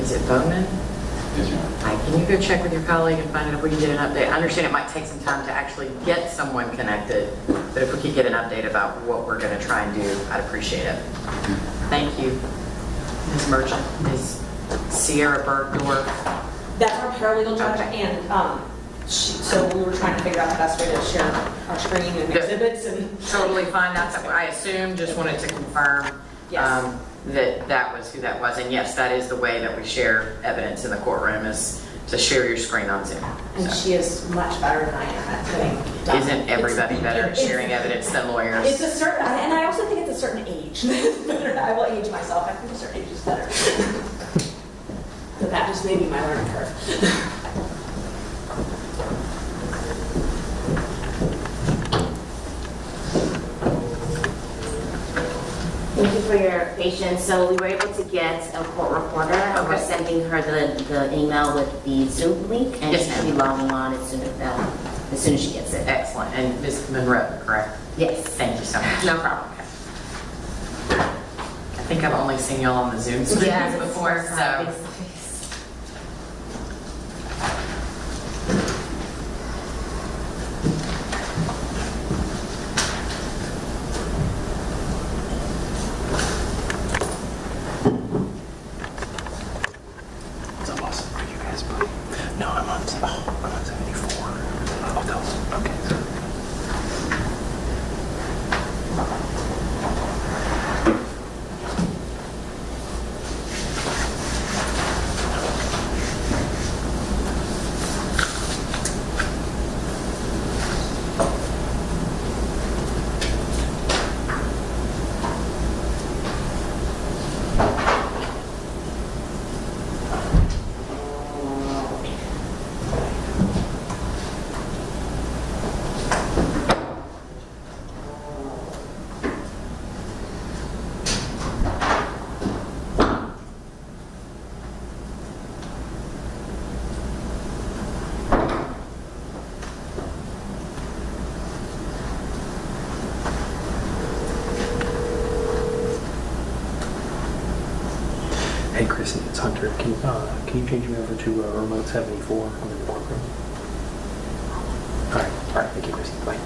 Is it Bowman? Yes, ma'am. Hi, can you go check with your colleague and find out if we can get an update? I understand it might take some time to actually get someone connected, but if we could get an update about what we're going to try and do, I'd appreciate it. Thank you. Ms. Merchant, Ms. Sierra Bergdorf. That's our paralegal judge, and so we were trying to figure out the best way to share our screen and Yeah. exhibits and. Totally fine. That's what I assumed. Just wanted to confirm Yes. that was who that was. And yes, that is the way that we share evidence in the courtroom, is to share your screen on Zoom. And So, she is much better than I am at getting it done. isn't everybody better at sharing evidence than lawyers? It's a certain, and I also think it's a certain age. I will age myself. I think a certain age is better. But that just may be my learning curve. Thank you for your patience. So we were able to get a court reporter. Okay. We're sending her the email with the Zoom link, and Yes, she'll be logging on as soon as she gets it. Excellent. And Ms. Monroe, correct? Yes. Thank you so much. No problem. Okay. I think I've only seen y'all on the Zoom screens Yeah, before, so. What's up, boss? Are you guys, buddy? No, I'm on 74. Oh, that was, okay. Chrissy, it's Hunter. Can you change me over to remote 74? I'm in the boardroom. All right, thank you, Chrissy. Bye.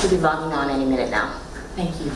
should be logging on any minute now. Thank you.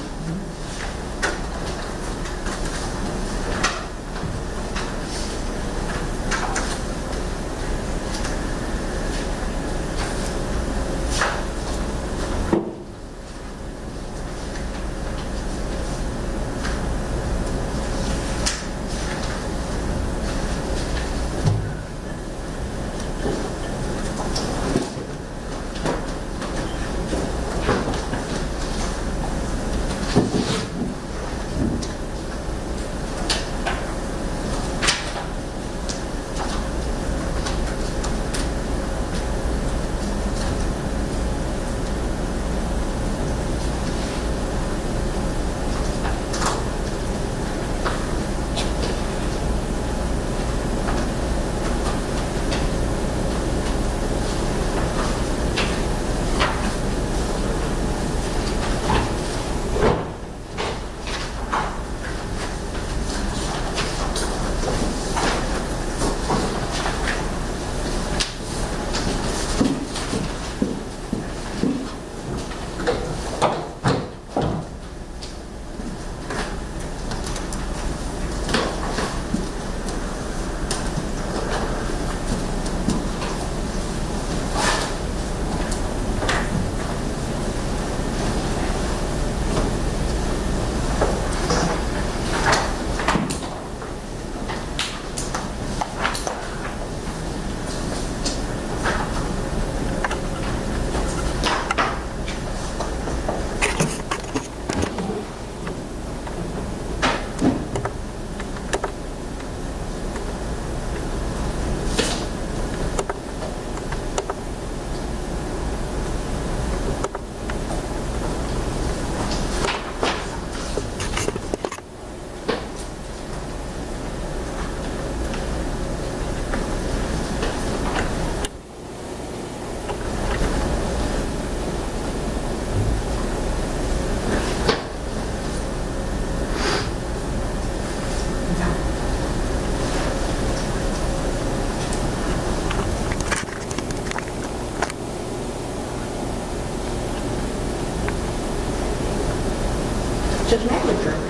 Just have a drink.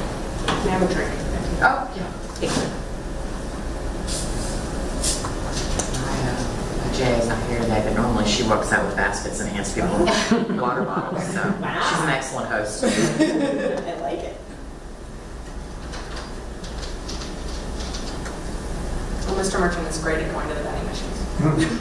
Have a drink. Oh, yeah. Jay is not here today, but normally she walks out with baskets and hands people water bottles, so Wow. she's an excellent host. I like it. Well, Mr. Merchant is great at going to the vending machines.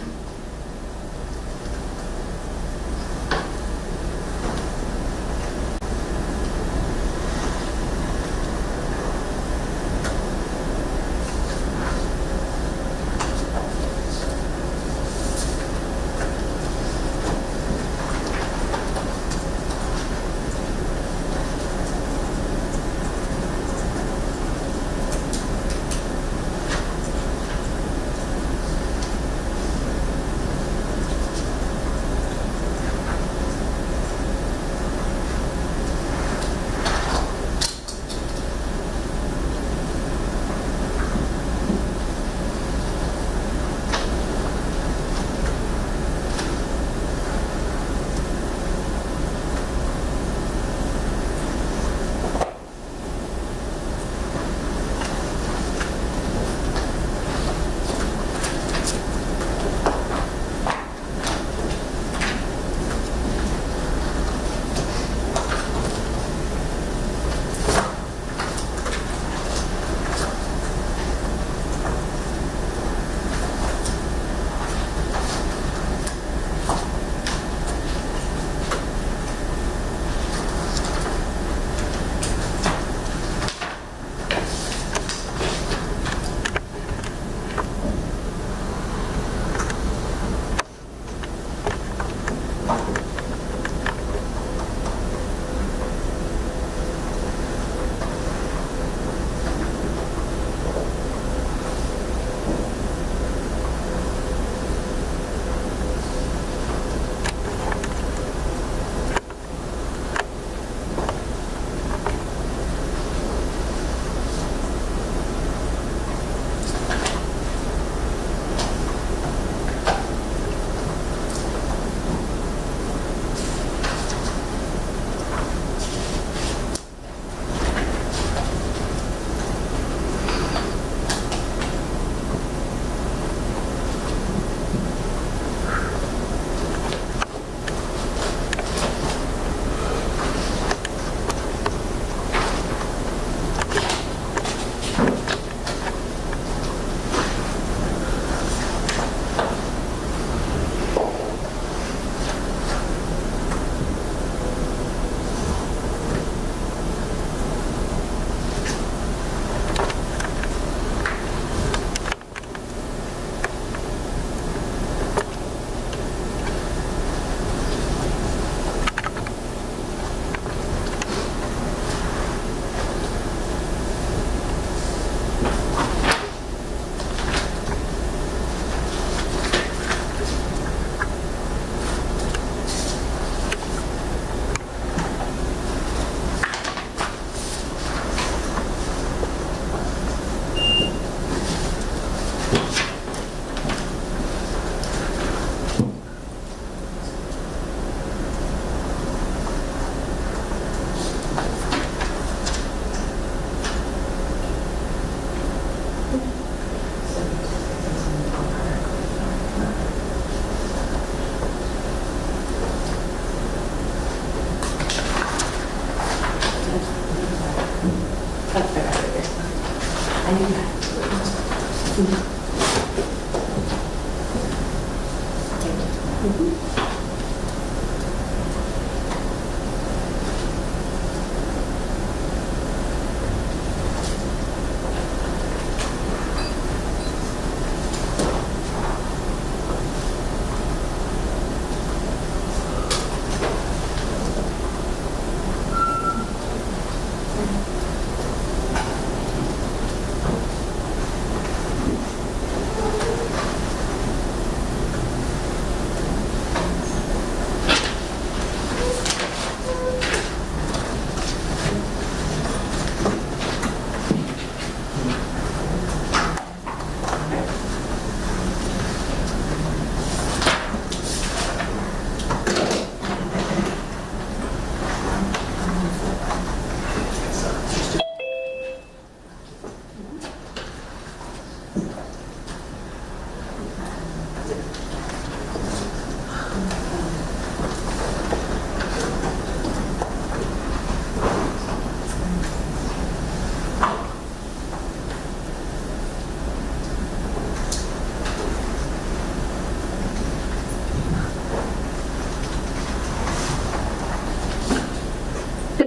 Good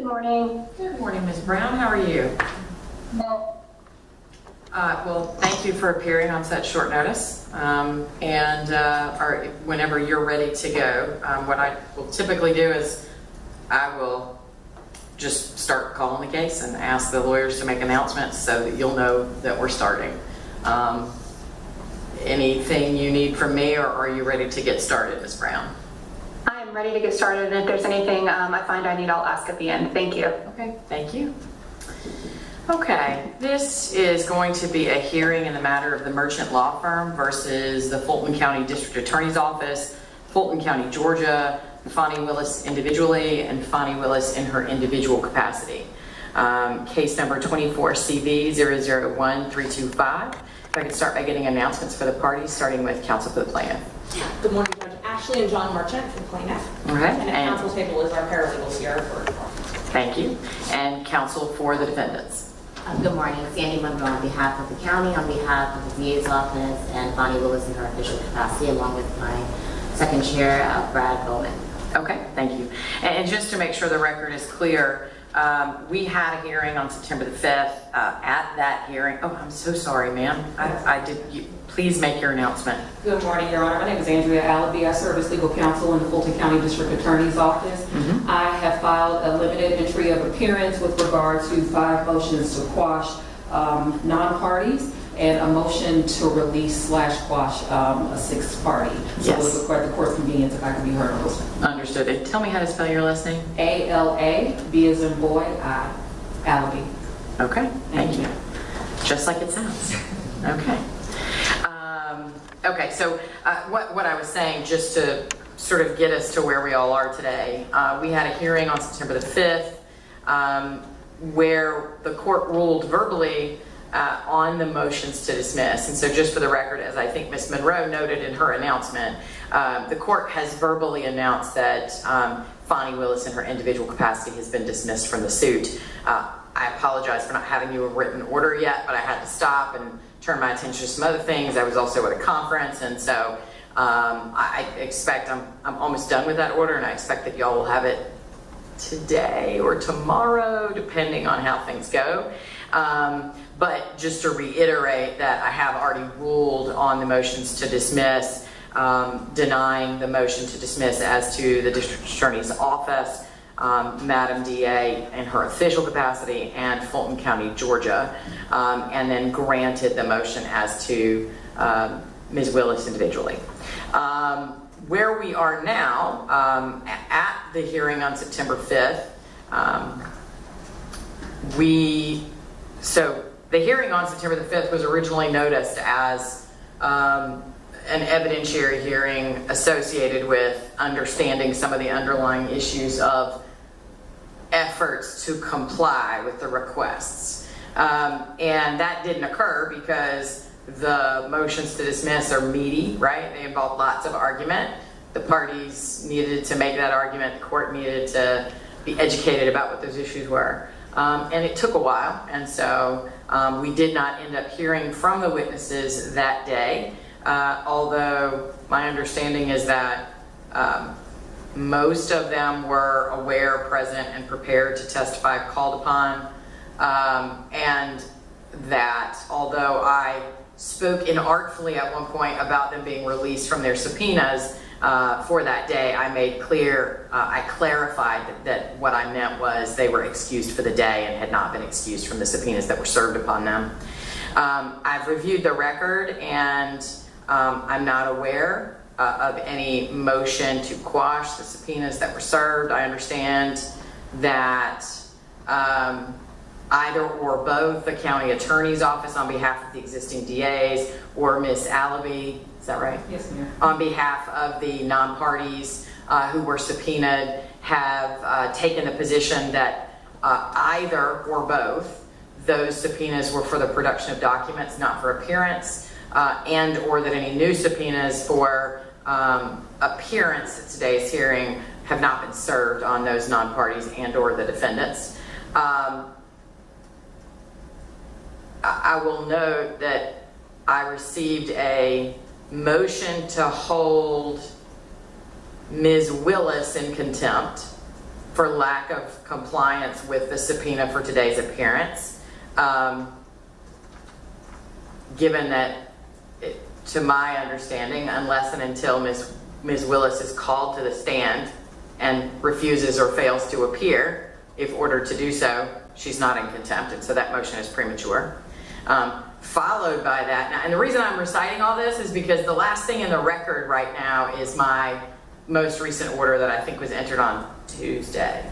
morning. Good morning, Ms. Brown. How are you? Well, Well, thank you for appearing on such short notice. Whenever you're ready to go, what I will typically do is I will just start calling the case and ask the lawyers to make announcements so that you'll know that we're starting. Anything you need from me, or are you ready to get started, Ms. Brown? I am ready to get started, and if there's anything I find I need, I'll ask at the end. Thank you. Okay, thank you. Okay, this is going to be a hearing in the matter of the Merchant Law Firm versus the Fulton County District Attorney's Office, Fulton County, Georgia, Fani Willis individually, and Fani Willis in her individual capacity. Case number 24CV001325. If I could start by getting announcements for the parties, starting with counsel for the plaintiff. Good morning, Judge Ashley and John Merchant from plaintiff. All right, And at council table is our paralegals here for. Thank you. And counsel for the defendants. Good morning, Sandy Monroe on behalf of the county, on behalf of the VA's office, and Fani Willis in her official capacity, along with my second chair, Brad Bowman. Okay, thank you. And just to make sure the record is clear, we had a hearing on September the 5th. At that hearing, oh, I'm so sorry, ma'am. Please make your announcement. Good morning, Your Honor. My name is Andrea Allaby. I serve as legal counsel in the Fulton County District Attorney's Office. I have filed a limited entry of appearance with regard to 5 motions to quash non-parties and a motion to release/quash a 6th party. So Yes. it would require the court's convenience if I could be heard on those. Understood. And tell me how to spell your last name. A-L-A, B as in boy, I, Allaby. Okay, thank you. Just like it sounds. Okay. Okay, so what I was saying, just to sort of get us to where we all are today, we had a hearing on September the 5th where the court ruled verbally on the motions to dismiss. And so just for the record, as I think Ms. Monroe noted in her announcement, the court has verbally announced that Fani Willis in her individual capacity has been dismissed from the suit. I apologize for not having you a written order yet, but I had to stop and turn my attention to some other things. I was also at a conference, and so I expect I'm almost done with that order, and I expect that y'all will have it today or tomorrow, depending on how things go. But just to reiterate that I have already ruled on the motions to dismiss, denying the motion to dismiss as to the district attorney's office, Madam DA in her official capacity, and Fulton County, Georgia, and then granted the motion as to Ms. Willis individually. Where we are now, at the hearing on September 5th, so the hearing on September the 5th was originally noticed as an evidentiary hearing associated with understanding some of the underlying issues of efforts to comply with the requests. And that didn't occur because the motions to dismiss are meaty, right? They involve lots of argument. The parties needed to make that argument. The court needed to be educated about what those issues were. And it took a while. And so We did not end up hearing from the witnesses that day, although my understanding is that most of them were aware, present, and prepared to testify if called upon, and that although I spoke inartfully at one point about them being released from their subpoenas for that day, I made clear, I clarified that what I meant was they were excused for the day and had not been excused from the subpoenas that were served upon them. I've reviewed the record, and I'm not aware of any motion to quash the subpoenas that were served. I understand that either or both the county attorney's office on behalf of the existing DAs or Ms. Allaby, is that right? Yes, ma'am. On behalf of the non-parties who were subpoenaed have taken the position that either or both those subpoenas were for the production of documents, not for appearance, and or that any new subpoenas for appearance at today's hearing have not been served on those non-parties and or the defendants. I will note that I received a motion to hold Ms. Willis in contempt for lack of compliance with the subpoena for today's appearance. Given that, to my understanding, unless and until Ms. Willis is called to the stand and refuses or fails to appear, if ordered to do so, she's not in contempt, and so that motion is premature. Followed by that, and the reason I'm reciting all this is because the last thing in the record right now is my most recent order that I think was entered on Tuesday.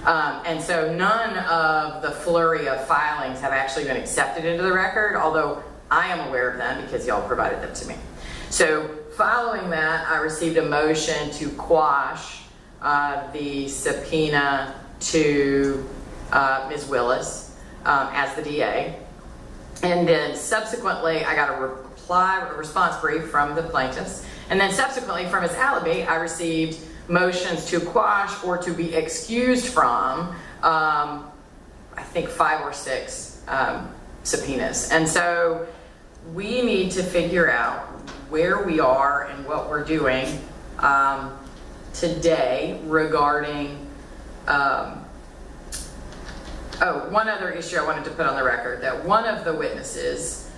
And so none of the flurry of filings have actually been accepted into the record, although I am aware of them because y'all provided them to me. So following that, I received a motion to quash the subpoena to Ms. Willis as the DA. And then subsequently, I got a response brief from the plaintiffs. And then subsequently from Ms. Allaby, I received motions to quash or to be excused from, I think 5 or 6 subpoenas. And so we need to figure out where we are and what we're doing today regarding one other issue I wanted to put on the record, that one of the witnesses,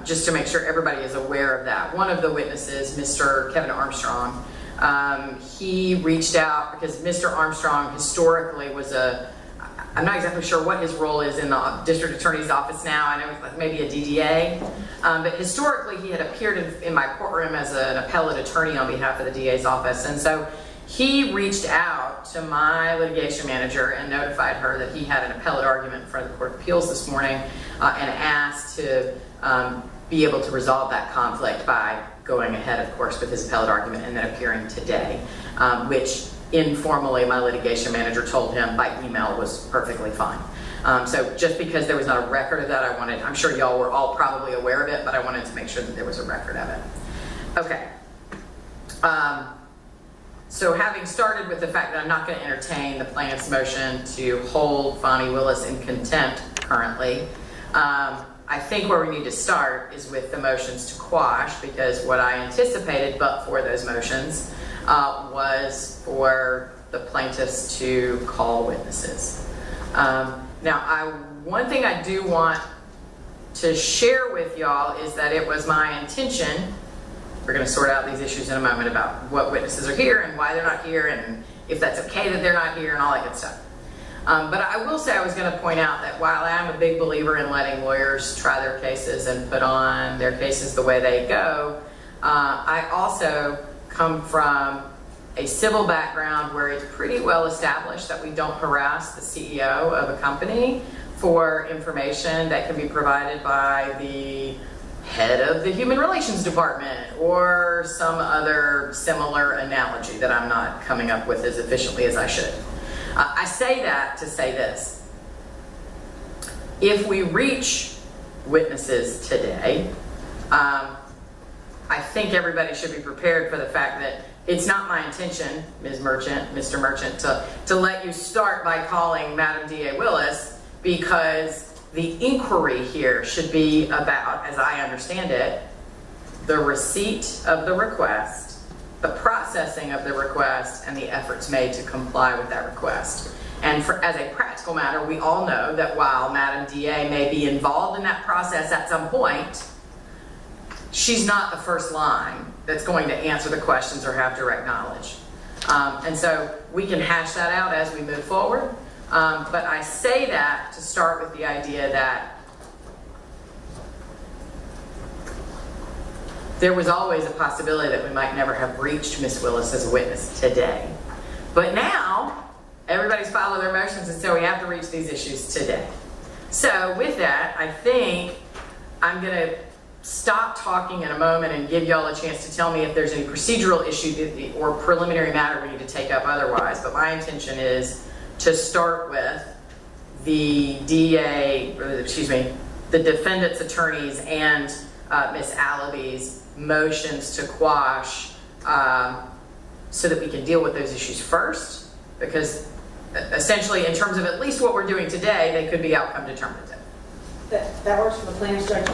just to make sure everybody is aware of that, one of the witnesses, Mr. Kevin Armstrong, he reached out because Mr. Armstrong historically was I'm not exactly sure what his role is in the district attorney's office now. I know he's maybe a DDA, but historically he had appeared in my courtroom as an appellate attorney on behalf of the DA's office. And so he reached out to my litigation manager and notified her that he had an appellate argument in front of the Court of Appeals this morning and asked to be able to resolve that conflict by going ahead, of course, with his appellate argument and then appearing today, which informally my litigation manager told him by email was perfectly fine. So just because there was not a record of that, I'm sure y'all were all probably aware of it, but I wanted to make sure that there was a record of it. Okay. So having started with the fact that I'm not going to entertain the plaintiff's motion to hold Fani Willis in contempt currently, I think where we need to start is with the motions to quash, because what I anticipated, but for those motions, was for the plaintiffs to call witnesses. Now, one thing I do want to share with y'all is that it was my intention, we're going to sort out these issues in a moment about what witnesses are here and why they're not here and if that's okay that they're not here and all that good stuff. But I will say I was going to point out that while I'm a big believer in letting lawyers try their cases and put on their cases the way they go, I also come from a civil background where it's pretty well established that we don't harass the CEO of a company for information that can be provided by the head of the human relations department or some other similar analogy that I'm not coming up with as efficiently as I should. I say that to say this. If we reach witnesses today, I think everybody should be prepared for the fact that it's not my intention, Ms. Merchant, Mr. Merchant, to let you start by calling Madam D.A. Willis, because the inquiry here should be about, as I understand it, the receipt of the request, the processing of the request, and the efforts made to comply with that request. And as a practical matter, we all know that while Madam DA may be involved in that process at some point, she's not the first line that's going to answer the questions or have direct knowledge. And so we can hash that out as we move forward. But I say that to start with the idea that there was always a possibility that we might never have reached Ms. Willis as a witness today. But now, everybody's filed their motions, and so we have to reach these issues today. So with that, I think I'm going to stop talking in a moment and give y'all a chance to tell me if there's any procedural issue or preliminary matter we need to take up otherwise. But my intention is to start with the the defendant's attorneys and Ms. Allaby's motions to quash so that we can deal with those issues first, because essentially in terms of at least what we're doing today, they could be outcome determinative. That works for the plaintiff's judge.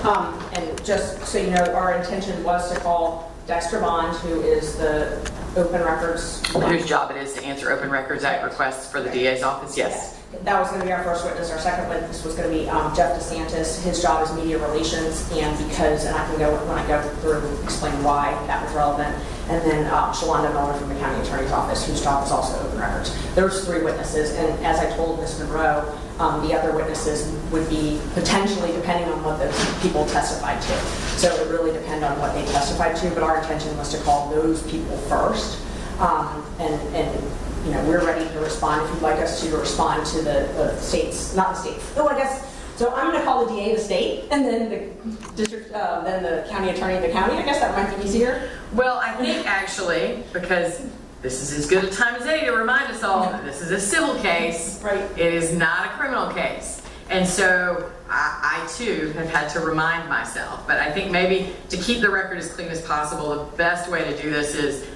And just so you know, our intention was to call Dexter Bond, who is the open records. Whose job it is to answer open records act requests for the DA's office, yes. That was going to be our first witness. Our second witness was going to be Jeff DeSantis. His job is media relations, and I can go when I go through and explain why that was relevant. And then Shalonda Miller from the county attorney's office, whose job is also open records. Those three witnesses, and as I told Ms. Monroe, the other witnesses would be potentially, depending on what those people testified to. So it would really depend on what they testified to, but our intention was to call those people first. And you know, we're ready to respond if you'd like us to respond to the states, not the states. No, I guess, so I'm going to call the DA the state, and then the district, then the county attorney the county. I guess that might be easier. Well, I think actually, because this is as good a time as any to remind us all that this is a civil case. Right. It is not a criminal case. And so I too have had to remind myself, but I think maybe to keep the record as clean as possible, the best way to do this is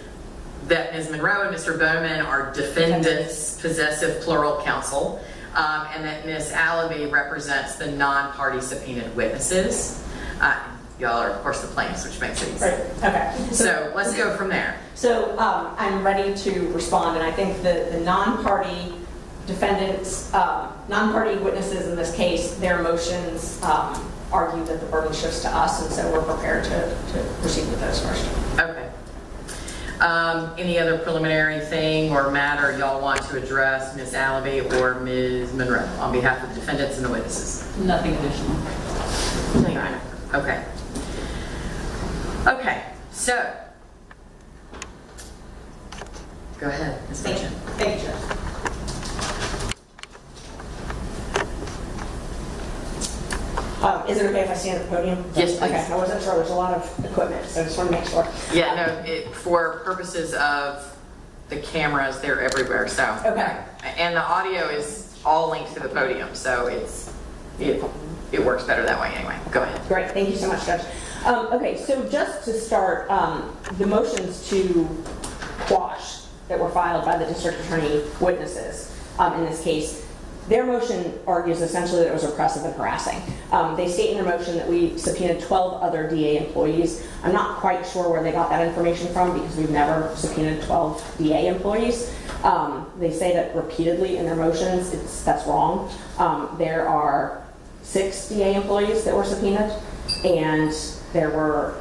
that Ms. Monroe and Mr. Bowman are defendants, possessive plural counsel, and that Ms. Allaby represents the non-party subpoenaed witnesses. Y'all are, of course, the plaintiffs, which makes it easy. Right. Okay. So let's go from there. So I'm ready to respond, and I think the non-party defendants, non-party witnesses in this case, their motions argue that the burden shifts to us, and so we're prepared to proceed with those first. Okay. Any other preliminary thing or matter y'all want to address, Ms. Allaby or Ms. Monroe, on behalf of the defendants and the witnesses? Nothing additional. Okay. Okay, so, go ahead, Ms. Thank you. Mitchell. Thank you, Judge. Is it okay if I stand at the podium? Yes, please. Okay, I wasn't sure. There's a lot of equipment, so I just want to make sure. Yeah, no, for purposes of the cameras, they're everywhere, so. Okay. And the audio is all linked to the podium, so it works better that way anyway. Go ahead. Great, thank you so much, Judge. Okay, so just to start, the motions to quash that were filed by the district attorney witnesses in this case, their motion argues essentially that it was oppressive and harassing. They state in their motion that we subpoenaed 12 other DA employees. I'm not quite sure where they got that information from because we've never subpoenaed 12 DA employees. They say that repeatedly in their motions. That's wrong. There are 6 DA employees that were subpoenaed, and there were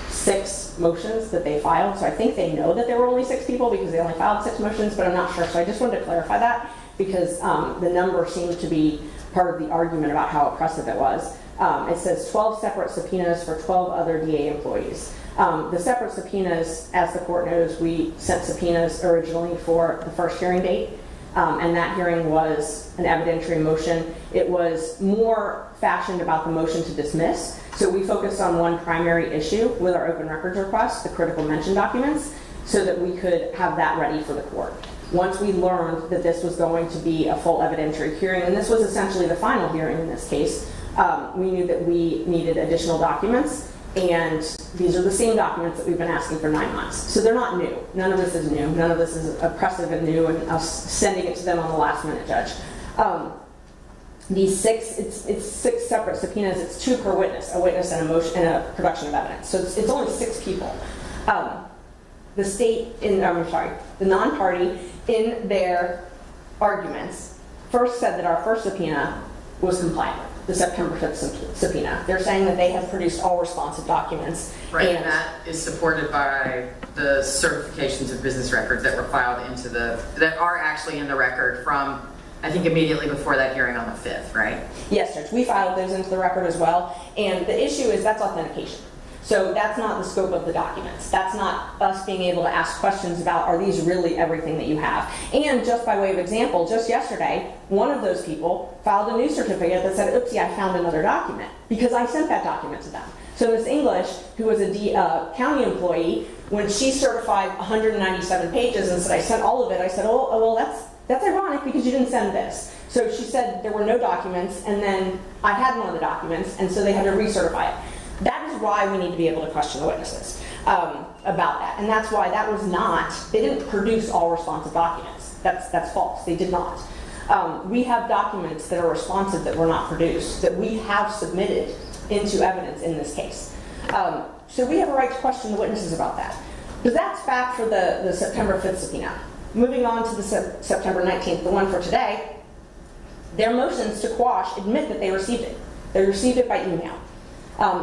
6 motions that they filed. So I think they know that there were only 6 people because they only filed 6 motions, but I'm not sure. So I just wanted to clarify that, because the number seems to be part of the argument about how oppressive it was. It says 12 separate subpoenas for 12 other DA employees. The separate subpoenas, as the court knows, we sent subpoenas originally for the first hearing date, and that hearing was an evidentiary motion. It was more fashioned about the motion to dismiss, so we focused on one primary issue with our open records request, the critical mention documents, so that we could have that ready for the court. Once we learned that this was going to be a full evidentiary hearing, and this was essentially the final hearing in this case, we knew that we needed additional documents, and these are the same documents that we've been asking for 9 months. So they're not new. None of this is new. None of this is oppressive and new and us sending it to them on the last minute, Judge. it's 6 separate subpoenas. It's 2 per witness, a witness and a motion and a production of evidence. So it's only 6 people. The the non-party in their arguments first said that our first subpoena was compliant, the September 5th subpoena. They're saying that they have produced all responsive documents. Right, and that is supported by the certifications of business records that were filed that are actually in the record from, I think, immediately before that hearing on the 5th, right? Yes, Judge, we filed those into the record as well. And the issue is that's authentication. So that's not the scope of the documents. That's not us being able to ask questions about, are these really everything that you have? And just by way of example, just yesterday, one of those people filed a new certificate that said, oopsie, I found another document, because I sent that document to them. So Ms. English, who was a county employee, when she certified 197 pages and said, I sent all of it, I said, oh well, that's ironic because you didn't send this. So she said there were no documents, and then I had one of the documents, and so they had to recertify it. That is why we need to be able to question the witnesses about that. And that's why that was not, they didn't produce all responsive documents. That's false. They did not. We have documents that are responsive that were not produced, that we have submitted into evidence in this case. So we have a right to question the witnesses about that. But that's back for the September 5th subpoena. Moving on to the September 19th, the one for today, their motions to quash admit that they received it. They received it by email.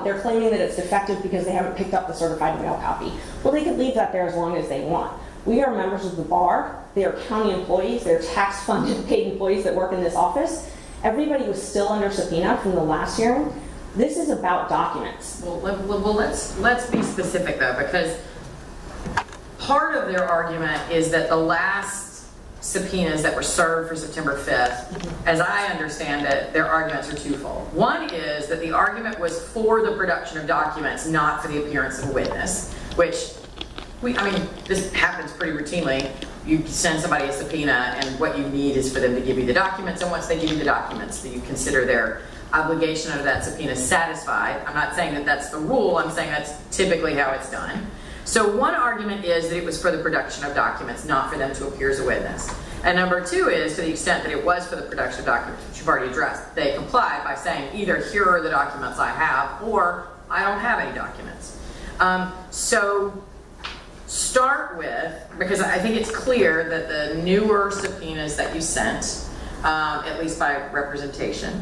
They're claiming that it's defective because they haven't picked up the certified mail copy. Well, they could leave that there as long as they want. We are members of the bar. They are county employees. They're tax-funded paid employees that work in this office. Everybody was still under subpoena from the last hearing. This is about documents. Well, let's be specific though, because part of their argument is that the last subpoenas that were served for September 5th, as I understand it, their arguments are twofold. One is that the argument was for the production of documents, not for the appearance of a witness, which, this happens pretty routinely. You send somebody a subpoena, and what you need is for them to give you the documents, and once they give you the documents, then you consider their obligation under that subpoena satisfied. I'm not saying that that's the rule, I'm saying that's typically how it's done. So one argument is that it was for the production of documents, not for them to appear as a witness. And number 2 is, to the extent that it was for the production of documents, which you've already addressed, they complied by saying either here are the documents I have, or I don't have any documents. So start with, because I think it's clear that the newer subpoenas that you sent, at least by representation,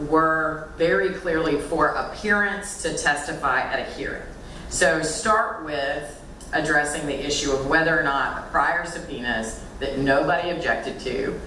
were very clearly for appearance to testify at a hearing. So start with addressing the issue of whether or not the prior subpoenas that nobody objected to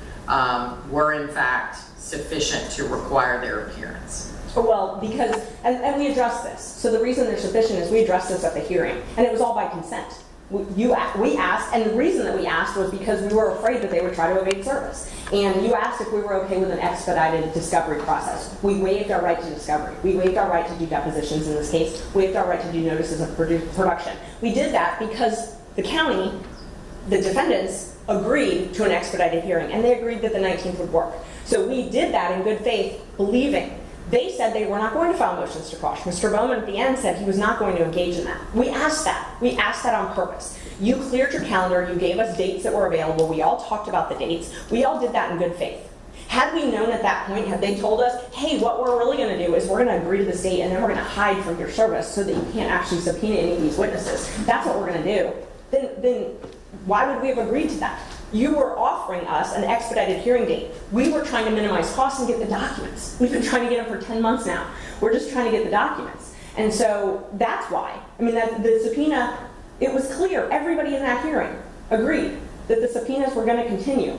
were in fact sufficient to require their appearance. Well, because, and we addressed this. So the reason they're sufficient is we addressed this at the hearing, and it was all by consent. We asked, and the reason that we asked was because we were afraid that they would try to evade service. And you asked if we were okay with an expedited discovery process. We waived our right to discovery. We waived our right to do depositions in this case, waived our right to do notices of production. We did that because the county, the defendants, agreed to an expedited hearing, and they agreed that the 19th would work. So we did that in good faith, believing. They said they were not going to file motions to quash. Mr. Bowman at the end said he was not going to engage in that. We asked that. We asked that on purpose. You cleared your calendar. You gave us dates that were available. We all talked about the dates. We all did that in good faith. Had we known at that point, had they told us, hey, what we're really going to do is we're going to agree to this date, and then we're going to hide from your service so that you can't actually subpoena any of these witnesses. That's what we're going to do. Then why would we have agreed to that? You were offering us an expedited hearing date. We were trying to minimize costs and get the documents. We've been trying to get them for 10 months now. We're just trying to get the documents. And so that's why. The subpoena, it was clear. Everybody in that hearing agreed that the subpoenas were going to continue.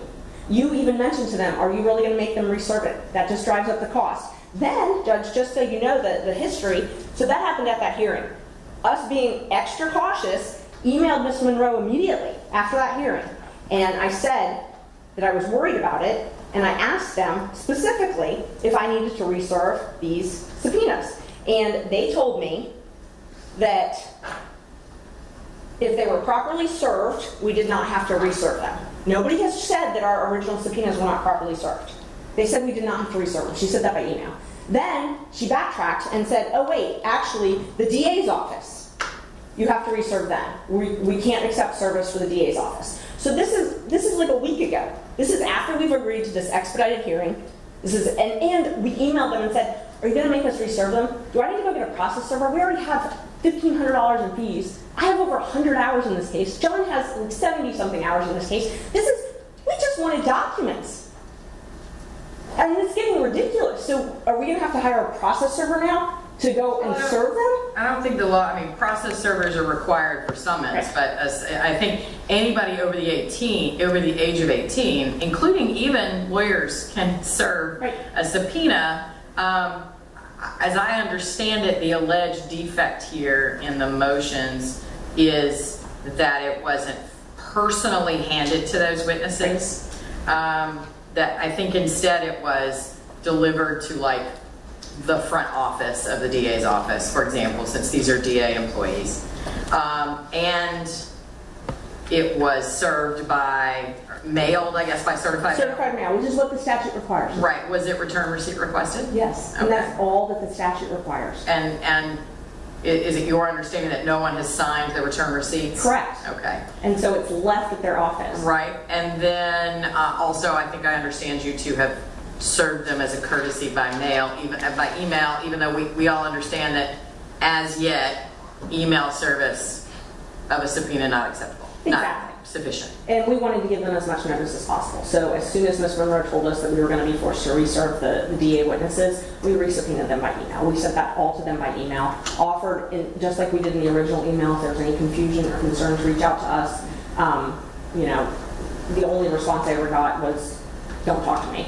You even mentioned to them, are you really going to make them reserve it? That just drives up the cost. Then, Judge, just so you know the history, so that happened at that hearing. Us being extra cautious, emailed Ms. Monroe immediately after that hearing. And I said that I was worried about it, and I asked them specifically if I needed to reserve these subpoenas. And they told me that if they were properly served, we did not have to reserve them. Nobody has said that our original subpoenas were not properly served. They said we did not have to reserve them. She said that by email. Then she backtracked and said, oh wait, actually the DA's office, you have to reserve them. We can't accept service for the DA's office. So this is like a week ago. This is after we've agreed to this expedited hearing. And we emailed them and said, are you gonna make us reserve them? Do I need to go get a process server? We already have $1,500 in fees. I have over 100 hours in this case. John has like 70-something hours in this case. We just wanted documents. And it's getting ridiculous. So are we gonna have to hire a process server now to go and serve them? I don't think the law, I mean, process servers are required for summons, Right. but I think anybody over the age of 18, including even lawyers, can serve Right. a subpoena. As I understand it, the alleged defect here in the motions is that it wasn't personally handed to those witnesses. That I think instead it was delivered to like the front office of the DA's office, for example, since these are DA employees. And it was served by, mailed, I guess, by certified mail. Certified mail, which is what the statute requires. Right, was it return receipt requested? Yes, and Okay. that's all that the statute requires. And is it your understanding that no one has signed the return receipts? Correct. Okay. And so it's left at their office. Right, and then also I think I understand you to have served them as a courtesy by mail, even by email, even though we all understand that as yet, email service of a subpoena not acceptable. Exactly. Not sufficient. And we wanted to give them as much notice as possible. So as soon as Ms. Monroe told us that we were going to be forced to reserve the DA witnesses, we resubpoenaed them by email. We sent that all to them by email, offered, just like we did in the original email, if there's any confusion or concerns, reach out to us. You know, the only response I ever got was, don't talk to me.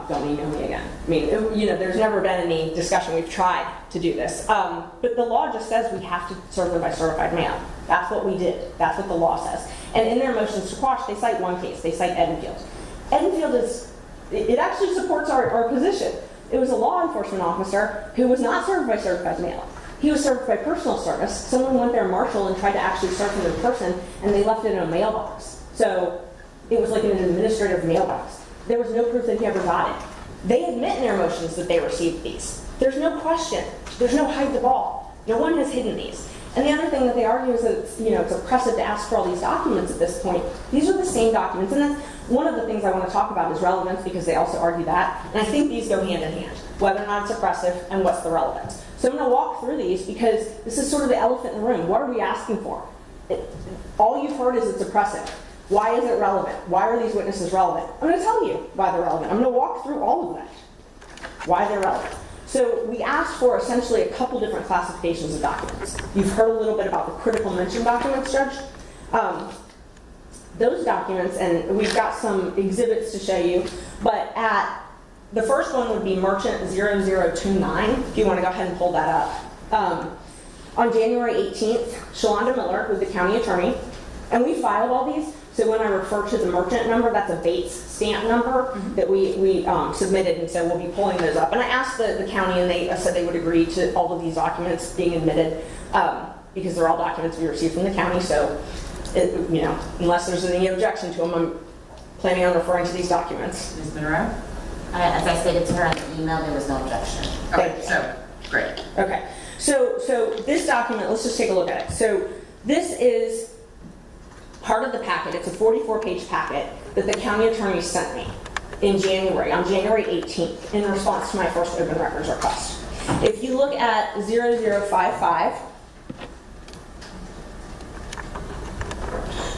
Don't email me again. I mean, you know, there's never been any discussion. We've tried to do this. But the law just says we have to serve them by certified mail. That's what we did. That's what the law says. And in their motions to quash, they cite one case. They cite Edenfield. Edenfield it actually supports our position. It was a law enforcement officer who was not served by certified mail. He was served by personal service. Someone went there, marshal, and tried to actually serve him in person, and they left it in a mailbox. So it was like an administrative mailbox. There was no proof that he ever got it. They admit in their motions that they received these. There's no question. There's no hide the ball. No one has hidden these. And the other thing that they argue is that it's oppressive to ask for all these documents at this point. These are the same documents, and that's one of the things I want to talk about is relevance, because they also argue that. And I think these go hand in hand, whether or not it's oppressive and what's the relevance. So I'm going to walk through these because this is sort of the elephant in the room. What are we asking for? All you've heard is it's oppressive. Why is it relevant? Why are these witnesses relevant? I'm going to tell you why they're relevant. I'm going to walk through all of that, why they're relevant. So we asked for essentially a couple different classifications of documents. You've heard a little bit about the critical mention documents, Judge. Those documents, and we've got some exhibits to show you, but the first one would be Merchant 0029, if you want to go ahead and pull that up. On January 18th, Shalonda Miller, who's the county attorney, and we filed all these. So when I refer to the merchant number, that's a Bates stamp number that we submitted, and so we'll be pulling those up. And I asked the county, and they said they would agree to all of these documents being admitted because they're all documents we received from the county. So, unless there's any objection to them, I'm planning on referring to these documents. Ms. Monroe? As I stated to her in the email, there was no objection. Okay, so, great. Okay, so this document, let's just take a look at it. So this is part of the packet. It's a 44-page packet that the county attorney sent me on January 18th, in response to my first open records request. If you look at 0055,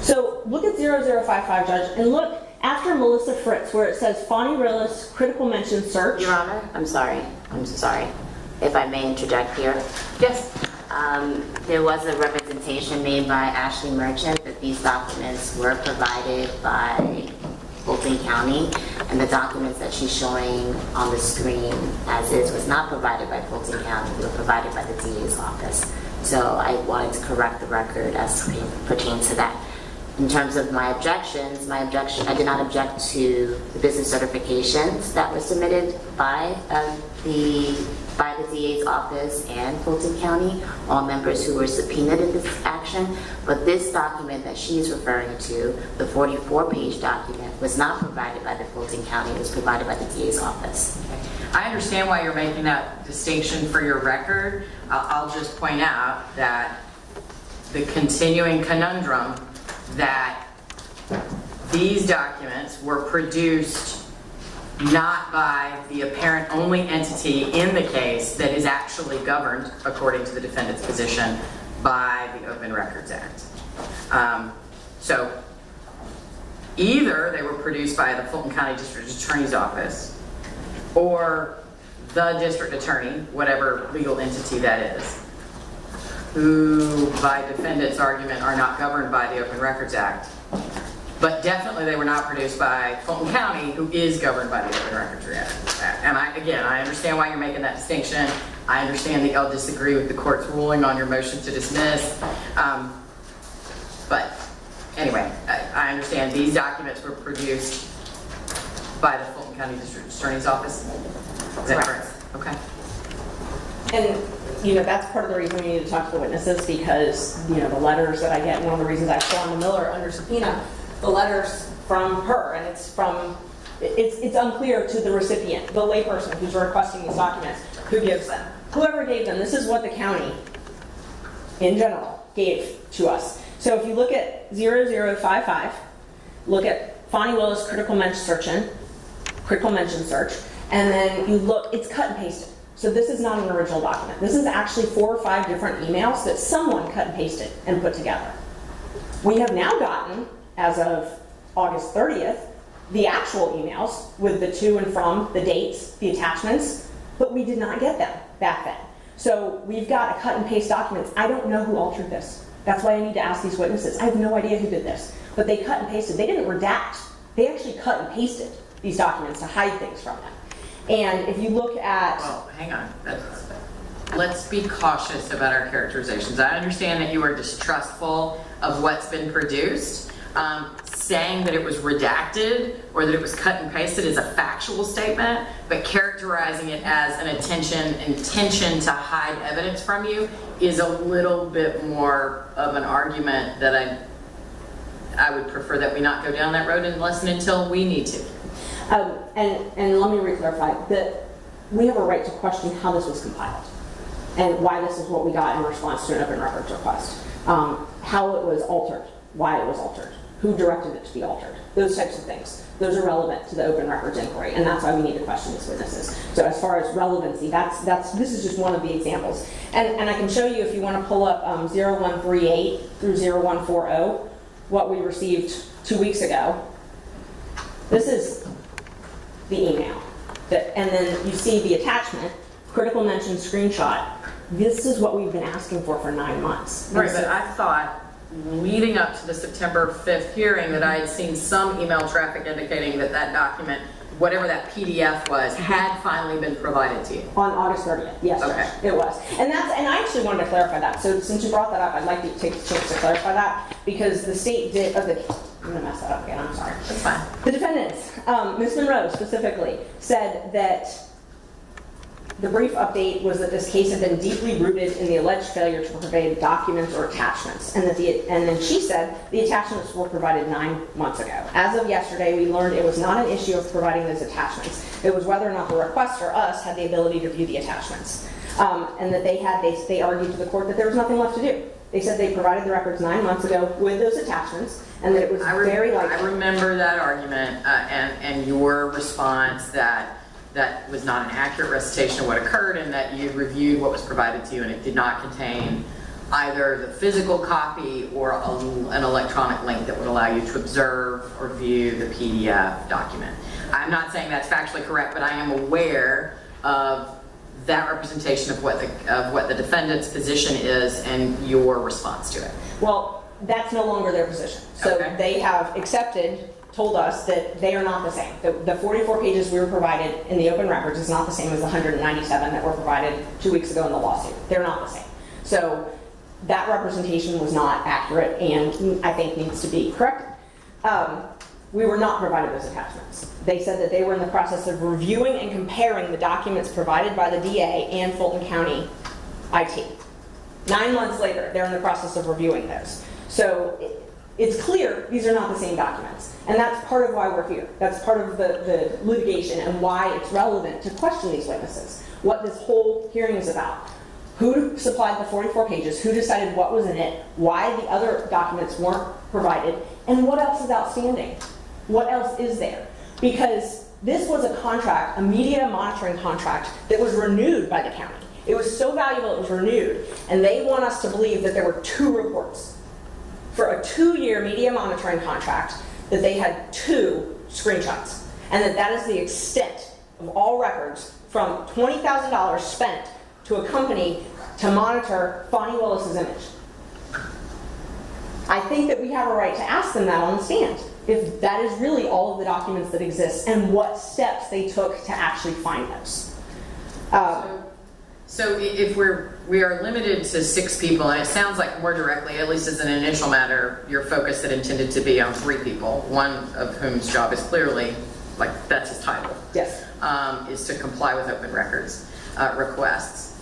so look at 0055, Judge, and look after Melissa Fritz, where it says Fani Willis, critical mention search. Your Honor, I'm sorry. If I may interject here. Yes. There was a representation made by Ashley Merchant that these documents were provided by Fulton County, and the documents that she's showing on the screen as is was not provided by Fulton County. They were provided by the DA's office. So I wanted to correct the record as pertains to that. In terms of my objections, I did not object to the business certifications that were submitted by the DA's office and Fulton County, all members who were subpoenaed in this action. But this document that she is referring to, the 44-page document, was not provided by the Fulton County. It was provided by the DA's office. I understand why you're making that distinction for your record. I'll just point out that the continuing conundrum that these documents were produced not by the apparent only entity in the case that is actually governed, according to the defendant's position, by the Open Records Act. So either they were produced by the Fulton County District Attorney's Office or the district attorney, whatever legal entity that is, who by defendant's argument are not governed by the Open Records Act. But definitely they were not produced by Fulton County, who is governed by the Open Records Act. And I understand why you're making that distinction. I understand that y'all disagree with the court's ruling on your motion to dismiss. But anyway, I understand these documents were produced by the Fulton County District Attorney's Office. Is that correct? Okay. And, that's part of the reason we need to talk to the witnesses, because, the letters that I get, one of the reasons I put on the Miller under subpoena, the letters from her, and it's unclear to the recipient, the layperson who's requesting these documents, who gives them. Whoever gave them, this is what the county, in general, gave to us. So if you look at 0055, look at Fani Willis critical mention search, and then you look, it's cut and pasted. So this is not an original document. This is actually 4 or 5 different emails that someone cut and pasted and put together. We have now gotten, as of August 30th, the actual emails with the to and from, the dates, the attachments, but we did not get them back then. So we've got a cut and paste documents. I don't know who altered this. That's why I need to ask these witnesses. I have no idea who did this, but they cut and pasted. They didn't redact. They actually cut and pasted these documents to hide things from them. And if you look at... Well, hang on. Let's be cautious about our characterizations. I understand that you are distrustful of what's been produced. Saying that it was redacted or that it was cut and pasted is a factual statement, but characterizing it as an intention to hide evidence from you is a little bit more of an argument that I would prefer that we not go down that road unless and until we need to. And let me re-clarify that we have a right to question how this was compiled and why this is what we got in response to an open records request. How it was altered, why it was altered, who directed it to be altered, those types of things. Those are relevant to the open records inquiry, and that's why we need to question these witnesses. So as far as relevancy, this is just one of the examples. And I can show you, if you want to pull up 0138 through 0140, what we received 2 weeks ago. This is the email. And then you see the attachment, critical mention screenshot. This is what we've been asking for 9 months. Right, but I thought leading up to the September 5th hearing that I had seen some email traffic indicating that that document, whatever that PDF was, had finally been provided to you. On August 30th, yes, Okay. it was. And I actually wanted to clarify that. So since you brought that up, I'd like to take the chance to clarify that, because the state did, I'm gonna mess that up again, I'm sorry. That's fine. The defendants, Ms. Monroe specifically, said that the brief update was that this case had been deeply rooted in the alleged failure to provide documents or attachments, and then she said the attachments were provided 9 months ago. As of yesterday, we learned it was not an issue of providing those attachments. It was whether or not the requester, us, had the ability to view the attachments, and that they argued to the court that there was nothing left to do. They said they provided the records 9 months ago with those attachments, and that it was very likely. I remember that argument and your response that was not an accurate recitation of what occurred, and that you reviewed what was provided to you and it did not contain either the physical copy or an electronic link that would allow you to observe or view the PDF document. I'm not saying that's factually correct, but I am aware of that representation of what the defendant's position is and your response to it. Well, that's no longer their position. So Okay. They have told us that they are not the same. The 44 pages we were provided in the open records is not the same as the 197 that were provided 2 weeks ago in the lawsuit. They're not the same. So that representation was not accurate and I think needs to be corrected. We were not provided those attachments. They said that they were in the process of reviewing and comparing the documents provided by the DA and Fulton County IT. 9 months later, they're in the process of reviewing those. So it's clear these are not the same documents. And that's part of why we're here. That's part of the litigation and why it's relevant to question these witnesses. What this whole hearing is about. Who supplied the 44 pages? Who decided what was in it? Why the other documents weren't provided? And what else is outstanding? What else is there? Because this was a contract, a media monitoring contract that was renewed by the county. It was so valuable it was renewed, and they want us to believe that there were 2 reports for a 2-year media monitoring contract, that they had 2 screenshots, and that is the extent of all records from $20,000 spent to a company to monitor Fani Willis's image. I think that we have a right to ask them that on the stand, if that is really all of the documents that exist and what steps they took to actually find those. So if we are limited to 6 people, and it sounds like more directly, at least as an initial matter, your focus had intended to be on 3 people, one of whom's job is clearly, like, that's his title. Yes. Is to comply with open records requests.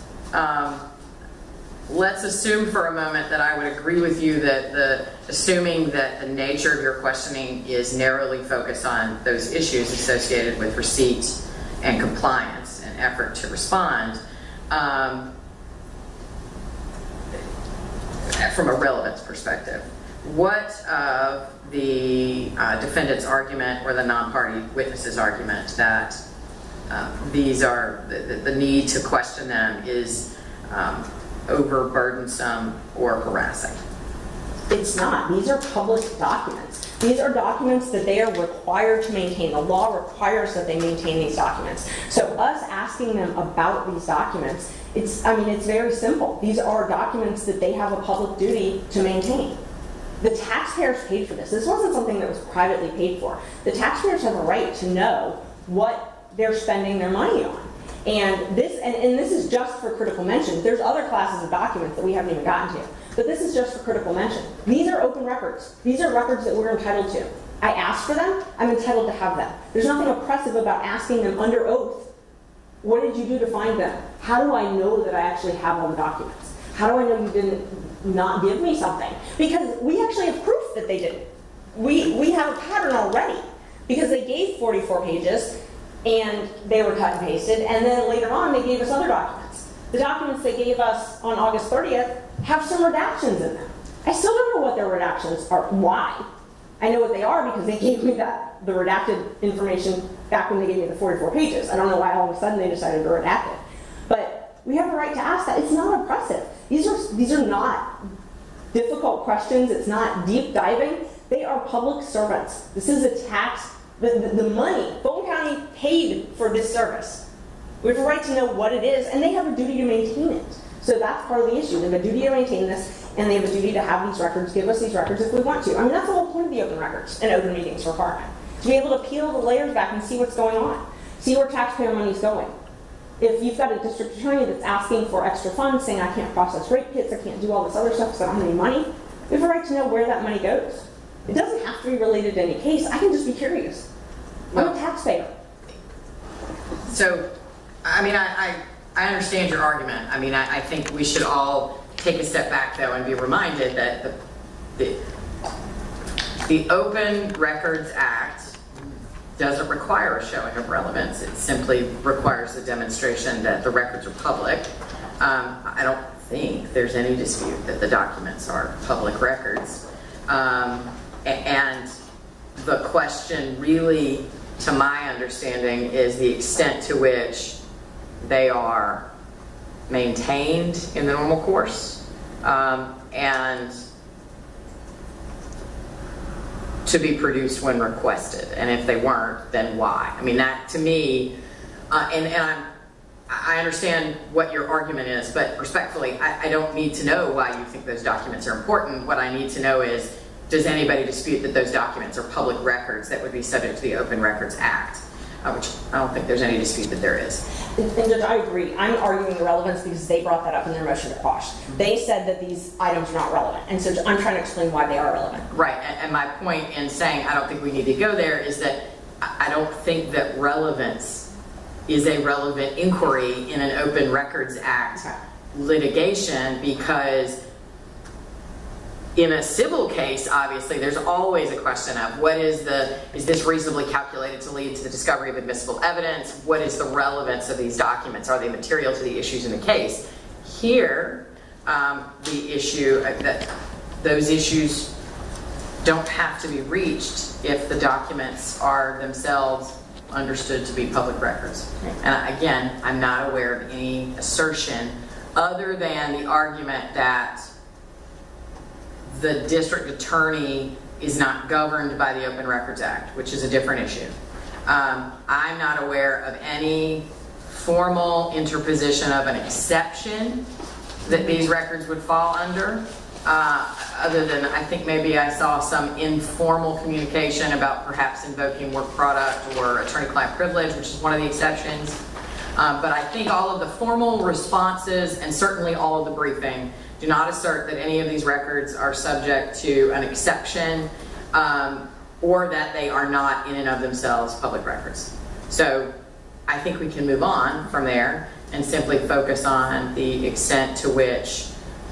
Let's assume for a moment that I would agree with you that assuming that the nature of your questioning is narrowly focused on those issues associated with receipt and compliance and effort to respond, from a relevance perspective, what of the defendant's argument or the non-party witness's argument that these are, the need to question them is overburdensome or harassing? It's not. These are public documents. These are documents that they are required to maintain. The law requires that they maintain these documents. So us asking them about these documents, it's very simple. These are documents that they have a public duty to maintain. The taxpayers paid for this. This wasn't something that was privately paid for. The taxpayers have a right to know what they're spending their money on. And this is just for critical mention. There's other classes of documents that we haven't even gotten to. But this is just for critical mention. These are open records. These are records that we're entitled to. I asked for them, I'm entitled to have them. There's nothing oppressive about asking them under oath, what did you do to find them? How do I know that I actually have all the documents? How do I know you didn't not give me something? Because we actually have proof that they didn't. We have a pattern already, because they gave 44 pages and they were cut and pasted, and then later on they gave us other documents. The documents they gave us on August 30th have some redactions in them. I still don't know what their redactions are. Why? I know what they are because they gave me the redacted information back when they gave me the 44 pages. I don't know why all of a sudden they decided to redact it. But we have a right to ask that. It's not oppressive. These are not difficult questions. It's not deep diving. They are public servants. This is a tax. The money, Fulton County paid for this service. We have a right to know what it is, and they have a duty to maintain it. So that's part of the issue. They have a duty to maintain this, and they have a duty to have these records, give us these records if we want to. I mean, that's the whole point of the open records and open meetings requirement. To be able to peel the layers back and see what's going on. See where taxpayer money is going. If you've got a district attorney that's asking for extra funds, saying I can't process rape kits, I can't do all this other stuff because I don't have any money, we have a right to know where that money goes. It doesn't have to be related to any case. I can just be curious. I'm a taxpayer. So, I mean, I understand your argument. I mean, I think we should all take a step back, though, and be reminded that the Open Records Act doesn't require a showing of relevance. It simply requires a demonstration that the records are public. I don't think there's any dispute that the documents are public records. And the question really, to my understanding, is the extent to which they are maintained in the normal course and to be produced when requested. And if they weren't, then why? I mean, that to me, I understand what your argument is, but respectfully, I don't need to know why you think those documents are important. What I need to know is, does anybody dispute that those documents are public records that would be subject to the Open Records Act? Which I don't think there's any dispute that there is. And Judge, I agree. I'm arguing the relevance because they brought that up in their motion to quash. They said that these items are not relevant, and so I'm trying to explain why they are relevant. Right, and my point in saying I don't think we need to go there is that I don't think that relevance is a relevant inquiry in an Open Records Act litigation, because in a civil case, obviously, there's always a question of is this reasonably calculated to lead to the discovery of admissible evidence? What is the relevance of these documents? Are they material to the issues in the case? Here, the issue that those issues don't have to be reached if the documents are themselves understood to be public records. And again, I'm not aware of any assertion other than the argument that the district attorney is not governed by the Open Records Act, which is a different issue. I'm not aware of any formal interposition of an exception that these records would fall under, other than I think maybe I saw some informal communication about perhaps invoking work product or attorney-client privilege, which is one of the exceptions. But I think all of the formal responses and certainly all of the briefing do not assert that any of these records are subject to an exception or that they are not in and of themselves public records. So I think we can move on from there and simply focus on the extent to which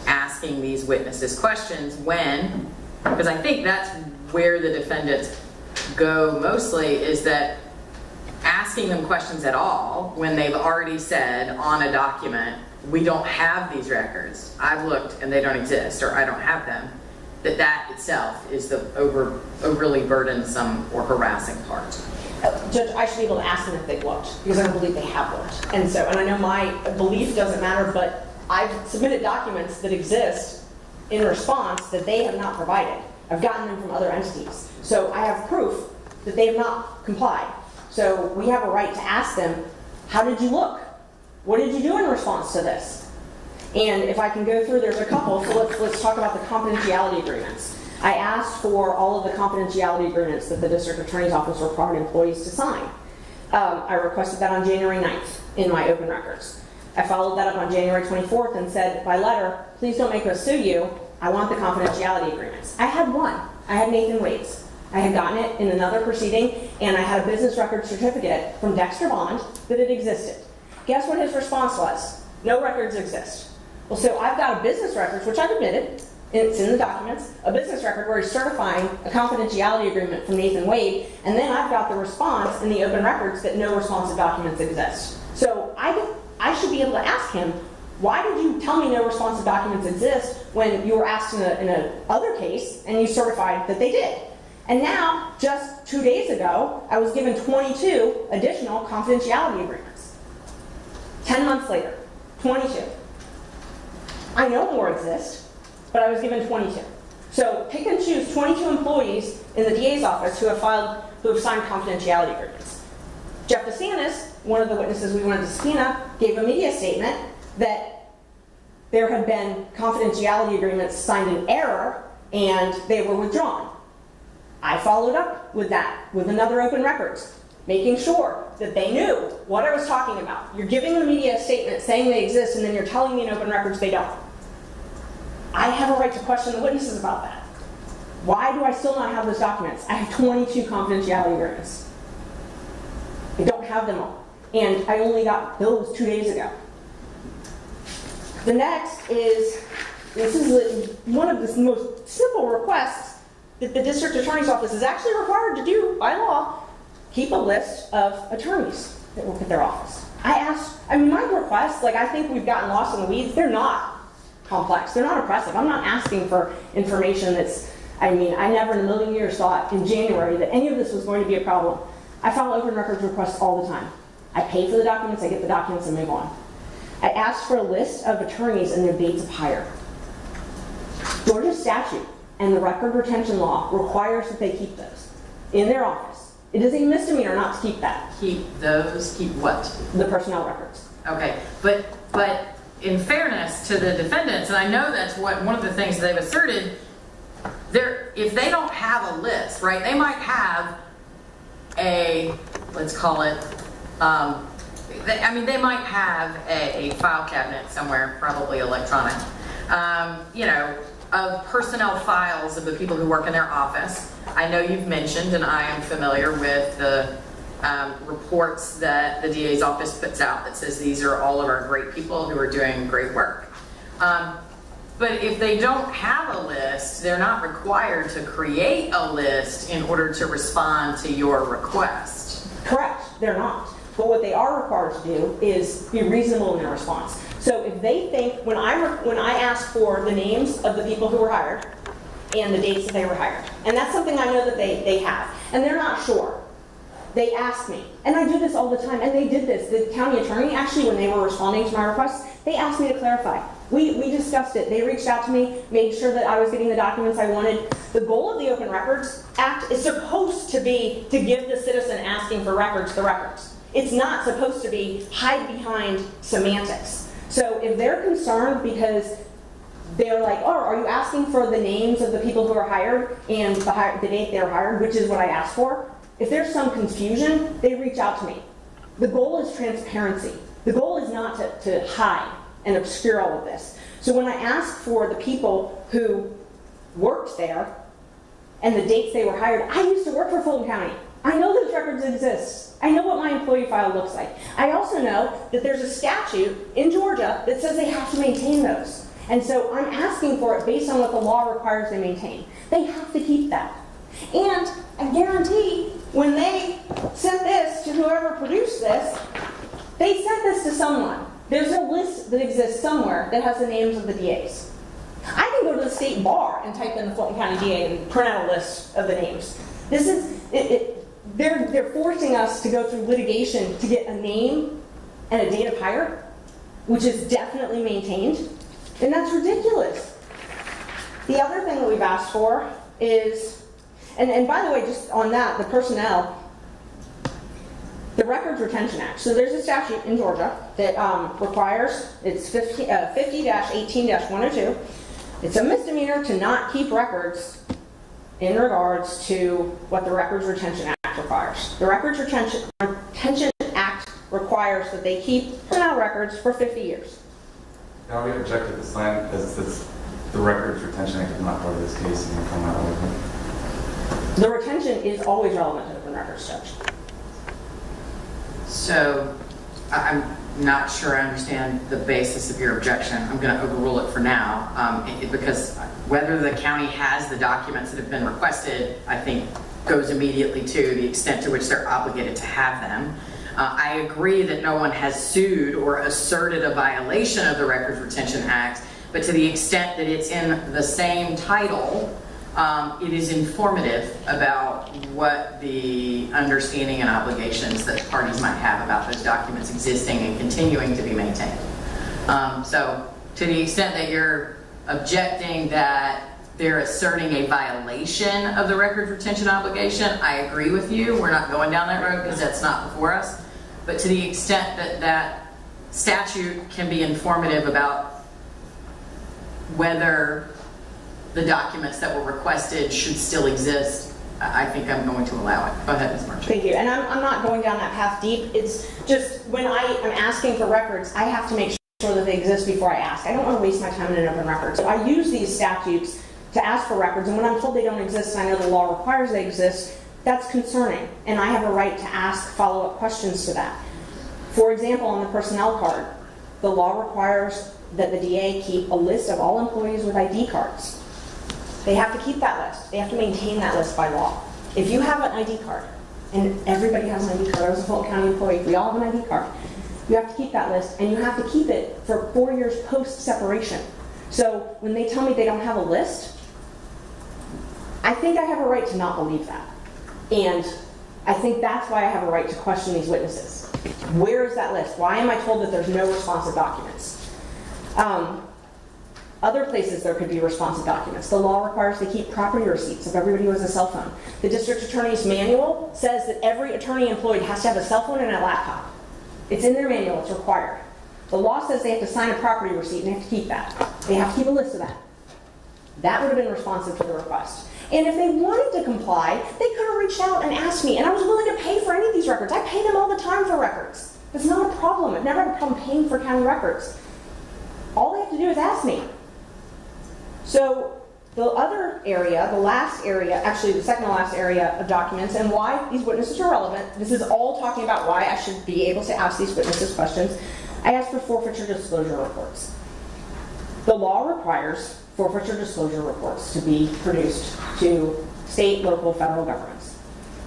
asking these witnesses questions when, because I think that's where the defendants go mostly, is that asking them questions at all when they've already said on a document, we don't have these records, I've looked and they don't exist, or I don't have them, that itself is the overly burdensome or harassing part. Judge, I should be able to ask them if they've looked, because I don't believe they have looked. And I know my belief doesn't matter, but I've submitted documents that exist in response that they have not provided. I've gotten them from other entities. So I have proof that they have not complied. So we have a right to ask them, how did you look? What did you do in response to this? And if I can go through, there's a couple, so let's talk about the confidentiality agreements. I asked for all of the confidentiality agreements that the district attorney's office required employees to sign. I requested that on January 9th in my open records. I followed that up on January 24th and said by letter, please don't make us sue you. I want the confidentiality agreements. I had one. I had Nathan Wade's. I had gotten it in another proceeding, and I had a business record certificate from Dexter Bond that it existed. Guess what his response was? No records exist. Well, so I've got a business record, which I've admitted, it's in the documents, a business record where he's certifying a confidentiality agreement from Nathan Wade, and then I've got the response in the open records that no responsive documents exist. So I should be able to ask him, why did you tell me no responsive documents exist when you were asked in a other case and you certified that they did? And now, just 2 days ago, I was given 22 additional confidentiality agreements. 10 months later, 22. I know more exist, but I was given 22. So pick and choose 22 employees in the DA's office who have signed confidentiality agreements. Jeff DeSantis, one of the witnesses we wanted to subpoena, gave a media statement that there had been confidentiality agreements signed in error and they were withdrawn. I followed up with that with another open records, making sure that they knew what I was talking about. You're giving the media a statement saying they exist, and then you're telling me in open records they don't. I have a right to question the witnesses about that. Why do I still not have those documents? I have 22 confidentiality agreements. I don't have them all. And I only got those 2 days ago. The next is, this is one of the most simple requests that the district attorney's office is actually required to do by law, keep a list of attorneys that work at their office. My requests, I think we've gotten lost in the weeds, they're not complex, they're not oppressive. I'm not asking for information I never in a million years thought in January that any of this was going to be a problem. I file open records requests all the time. I pay for the documents, I get the documents, and move on. I asked for a list of attorneys and their dates of hire. Georgia statute and the record retention law requires that they keep those in their office. It is a misdemeanor not to keep that. Keep what? The personnel records. Okay, but in fairness to the defendants, and I know that's one of the things they've asserted, if they don't have a list, right, they might have let's call it, they might have a file cabinet somewhere, probably electronic, of personnel files of the people who work in their office. I know you've mentioned, and I am familiar with the reports that the DA's office puts out that says these are all of our great people who are doing great work. But if they don't have a list, they're not required to create a list in order to respond to your request. Correct, they're not. But what they are required to do is be reasonable in their response. So if they think, when I ask for the names of the people who were hired and the dates that they were hired, and that's something I know that they have, and they're not sure. they ask me, and I do this all the time, and they did this. The county attorney, actually, when they were responding to my requests, they asked me to clarify. We discussed it. They reached out to me, made sure that I was getting the documents I wanted. The goal of the Open Records Act is supposed to be to give the citizen asking for records the records. It's not supposed to be hide behind semantics. So if they're concerned because they're like, oh, are you asking for the names of the people who are hired and the date they were hired, which is what I asked for? If there's some confusion, they reach out to me. The goal is transparency. The goal is not to hide and obscure all of this. So when I asked for the people who worked there and the dates they were hired, I used to work for Fulton County. I know those records exist. I know what my employee file looks like. I also know that there's a statute in Georgia that says they have to maintain those. And so I'm asking for it based on what the law requires they maintain. They have to keep that. And I guarantee when they sent this to whoever produced this, they sent this to someone. There's a list that exists somewhere that has the names of the DAs. I can go to the state bar and type in the Fulton County DA and print out a list of the names. This is, they're forcing us to go through litigation to get a name and a date of hire, which is definitely maintained, and that's ridiculous. The other thing that we've asked for is, and by the way, just on that, the personnel, the Records Retention Act. So there's a statute in Georgia that requires, it's 50-18-102. It's a misdemeanor to not keep records in regards to what the Records Retention Act requires. The Records Retention Act requires that they keep personnel records for 50 years. Now we object to this line because it's the Records Retention Act is not part of this case and we'll come out with it. The retention is always relevant to open records, Judge. So I'm not sure I understand the basis of your objection. I'm going to overrule it for now because whether the county has the documents that have been requested, I think goes immediately to the extent to which they're obligated to have them. I agree that no one has sued or asserted a violation of the Records Retention Act, but to the extent that it's in the same title, it is informative about what the understanding and obligations that parties might have about those documents existing and continuing to be maintained. So to the extent that you're objecting that they're asserting a violation of the records retention obligation, I agree with you. We're not going down that road because that's not before us. But to the extent that that statute can be informative about whether the documents that were requested should still exist, I think I'm going to allow it. Go ahead, Ms. Marchand. Thank you. And I'm not going down that path deep. It's just when I am asking for records, I have to make sure that they exist before I ask. I don't want to waste my time in an open record. So I use these statutes to ask for records, and when I'm told they don't exist and I know the law requires they exist, that's concerning, and I have a right to ask follow-up questions to that. For example, on the personnel card, the law requires that the DA keep a list of all employees with ID cards. They have to keep that list. They have to maintain that list by law. If you have an ID card, and everybody has an ID card, I was a Fulton County employee, we all have an ID card, you have to keep that list, and you have to keep it for 4 years post-separation. So when they tell me they don't have a list, I think I have a right to not believe that. And I think that's why I have a right to question these witnesses. Where is that list? Why am I told that there's no responsive documents? Other places there could be responsive documents. The law requires they keep property receipts of everybody who has a cell phone. The district attorney's manual says that every attorney employed has to have a cell phone and a laptop. It's in their manual, it's required. The law says they have to sign a property receipt and they have to keep that. They have to keep a list of that. That would have been responsive to the request. And if they wanted to comply, they could have reached out and asked me, and I was willing to pay for any of these records. I pay them all the time for records. It's not a problem. I've never had a problem paying for county records. All they have to do is ask me. So the other area, the last area, actually the second to last area of documents and why these witnesses are relevant, this is all talking about why I should be able to ask these witnesses questions. I asked for forfeiture disclosure reports. The law requires forfeiture disclosure reports to be produced to state, local, federal governments.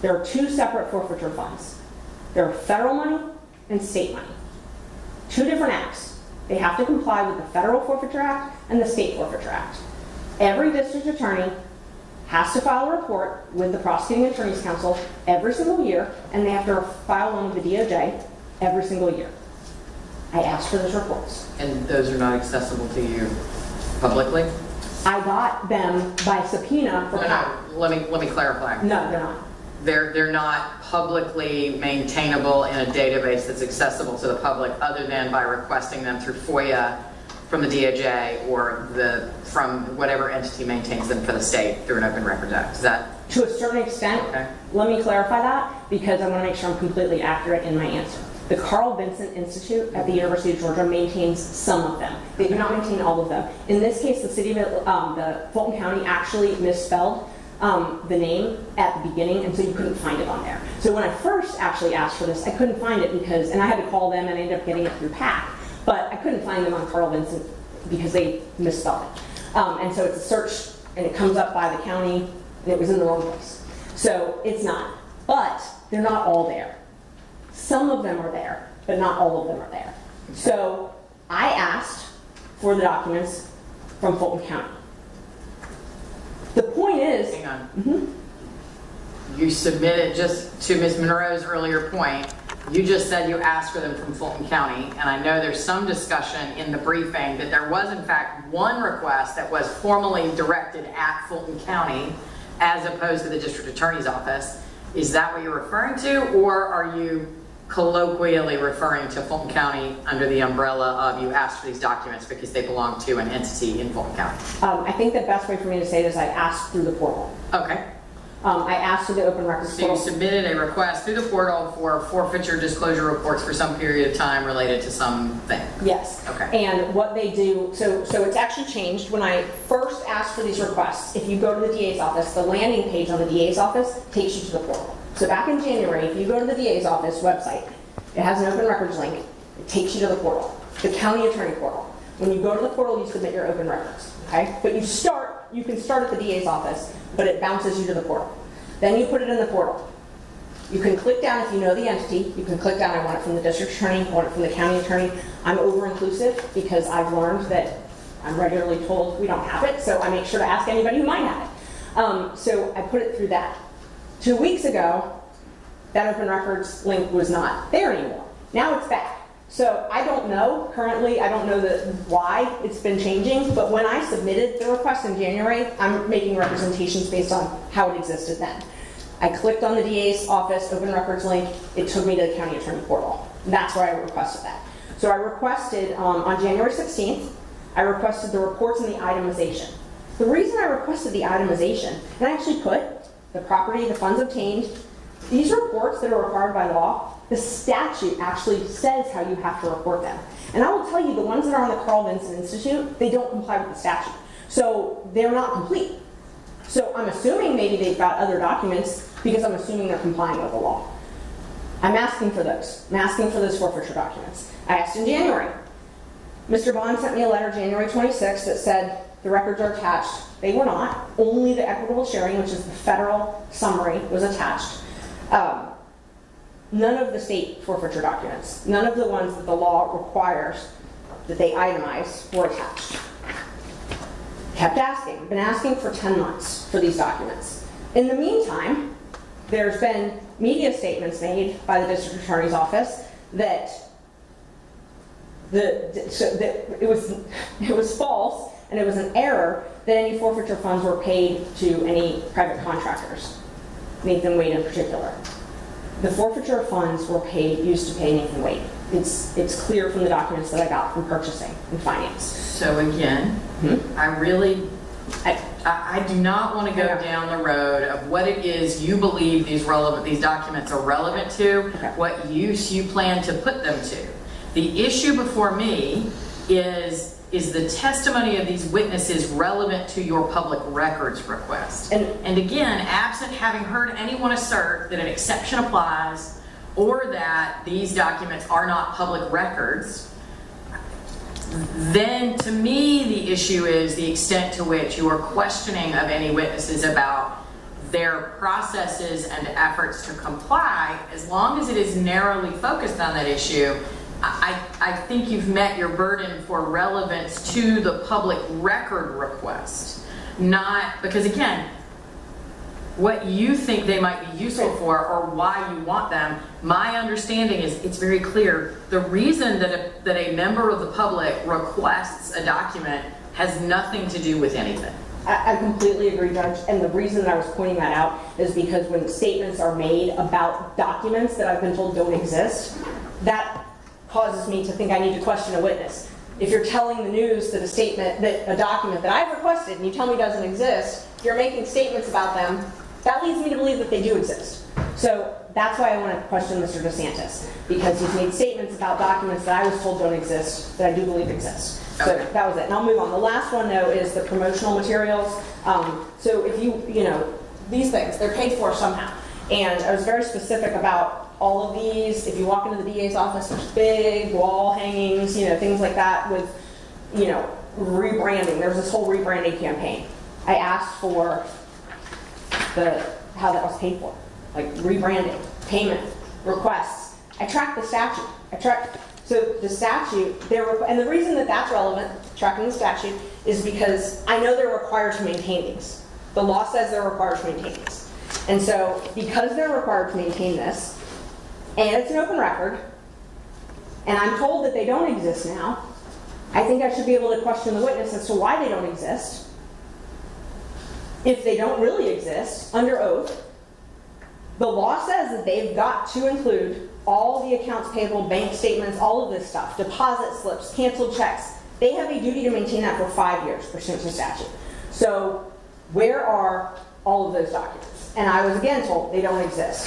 There are two separate forfeiture funds. There are federal money and state money. Two different acts. They have to comply with the Federal Forfeiture Act and the State Forfeiture Act. Every district attorney has to file a report with the Prosecuting Attorney's Council every single year, and they have to file one with the DOJ every single year. I asked for those reports. And those are not accessible to you publicly? I got them by subpoena for Let me clarify. No, they're not. They're not publicly maintainable in a database that's accessible to the public other than by requesting them through FOIA from the DOJ or from whatever entity maintains them for the state through an Open Records Act. Is that? To a certain extent. Okay. Let me clarify that because I want to make sure I'm completely accurate in my answer. The Carl Vinson Institute at the University of Georgia maintains some of them. They do not maintain all of them. In this case, the the Fulton County actually misspelled the name at the beginning, and so you couldn't find it on there. So when I first actually asked for this, I couldn't find it because, and I had to call them and I ended up getting it through PAC, but I couldn't find them on Carl Vinson because they misspelled it. And so it's a search, and it comes up by the county, and it was in the wrong place. So it's not, but they're not all there. Some of them are there, but not all of them are there. So I asked for the documents from Fulton County. The point is, Hang on. You submitted, just to Ms. Monroe's earlier point, you just said you asked for them from Fulton County, and I know there's some discussion in the briefing that there was in fact one request that was formally directed at Fulton County as opposed to the district attorney's office. Is that what you're referring to, or are you colloquially referring to Fulton County under the umbrella of you asked for these documents because they belong to an entity in Fulton County? I think the best way for me to say it is I asked through the portal. Okay. I asked through the open records So you portal. submitted a request through the portal for forfeiture disclosure reports for some period of time related to something? Yes. Okay. And what they do, so it's actually changed. When I first asked for these requests, if you go to the DA's office, the landing page on the DA's office takes you to the portal. So back in January, if you go to the DA's office website, it has an open records link. It takes you to the portal, the county attorney portal. When you go to the portal, you submit your open records, okay? But you can start at the DA's office, but it bounces you to the portal. Then you put it in the portal. You can click down if you know the entity. You can click down, I want it from the district attorney, I want it from the county attorney. I'm over-inclusive because I've learned that I'm regularly told we don't have it, so I make sure to ask anybody who might have it. So I put it through that. 2 weeks ago, that open records link was not there anymore. Now it's back. So I don't know, currently, I don't know why it's been changing, but when I submitted the request in January, I'm making representations based on how it existed then. I clicked on the DA's office open records link, it took me to the county attorney portal. That's where I requested that. So I requested, on January 16th, I requested the reports and the itemization. The reason I requested the itemization, and I actually put the property, the funds obtained, these reports that are required by law, the statute actually says how you have to report them. And I will tell you, the ones that are on the Carl Vinson Institute, they don't comply with the statute. So they're not complete. So I'm assuming maybe they've got other documents because I'm assuming they're complying with the law. I'm asking for those. I'm asking for those forfeiture documents. I asked in January. Mr. Bond sent me a letter January 26th that said the records are attached. They were not. Only the equitable sharing, which is the federal summary, was attached. None of the state forfeiture documents, none of the ones that the law requires that they itemize were attached. Kept asking, been asking for 10 months for these documents. In the meantime, there's been media statements made by the district attorney's office that it was false and it was an error that any forfeiture funds were paid to any private contractors, Nathan Wade in particular. The forfeiture funds were used to pay Nathan Wade. It's clear from the documents that I got from purchasing and finance. So again, I do not want to go down the road of what it is you believe these documents are relevant to, what use you plan to put them to. The issue before me is the testimony of these witnesses relevant to your public records request? And again, absent having heard anyone assert that an exception applies or that these documents are not public records, then to me the issue is the extent to which you are questioning of any witnesses about their processes and efforts to comply. As long as it is narrowly focused on that issue, I think you've met your burden for relevance to the public record request. Not, because again, what you think they might be useful for or why you want them. My understanding is it's very clear. The reason that a member of the public requests a document has nothing to do with anything. I completely agree, Judge, and the reason that I was pointing that out is because when statements are made about documents that I've been told don't exist, that causes me to think I need to question a witness. If you're telling the news that a document that I've requested and you tell me doesn't exist, you're making statements about them, that leads me to believe that they do exist. So that's why I want to question Mr. DeSantis, because he's made statements about documents that I was told don't exist, that I do believe exist. So Okay. that was it. And I'll move on. The last one, though, is the promotional materials. So if these things, they're paid for somehow. And I was very specific about all of these. If you walk into the DA's office, there's big wall hangings, things like that with, rebranding. There's this whole rebranding campaign. I asked for how that was paid for, like rebranding, payment, requests. I tracked the statute. So the statute, and the reason that that's relevant, tracking the statute, is because I know they're required to maintain these. The law says they're required to maintain these. And so because they're required to maintain this, and it's an open record, and I'm told that they don't exist now, I think I should be able to question the witness as to why they don't exist. If they don't really exist, under oath, the law says that they've got to include all the accounts payable, bank statements, all of this stuff, deposit slips, canceled checks. They have a duty to maintain that for 5 years pursuant to statute. So where are all of those documents? And I was again told they don't exist.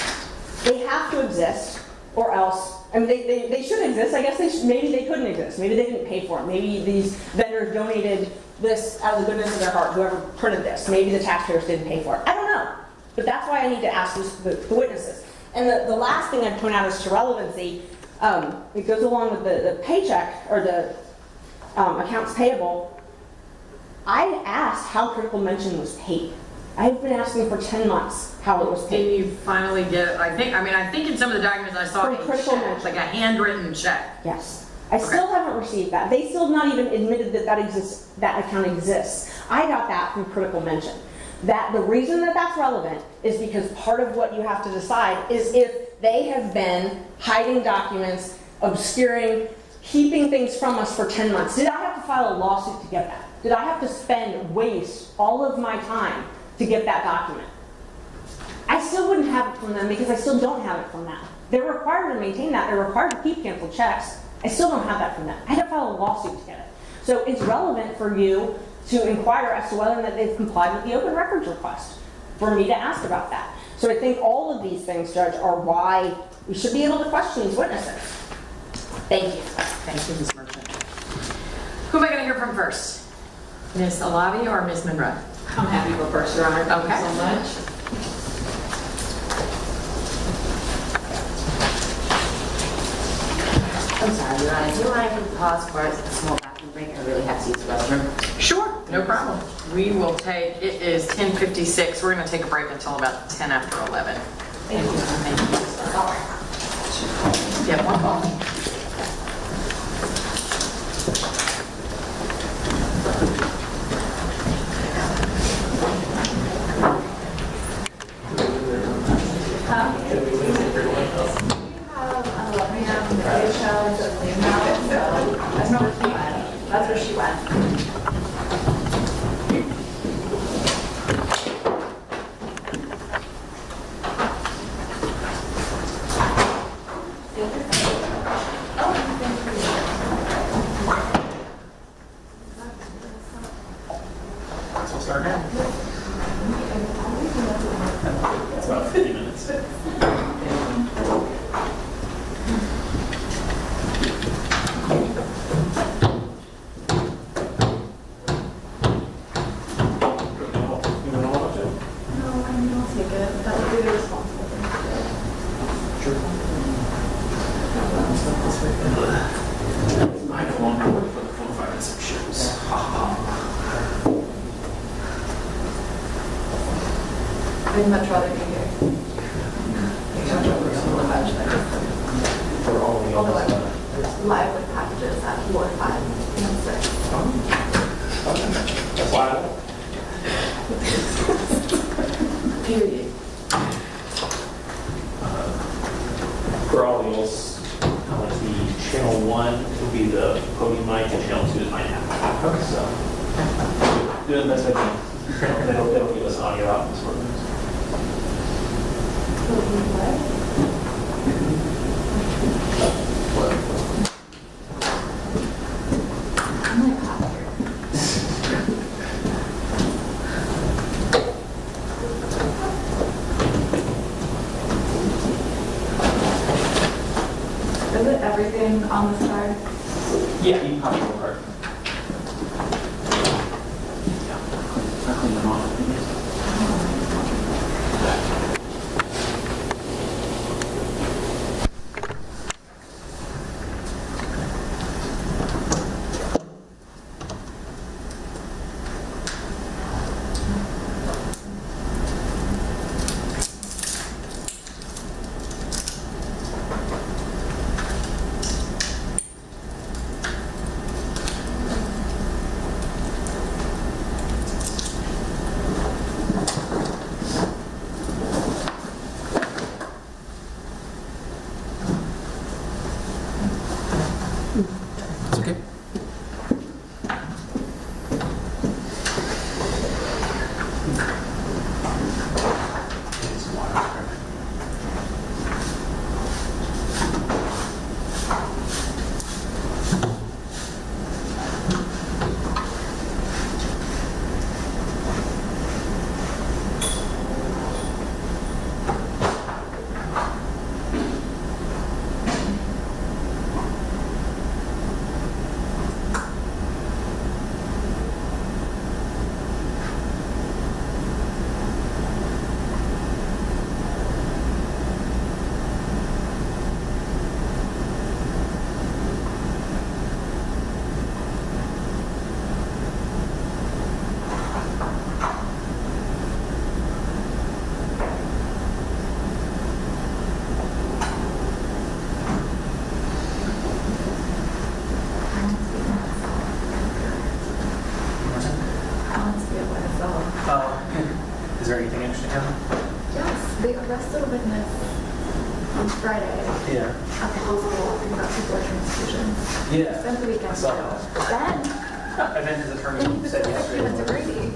They have to exist, or else, they should exist. I guess maybe they couldn't exist. Maybe they didn't pay for it. Maybe these vendors donated this out of the goodness of their heart, whoever printed this. Maybe the taxpayers didn't pay for it. I don't know. But that's why I need to ask the witnesses. And the last thing I'd point out is to relevancy. It goes along with the paycheck, or the accounts payable. I asked how critical mention was paid. I've been asking for 10 months how it was Did paid. you finally get, I think in some of the documents I saw For a critical check, mention. like a handwritten check. Yes. I still haven't received that. They still not even admitted that exists, that account exists. I got that from critical mention. The reason that that's relevant is because part of what you have to decide is if they have been hiding documents, obscuring, keeping things from us for 10 months. Did I have to file a lawsuit to get that? Did I have to waste all of my time to get that document? I still wouldn't have it from them because I still don't have it from them. They're required to maintain that. They're required to keep canceled checks. I still don't have that from them. I had to file a lawsuit to get it. So it's relevant for you to inquire as to whether or not they've complied with the open records request, for me to ask about that. So I think all of these things, Judge, are why we should be able to question these witnesses. Thank you. Thank you, Ms. Merchant. Who am I going to hear from first? Ms. Alavi or Ms. Monroe? I'm happy to go first, Your Honor. Thank Okay. you so much. I'm sorry, Your Honor, do you mind if we pause for a small bathroom break? I really have to use the restroom. Sure, no problem. We will take, it is 10:56. We're going to take a break until about 10 after 11. Thank you. Thank you. Yeah, one call. That's where she went. So start now. It's about 50 minutes. I no longer work for the full finance of shoes. I'd much rather be here. Although I work live with packages at 4, 5, and 6. That's why I Period. And it'll give us audio out as well. Is it everything on this card? Yeah, you can copy the card. I'll clean them off. It's okay. Is there anything interesting happening? Yes, they arrested a witness on Friday Yeah. at the hospital after he got two blood transfusions. Yeah. Spent the weekend I saw jail. that. And then his Then he attorney was said he yesterday. went to Grady.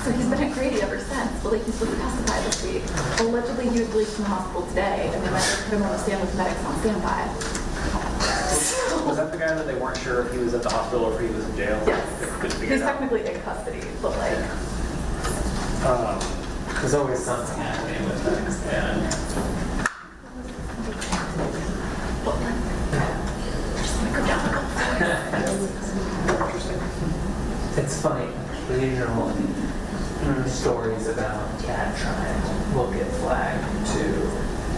So he's been at Grady ever since. Well, like, he's supposed to testify this week. Allegedly, he was released from the hospital today, and they might have put him on the stand with medics on standby. Was that the guy that they weren't sure if he was at the hospital or if he was in jail? Yes. They couldn't figure He's it out. technically in custody, but like, There's always something happening with things, and it's funny. The usual stories about dad trying will get flagged to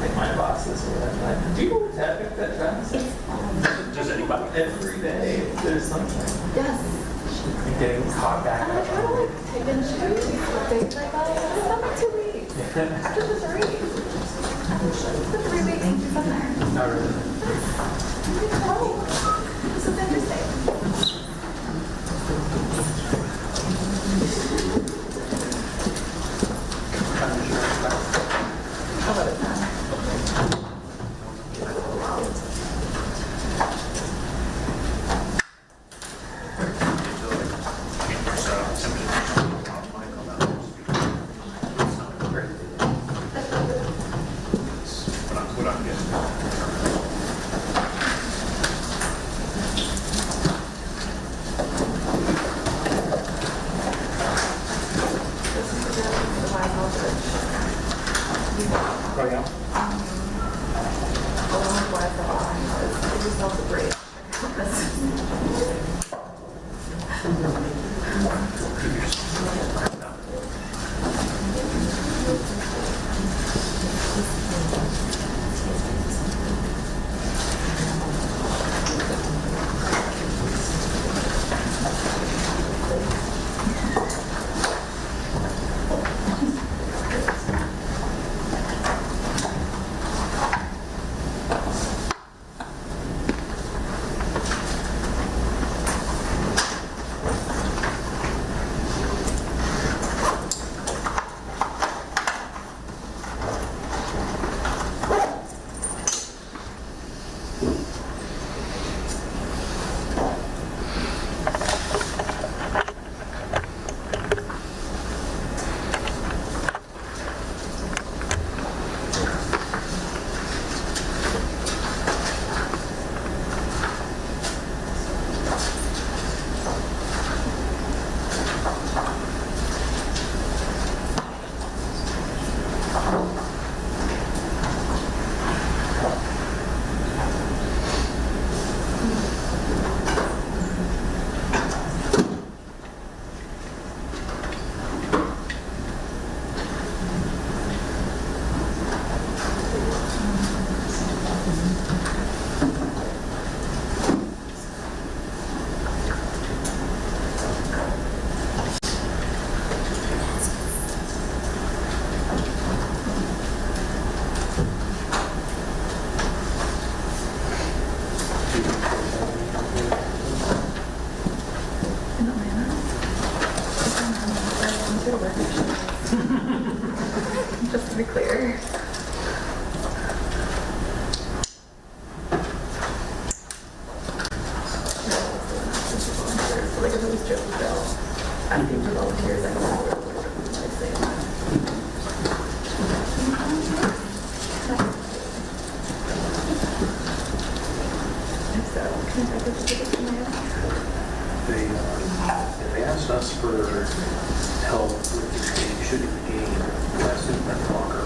like my bosses or whatever. Like, do you know what's happening with that traffic? Does anybody? Every day there's something. yes. And getting caught back And I up. try to like pick and choose things like that. It's been like 2 weeks. After the 3. It's been 3 weeks since you've been there. Not really. Oh, this is interesting. I'll let it pass. Oh, yeah? Just to be clear. So like if it was Joe Bell, asking for volunteers, I don't know what I'd say. If so, can I just get it in there? They asked us for help with the game, shooting the game last Super Walker.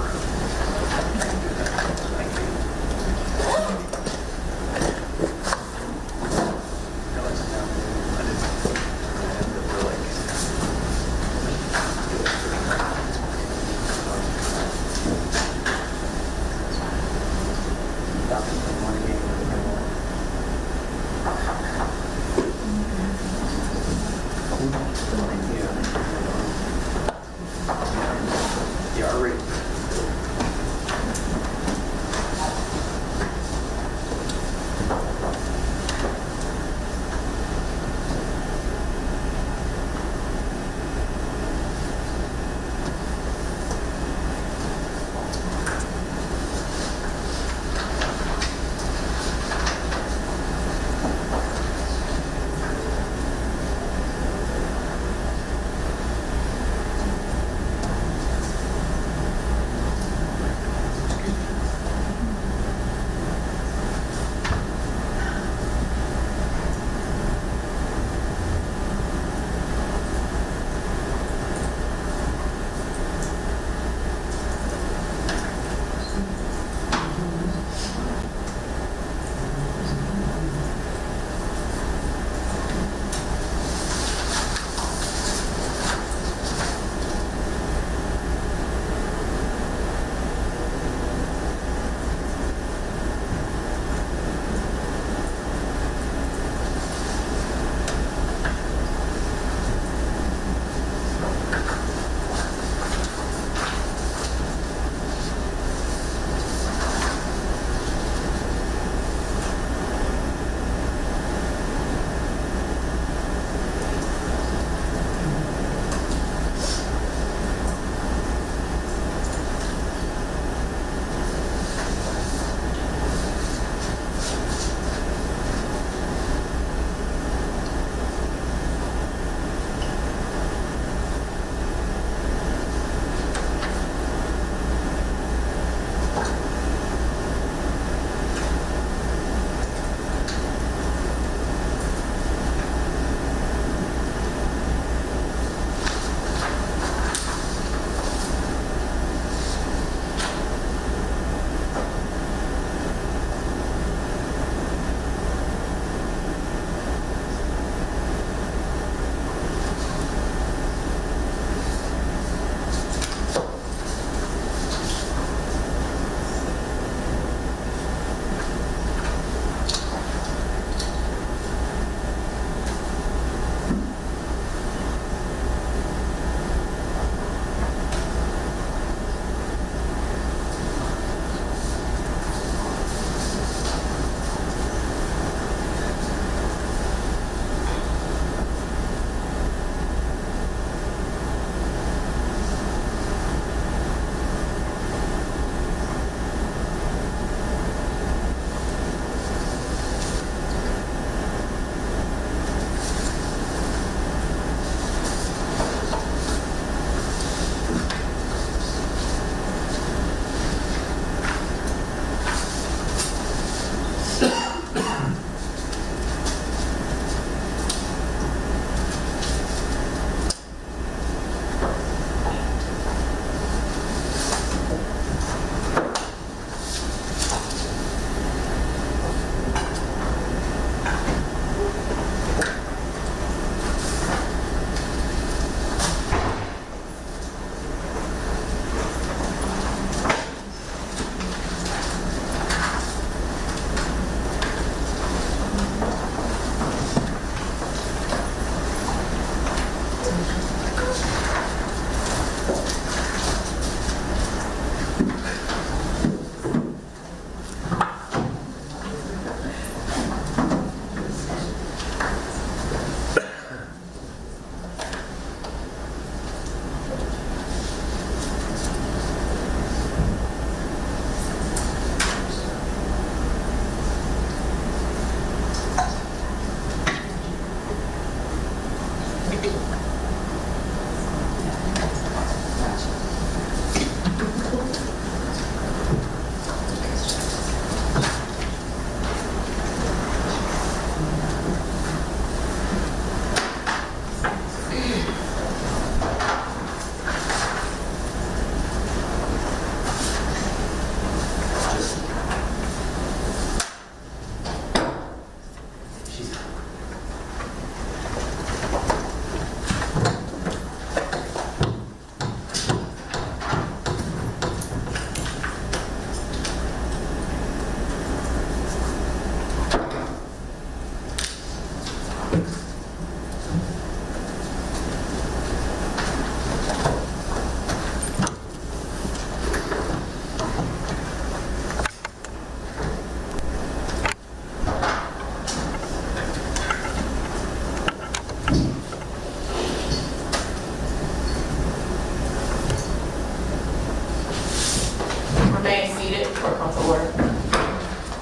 need it for council order.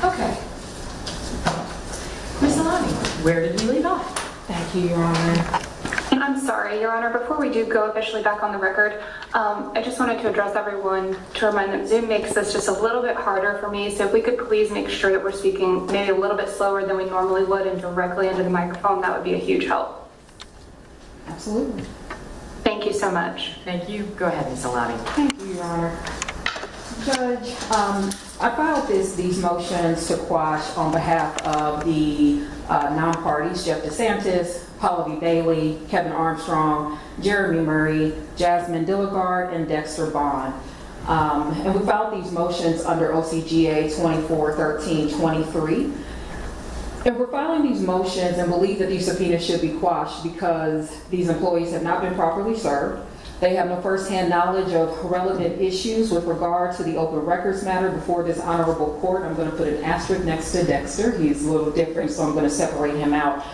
Okay. Ms. Alani, where did we leave off? Thank you, Your Honor. I'm sorry, Your Honor, before we do go officially back on the record, I just wanted to address everyone to remind them Zoom makes this just a little bit harder for me, so if we could please make sure that we're speaking maybe a little bit slower than we normally would and directly into the microphone, that would be a huge help. Absolutely. Thank you so much. Thank you. Go ahead, Ms. Alani. Thank you, Your Honor. Judge, I filed these motions to quash on behalf of the non-parties, Jeff DeSantis, Paula V. Bailey, Kevin Armstrong, Jeremy Murray, Jasmine Dilligard, and Dexter Bond. And we filed these motions under OCGA 241323. And we're filing these motions and believe that these subpoenas should be quashed because these employees have not been properly served. They have no firsthand knowledge of relevant issues with regard to the open records matter before this honorable court. I'm going to put an asterisk next to Dexter. He's a little different, so I'm going to separate him out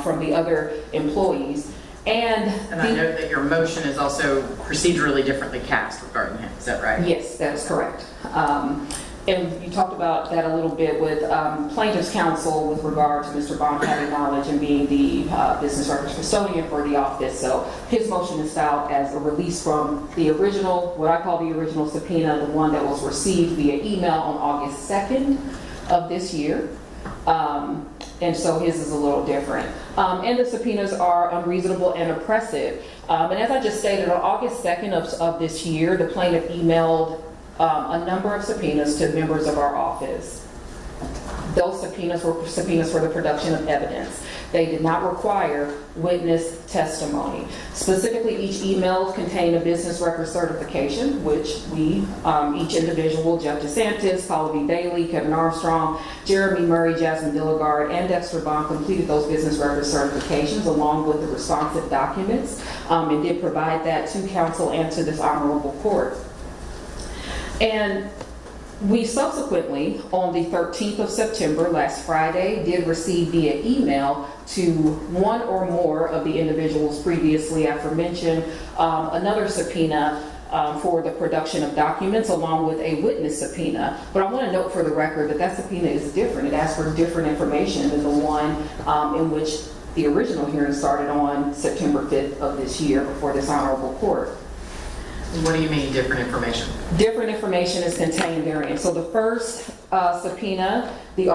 from the other employees. And I note that your motion is also procedurally differently cast regarding him. Is that right? Yes, that is correct. And you talked about that a little bit with plaintiff's counsel with regard to Mr. Bond having knowledge and being the business records custodian for the office. So his motion is filed as a release from the original, what I call the original subpoena, the one that was received via email on August 2nd of this year. And so his is a little different. And the subpoenas are unreasonable and oppressive. And as I just stated, on August 2nd of this year, the plaintiff emailed a number of subpoenas to members of our office. Those subpoenas were subpoenas for the production of evidence. They did not require witness testimony. Specifically, each email contained a business record certification, which we, each individual, Jeff DeSantis, Paula V. Bailey, Kevin Armstrong, Jeremy Murray, Jasmine Dilligard, and Dexter Bond completed those business record certifications along with the responsive documents and did provide that to counsel and to this honorable court. And we subsequently, on the 13th of September, last Friday, did receive via email to one or more of the individuals previously aforementioned another subpoena for the production of documents along with a witness subpoena. But I want to note for the record that that subpoena is different. It asks for different information than the one in which the original hearing started on September 5th of this year before this honorable court. What do you mean, different information? Different information is contained therein. So the first subpoena, the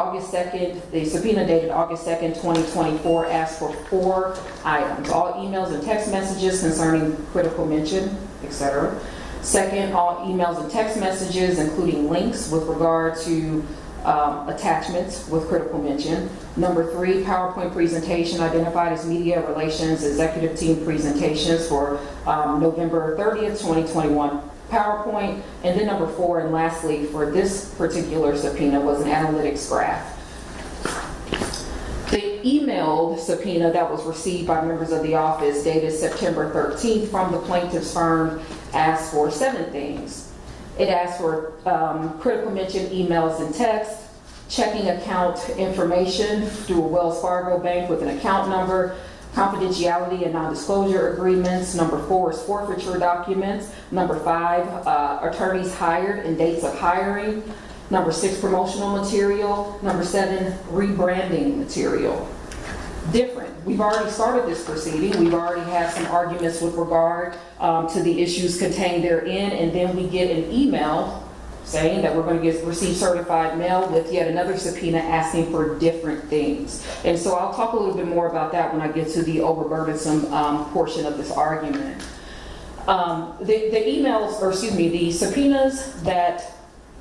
subpoena dated August 2nd, 2024, asked for 4 items. All emails and text messages concerning critical mention, etc. Second, all emails and text messages, including links with regard to attachments with critical mention. Number 3, PowerPoint presentation identified as media relations executive team presentations for November 30th, 2021 PowerPoint. And then number 4, and lastly, for this particular subpoena was an analytics graph. The emailed subpoena that was received by members of the office dated September 13th from the plaintiff's firm asked for 7 things. It asked for critical mention emails and text, checking account information through a Wells Fargo bank with an account number, confidentiality and non-disclosure agreements. Number 4 is forfeiture documents. Number 5, attorneys hired and dates of hiring. Number 6, promotional material. Number 7, rebranding material. Different. We've already started this proceeding. We've already had some arguments with regard to the issues contained therein, and then we get an email saying that we're going to receive certified mail with yet another subpoena asking for different things. And so I'll talk a little bit more about that when I get to the overburdensome portion of this argument. The subpoenas that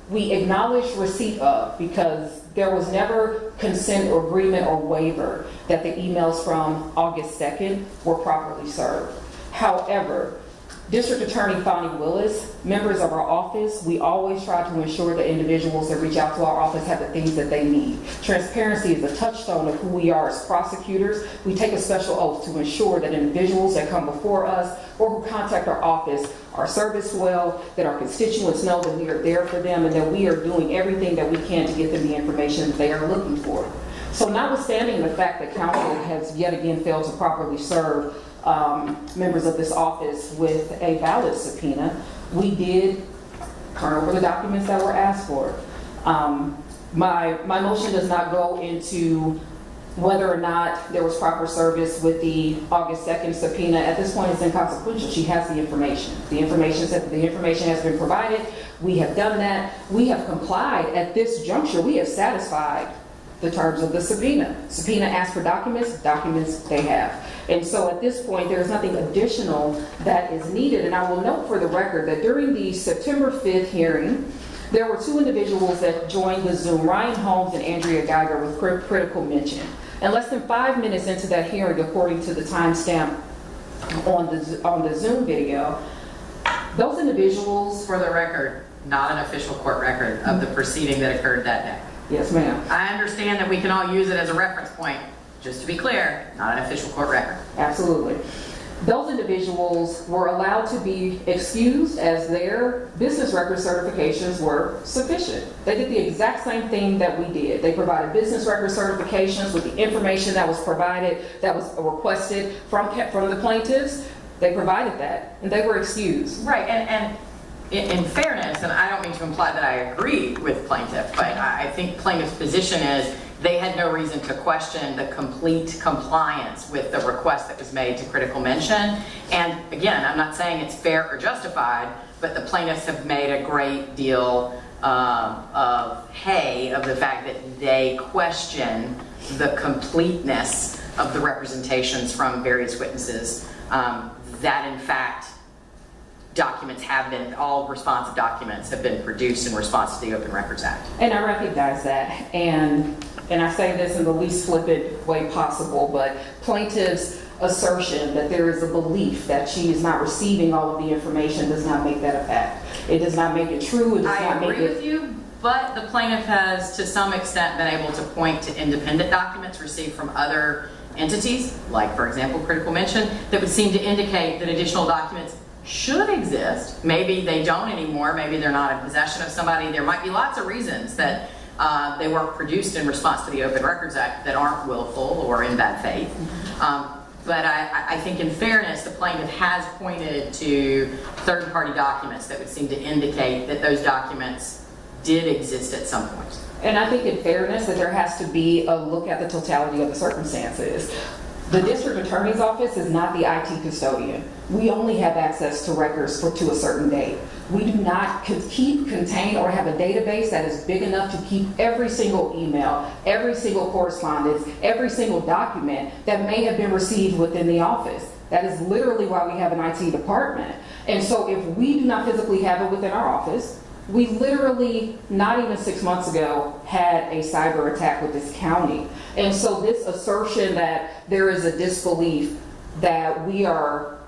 we acknowledge receipt of, because there was never consent or agreement or waiver that the emails from August 2nd were properly served. However, District Attorney Fani Willis, members of our office, we always try to ensure that individuals that reach out to our office have the things that they need. Transparency is a touchstone of who we are as prosecutors. We take a special oath to ensure that individuals that come before us or who contact our office are serviced well, that our constituents know that we are there for them, and that we are doing everything that we can to get them the information that they are looking for. So notwithstanding the fact that counsel has yet again failed to properly serve members of this office with a valid subpoena, we did turn over the documents that were asked for. My motion does not go into whether or not there was proper service with the August 2nd subpoena. At this point, it's inconsequential. She has the information. The information has been provided. We have done that. We have complied. At this juncture, we have satisfied the terms of the subpoena. Subpoena asked for documents they have. And so at this point, there is nothing additional that is needed. And I will note for the record that during the September 5th hearing, there were two individuals that joined the Zoom, Ryan Holmes and Andrea Geiger, with critical mention. And less than 5 minutes into that hearing, according to the timestamp on the Zoom video, those individuals... For the record, not an official court record of the proceeding that occurred that day. Yes, ma'am. I understand that we can all use it as a reference point. Just to be clear, not an official court record. Absolutely. Those individuals were allowed to be excused as their business record certifications were sufficient. They did the exact same thing that we did. They provided business record certifications with the information that was provided, that was requested from the plaintiffs. They provided that, and they were excused. Right, and in fairness, and I don't mean to imply that I agree with plaintiff, but I think plaintiff's position is they had no reason to question the complete compliance with the request that was made to critical mention. And again, I'm not saying it's fair or justified, but the plaintiffs have made a great deal of hay of the fact that they question the completeness of the representations from various witnesses, that in fact documents have been, all responsive documents have been produced in response to the Open Records Act. And I recognize that, and I say this in the least flippant way possible, but plaintiff's assertion that there is a belief that she is not receiving all of the information does not make that a fact. It does not make it true. It does I not make agree it... with you, but the plaintiff has to some extent been able to point to independent documents received from other entities, like for example critical mention, that would seem to indicate that additional documents should exist. Maybe they don't anymore, maybe they're not in possession of somebody. There might be lots of reasons that they weren't produced in response to the Open Records Act that aren't willful or in bad faith. But I think in fairness, the plaintiff has pointed to third-party documents that would seem to indicate that those documents did exist at some point. And I think in fairness that there has to be a look at the totality of the circumstances. The district attorney's office is not the IT custodian. We only have access to records to a certain date. We do not contain, or have a database that is big enough to keep every single email, every single correspondence, every single document that may have been received within the office. That is literally why we have an IT department. And so if we do not physically have it within our office, we literally, not even 6 months ago, had a cyber attack with this county. And so this assertion that there is a disbelief that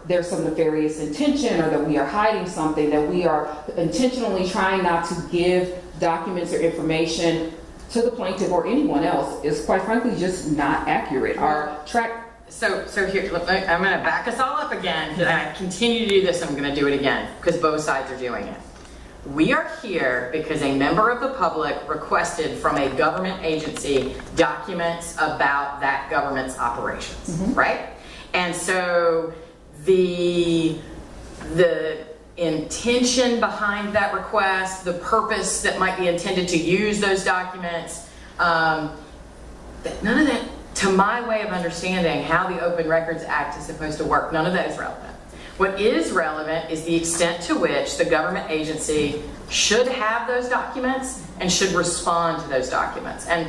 there's some nefarious intention, or that we are hiding something, that we are intentionally trying not to give documents or information to the plaintiff or anyone else, is quite frankly just not accurate. So here, look, I'm going to back us all up again, and I continue to do this, and I'm going to do it again, because both sides are doing it. We are here because a member of the public requested from a government agency documents about that government's operations, right? And so the intention behind that request, the purpose that might be intended to use those documents, none of that, to my way of understanding how the Open Records Act is supposed to work, none of that is relevant. What is relevant is the extent to which the government agency should have those documents and should respond to those documents. And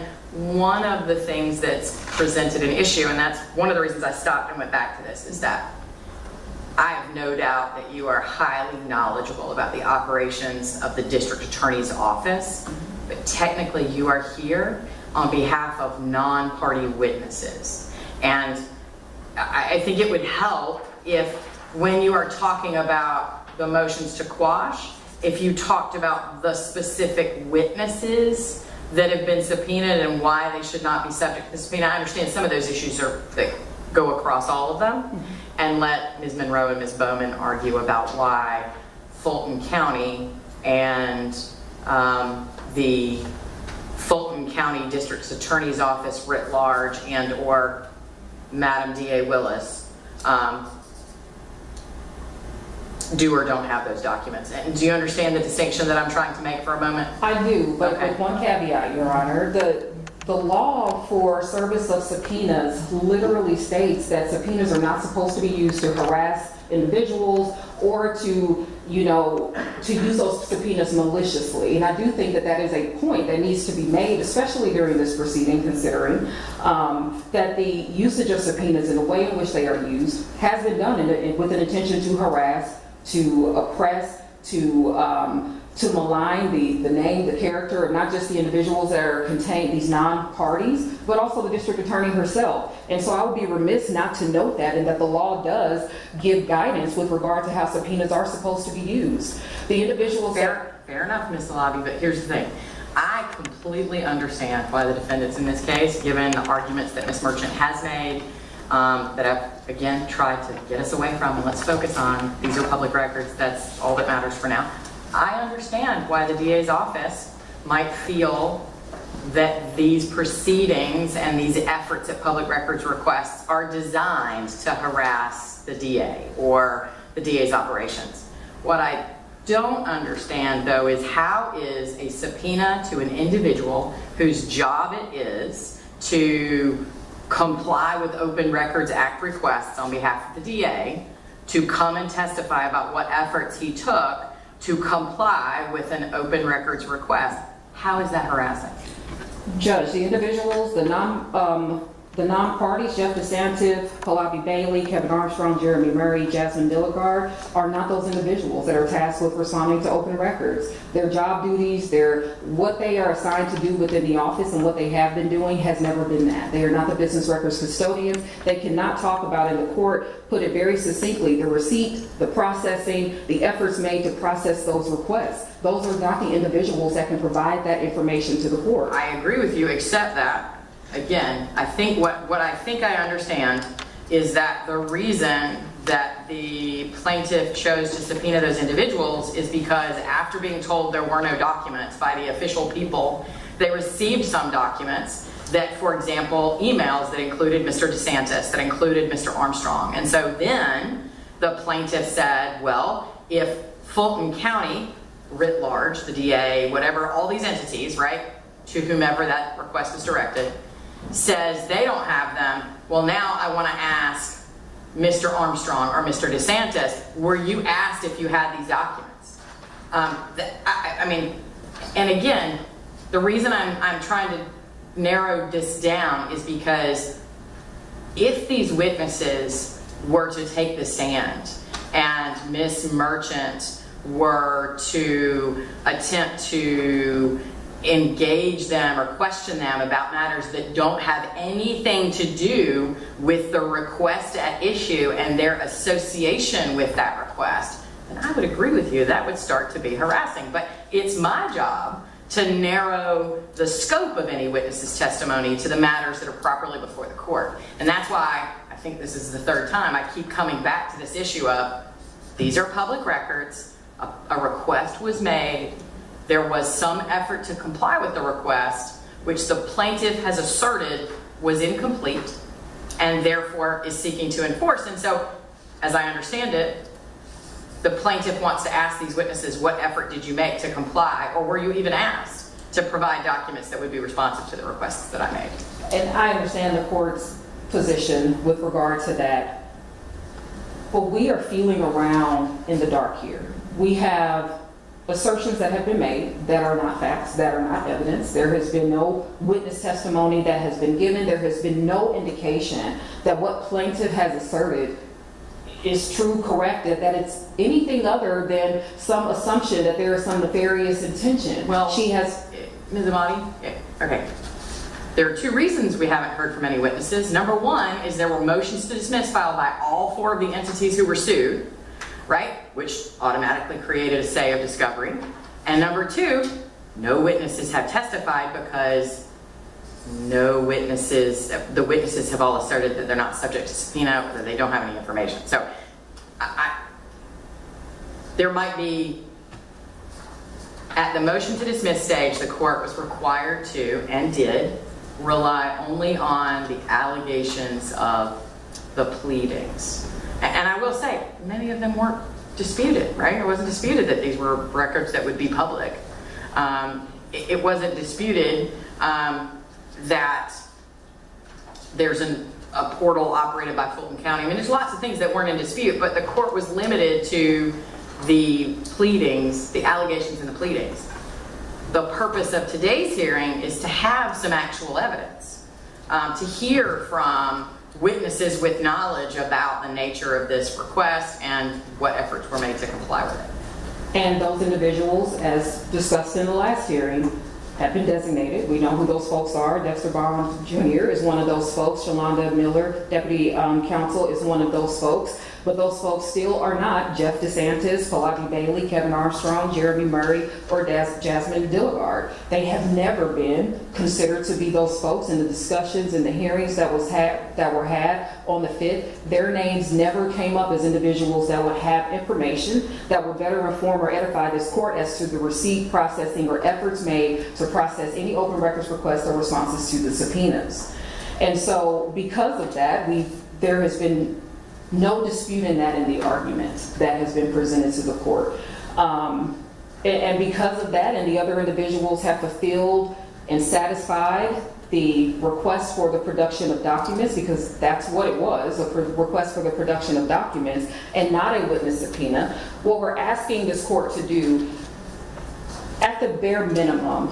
one of the things that's presented an issue, and that's one of the reasons I stopped and went back to this, is that I have no doubt that you are highly knowledgeable about the operations of the district attorney's office, but technically you are here on behalf of non-party witnesses. And I think it would help if, when you are talking about the motions to quash, if you talked about the specific witnesses that have been subpoenaed and why they should not be subject to the subpoena. I understand some of those issues that go across all of them, and let Ms. Monroe and Ms. Bowman argue about why Fulton County and the Fulton County District's Attorney's Office writ large and or Madam D.A. Willis do or don't have those documents. And do you understand the distinction that I'm trying to make for a moment? I do, but Okay. with one caveat, Your Honor. The law for service of subpoenas literally states that subpoenas are not supposed to be used to harass individuals or to, to use those subpoenas maliciously. And I do think that that is a point that needs to be made, especially during this proceeding, considering that the usage of subpoenas and the way in which they are used has been done with an intention to harass, to oppress, to malign the name, the character of not just the individuals that are contained, these non-parties, but also the district attorney herself. And so I would be remiss not to note that, and that the law does give guidance with regard to how subpoenas are supposed to be used. The individuals Fair enough, Ms. Alabi, but here's the thing. I completely understand why the defendants in this case, given the arguments that Ms. Merchant has made, that I've, again, tried to get us away from, and let's focus on, these are public records, that's all that matters for now. I understand why the DA's office might feel that these proceedings and these efforts at public records requests are designed to harass the DA or the DA's operations. What I don't understand, though, is how is a subpoena to an individual whose job it is to comply with Open Records Act requests on behalf of the DA to come and testify about what efforts he took to comply with an open records request. How is that harassing? Judge, the individuals, the non-parties, Jeff DeSantis, Calabi Bailey, Kevin Armstrong, Jeremy Murray, Jasmine Dilligard, are not those individuals that are tasked with responding to open records. Their job duties, what they are assigned to do within the office and what they have been doing has never been that. They are not the business records custodians. They cannot talk about in the court, put it very succinctly, the receipt, the processing, the efforts made to process those requests. Those are not the individuals that can provide that information to the court. I agree with you, except that, again, I think what I think I understand is that the reason that the plaintiff chose to subpoena those individuals is because after being told there were no documents by the official people, they received some documents that, for example, emails that included Mr. DeSantis, that included Mr. Armstrong. And so then the plaintiff said, well, if Fulton County, writ large, the DA, whatever, all these entities, right, to whomever that request was directed, says they don't have them, well, now I want to ask Mr. Armstrong or Mr. DeSantis, were you asked if you had these documents? I mean, and again, the reason I'm trying to narrow this down is because if these witnesses were to take the stand and Ms. Merchant were to attempt to engage them or question them about matters that don't have anything to do with the request at issue and their association with that request, then I would agree with you, that would start to be harassing. But it's my job to narrow the scope of any witness's testimony to the matters that are properly before the court. And that's why I think this is the third time I keep coming back to this issue of these are public records, a request was made, there was some effort to comply with the request, which the plaintiff has asserted was incomplete and therefore is seeking to enforce. And so, as I understand it, the plaintiff wants to ask these witnesses, what effort did you make to comply, or were you even asked to provide documents that would be responsive to the requests that I made? And I understand the court's position with regard to that, but we are feeling around in the dark here. We have assertions that have been made that are not facts, that are not evidence. There has been no witness testimony that has been given. There has been no indication that what plaintiff has asserted is true, correct, that it's anything other than some assumption that there is some nefarious intention. Well, she has... Ms. Amati, okay. There are two reasons we haven't heard from any witnesses. Number one is there were motions to dismiss filed by all four of the entities who were sued, right? Which automatically created a stay of discovery. And number two, no witnesses have testified because the witnesses have all asserted that they're not subject to subpoena or that they don't have any information. So there might be, at the motion to dismiss stage, the court was required to, and did, rely only on the allegations of the pleadings. And I will say, many of them weren't disputed, right? It wasn't disputed that these were records that would be public. It wasn't disputed that there's a portal operated by Fulton County. I mean, there's lots of things that weren't in dispute, but the court was limited to the pleadings, the allegations in the pleadings. The purpose of today's hearing is to have some actual evidence, to hear from witnesses with knowledge about the nature of this request and what efforts were made to comply with it. And those individuals, as discussed in the last hearing, have been designated. We know who those folks are. Dexter Bond Jr. is one of those folks. Shalonda Miller, Deputy Counsel, is one of those folks. But those folks still are not Jeff DeSantis, Palaji Bailey, Kevin Armstrong, Jeremy Murray, or Jasmine Dillard. They have never been considered to be those folks in the discussions and the hearings that were had on the 5th. Their names never came up as individuals that would have information that would better inform or edify this court as to the receipt, processing, or efforts made to process any open records requests or responses to the subpoenas. And so because of that, there has been no dispute in that in the argument that has been presented to the court. And because of that, and the other individuals have fulfilled and satisfied the request for the production of documents, because that's what it was, a request for the production of documents and not a witness subpoena, what we're asking this court to do, at the bare minimum,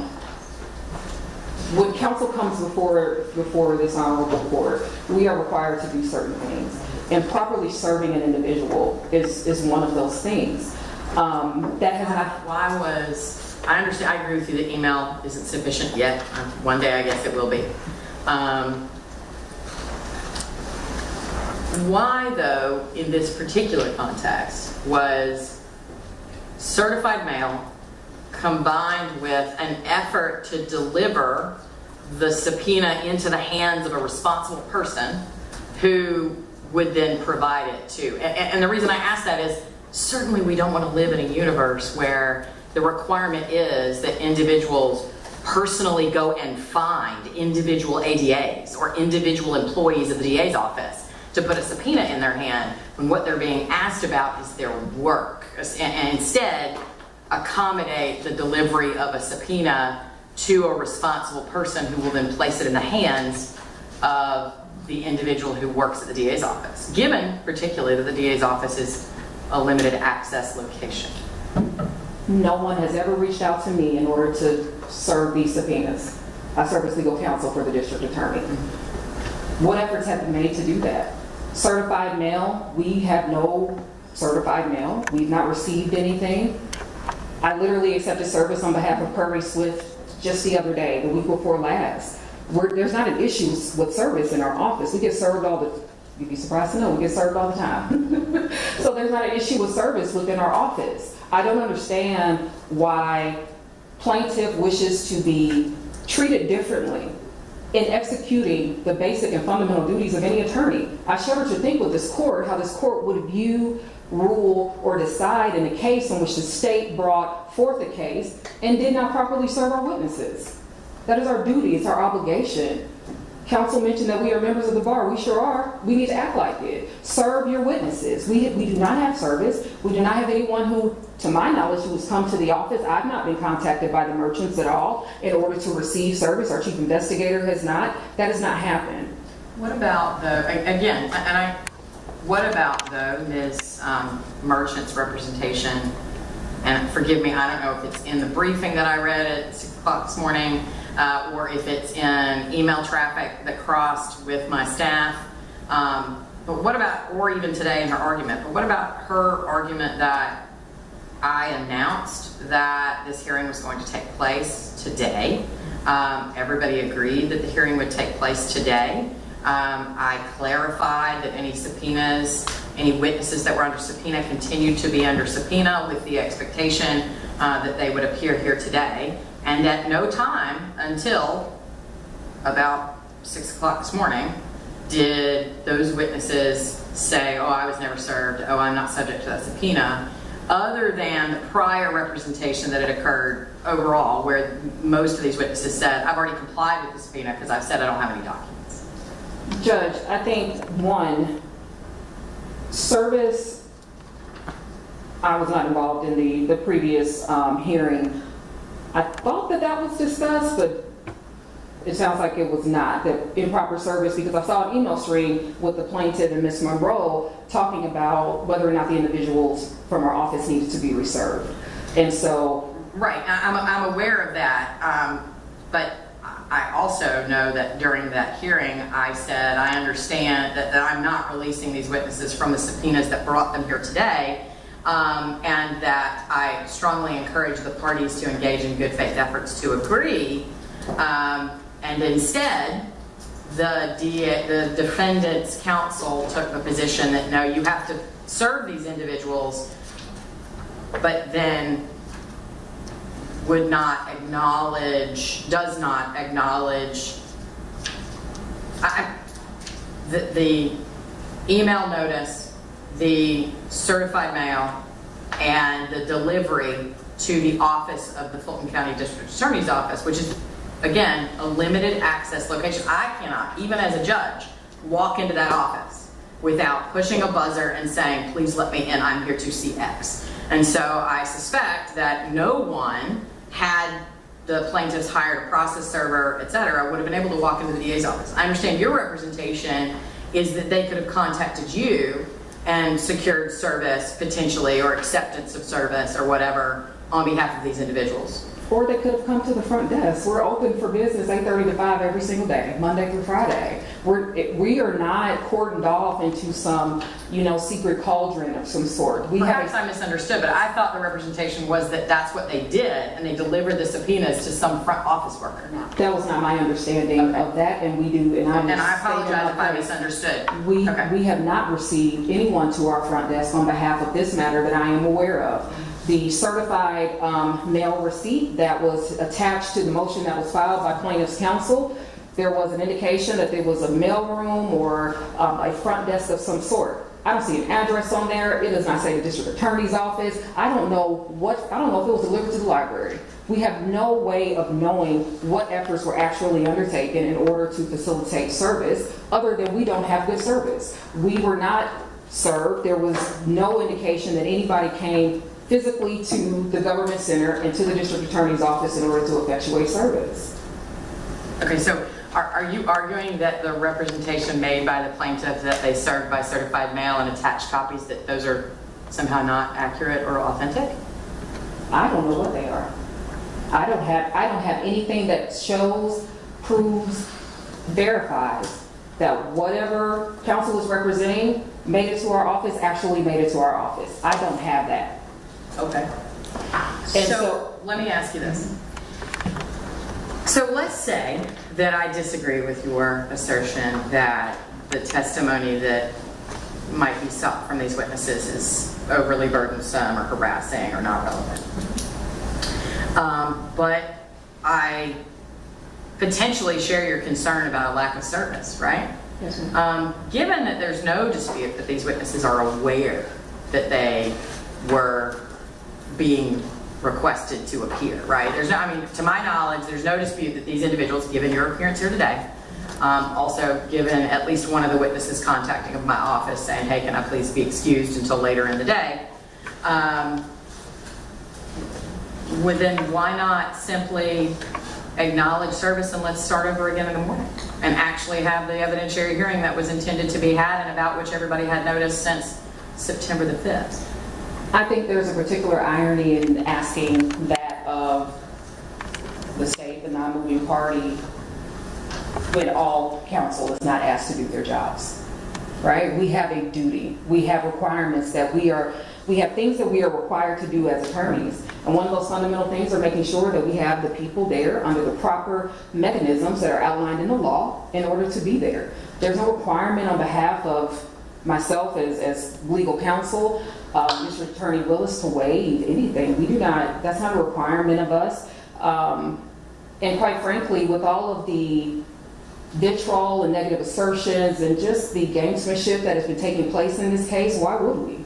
when counsel comes before this honorable court, we are required to do certain things. And properly serving an individual is one of those things. That has not. I understand, I agree with you that email isn't sufficient yet. One day I guess it will be. Why though, in this particular context, was certified mail combined with an effort to deliver the subpoena into the hands of a responsible person who would then provide it to? And the reason I ask that is, certainly we don't want to live in a universe where the requirement is that individuals personally go and find individual ADAs or individual employees of the DA's office to put a subpoena in their hand when what they're being asked about is their work. And instead, accommodate the delivery of a subpoena to a responsible person who will then place it in the hands of the individual who works at the DA's office, given particularly that the DA's office is a limited access location. No one has ever reached out to me in order to serve these subpoenas. I serve as legal counsel for the district attorney. What efforts have been made to do that? Certified mail, we have no certified mail. We've not received anything. I literally accepted service on behalf of Curry Swift just the other day, the week before last. There's not an issue with service in our office. We get served you'd be surprised to know, we get served all the time. So there's not an issue with service within our office. I don't understand why plaintiff wishes to be treated differently in executing the basic and fundamental duties of any attorney. I shudder to think with this court, how this court would view, rule, or decide in a case in which the state brought forth a case and did not properly serve our witnesses. That is our duty, it's our obligation. Counsel mentioned that we are members of the bar. We sure are. We need to act like it. Serve your witnesses. We do not have service. We do not have anyone who, to my knowledge, who has come to the office. I've not been contacted by the merchants at all in order to receive service. Our chief investigator has not. That has not happened. What about what about though Ms. Merchant's representation? And forgive me, I don't know if it's in the briefing that I read at 6 o'clock this morning, or if it's in email traffic that crossed with my staff. But what about, or even today in her argument, but what about her argument that I announced that this hearing was going to take place today? Everybody agreed that the hearing would take place today. I clarified that any subpoenas, any witnesses that were under subpoena continued to be under subpoena with the expectation that they would appear here today. And at no time until about 6 o'clock this morning did those witnesses say, oh, I was never served, oh, I'm not subject to that subpoena, other than the prior representation that had occurred overall, where most of these witnesses said, I've already complied with the subpoena because I've said I don't have any documents. Judge, I think, one, service I was not involved in the previous hearing. I thought that was discussed, but it sounds like it was not, that improper service, because I saw an email stream with the plaintiff and Ms. Monroe talking about whether or not the individuals from our office needed to be reserved. And so... Right, I'm aware of that, but I also know that during that hearing, I said, I understand that I'm not releasing these witnesses from the subpoenas that brought them here today, and that I strongly encourage the parties to engage in good faith efforts to agree, and instead, the defendant's counsel took the position that no, you have to serve these individuals, but then does not acknowledge the email notice, the certified mail, and the delivery to the office of the Fulton County District Attorney's Office, which is, again, a limited access location. I cannot, even as a judge, walk into that office without pushing a buzzer and saying, please let me in, I'm here to see X. And so I suspect that no one, had the plaintiffs hired a process server, et cetera, would have been able to walk into the DA's office. I understand your representation is that they could have contacted you and secured service potentially, or acceptance of service or whatever on behalf of these individuals. Or they could have come to the front desk. We're open for business 8:30 to 5 every single day, Monday through Friday. We are not cordoned off into some, secret cauldron of some sort. Perhaps I misunderstood, but I thought the representation was that that's what they did, and they delivered the subpoenas to some front office worker. No. That was not my understanding of that, and we do, and I apologize if I misunderstood. We have not received anyone to our front desk on behalf of this matter that I am aware of. The certified mail receipt that was attached to the motion that was filed by plaintiff's counsel, there was an indication that there was a mail room or a front desk of some sort. I don't see an address on there. It does not say the district attorney's office. I don't know if it was delivered to the library. We have no way of knowing what efforts were actually undertaken in order to facilitate service, other than we don't have good service. We were not served. There was no indication that anybody came physically to the government center and to the district attorney's office in order to effectuate service. Okay, so are you arguing that the representation made by the plaintiff that they served by certified mail and attached copies, that those are somehow not accurate or authentic? I don't know what they are. I don't have anything that shows, proves, verifies that whatever counsel is representing made it to our office, actually made it to our office. I don't have that. Okay. And so let me ask you this. So let's say that I disagree with your assertion that the testimony that might be sought from these witnesses is overly burdensome or harassing or not relevant. But I potentially share your concern about a lack of service, right? Yes, ma'am. Given that there's no dispute that these witnesses are aware that they were being requested to appear, right? To my knowledge, there's no dispute that these individuals, given your appearance here today, also given at least one of the witnesses contacting my office saying, hey, can I please be excused until later in the day? Then why not simply acknowledge service and let's start over again in the morning and actually have the evidentiary hearing that was intended to be had and about which everybody had noticed since September the 5th? I think there's a particular irony in asking that of the state, the non-moving party, when all counsel is not asked to do their jobs, right? We have a duty. We have requirements that we have things that we are required to do as attorneys. And one of those fundamental things are making sure that we have the people there under the proper mechanisms that are outlined in the law in order to be there. There's no requirement on behalf of myself as legal counsel, District Attorney Willis, to waive anything. We do not, that's not a requirement of us. And quite frankly, with all of the vitriol and negative assertions and just the gamesmanship that has been taking place in this case, why would we?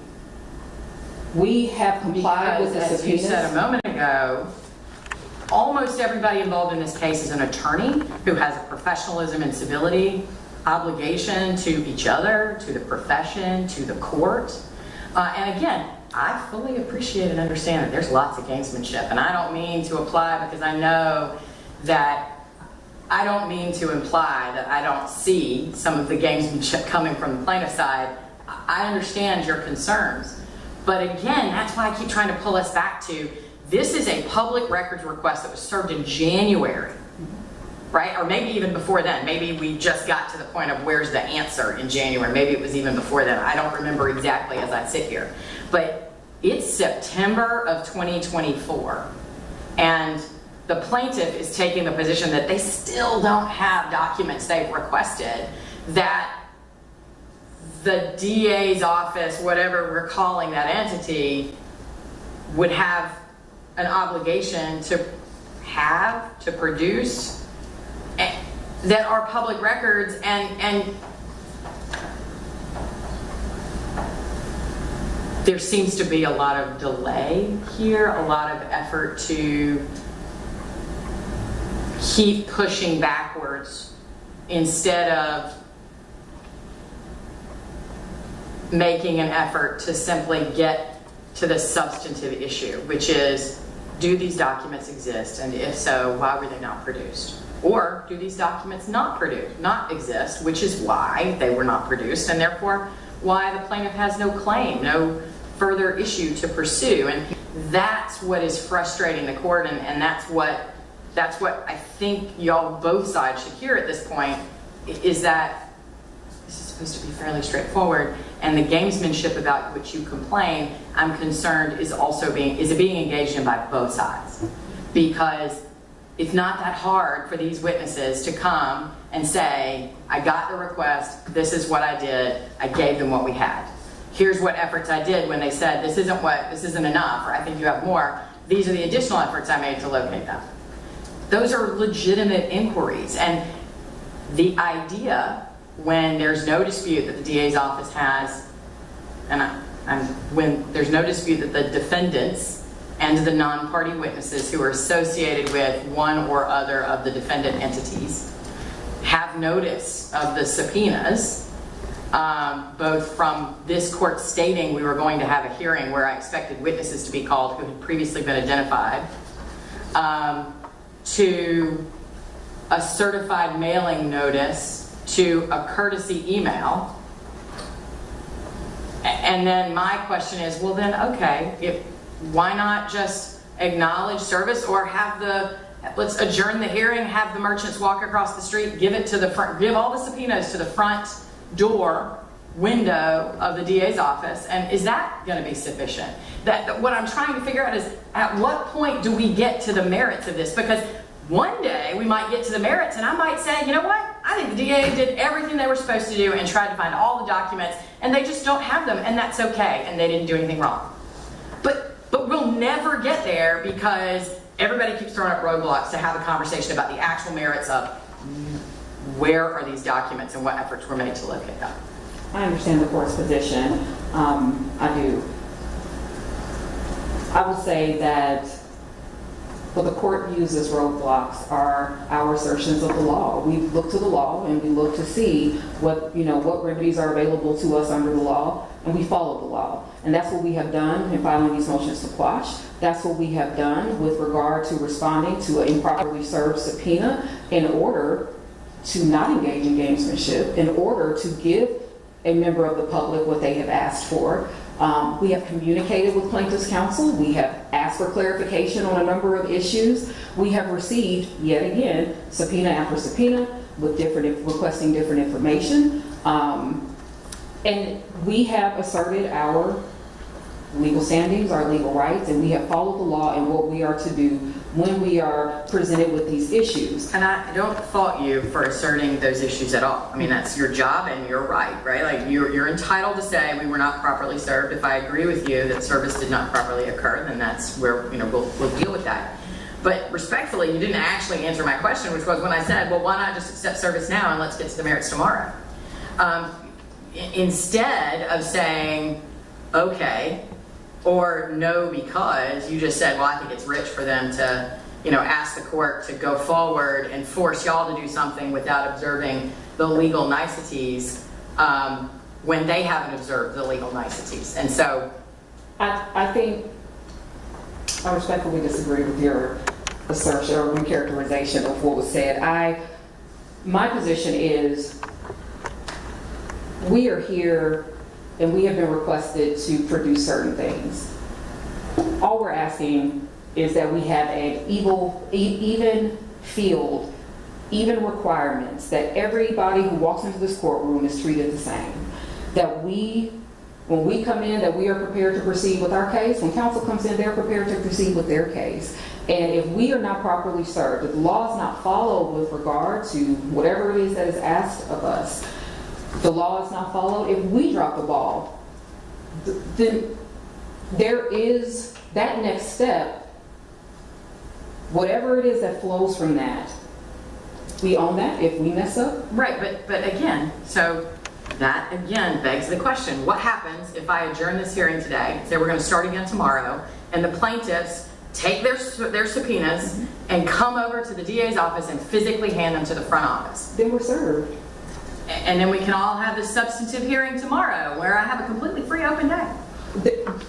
We have complied with the subpoenas. As you said a moment ago, almost everybody involved in this case is an attorney who has a professionalism and civility obligation to each other, to the profession, to the court. And again, I fully appreciate and understand that there's lots of gamesmanship, and I don't mean to apply because I know that I don't mean to imply that I don't see some of the gamesmanship coming from the plaintiff side. I understand your concerns. But again, that's why I keep trying to pull us back to, this is a public records request that was served in January, right? Or maybe even before then. Maybe we just got to the point of where's the answer in January. Maybe it was even before then. I don't remember exactly as I sit here. But it's September of 2024. And the plaintiff is taking the position that they still don't have documents they've requested, that the DA's office, whatever we're calling that entity, would have an obligation to produce that are public records, and there seems to be a lot of delay here, a lot of effort to keep pushing backwards instead of making an effort to simply get to the substantive issue, which is, do these documents exist? And if so, why were they not produced? Or do these documents not exist, which is why they were not produced, and therefore why the plaintiff has no claim, no further issue to pursue. And that's what is frustrating the court, and that's what I think y'all both sides should hear at this point, is that this is supposed to be fairly straightforward, and the gamesmanship about which you complain, I'm concerned, is being engaged in by both sides. Because it's not that hard for these witnesses to come and say, I got the request, this is what I did, I gave them what we had. Here's what efforts I did when they said, this isn't enough, or I think you have more. These are the additional efforts I made to locate them. Those are legitimate inquiries, and the idea, when there's no dispute that the DA's office has, when there's no dispute that the defendants and the non-party witnesses who are associated with one or other of the defendant entities have notice of the subpoenas, both from this court stating we were going to have a hearing where I expected witnesses to be called who had previously been identified, to a certified mailing notice, to a courtesy email. And then my question is, well then, okay, why not just acknowledge service, or let's adjourn the hearing, have the merchants walk across the street, give all the subpoenas to the front door window of the DA's office, and is that going to be sufficient? What I'm trying to figure out is, at what point do we get to the merits of this? Because one day we might get to the merits and I might say, you know what? I think the DA did everything they were supposed to do and tried to find all the documents, and they just don't have them, and that's okay, and they didn't do anything wrong. But we'll never get there because everybody keeps throwing up roadblocks to have a conversation about the actual merits of where are these documents and what efforts were made to locate them. I understand the court's position. I do. I will say that what the court uses roadblocks are our assertions of the law. We look to the law and we look to see what remedies are available to us under the law, and we follow the law. And that's what we have done in filing these motions to quash. That's what we have done with regard to responding to an improperly served subpoena in order to not engage in gamesmanship, in order to give a member of the public what they have asked for. We have communicated with plaintiff's counsel. We have asked for clarification on a number of issues. We have received, yet again, subpoena after subpoena with requesting different information. And we have asserted our legal standings, our legal rights, and we have followed the law and what we are to do when we are presented with these issues. And I don't fault you for asserting those issues at all. I mean, that's your job and you're right? Like you're entitled to say we were not properly served. If I agree with you that service did not properly occur, then that's where we'll deal with that. But respectfully, you didn't actually answer my question, which was when I said, well, why not just accept service now and let's get to the merits tomorrow? Instead of saying, okay, or no, because you just said, well, I think it's rich for them to, ask the court to go forward and force y'all to do something without observing the legal niceties when they haven't observed the legal niceties. And so I think I respectfully disagree with your assertion or recharacterization of what was said. My position is we are here and we have been requested to produce certain things. All we're asking is that we have an even field, even requirements, that everybody who walks into this courtroom is treated the same. That when we come in, that we are prepared to proceed with our case. When counsel comes in, they're prepared to proceed with their case. And if we are not properly served, if the law is not followed with regard to whatever it is that is asked of us, the law is not followed, if we drop the ball, then there is that next step, whatever it is that flows from that, we own that if we mess up. Right, but again, so that again begs the question, what happens if I adjourn this hearing today, say we're going to start again tomorrow, and the plaintiffs take their subpoenas and come over to the DA's office and physically hand them to the front office? Then we're served. And then we can all have this substantive hearing tomorrow where I have a completely free open day.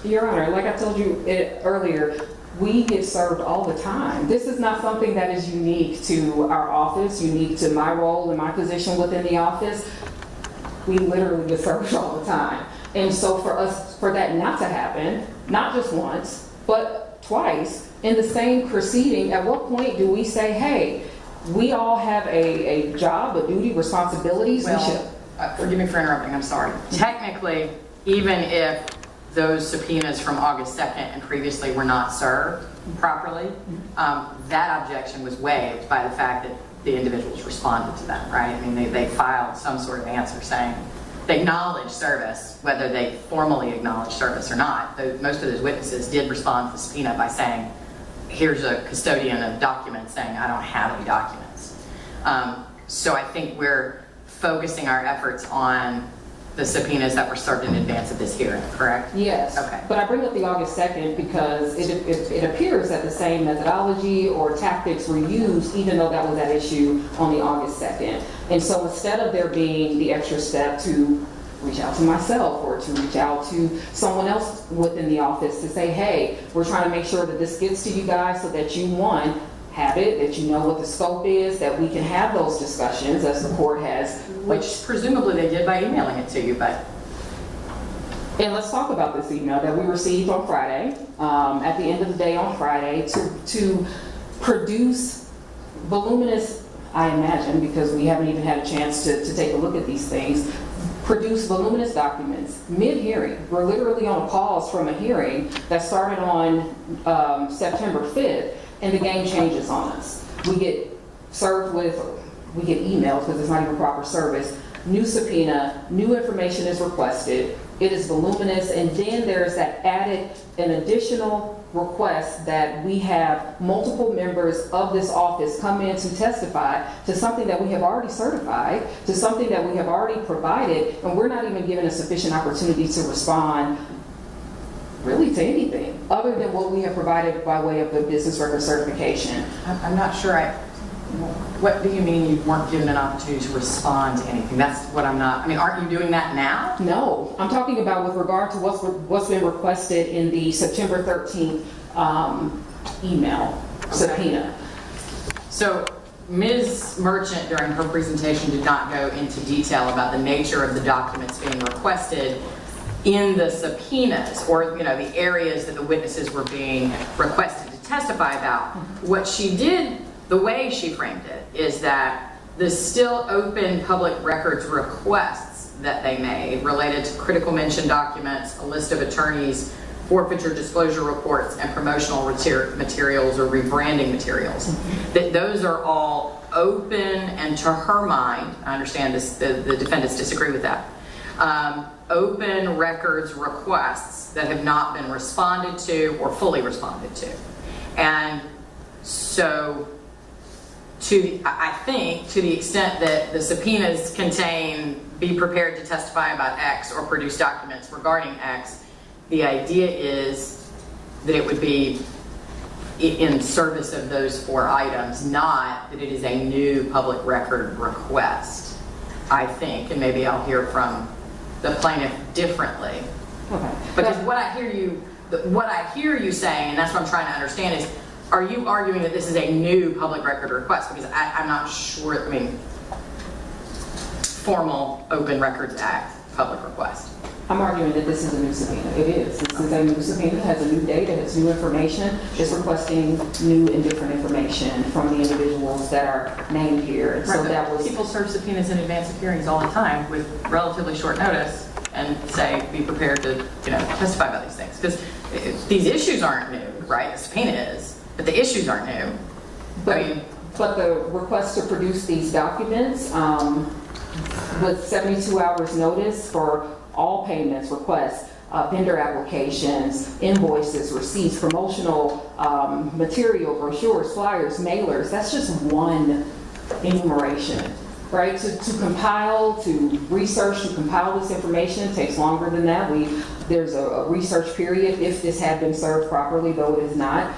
Your Honor, like I told you earlier, we get served all the time. This is not something that is unique to our office, unique to my role and my position within the office. We literally get served all the time. And so for that not to happen, not just once, but twice, in the same proceeding, at what point do we say, hey, we all have a job, a duty, responsibilities? Well, forgive me for interrupting, I'm sorry. Technically, even if those subpoenas from August 2nd and previously were not served properly, that objection was waived by the fact that the individuals responded to them, right? I mean, they filed some sort of answer saying they acknowledged service, whether they formally acknowledged service or not. Most of those witnesses did respond to the subpoena by saying, here's a custodian of documents saying I don't have any documents. So I think we're focusing our efforts on the subpoenas that were served in advance of this hearing, correct? Yes. Okay. But I bring up the August 2nd because it appears that the same methodology or tactics were used, even though that was at issue on the August 2nd. And so instead of there being the extra step to reach out to myself or to reach out to someone else within the office to say, hey, we're trying to make sure that this gets to you guys so that you, one, have it, that you know what the scope is, that we can have those discussions as the court has. Which presumably they did by emailing it to you, but. And let's talk about this email that we received on Friday, at the end of the day on Friday, to produce voluminous, I imagine, because we haven't even had a chance to take a look at these things, produce voluminous documents mid-hearing. We're literally on a pause from a hearing that started on September 5th, and the game changes on us. We get served with, we get emails because it's not even proper service, new subpoena, new information is requested, it is voluminous, and then there's that added, an additional request that we have multiple members of this office come in to testify to something that we have already certified, to something that we have already provided, and we're not even given a sufficient opportunity to respond really to anything other than what we have provided by way of the business record certification. I'm not sure what do you mean you weren't given an opportunity to respond to anything? That's what I'm not, I mean, aren't you doing that now? No, I'm talking about with regard to what's been requested in the September 13th email subpoena. So Ms. Merchant during her presentation did not go into detail about the nature of the documents being requested in the subpoenas, or the areas that the witnesses were being requested to testify about. What she did, the way she framed it, is that the still open public records requests that they made related to critical mention documents, a list of attorneys, forfeiture disclosure reports, and promotional materials or rebranding materials, that those are all open, and to her mind, I understand this, the defendants disagree with that, open records requests that have not been responded to or fully responded to. And so I think to the extent that the subpoenas contain be prepared to testify about X or produce documents regarding X, the idea is that it would be in service of those 4 items, not that it is a new public record request, I think, and maybe I'll hear from the plaintiff differently. Okay. Because what I hear you what I hear you saying, and that's what I'm trying to understand is, are you arguing that this is a new public record request? Because I'm not sure, I mean, formal Open Records Act public request. I'm arguing that this is a new subpoena. It is. This is a new subpoena, has a new date, it has new information. It's requesting new and different information from the individuals that are named here. And so that was. People serve subpoenas in advance of hearings all the time with relatively short notice and say, be prepared to, testify about these things. Because these issues aren't new, right? The subpoena is, but the issues aren't new. But the request to produce these documents with 72 hours notice for all payments, requests, vendor applications, invoices, receipts, promotional material, brochures, flyers, mailers, that's just one enumeration, right? To compile, to research, to compile this information takes longer than that. There's a research period if this had been served properly, though it is not.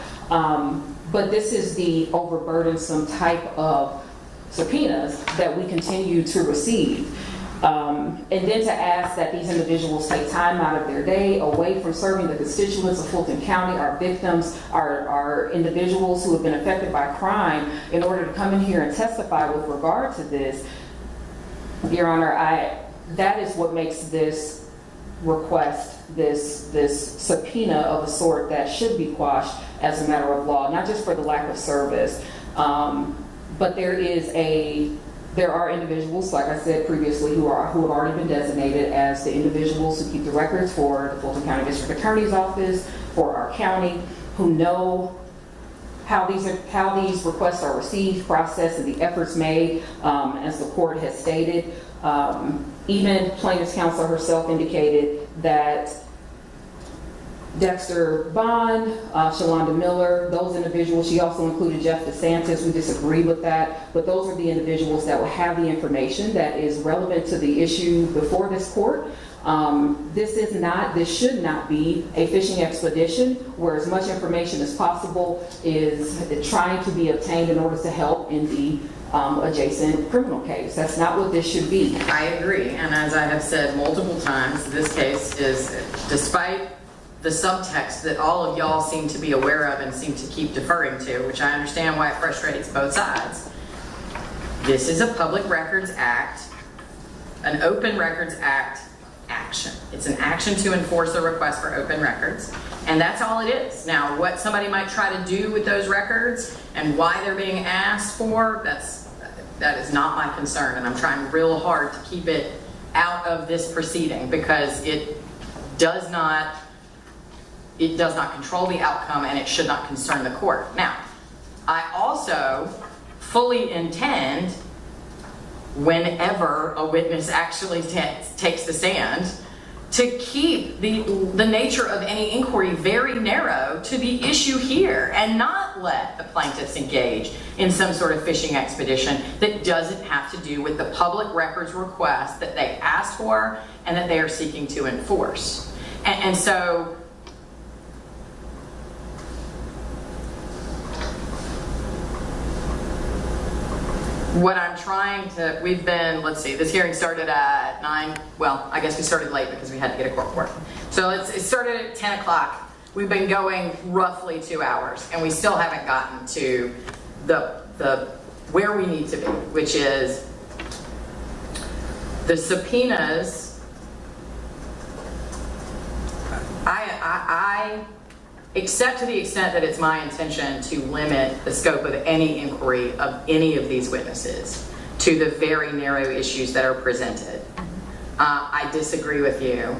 But this is the overburdensome type of subpoenas that we continue to receive. And then to ask that these individuals take time out of their day away from serving the constituents of Fulton County, our victims, our individuals who have been affected by crime, in order to come in here and testify with regard to this. Your Honor, that is what makes this request, this subpoena of a sort that should be quashed as a matter of law, not just for the lack of service, but there are individuals, like I said previously, who have already been designated as the individuals who keep the records for the Fulton County District Attorney's Office, for our county, who know how these requests are received, processed, and the efforts made, as the court has stated. Even plaintiff's counsel herself indicated that Dexter Bond, Shalonda Miller, those individuals, she also included Jeff DeSantis, we disagree with that, but those are the individuals that will have the information that is relevant to the issue before this court. This should not be a fishing expedition where as much information as possible is trying to be obtained in order to help in the adjacent criminal case. That's not what this should be. I agree, and as I have said multiple times, this case is, despite the subtext that all of y'all seem to be aware of and seem to keep deferring to, which I understand why it frustrates both sides. This is a Public Records Act, an Open Records Act action. It's an action to enforce a request for open records, and that's all it is. Now, what somebody might try to do with those records and why they're being asked for, that is not my concern, and I'm trying real hard to keep it out of this proceeding because it does not control the outcome and it should not concern the court. Now, I also fully intend, whenever a witness actually takes the stand, to keep the nature of any inquiry very narrow to the issue here and not let the plaintiffs engage in some sort of fishing expedition that doesn't have to do with the public records request that they asked for and that they are seeking to enforce. And so, what I'm trying to, let's see, this hearing started at 9, well, I guess we started late because we had to get a court report. So it started at 10 o'clock. We've been going roughly 2 hours and we still haven't gotten to the where we need to be, which is the subpoenas. I except to the extent that it's my intention to limit the scope of any inquiry of any of these witnesses to the very narrow issues that are presented. I disagree with you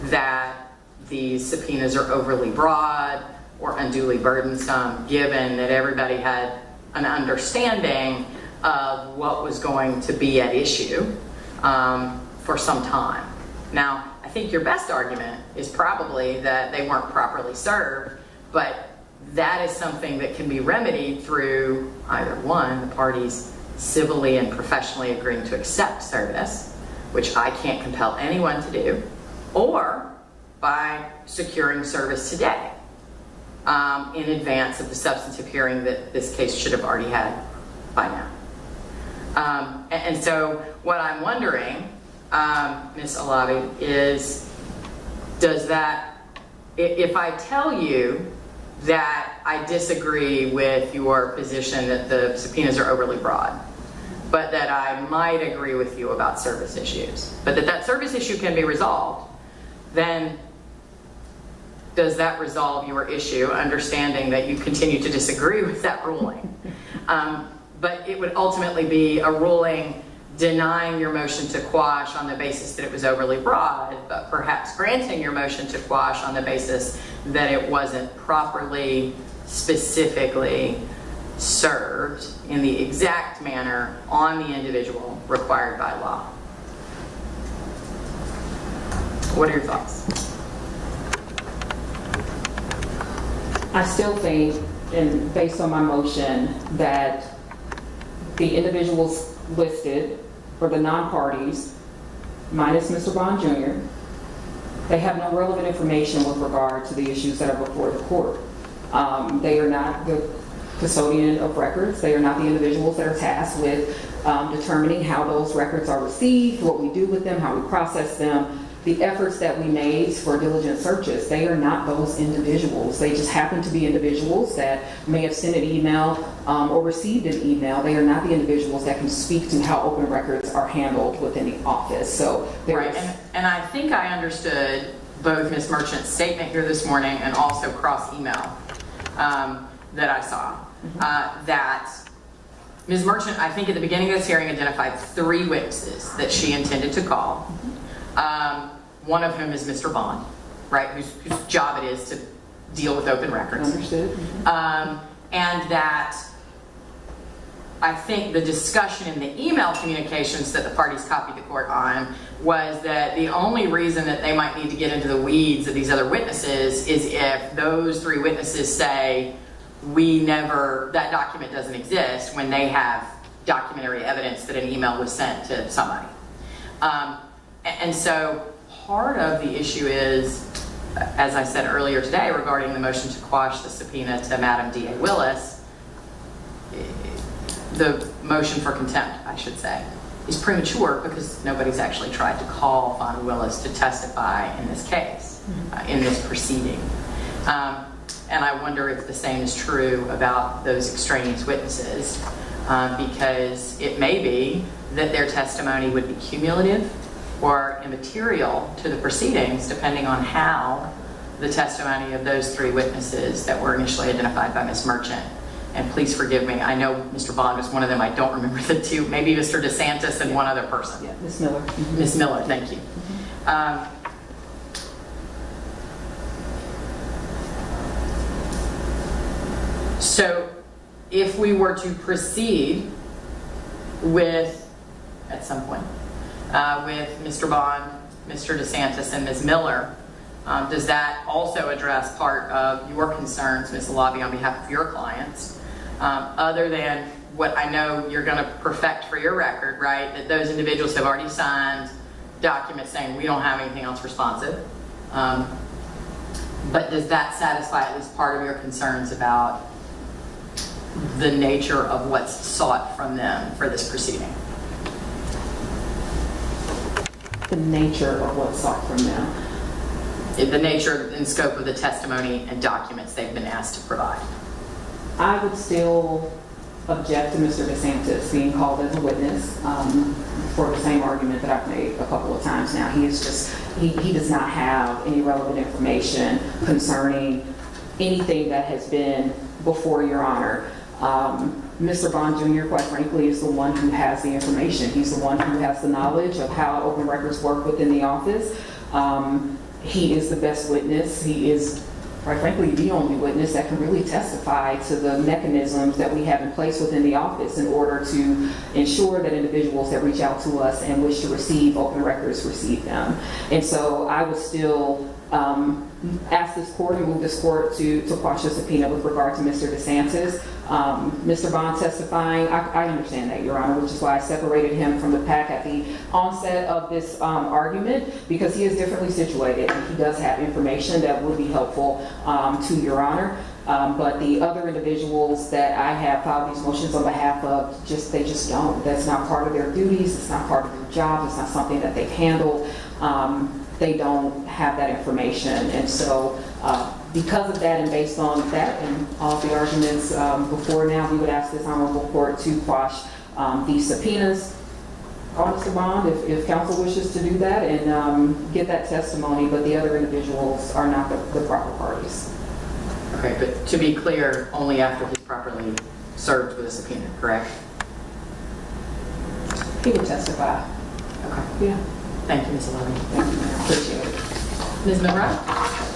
that these subpoenas are overly broad or unduly burdensome, given that everybody had an understanding of what was going to be at issue for some time. Now, I think your best argument is probably that they weren't properly served, but that is something that can be remedied through either one, the parties civilly and professionally agreeing to accept service, which I can't compel anyone to do, or by securing service today in advance of the substantive hearing that this case should have already had by now. And so what I'm wondering, Ms. Alavi, is does that if I tell you that I disagree with your position that the subpoenas are overly broad, but that I might agree with you about service issues, but that service issue can be resolved, then does that resolve your issue, understanding that you continue to disagree with that ruling? But it would ultimately be a ruling denying your motion to quash on the basis that it was overly broad, but perhaps granting your motion to quash on the basis that it wasn't properly, specifically served in the exact manner on the individual required by law. What are your thoughts? I still think, and based on my motion, that the individuals listed for the non-parties, minus Mr. Bond Jr., they have no relevant information with regard to the issues that are before the court. They are not the custodian of records. They are not the individuals that are tasked with determining how those records are received, what we do with them, how we process them, the efforts that we made for diligent searches. They are not those individuals. They just happen to be individuals that may have sent an email or received an email. They are not the individuals that can speak to how open records are handled within the office. So right, and I think I understood both Ms. Merchant's statement here this morning and also cross email that I saw, that Ms. Merchant, I think at the beginning of this hearing, identified 3 witnesses that she intended to call. One of whom is Mr. Bond, right, whose job it is to deal with open records. Understood. And that I think the discussion in the email communications that the parties copied the court on was that the only reason that they might need to get into the weeds of these other witnesses is if those 3 witnesses say, that document doesn't exist, when they have documentary evidence that an email was sent to somebody. And so part of the issue is, as I said earlier today, regarding the motion to quash the subpoena to Madam D.A. Willis, the motion for contempt, I should say, is premature because nobody's actually tried to call Fani Willis to testify in this case, in this proceeding. And I wonder if the same is true about those extraneous witnesses, because it may be that their testimony would be cumulative or immaterial to the proceedings, depending on how the testimony of those 3 witnesses that were initially identified by Ms. Merchant. And please forgive me, I know Mr. Bond was one of them, I don't remember the 2, maybe Mr. DeSantis and one other person. Yeah, Ms. Miller. Ms. Miller, thank you. So if we were to proceed with, at some point, with Mr. Bond, Mr. DeSantis, and Ms. Miller, does that also address part of your concerns, Ms. Alabi, on behalf of your clients, other than what I know you're going to perfect for your record, right, that those individuals have already signed documents saying we don't have anything else responsive, but does that satisfy at least part of your concerns about the nature of what's sought from them for this proceeding? The nature of what's sought from them. The nature and scope of the testimony and documents they've been asked to provide. I would still object to Mr. DeSantis being called as a witness for the same argument that I've made a couple of times now. He is just, he does not have any relevant information concerning anything that has been before Your Honor. Mr. Bond Jr., quite frankly, is the one who has the information. He's the one who has the knowledge of how open records work within the office. He is the best witness. He is, quite frankly, the only witness that can really testify to the mechanisms that we have in place within the office in order to ensure that individuals that reach out to us and wish to receive open records receive them. And so I would still ask this court and move this court to quash the subpoena with regard to Mr. DeSantis. Mr. Bond testifying, I understand that, Your Honor, which is why I separated him from the pack at the onset of this argument, because he is differently situated and he does have information that would be helpful to Your Honor. But the other individuals that I have filed these motions on behalf of, they just don't. That's not part of their duties. It's not part of their job. It's not something that they've handled. They don't have that information. And so Because of that, and based on that and all of the arguments before now, we would ask this honorable court to quash these subpoenas on Mr. Bond, if council wishes to do that, and get that testimony, but the other individuals are not the proper parties. Okay, but to be clear, only after he's properly served with a subpoena, correct? He would testify. Okay. Yeah. Thank you, Ms. Levy. Thank you, ma'am. Appreciate it. Ms. Milrow?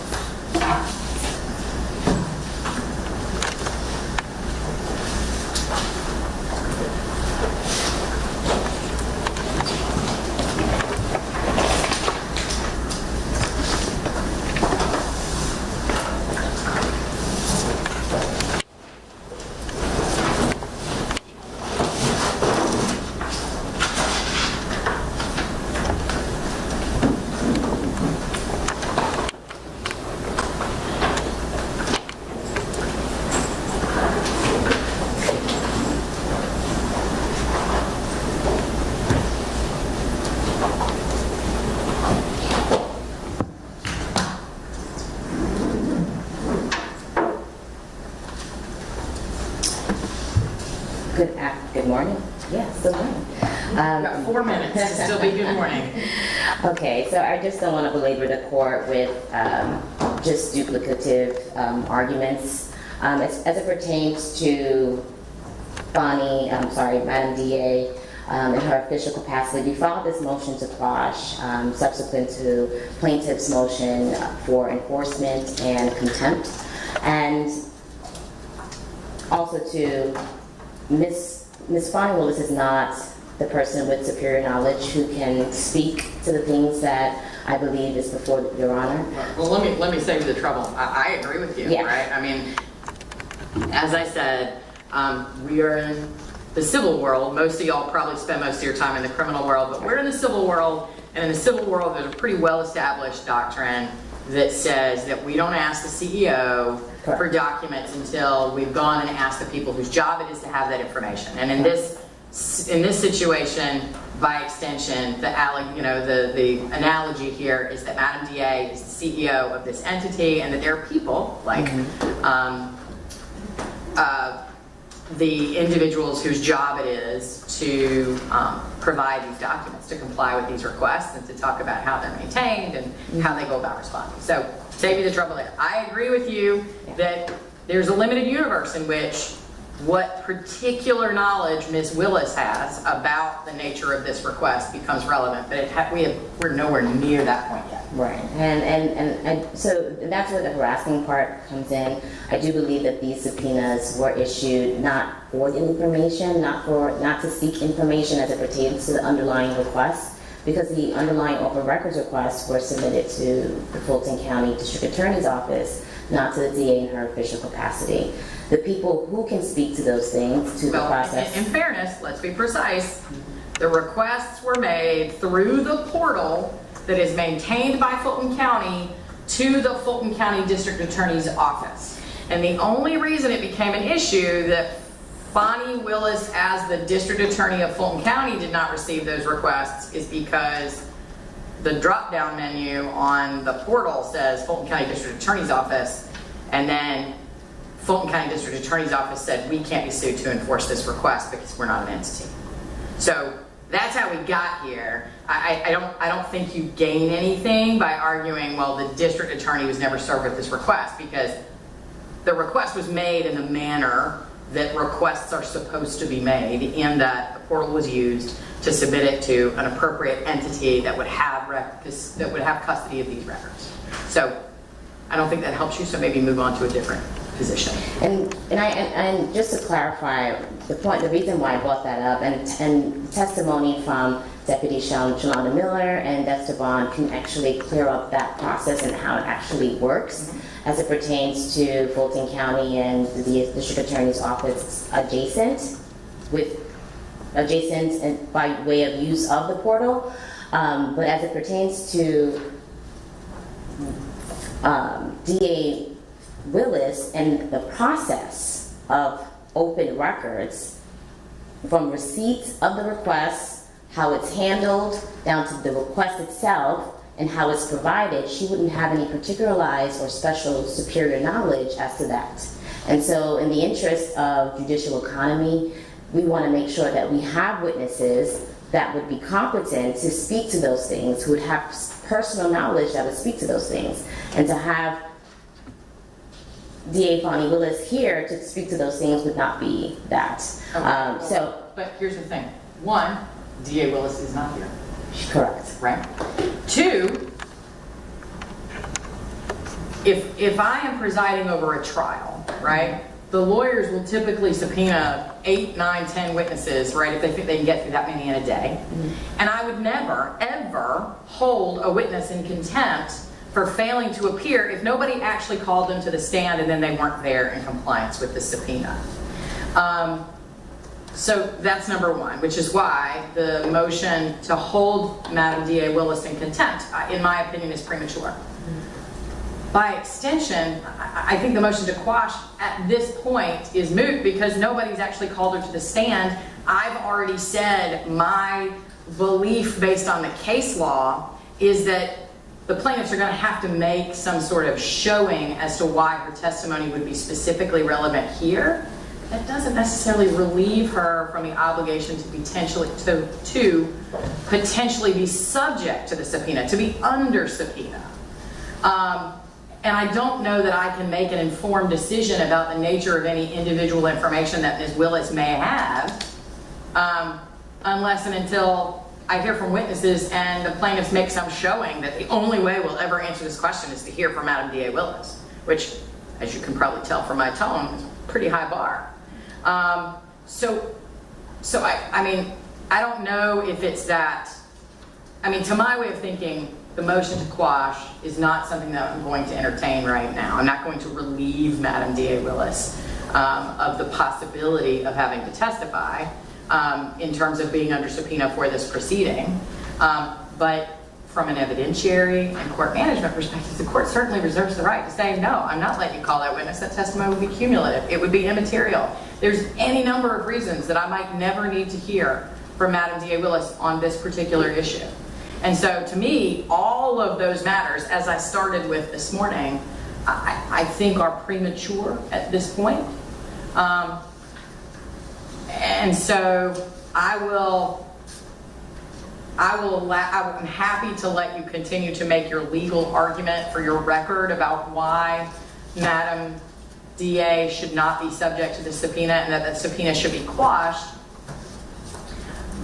Good morning. Yes, good morning. You've got 4 minutes to still be good morning. Okay, so I just don't want to belabor the court with just duplicative arguments. As it pertains to Madam DA, in her official capacity, we filed this motion to quash subsequent to plaintiff's motion for enforcement and contempt. And also to Ms. Fani Willis is not the person with superior knowledge who can speak to the things that I believe is before Your Honor. Well, let me save you the trouble. I agree with you, Yeah. right? I mean, as I said, we are in the civil world. Most of y'all probably spend most of your time in the criminal world, but we're in the civil world, and in the civil world, there's a pretty well-established doctrine that says that we don't ask the CEO for documents until we've gone and asked the people whose job it is to have that information. And in this situation, by extension, the analogy here is that Madam DA is the CEO of this entity, and that there are people like the individuals whose job it is to provide these documents, to comply with these requests, and to talk about how they're maintained and how they go about responding. So, save you the trouble there. I agree with you that there's a limited universe in which what particular knowledge Ms. Willis has about the nature of this request becomes relevant, but we're nowhere near that point yet. Right, and so that's where the harassing part comes in. I do believe that these subpoenas were issued not for the information, not to seek information as it pertains to the underlying request, because the underlying open records requests were submitted to the Fulton County District Attorney's Office, not to the DA in her official capacity. The people who can speak to those things, to the process. In fairness, let's be precise. The requests were made through the portal that is maintained by Fulton County to the Fulton County District Attorney's Office. And the only reason it became an issue that Fani Willis, as the District Attorney of Fulton County, did not receive those requests is because the drop-down menu on the portal says Fulton County District Attorney's Office, and then Fulton County District Attorney's Office said we can't be sued to enforce this request because we're not an entity. So that's how we got here. I don't think you gain anything by arguing, well, the District Attorney was never served with this request, because the request was made in the manner that requests are supposed to be made, in that the portal was used to submit it to an appropriate entity that would have custody of these records. So I don't think that helps you, so maybe move on to a different position. And just to clarify the point, the reason why I brought that up, and testimony from Deputy Shalonda Miller and Dexter Bond can actually clear up that process and how it actually works as it pertains to Fulton County and the District Attorney's Office adjacent and by way of use of the portal. But as it pertains to DA Willis and the process of open records, from receipts of the request, how it's handled, down to the request itself, and how it's provided, she wouldn't have any particularized or special superior knowledge as to that. And so in the interest of judicial economy, we want to make sure that we have witnesses that would be competent to speak to those things, who would have personal knowledge that would speak to those things. And to have DA Fani Willis here to speak to those things would not be that. Okay. But here's the thing. One, DA Willis is not here. Correct. Right? Two, if I am presiding over a trial, right, the lawyers will typically subpoena 8, 9, 10 witnesses, right, if they think they can get through that many in a day. And I would never, ever hold a witness in contempt for failing to appear if nobody actually called them to the stand and then they weren't there in compliance with the subpoena. So that's number one, which is why the motion to hold Madam DA Willis in contempt, in my opinion, is premature. By extension, I think the motion to quash at this point is moot because nobody's actually called her to the stand. I've already said my belief based on the case law is that the plaintiffs are going to have to make some sort of showing as to why her testimony would be specifically relevant here. That doesn't necessarily relieve her from the obligation to potentially be subject to the subpoena, to be under subpoena. And I don't know that I can make an informed decision about the nature of any individual information that Ms. Willis may have unless and until I hear from witnesses and the plaintiffs make some showing that the only way we'll ever answer this question is to hear from Madam DA Willis, which, as you can probably tell from my tone, is a pretty high bar. So I mean, I don't know if it's that. I mean, to my way of thinking, the motion to quash is not something that I'm going to entertain right now. I'm not going to relieve Madam DA Willis of the possibility of having to testify in terms of being under subpoena for this proceeding. But from an evidentiary and court management perspective, the court certainly reserves the right to say, no, I'm not letting you call that witness. That testimony would be cumulative. It would be immaterial. There's any number of reasons that I might never need to hear from Madam DA Willis on this particular issue. And so to me, all of those matters, as I started with this morning, I think are premature at this point. And so I'm happy to let you continue to make your legal argument for your record about why Madam DA should not be subject to the subpoena and that the subpoena should be quashed.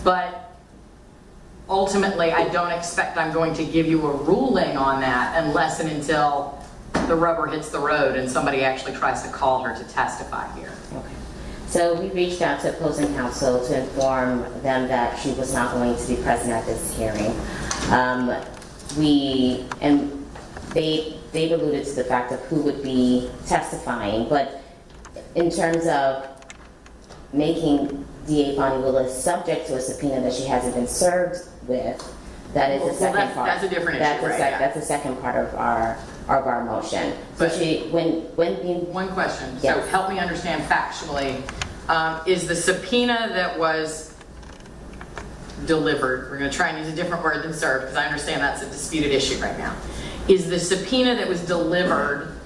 But ultimately, I don't expect I'm going to give you a ruling on that unless and until the rubber hits the road and somebody actually tries to call her to testify here. Okay. So we reached out to opposing counsel to inform them that she was not going to be present at this hearing. They've alluded to the fact of who would be testifying, but in terms of making DA Fani Willis subject to a subpoena that she hasn't been served with, that is the second part. That's a different issue, right? That's the second part of our motion. So But one question. Yes. So help me understand factually. Is the subpoena that was delivered, we're going to try and use a different word than served because I understand that's a disputed issue right now. Is the subpoena that was delivered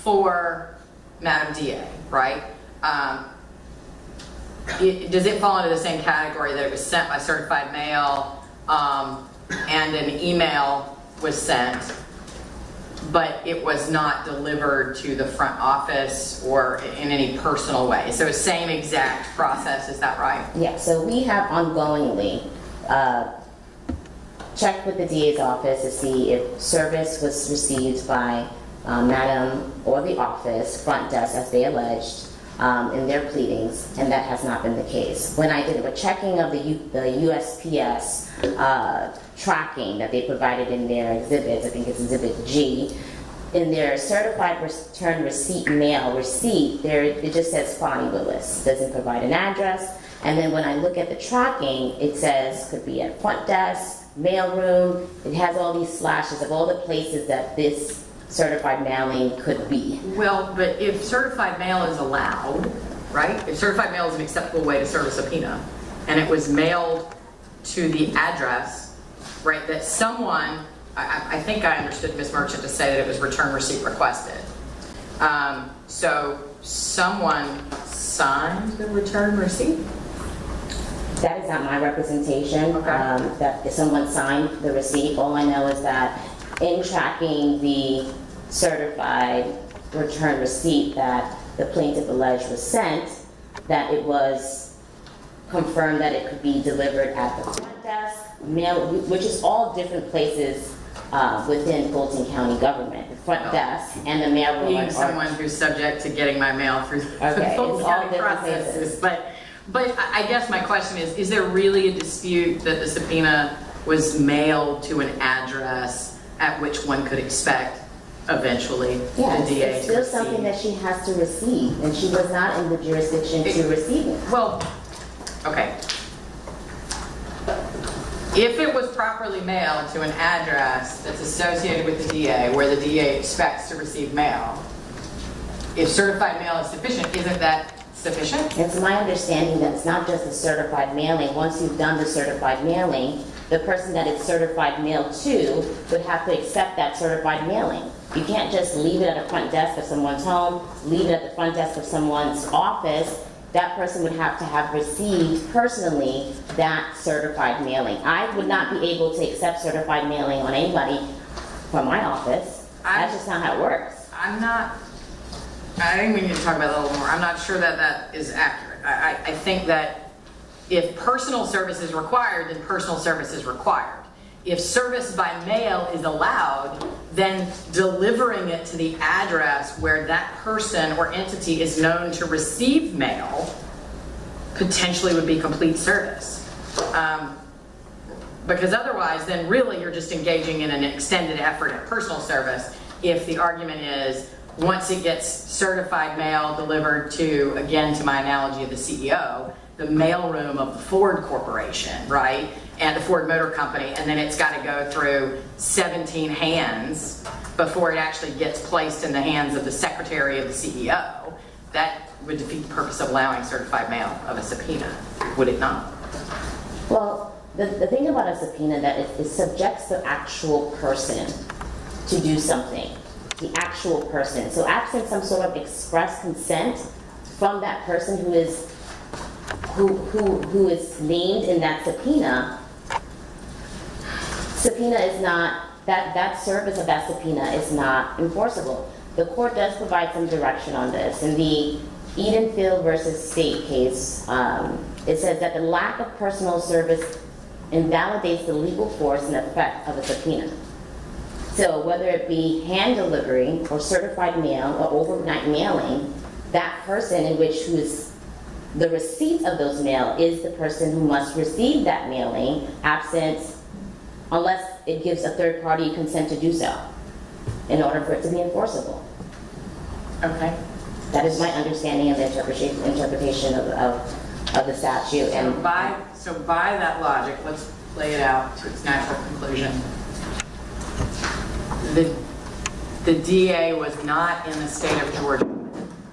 for Madam DA, right? Does it fall into the same category that it was sent by certified mail and an email was sent, but it was not delivered to the front office or in any personal way? So same exact process, is that right? Yeah, so we have ongoingly checked with the DA's office to see if service was received by Madam or the office, front desk, as they alleged, in their pleadings, and that has not been the case. When I did a checking of the USPS tracking that they provided in their exhibits, I think it's Exhibit G, in their certified return receipt mail receipt, it just says Fani Willis. It doesn't provide an address. And then when I look at the tracking, it says could be at front desk, mailroom. It has all these slashes of all the places that this certified mailing could be. Well, but if certified mail is allowed, right? If certified mail is an acceptable way to serve a subpoena, and it was mailed to the address, right, that someone I think I understood Ms. Merchant to say that it was return receipt requested. So someone signed the return receipt? That is not my representation, Okay. that if someone signed the receipt. All I know is that in tracking the certified return receipt that the plaintiff alleged was sent, that it was confirmed that it could be delivered at the front desk, mail, which is all different places within Fulton County government. The front desk and the mail room. Being someone who's subject to getting my mail through the Okay, Fulton it's all County different processes. places. But I guess my question is there really a dispute that the subpoena was mailed to an address at which one could expect eventually the Yes, DA it's to still receive? something that she has to receive, and she was not in the jurisdiction to receive it. Well, okay. If it was properly mailed to an address that's associated with the DA, where the DA expects to receive mail, if certified mail is sufficient, isn't that sufficient? It's my understanding that it's not just a certified mailing. Once you've done the certified mailing, the person that it's certified mailed to would have to accept that certified mailing. You can't just leave it at a front desk of someone's home, leave it at the front desk of someone's office. That person would have to have received personally that certified mailing. I would not be able to accept certified mailing on anybody from my office. That's just not how it works. I think we need to talk about that a little more. I'm not sure that that is accurate. I think that if personal service is required, then personal service is required. If service by mail is allowed, then delivering it to the address where that person or entity is known to receive mail potentially would be complete service. Because otherwise, then really you're just engaging in an extended effort at personal service if the argument is once it gets certified mail delivered to, again, to my analogy of the CEO, the mailroom of the Ford Corporation, right? And the Ford Motor Company, and then it's got to go through 17 hands before it actually gets placed in the hands of the secretary of the CEO. That would defeat the purpose of allowing certified mail of a subpoena, would it not? Well, the thing about a subpoena that it subjects the actual person to do something. The actual person. So absent some sort of express consent from that person who is named in that subpoena is not, that service of that subpoena is not enforceable. The court does provide some direction on this. In the Edenfield versus State case, it says that the lack of personal service invalidates the legal force and effect of a subpoena. So whether it be hand delivery or certified mail or overnight mailing, that person who is the receipt of those mail is the person who must receive that mailing unless it gives a third party consent to do so in order for it to be enforceable. Okay. That is my understanding of the interpretation of the statute. So by that logic, let's play it out to its natural conclusion. The DA was not in the state of Georgia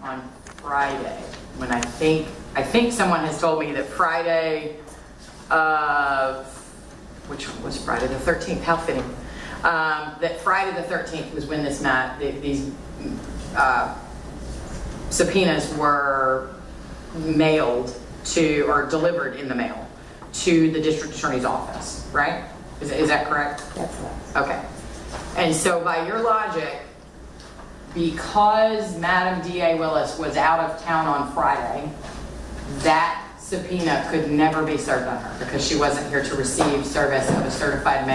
on Friday, when I think someone has told me that Friday which was Friday the 13th, how fitting, that Friday the 13th was when these subpoenas were mailed to, or delivered in the mail to the district attorney's office, right? Is that correct? That's correct. Okay. And so by your logic, because Madam DA Willis was out of town on Friday, that subpoena could never be served on her because she wasn't here to receive service of a certified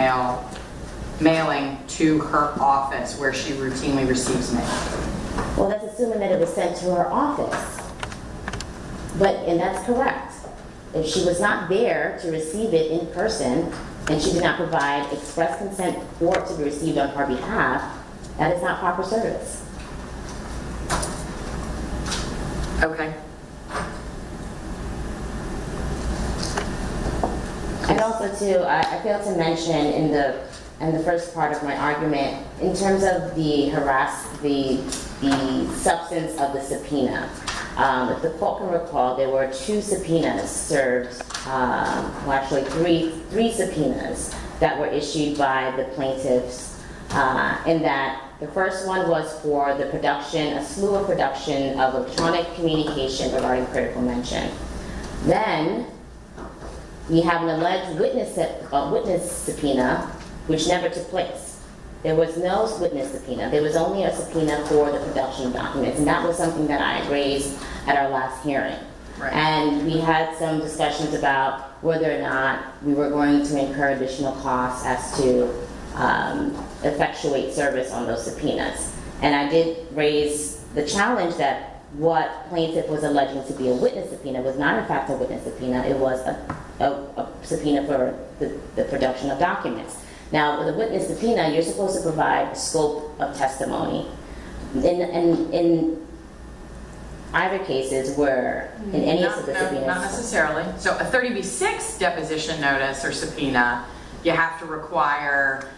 mailing to her office where she routinely receives mail. Well, that's assuming that it was sent to her office. And that's correct. If she was not there to receive it in person, and she did not provide express consent for it to be received on her behalf, that is not proper service. Okay. And also too, I failed to mention in the first part of my argument, in terms of the substance of the subpoena. If the court can recall, there were 2 subpoenas served, well, actually three subpoenas that were issued by the plaintiffs, in that the first one was for the production, a slew of production of electronic communication regarding critical mention. Then we have an alleged witness subpoena, which never took place. There was no witness subpoena. There was only a subpoena for the production of documents, and that was something that I raised at our last hearing. Right. And we had some discussions about whether or not we were going to incur additional costs as to effectuate service on those subpoenas. And I did raise the challenge that what plaintiff was alleging to be a witness subpoena was not in fact a witness subpoena. It was a subpoena for the production of documents. Now, with a witness subpoena, you're supposed to provide a scope of testimony. In either cases where, in any of the subpoenas... Not necessarily. So a 30B6 deposition notice or subpoena, you have to require,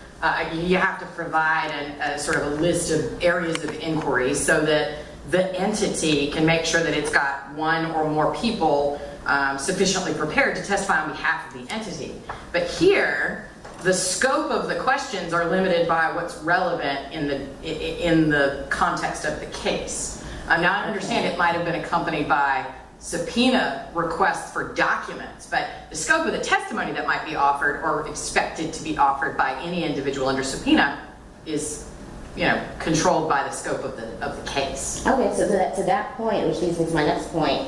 you have to provide a sort of a list of areas of inquiry so that the entity can make sure that it's got one or more people sufficiently prepared to testify on behalf of the entity. But here, the scope of the questions are limited by what's relevant in the context of the case. Now I understand it might have been accompanied by subpoena requests for documents, but the scope of the testimony that might be offered or expected to be offered by any individual under subpoena is, controlled by the scope of the case. Okay, so to that point, which leads me to my next point,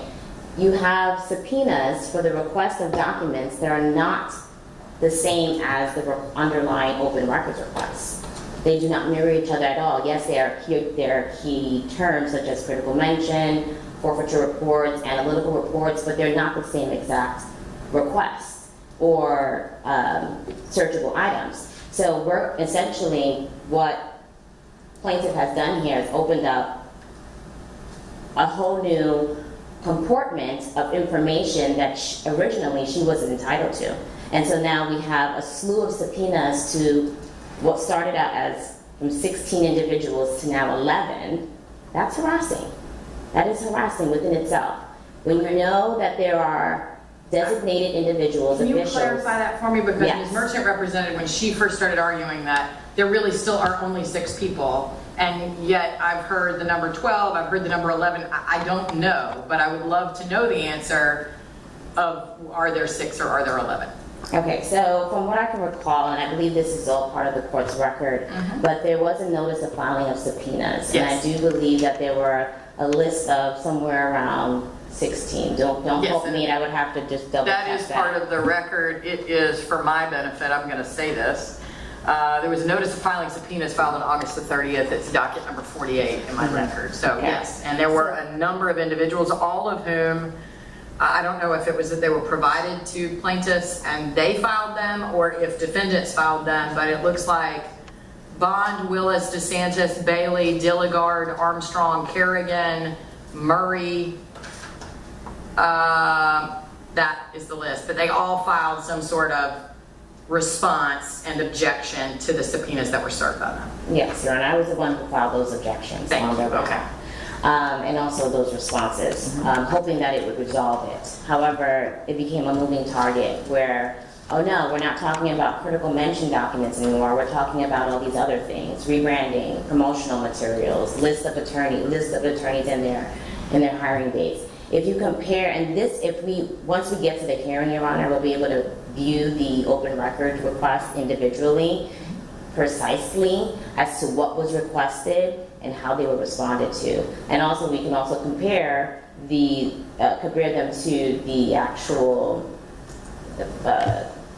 you have subpoenas for the request of documents that are not the same as the underlying open records requests. They do not mirror each other at all. Yes, there are key terms such as critical mention, forfeiture reports, analytical reports, but they're not the same exact requests or searchable items. So essentially what plaintiff has done here is opened up a whole new compartment of information that originally she wasn't entitled to. And so now we have a slew of subpoenas to what started out as from 16 individuals to now 11. That's harassing. That is harassing within itself. When you know that there are designated individuals, Can you officials. clarify that for me? Because Yes. Ms. Merchant represented when she first started arguing that there really still are only 6 people, and yet I've heard the number 12, I've heard the number 11. I don't know, but I would love to know the answer of are there 6 or are there 11? Okay, so from what I can recall, and I believe this is all part of the court's record, but there was a notice of filing of subpoenas. Yes. And I do believe that there were a list of somewhere around 16. Don't Yes, quote me, and I would have to just double check That is part of the record. It is, for my benefit, I'm going to say this. There was a notice of filing subpoenas filed on August the 30th. It's docket number 48 in my record. So Okay. yes, and there were a number of individuals, all of whom, I don't know if it was that they were provided to plaintiffs and they filed them or if defendants filed them, but it looks like Bond, Willis, DeSantis, Bailey, Dilligard, Armstrong, Kerrigan, Murray, that is the list, but they all filed some sort of response and objection to the subpoenas that were served on them. Yes, Your Honor, I was the one who filed those objections Thank on you. their behalf. And also those responses, hoping that it would resolve it. However, it became a moving target where, oh no, we're not talking about critical mention documents anymore, we're talking about all these other things, rebranding, promotional materials, list of attorneys in their hiring dates. If you compare, and this, once we get to the hearing, Your Honor, we'll be able to view the open record request individually, precisely as to what was requested and how they were responded to. And also, we can also compare them to the actual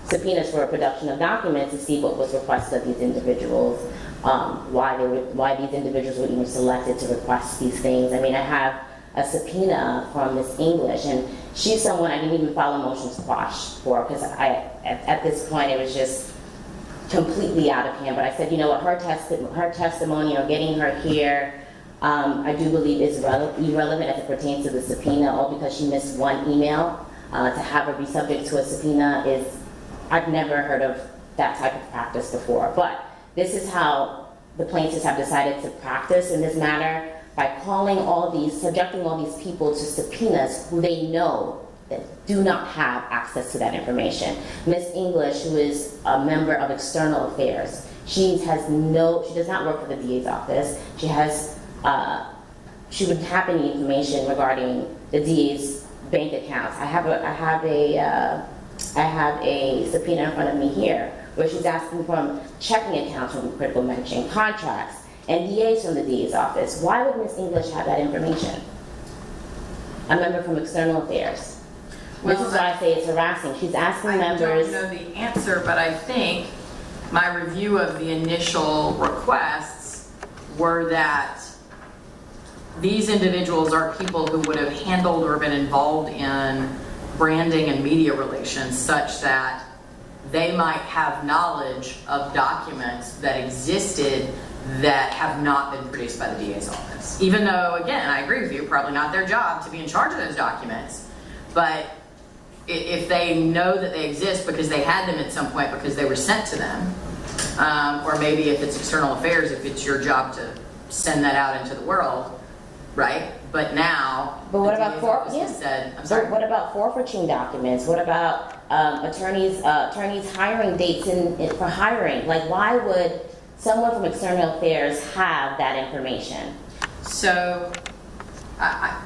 subpoenas for production of documents to see what was requested of these individuals, why these individuals were even selected to request these things. I mean, I have a subpoena from Miss English, and she's someone I didn't even file a motion to quash for, because at this point it was just completely out of hand. But I said, you know what, her testimony or getting her here, I do believe is irrelevant as it pertains to the subpoena, all because she missed one email. To have her be subject to a subpoena I've never heard of that type of practice before. But this is how the plaintiffs have decided to practice in this matter, by subjecting all these people to subpoenas who they know that do not have access to that information. Miss English, who is a member of External Affairs, she does not work for the DA's office. She wouldn't have any information regarding the DA's bank accounts. I have a subpoena in front of me here where she's asking for checking accounts from critical mention, contracts, NDAs from the DA's office. Why would Miss English have that information? A member from External Affairs. This is why I say it's harassing. She's asking members. I don't know the answer, but I think my review of the initial requests were that these individuals are people who would have handled or been involved in branding and media relations such that they might have knowledge of documents that existed that have not been produced by the DA's office. Even though, again, I agree with you, probably not their job to be in charge of those documents, but if they know that they exist because they had them at some point because they were sent to them, or maybe if it's External Affairs, if it's your job to send that out into the world, right? But now, But what the about DA's office has said, I'm sorry. But what about forfeiting documents? What about attorneys hiring dates for hiring? Like, why would someone from External Affairs have that information? So, I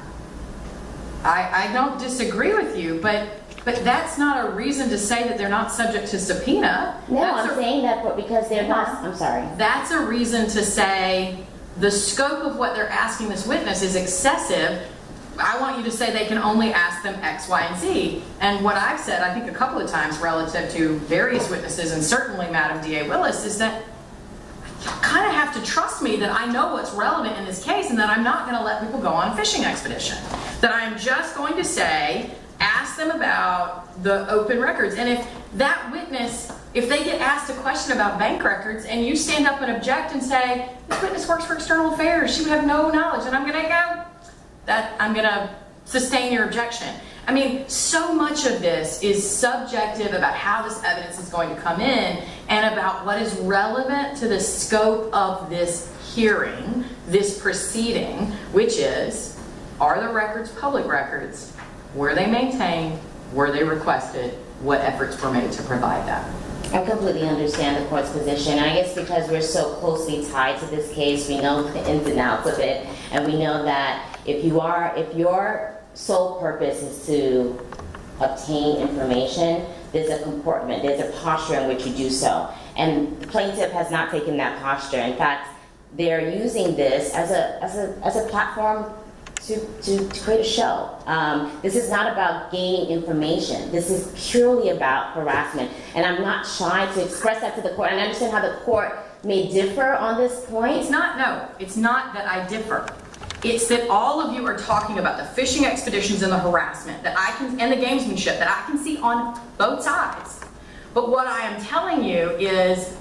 don't disagree with you, but that's not a reason to say that they're not subject to subpoena. No, That's I'm saying that but because they're not. I'm sorry. That's a reason to say the scope of what they're asking this witness is excessive. I want you to say they can only ask them X, Y, and Z. And what I've said, I think a couple of times relative to various witnesses, and certainly Madam D.A. Willis, is that you kind of have to trust me that I know what's relevant in this case and that I'm not going to let people go on a fishing expedition. That I'm just going to say, ask them about the open records. And if that witness, if they get asked a question about bank records and you stand up and object and say, this witness works for External Affairs, she would have no knowledge, and I'm going to sustain your objection. I mean, so much of this is subjective about how this evidence is going to come in and about what is relevant to the scope of this hearing, this proceeding, which is, are the records public records? Were they maintained? Were they requested? What efforts were made to provide that? I completely understand the court's position. I guess because we're so closely tied to this case, we know the ins and outs of it, and we know that if your sole purpose is to obtain information, there's a comportment, there's a posture in which you do so. And the plaintiff has not taken that posture. In fact, they're using this as a platform to create a show. This is not about gaining information. This is purely about harassment. And I'm not shy to express that to the court. And I understand how the court may differ on this point. It's not that I differ. It's that all of you are talking about the fishing expeditions and the harassment that I can, and the gamesmanship that I can see on both sides. But what I am telling you is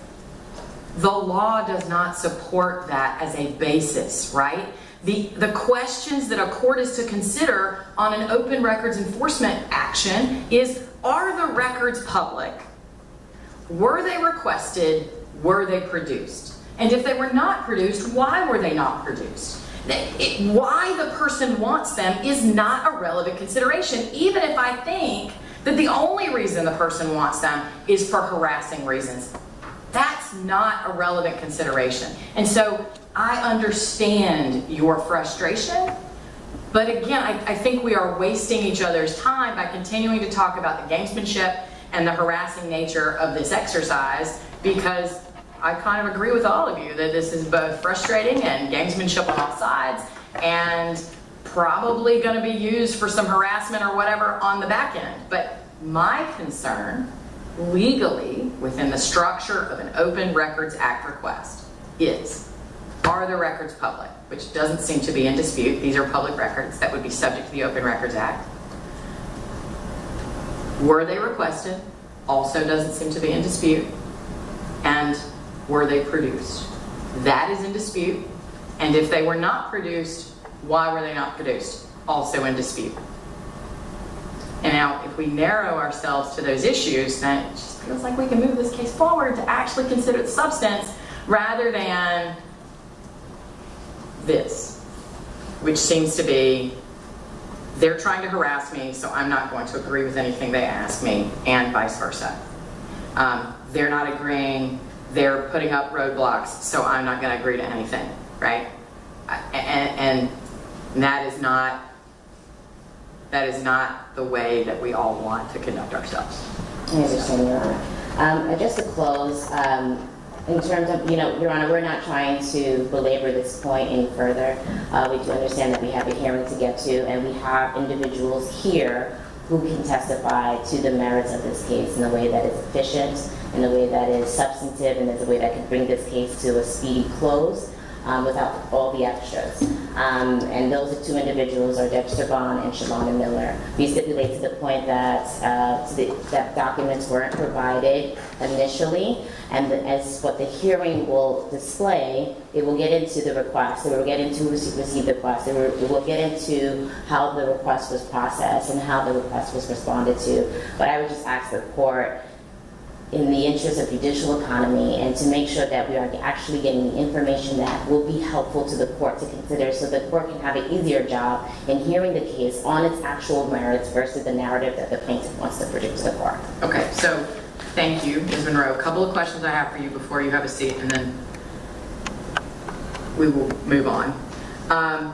the law does not support that as a basis, right? The questions that a court is to consider on an open records enforcement action is, are the records public? Were they requested? Were they produced? And if they were not produced, why were they not produced? Why the person wants them is not a relevant consideration, even if I think that the only reason the person wants them is for harassing reasons. That's not a relevant consideration. And so I understand your frustration, but again, I think we are wasting each other's time by continuing to talk about the gamesmanship and the harassing nature of this exercise, because I kind of agree with all of you that this is both frustrating and gamesmanship on all sides, and probably going to be used for some harassment or whatever on the back end. But my concern, legally, within the structure of an Open Records Act request, is, are the records public? Which doesn't seem to be in dispute. These are public records that would be subject to the Open Records Act. Were they requested? Also doesn't seem to be in dispute. And were they produced? That is in dispute. And if they were not produced, why were they not produced? Also in dispute. And now, if we narrow ourselves to those issues, then it just feels like we can move this case forward to actually consider the substance rather than this. which seems to be, they're trying to harass me, so I'm not going to agree with anything they ask me, and vice versa. They're not agreeing, they're putting up roadblocks, so I'm not going to agree to anything, right? And that is not the way that we all want to conduct ourselves. I understand, Your Honor. Just to close, in terms of, Your Honor, we're not trying to belabor this point any further. We do understand that we have a hearing to get to, and we have individuals here who can testify to the merits of this case in a way that is efficient, in a way that is substantive, and in a way that can bring this case to a speedy close without all the extras. And those two individuals are Dexter Bond and Shavonna Miller. We stipulate to the point that that documents weren't provided initially, and as what the hearing will display, it will get into the request, it will get into who received the request, it will get into how the request was processed and how the request was responded to. But I would just ask the court, in the interest of judicial economy, and to make sure that we are actually getting the information that will be helpful to the court to consider, so the court can have an easier job in hearing the case on its actual merits versus the narrative that the plaintiff wants to project to the court. Okay, so thank you, Ms. Monroe. A couple of questions I have for you before you have a seat, and then we will move on.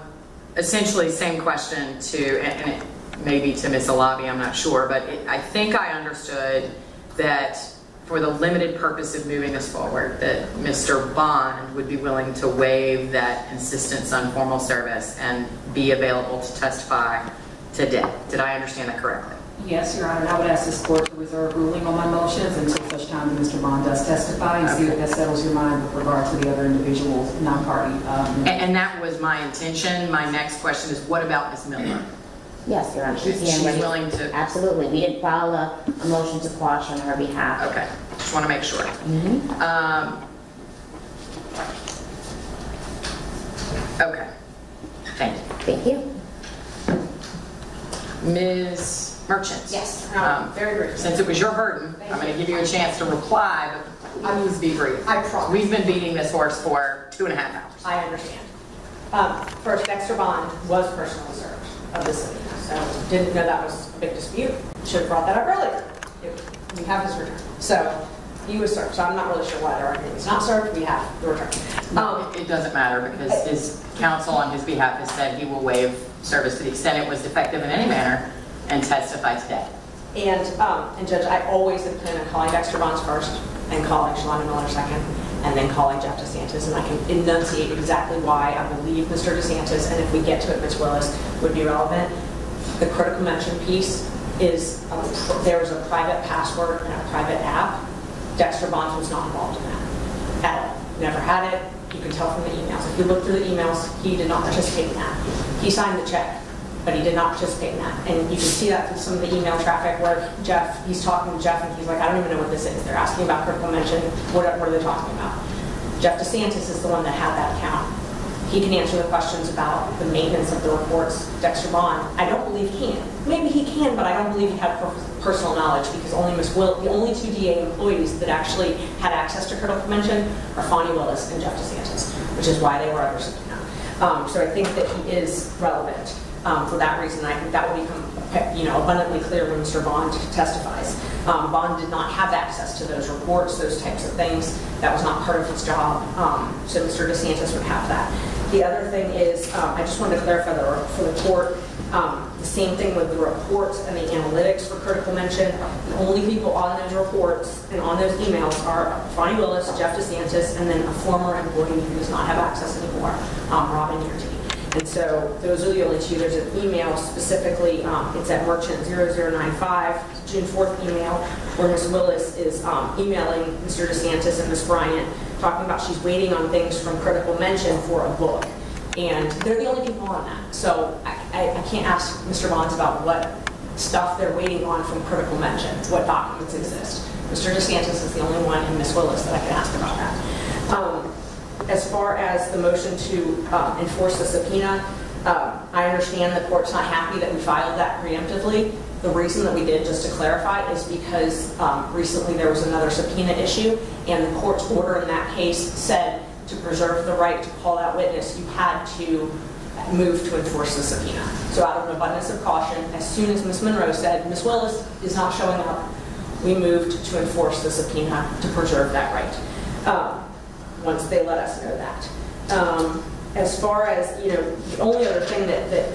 Essentially, same question to, and it may be to Ms. Alabi, I'm not sure, but I think I understood that for the limited purpose of moving this forward, that Mr. Bond would be willing to waive that insistence on formal service and be available to testify today. Did I understand that correctly? Yes, Your Honor, and I would ask this court to reserve ruling on my motions until such time that Mr. Bond does testify, and see if that settles your mind with regard to the other individuals, non-party. And that was my intention. My next question is, what about Ms. Miller? Yes, Your Honor. She's willing to... Absolutely. We didn't file a motion to quash on her behalf. Okay, just want to make sure. Okay, thank you. Thank you. Ms. Merchant? Yes, Very brief. Since it was your burden, I'm going to give you a chance to reply, but please be brief. I promise. We've been beating this horse for 2.5 hours. I understand. First, Dexter Bond was personally served of the city, so didn't know that was a big dispute. Should have brought that up earlier. We have his return. So he was served, so I'm not really sure why they're arguing he's not served. We have the return. It doesn't matter, because his counsel on his behalf has said he will waive service to the extent it was defective in any manner and testify today. And Judge, I always had planned on calling Dexter Bonds first and calling Shalana Miller second, and then calling Jeff DeSantis, and I can enunciate exactly why I believe Mr. DeSantis, and if we get to it, Ms. Willis, would be relevant. The critical mention piece is there was a private password and a private app. Dexter Bonds was not involved in that at all. Never had it. You can tell from the emails. If you look through the emails, he did not participate in that. He signed the check, but he did not participate in that. And you can see that through some of the email traffic where he's talking to Jeff, and he's like, I don't even know what this is. They're asking about critical mention. What are they talking about? Jeff DeSantis is the one that had that account. He can answer the questions about the maintenance of the reports. Dexter Bond, I don't believe he can. Maybe he can, but I don't believe he had personal knowledge, because only the only two DA employees that actually had access to critical mention are Fani Willis and Jeff DeSantis, which is why they were under subpoena. So I think that he is relevant for that reason. I think that will become abundantly clear when Mr. Bond testifies. Bond did not have access to those reports, those types of things. That was not part of his job. So Mr. DeSantis would have that. The other thing is, I just wanted to clarify for the court, the same thing with the reports and the analytics for critical mention. The only people on those reports and on those emails are Fani Willis, Jeff DeSantis, and then a former employee who does not have access anymore, Robin Yearty. And so those are the only two. There's an email specifically, it's at Merchant 0095, June 4th email, where Ms. Willis is emailing Mr. DeSantis and Ms. Bryant, talking about she's waiting on things from critical mention for a book. And they're the only people on that. So I can't ask Mr. Bonds about what stuff they're waiting on from critical mention, what documents exist. Mr. DeSantis is the only one, and Ms. Willis, that I can ask about that. As far as the motion to enforce the subpoena, I understand the court's not happy that we filed that preemptively. The reason that we did, just to clarify, is because recently there was another subpoena issue, and the court's order in that case said to preserve the right to call that witness, you had to moved to enforce the subpoena. So out of an abundance of caution, as soon as Ms. Monroe said, Ms. Willis is not showing up, we moved to enforce the subpoena to preserve that right, once they let us know that. As far as, the only other thing that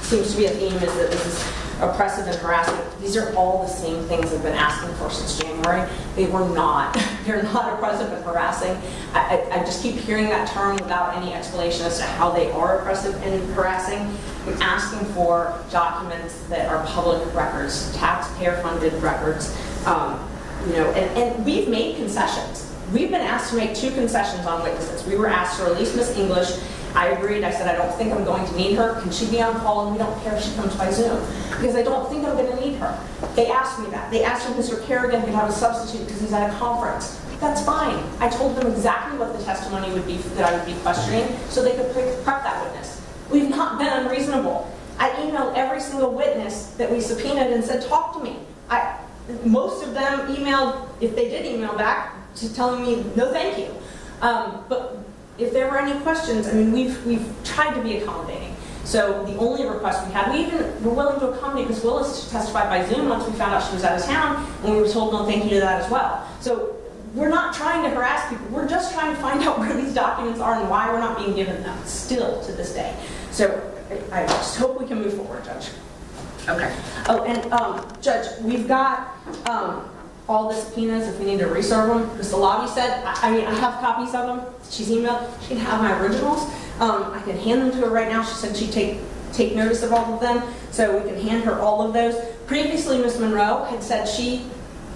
seems to be a theme is that this is oppressive and harassment. These are all the same things I've been asking for since January. They're not oppressive and harassing. I just keep hearing that term without any explanation as to how they are oppressive and harassing. I'm asking for documents that are public records, taxpayer-funded records, and we've made concessions. We've been asked to make 2 concessions on witnesses. We were asked to release Miss English. I agreed. I said, I don't think I'm going to need her. Can she be on call? And we don't care if she comes by Zoom, because I don't think I'm going to need her. They asked me that. They asked if Mr. Kerrigan could have a substitute because he's at a conference. That's fine. I told them exactly what the testimony would be that I would be questioning so they could prep that witness. We've not been unreasonable. I emailed every single witness that we subpoenaed and said, talk to me. Most of them emailed, if they did email back, just telling me, no thank you. But if there were any questions, we've tried to be accommodating. So the only request we had, we even were willing to accommodate Ms. Willis to testify by Zoom once we found out she was out of town, and we were told no thank you to that as well. So we're not trying to harass people. We're just trying to find out where these documents are and why we're not being given them, still to this day. So I just hope we can move forward, Judge. Okay. Oh, and Judge, we've got all the subpoenas if we need to reserve them. Ms. Alabi said, I have copies of them. She's emailed. She can have my originals. I can hand them to her right now. She said she'd take notice of all of them, so we can hand her all of those. Previously, Ms. Monroe had said she,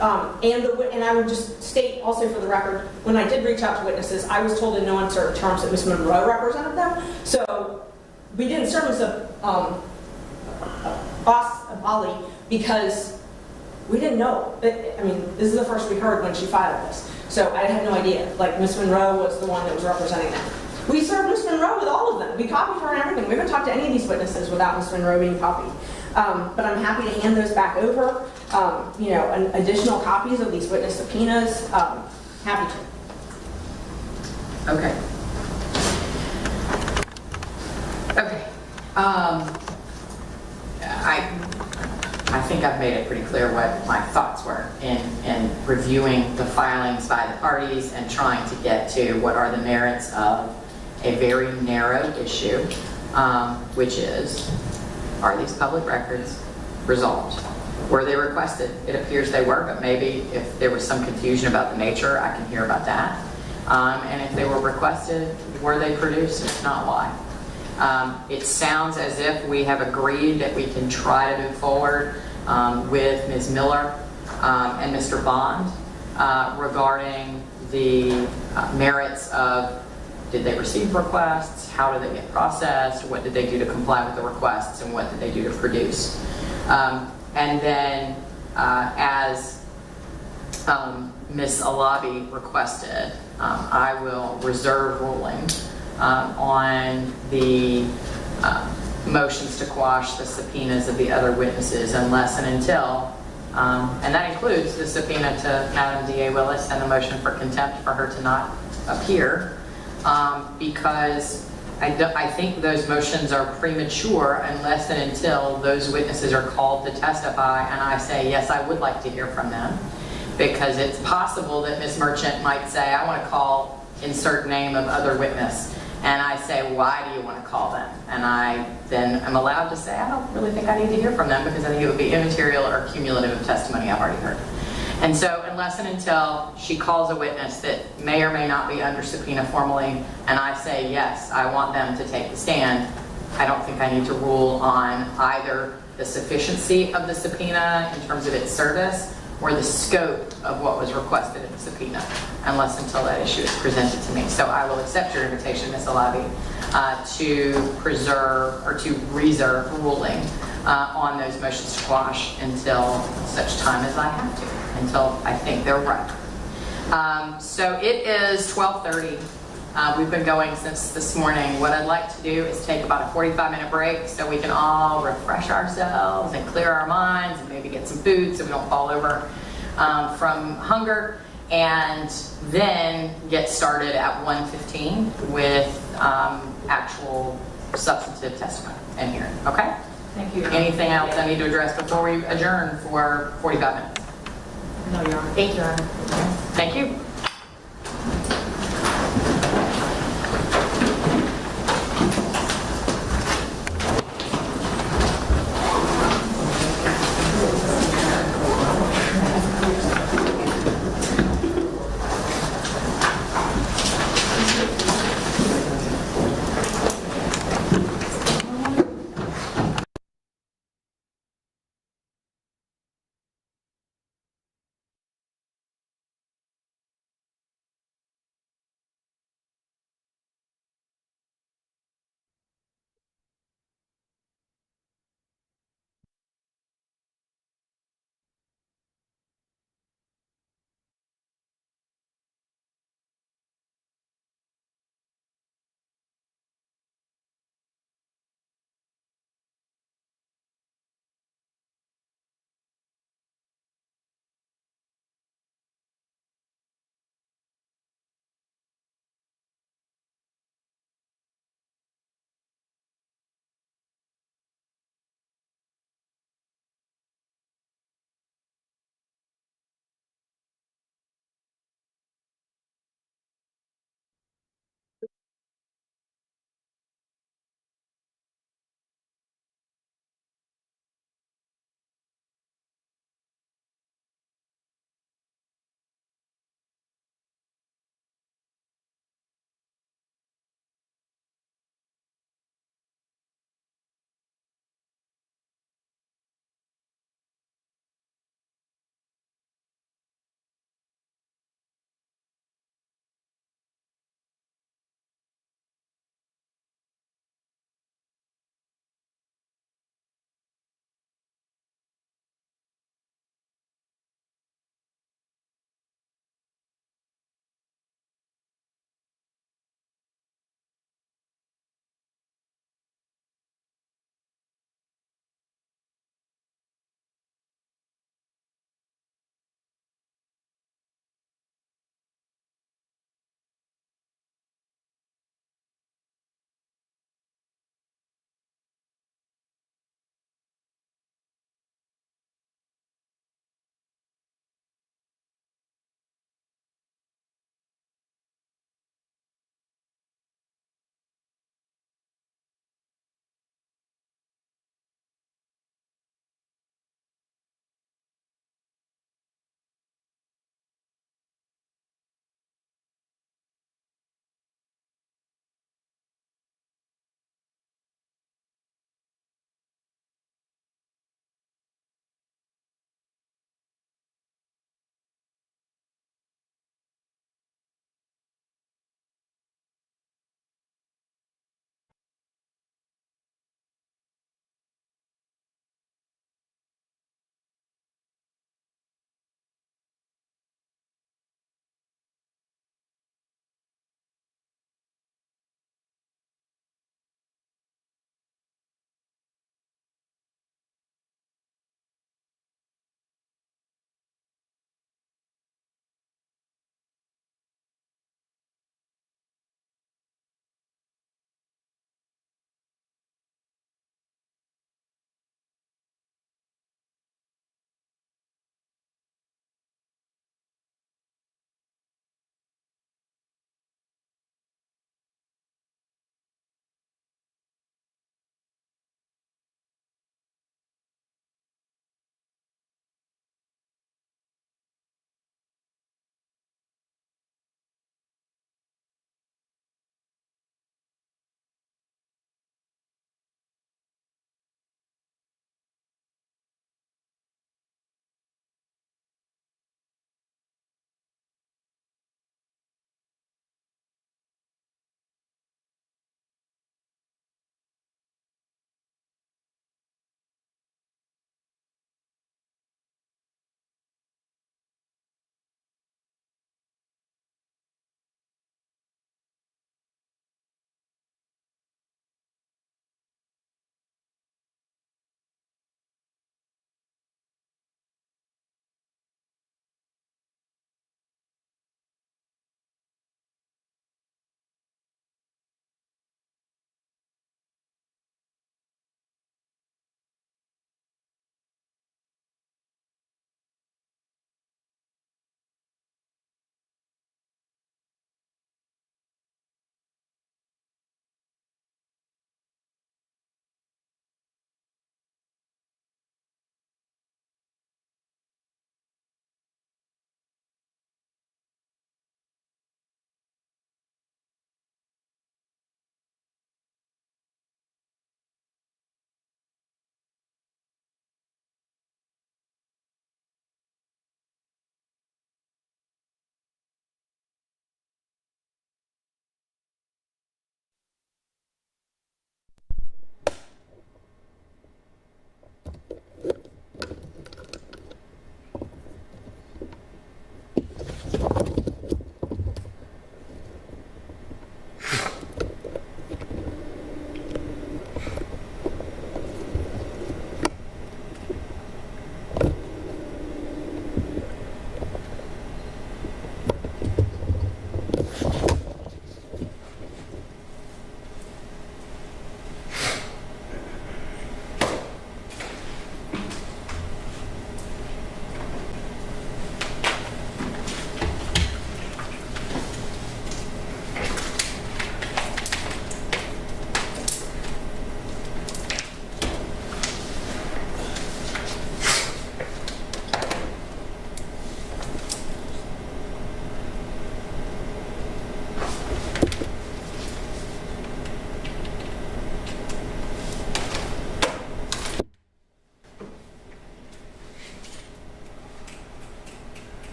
and I would just state also for the record, when I did reach out to witnesses, I was told in no uncertain terms that Ms. Monroe represented them. So we didn't serve as a boss of Bali because we didn't know. This is the first we heard when she filed this. So I had no idea. Like, Ms. Monroe was the one that was representing them. We served Ms. Monroe with all of them. We copied her and everything. We haven't talked to any of these witnesses without Ms. Monroe being copied. But I'm happy to hand those back over. Additional copies of these witness subpoenas. Happy to. Okay. Okay. I think I've made it pretty clear what my thoughts were in reviewing the filings by the parties and trying to get to what are the merits of a very narrow issue, which is, are these public records resolved? Were they requested? It appears they were, but maybe if there was some confusion about the nature, I can hear about that. And if they were requested, were they produced? If not, why? It sounds as if we have agreed that we can try to move forward with Ms. Miller and Mr. Bond regarding the merits of, did they receive requests, how did they get processed, what did they do to comply with the requests, and what did they do to produce. And then as Ms. Alabi requested, I will reserve ruling on the motions to quash the subpoenas of the other witnesses unless and until, and that includes the subpoena to Madam D.A. Willis and the motion for contempt for her to not appear, because I think those motions are premature unless and until those witnesses are called to testify and I say, yes, I would like to hear from them, because it's possible that Ms. Merchant might say, I want to call insert name of other witness. And I say, why do you want to call them? And I then am allowed to say, I don't really think I need to hear from them because I think it would be immaterial or cumulative of testimony I've already heard. And so unless and until she calls a witness that may or may not be under subpoena formally, and I say, yes, I want them to take the stand, I don't think I need to rule on either the sufficiency of the subpoena in terms of its service or the scope of what was requested in the subpoena, unless until that issue is presented to me. So I will accept your invitation, Ms. Alabi, to preserve or to reserve ruling on those motions to quash until such time as I have to, until I think they're right. So it is 12:30. We've been going since this morning. What I'd like to do is take about a 45-minute break so we can all refresh ourselves and clear our minds and maybe get some food so we don't fall over from hunger, and then get started at 1:15 with actual substantive testimony and hearing, okay? Thank you. Anything else I need to address before we adjourn for 45 minutes? No, Your Honor. Thank you, Your Honor. Thank you.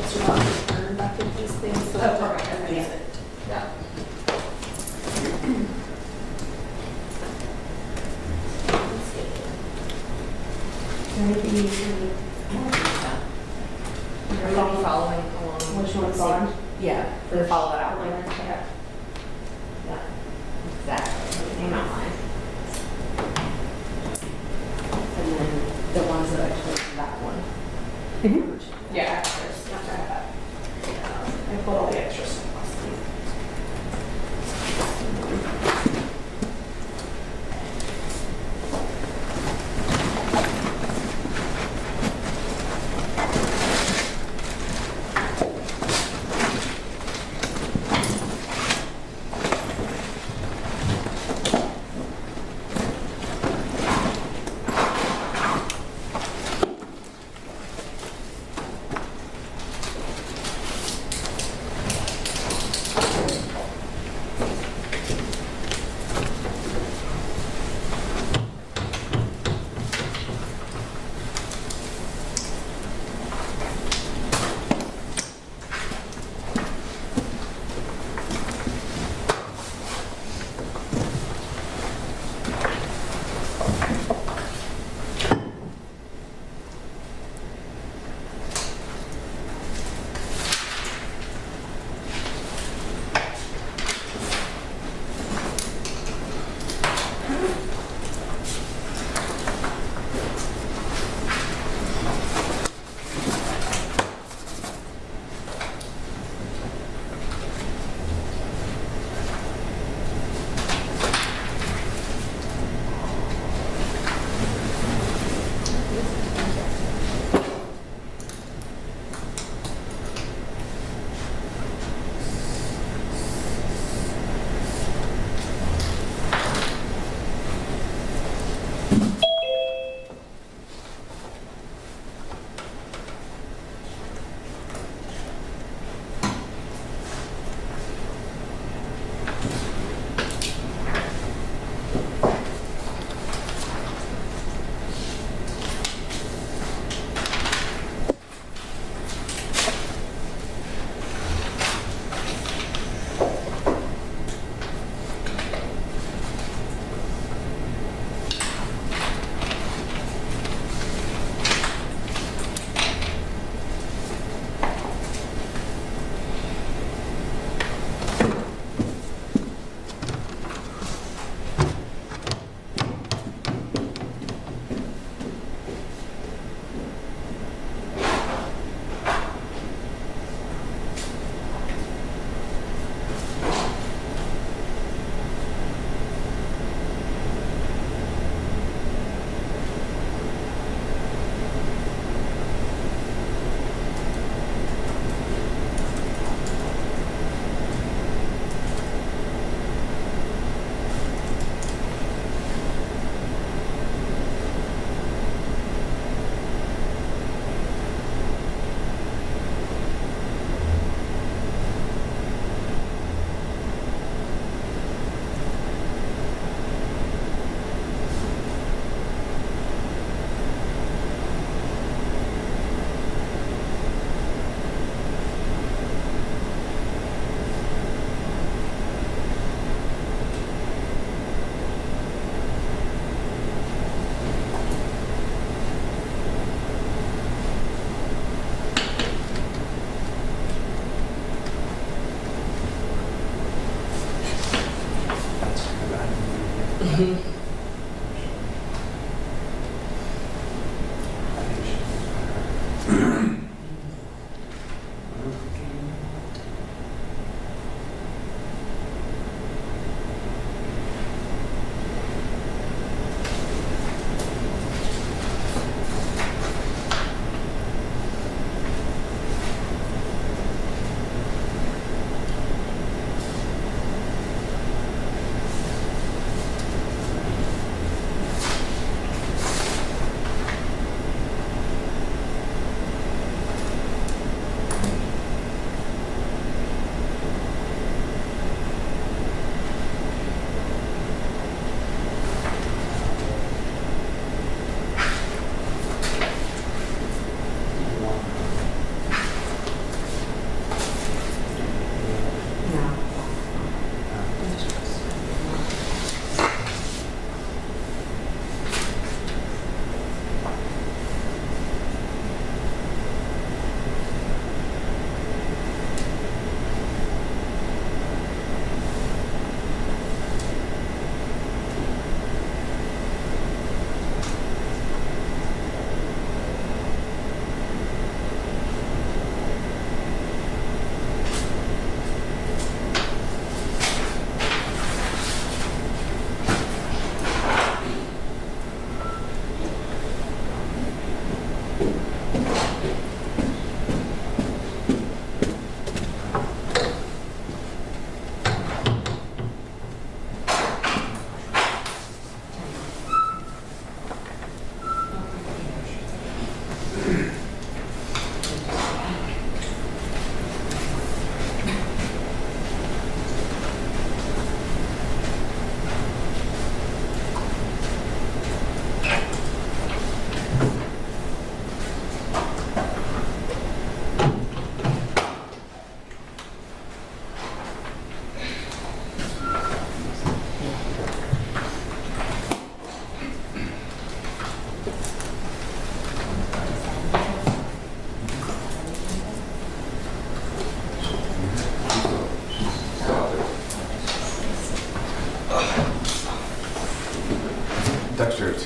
Mr. Bond turned back into these things. So Oh, perfect. Okay, yeah. Yeah. Anything you need? Are you following along? Which one's on? Yeah, for the follow that out. Yeah. Exactly. Hang on. And then the ones that I told you, that one. Yeah, extras. I put all the extras.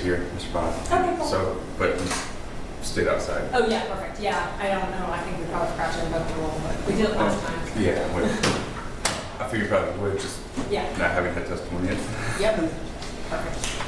here, Mr. Bond. Okay, cool. So, but we stayed outside. Oh, yeah, perfect. Yeah, I don't know. I think we probably scratched above the rule, but we did it last time. Yeah, I figured probably would, just Yeah. not having had testimony yet. Yep. Perfect.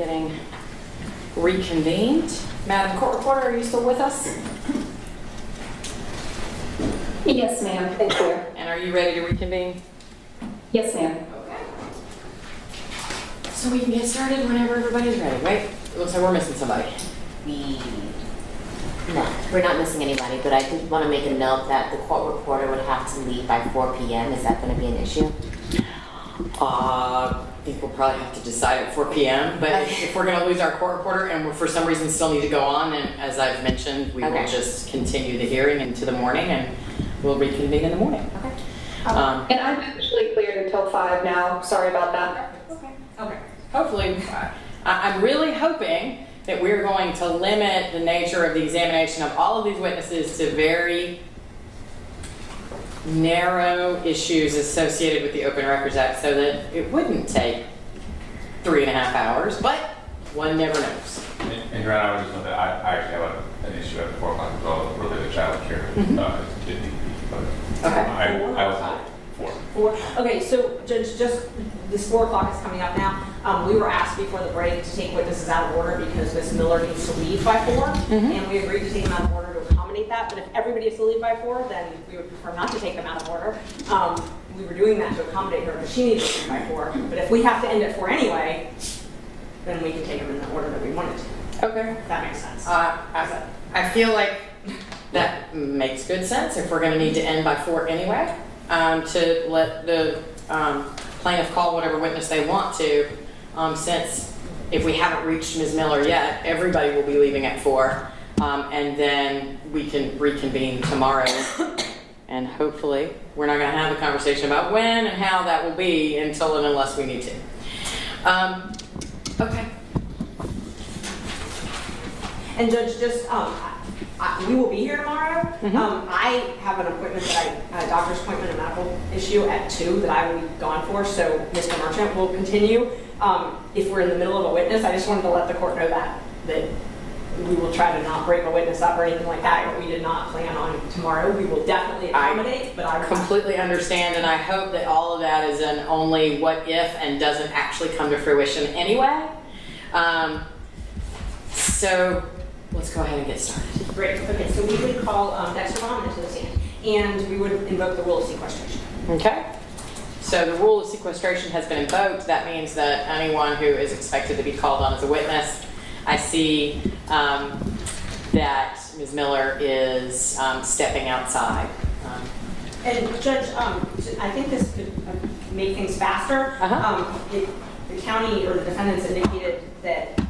getting reconvened. Madam Court Reporter, are you still with us? Yes, ma'am. Thank you. And are you ready to reconvene? Yes, ma'am. Okay. So we can get started whenever everybody's ready, right? It looks like we're missing somebody. No, we're not missing anybody, but I did want to make a note that the court reporter would have to leave by 4 p.m. Is that going to be an issue? I think we'll probably have to decide at 4 p.m. But if we're going to lose our court reporter and we for some reason still need to go on, then as I've mentioned, we will Okay. just continue the hearing into the morning and we'll reconvene in the morning. Okay. And I'm actually cleared until 5 now. Sorry about that. Okay. Hopefully, I'm really hoping that we're going to limit the nature of the examination of all of these witnesses to very narrow issues associated with the Open Records Act so that it wouldn't take 3.5 hours, but one never knows. And Your Honor, I would just note that I actually have an issue at 4 o'clock as well, related to child care. Didn't need to be, but Okay. I was 4. 4. Okay, so Judge, just this 4 o'clock is coming up now. We were asked before the break to take witnesses out of order because Ms. Miller needs to leave by 4, and we agreed to take them out of order to accommodate that. But if everybody has to leave by 4, then we would prefer not to take them out of order. We were doing that to accommodate her because she needed to leave by 4. But if we have to end at 4 anyway, then we can take them in the order that we wanted to. Okay. If that makes sense. I feel like that makes good sense if we're going to need to end by 4 anyway, to let the plaintiff call whatever witness they want to, since if we haven't reached Ms. Miller yet, everybody will be leaving at 4, and then we can reconvene tomorrow, and hopefully we're not going to have a conversation about when and how that will be until and unless we need to. Okay. And Judge, just, we will be here tomorrow. I have an appointment a doctor's appointment, a medical issue at 2 that I will be gone for, so Mr. Merchant will continue. If we're in the middle of a witness, I just wanted to let the court know that we will try to not break a witness up or anything like that, but we did not plan on tomorrow. We will definitely accommodate, but I completely understand, and I hope that all of that is an only what if and doesn't actually come to fruition anyway. So let's go ahead and get started. Great. Okay, so we would call Dexter Bond into the stand, and we would invoke the rule of sequestration. Okay. So the rule of sequestration has been invoked. That means that anyone who is expected to be called on as a witness, I see that Ms. Miller is stepping outside. And Judge, I think this could make things faster. The county or the defendants indicated that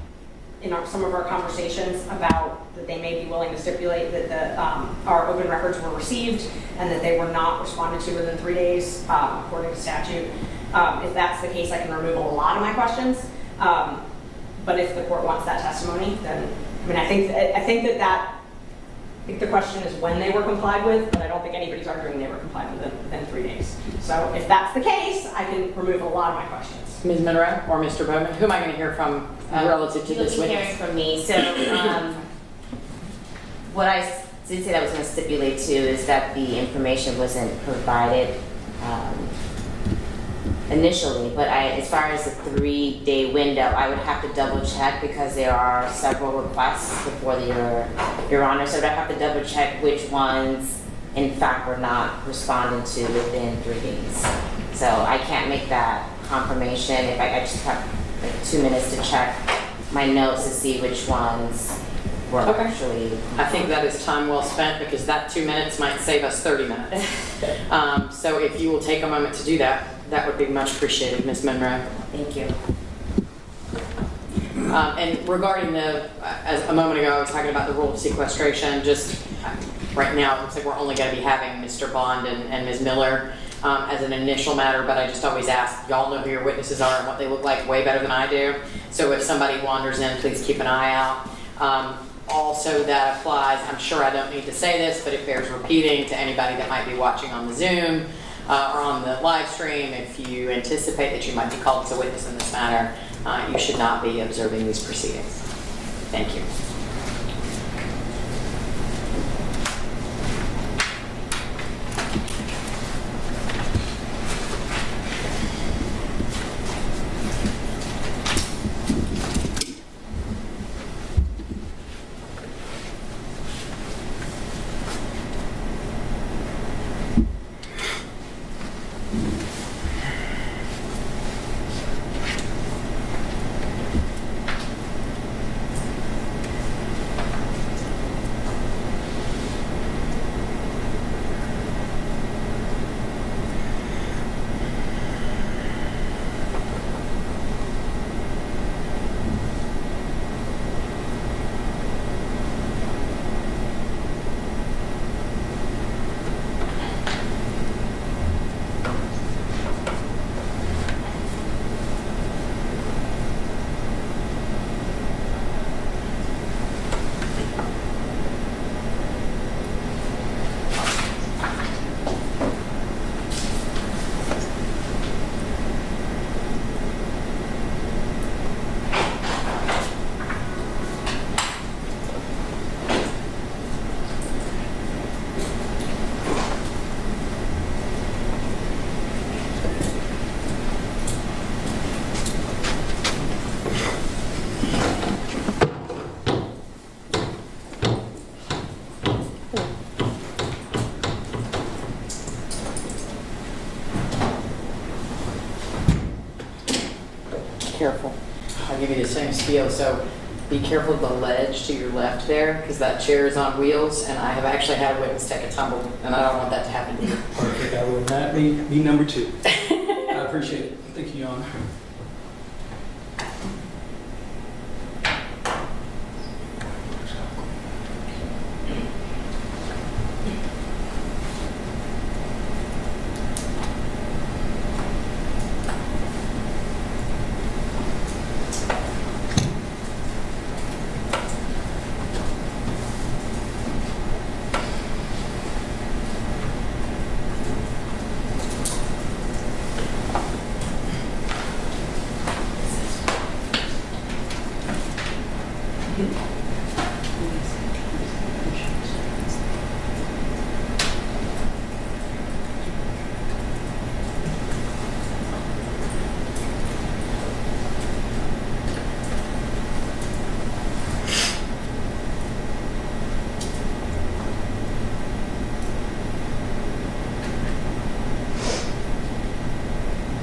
in some of our conversations about that they may be willing to stipulate that our open records were received and that they were not responded to within 3 days, according to statute. If that's the case, I can remove a lot of my questions. But if the court wants that testimony, then I think the question is when they were complied with, but I don't think anybody's arguing they were complied with within 3 days. So if that's the case, I can remove a lot of my questions. Ms. Monroe or Mr. Bowman, who am I going to hear from relative to this You'll be hearing witness? from me. So what I did say that I was going to stipulate to is that the information wasn't provided initially, but as far as the 3-day window, I would have to double check because there are several requests before Your Honor, so I'd have to double check which ones in fact were not responded to within 3 days. So I can't make that confirmation. If I just have like 2 minutes to check my notes to see which ones were actually. I think that is time well spent because that 2 minutes might save us 30 minutes. So if you will take a moment to do that, that would be much appreciated, Ms. Monroe. Thank you. And regarding as a moment ago, I was talking about the rule of sequestration. Just right now, it looks like we're only going to be having Mr. Bond and Ms. Miller as an initial matter, but I just always ask, y'all know who your witnesses are and what they look like way better than I do. So if somebody wanders in, please keep an eye out. Also, that applies, I'm sure I don't need to say this, but it bears repeating to anybody that might be watching on the Zoom or on the live stream. If you anticipate that you might be called as a witness in this matter, you should not be observing these proceedings. Thank you. same spiel, so be careful of the ledge to your left there, because that chair is on wheels, and I have actually had a witness take a tumble, and I don't want that to happen to you. Perfect. I will not be number two. I appreciate it. Thank you, Your Honor.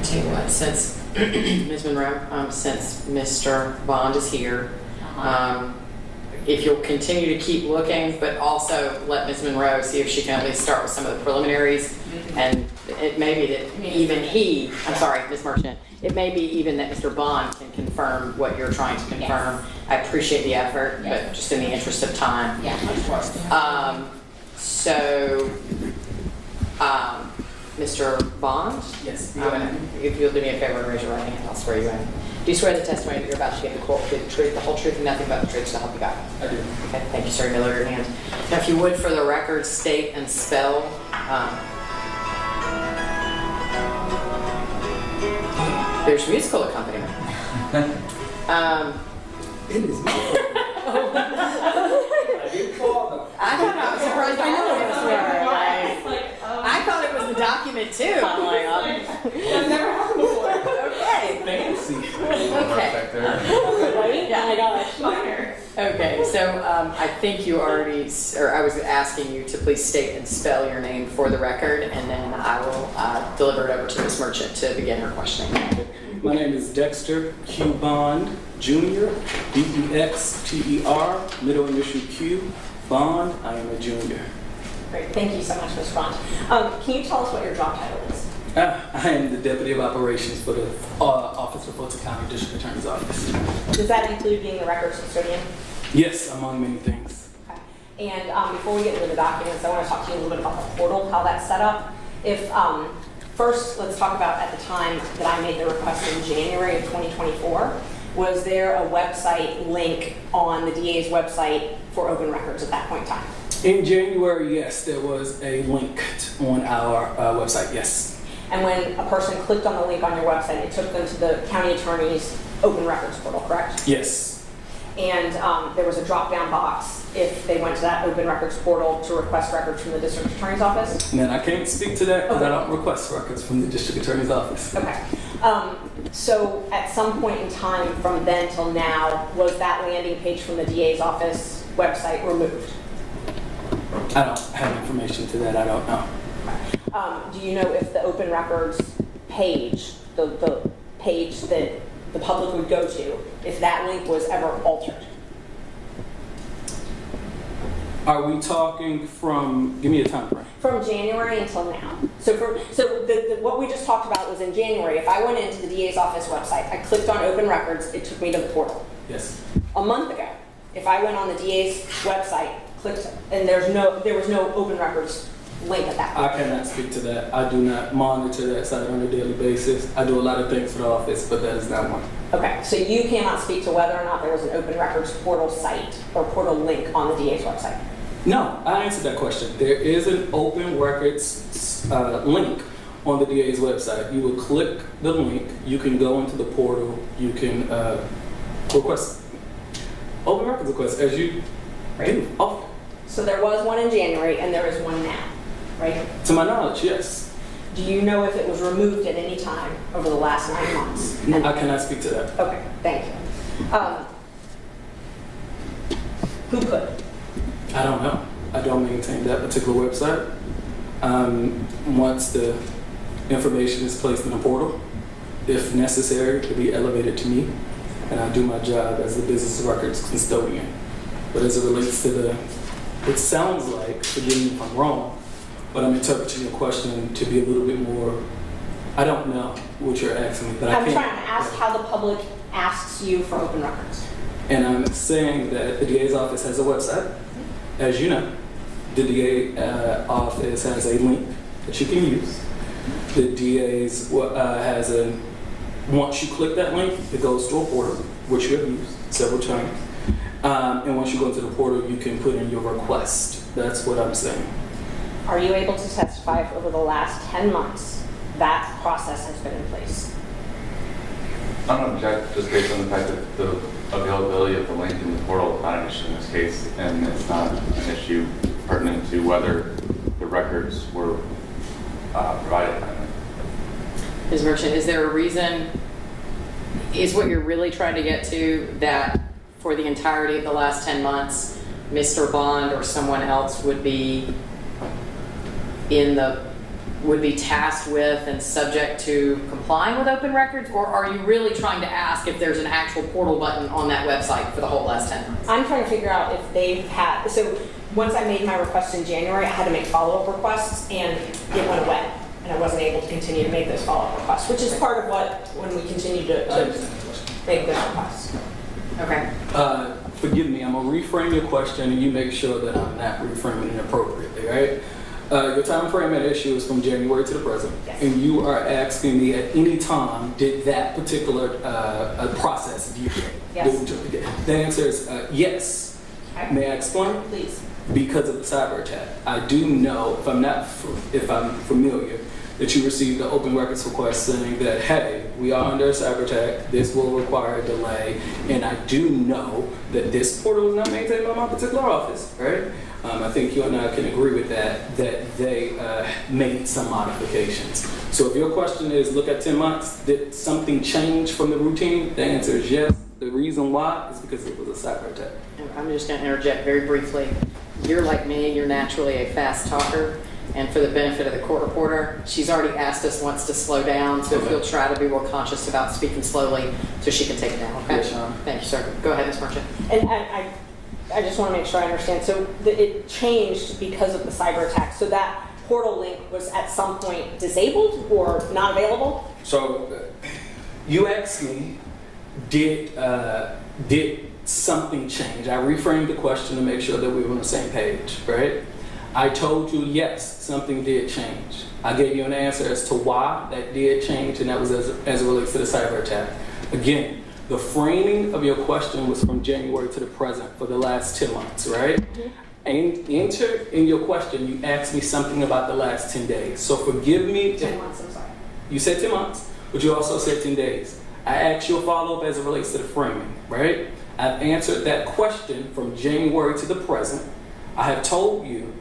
Tell you what, since Ms. Monroe, since Mr. Bond is here, if you'll continue to keep looking, but also let Ms. Monroe see if she can at least start with some of the preliminaries. And it may be that even he, I'm sorry, Ms. Merchant, it may be even that Mr. Bond can confirm what you're trying to confirm. I appreciate the effort, but just in the interest of time. Mr. Bond? Yes. If you'll do me a favor and raise your right hand, I'll swear you in. Do you swear the testimony that you're about to give the court will be the truth, the whole truth, and nothing but the truth, so help you God? I do. Okay, thank you, sir. You may lower your hand. Now, if you would, for the record, state and spell. There's musical accompaniment. It is me. I did fall though. I don't know. I'm surprised I know this one. I thought it was the document too. I'm like, That's never happened before. okay. Fancy. Okay. Right? Yeah. Oh my gosh. Minor. Okay, so I think you already, or I was asking you to please state and spell your name for the record, and then I will deliver it over to Ms. Merchant to begin her questioning. My name is Dexter Q. Bond, Jr., B-E-X-T-E-R, middle initial Q, Bond. I am a junior. Great. Thank you so much, Mr. Bond. Can you tell us what your job title is? I am the Deputy of Operations for the Office of Fulton County District Attorney's Office. Does that include being the records custodian? Yes, among many things. Okay. And before we get into the documents, I want to talk to you a little bit about the portal, how that's set up. If first, let's talk about at the time that I made the request in January of 2024. Was there a website link on the DA's website for open records at that point in time? In January, yes, there was a link on our website, yes. And when a person clicked on the link on your website, it took them to the county attorney's open records portal, correct? Yes. And there was a drop-down box if they went to that open records portal to request records from the district attorney's office? And then I can't speak to that because I don't request records from the district attorney's office. Okay. So at some point in time from then till now, was that landing page from the DA's office website removed? I don't have information to that. I don't know. Do you know if the open records page, the page that the public would go to, if that link was ever altered? Are we talking from, give me a time frame. From January until now. So what we just talked about was in January. If I went into the DA's office website, I clicked on open records, it took me to the portal. Yes. A month ago, if I went on the DA's website, clicked, and there was no open records link at that point. I cannot speak to that. I do not monitor that site on a daily basis. I do a lot of things for the office, but that is not one. Okay, so you cannot speak to whether or not there was an open records portal site or portal link on the DA's website? No, I answered that question. There is an open records link on the DA's website. You will click the link, you can go into the portal, you can request open records requests as you do often. So there was one in January and there is one now, right? To my knowledge, yes. Do you know if it was removed at any time over the last 9 months? I cannot speak to that. Okay, thank you. Who could? I don't know. I don't maintain that particular website. Once the information is placed in the portal, if necessary, it could be elevated to me. and I do my job as the business records custodian. But as it relates to it sounds like, forgive me if I'm wrong, but I'm interpreting your question to be a little bit more, I don't know what you're asking me, but I I'm can't. trying to ask how the public asks you for open records. And I'm saying that the DA's office has a website. As you know, the DA office has a link that you can use. The DA's has once you click that link, it goes to a portal, which you have used several times. And once you go into the portal, you can put in your request. That's what I'm saying. Are you able to testify if over the last 10 months that process has been in place? I don't object just based on the fact that the availability of the link in the portal is not an issue in this case, and it's not an issue pertinent to whether the records were provided by them. Ms. Merchant, is there a reason, is what you're really trying to get to that for the entirety of the last 10 months, Mr. Bond or someone else would be tasked with and subject to complying with open records? Or are you really trying to ask if there's an actual portal button on that website for the whole last 10 months? I'm trying to figure out if they've had, so once I made my request in January, I had to make follow-up requests and it went away. And I wasn't able to continue to make those follow-up requests, which is part of what, when we continue to make those requests. Okay. Forgive me, I'm gonna reframe your question and you make sure that I'm not reframing it appropriately, right? Your time frame at issue is from January to the present. Yes. And you are asking me at any time, did that particular process deviate? Yes. The answer is yes. Okay. May I explain? Please. Because of the cyber attack. I do know, if I'm familiar, that you received an open records request saying that, hey, we are under a cyber attack, this will require a delay, and I do know that this portal is not maintained by my particular office, right? I think you and I can agree with that they made some modifications. So if your question is, look at 10 months, did something change from the routine? The answer is yes. The reason why is because it was a cyber attack. I'm just going to interject very briefly. You're like me, you're naturally a fast talker. And for the benefit of the court reporter, she's already asked us once to slow down, so if you'll try to be more conscious about speaking slowly so she can take it down, okay? Yes, Your Honor. Thank you, sir. Go ahead, Ms. Merchant. And I just want to make sure I understand. So it changed because of the cyber attack. So that portal link was at some point disabled or not available? So you asked me, did something change? I reframed the question to make sure that we were on the same page, right? I told you, yes, something did change. I gave you an answer as to why that did change, and that was as it relates to the cyber attack. Again, the framing of your question was from January to the present for the last 10 months, right? Mm-hmm. And in your question, you asked me something about the last 10 days. So forgive me. 10 months, I'm sorry. You said 10 months, but you also said 10 days. I asked you a follow-up as it relates to the framing, right? I've answered that question from January to the present. I have told you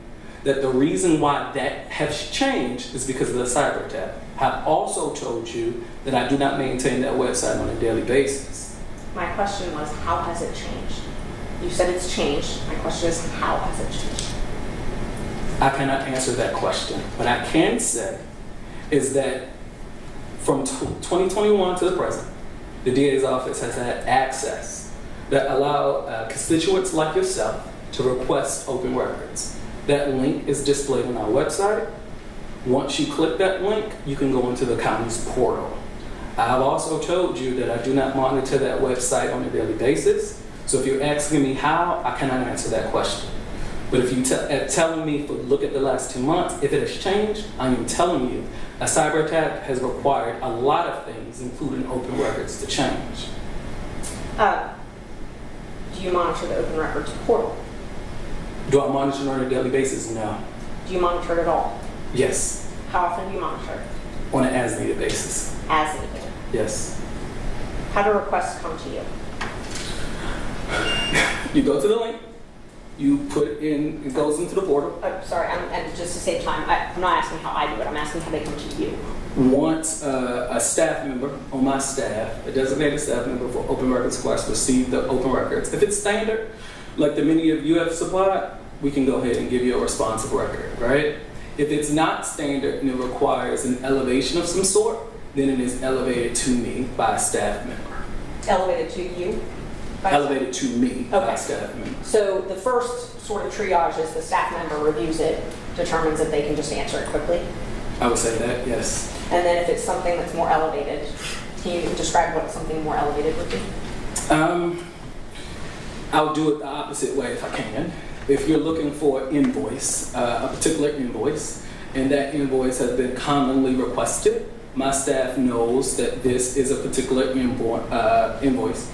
that the reason why that has changed is because of the cyber attack. I've also told you that I do not maintain that website on a daily basis. My question was, how has it changed? You said it's changed. My question is, how has it changed? I cannot answer that question. What I can say is that from 2021 to the present, the DA's office has had access that allow constituents like yourself to request open records. That link is displayed on our website. Once you click that link, you can go into the county's portal. I've also told you that I do not monitor that website on a daily basis. So if you're asking me how, I cannot answer that question. But if you're telling me, look at the last 2 months, if it has changed, I am telling you, a cyber attack has required a lot of things, including open records, to change. Do you monitor the open records portal? Do I monitor it on a daily basis? No. Do you monitor it at all? Yes. How often do you monitor it? On an as-needed basis. As needed. Yes. How do requests come to you? You go to the link, you put it in, it goes into the portal. Sorry, and just to save time, I'm not asking how I do it, I'm asking how they come to you. Once a staff member on my staff, a designated staff member for open records requests, receive the open records. If it's standard, like the many of you have supplied, we can go ahead and give you a responsive record, right? If it's not standard and it requires an elevation of some sort, then it is elevated to me by a staff member. Elevated to you? by- Elevated to me, Okay. by staff member. So the first sort of triage is the staff member reviews it, determines that they can just answer it quickly. I would say that, yes. And then if it's something that's more elevated, can you describe what something more elevated would be? I'll do it the opposite way if I can. If you're looking for an invoice, a particular invoice, and that invoice has been commonly requested, my staff knows that this is a particular invoice.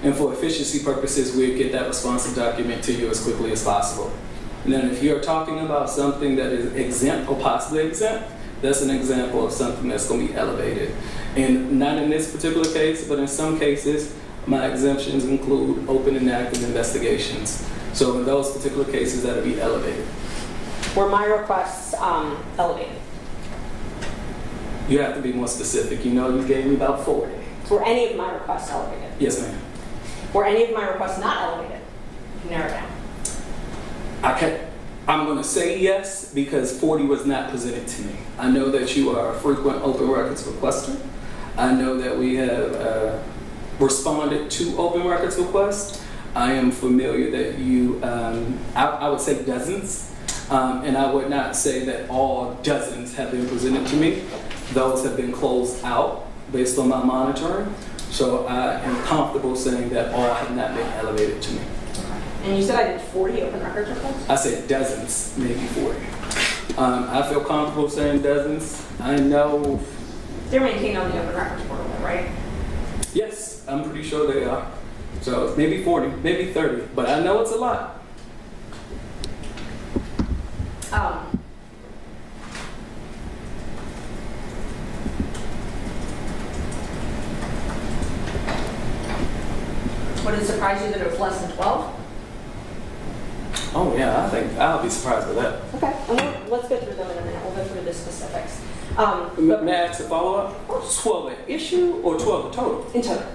And for efficiency purposes, we'd get that responsive document to you as quickly as possible. And then if you're talking about something that is exempt or possibly exempt, that's an example of something that's going to be elevated. And not in this particular case, but in some cases, my exemptions include open and active investigations. So in those particular cases, that'll be elevated. Were my requests elevated? You have to be more specific. You know, you gave me about 40. Were any of my requests elevated? Yes, ma'am. Were any of my requests not elevated? Narrow it down. I'm going to say yes because 40 was not presented to me. I know that you are a frequent open records requester. I know that we have responded to open records requests. I am familiar that you, I would say dozens, and I would not say that all dozens have been presented to me. Those have been closed out based on my monitoring. So I am comfortable saying that all have not been elevated to me. And you said I did 40 open records requests? I said dozens, maybe 40. I feel comfortable saying dozens. I know. They're maintained on the open records portal, right? Yes, I'm pretty sure they are. So maybe 40, maybe 30, but I know it's a lot. Would it surprise you that it was less than 12? Oh yeah, I think I'll be surprised with that. Okay, and let's go through them in a minute. We'll go through the specifics. But May I ask a follow-up? 12 an issue or 12 a total? in total,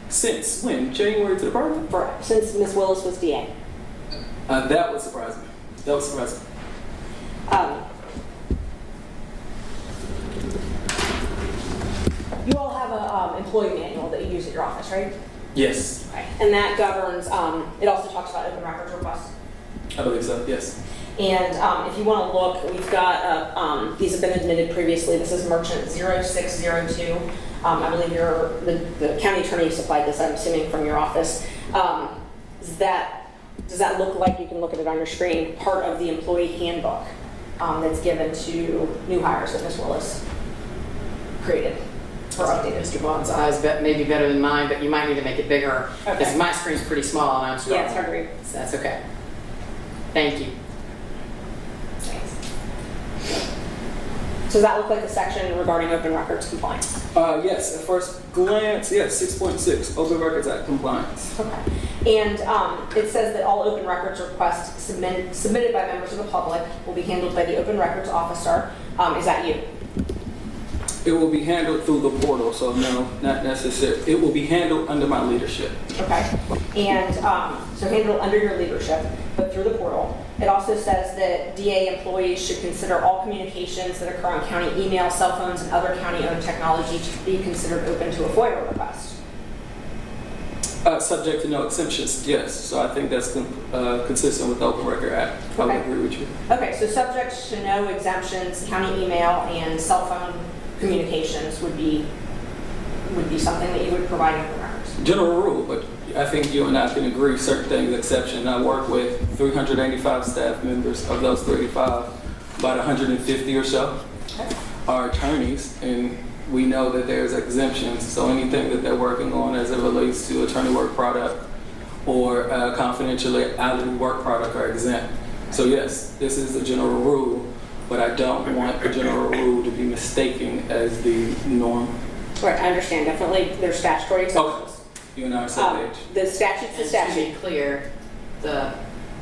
Since when? January to the department? since Ms. Willis was DA. That would surprise me. That would surprise me. You all have a employee manual that you use at your office, right? Yes, Right. And that governs, it also talks about open records requests. I believe so, yes. And if you want to look, we've got, these have been admitted previously. This is Merchant 0602. I believe the county attorney supplied this, I'm assuming, from your office. Does that look like, you can look at it on your screen, part of the employee handbook that's given to new hires that Ms. Willis created or updated? Mr. Vaughn's eyes may be better than mine, but you might need to make it bigger. Okay. Because my screen's pretty small and I'm struggling. Yeah, it's hard to read. So that's okay. Thank you. Thanks. So does that look like the section regarding open records compliance? Yes, at first glance, yes, 6.6, Open Records Act compliance. Okay. And it says that all open records requests submitted by members of the public will be handled by the open records officer. Is that you? It will be handled through the portal, so no, not necessary. It will be handled under my leadership. Okay. And so handled under your leadership, but through the portal. It also says that DA employees should consider all communications that occur on county email, cell phones, and other county-owned technology to be considered open to a FOIA request. Subject to no exemptions, yes. So I think that's consistent with the Open Record Act. I would Okay. agree with you. Okay, so subject to no exemptions, county email and cell phone communications would be something that you would provide in open records. General rule, but I think you and I can agree certain things exception. I work with 385 staff members. Of those 385, about 150 or so Okay. are attorneys, and we know that there's exemptions. So anything that they're working on as it relates to attorney work product or confidentiality work product are exempt. So yes, this is the general rule, but I don't want the general rule to be mistaken as the norm. Right, I understand, definitely, there's statutory exemptions. You and I are on the same page. The statute's the And to statute. be clear, the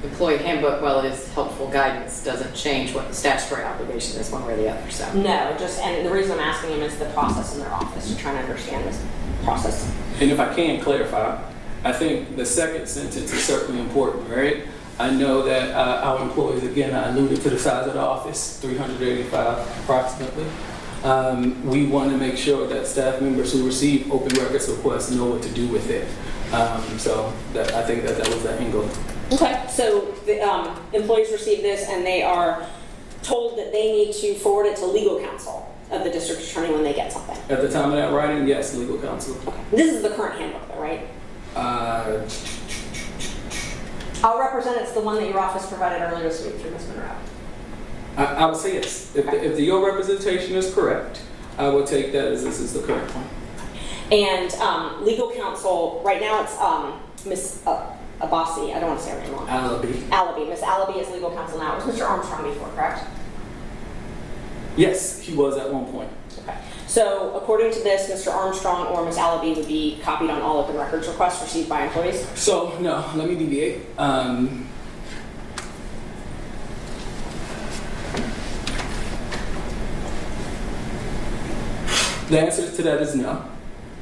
employee handbook, while it is helpful guidance, doesn't change what the statutory obligation is one way or the other, so. No, and the reason I'm asking him is the process in their office, to try to understand this process. And if I can clarify, I think the second sentence is certainly important, right? I know that our employees, again, I alluded to the size of the office, 385 approximately. we want to make sure that staff members who receive open records requests know what to do with it. So I think that was the angle. Okay, so the employees receive this and they are told that they need to forward it to legal counsel of the district attorney when they get something. At the time of that writing, yes, legal counsel. Okay. This is the current handbook, though, right? I'll represent it's the one that your office provided earlier this week through Ms. Monroe. I would say yes. If your representation is correct, I would take that as this is the correct one. And legal counsel, right now it's Ms. Abbasi, I don't want to say her name wrong. Alabi. Ms. Alabi is legal counsel now. It was Mr. Armstrong before, correct? Yes, he was at one point. Okay. So according to this, Mr. Armstrong or Ms. Alabi would be copied on all open records requests received by employees? So, no, let me deviate. The answer to that is no.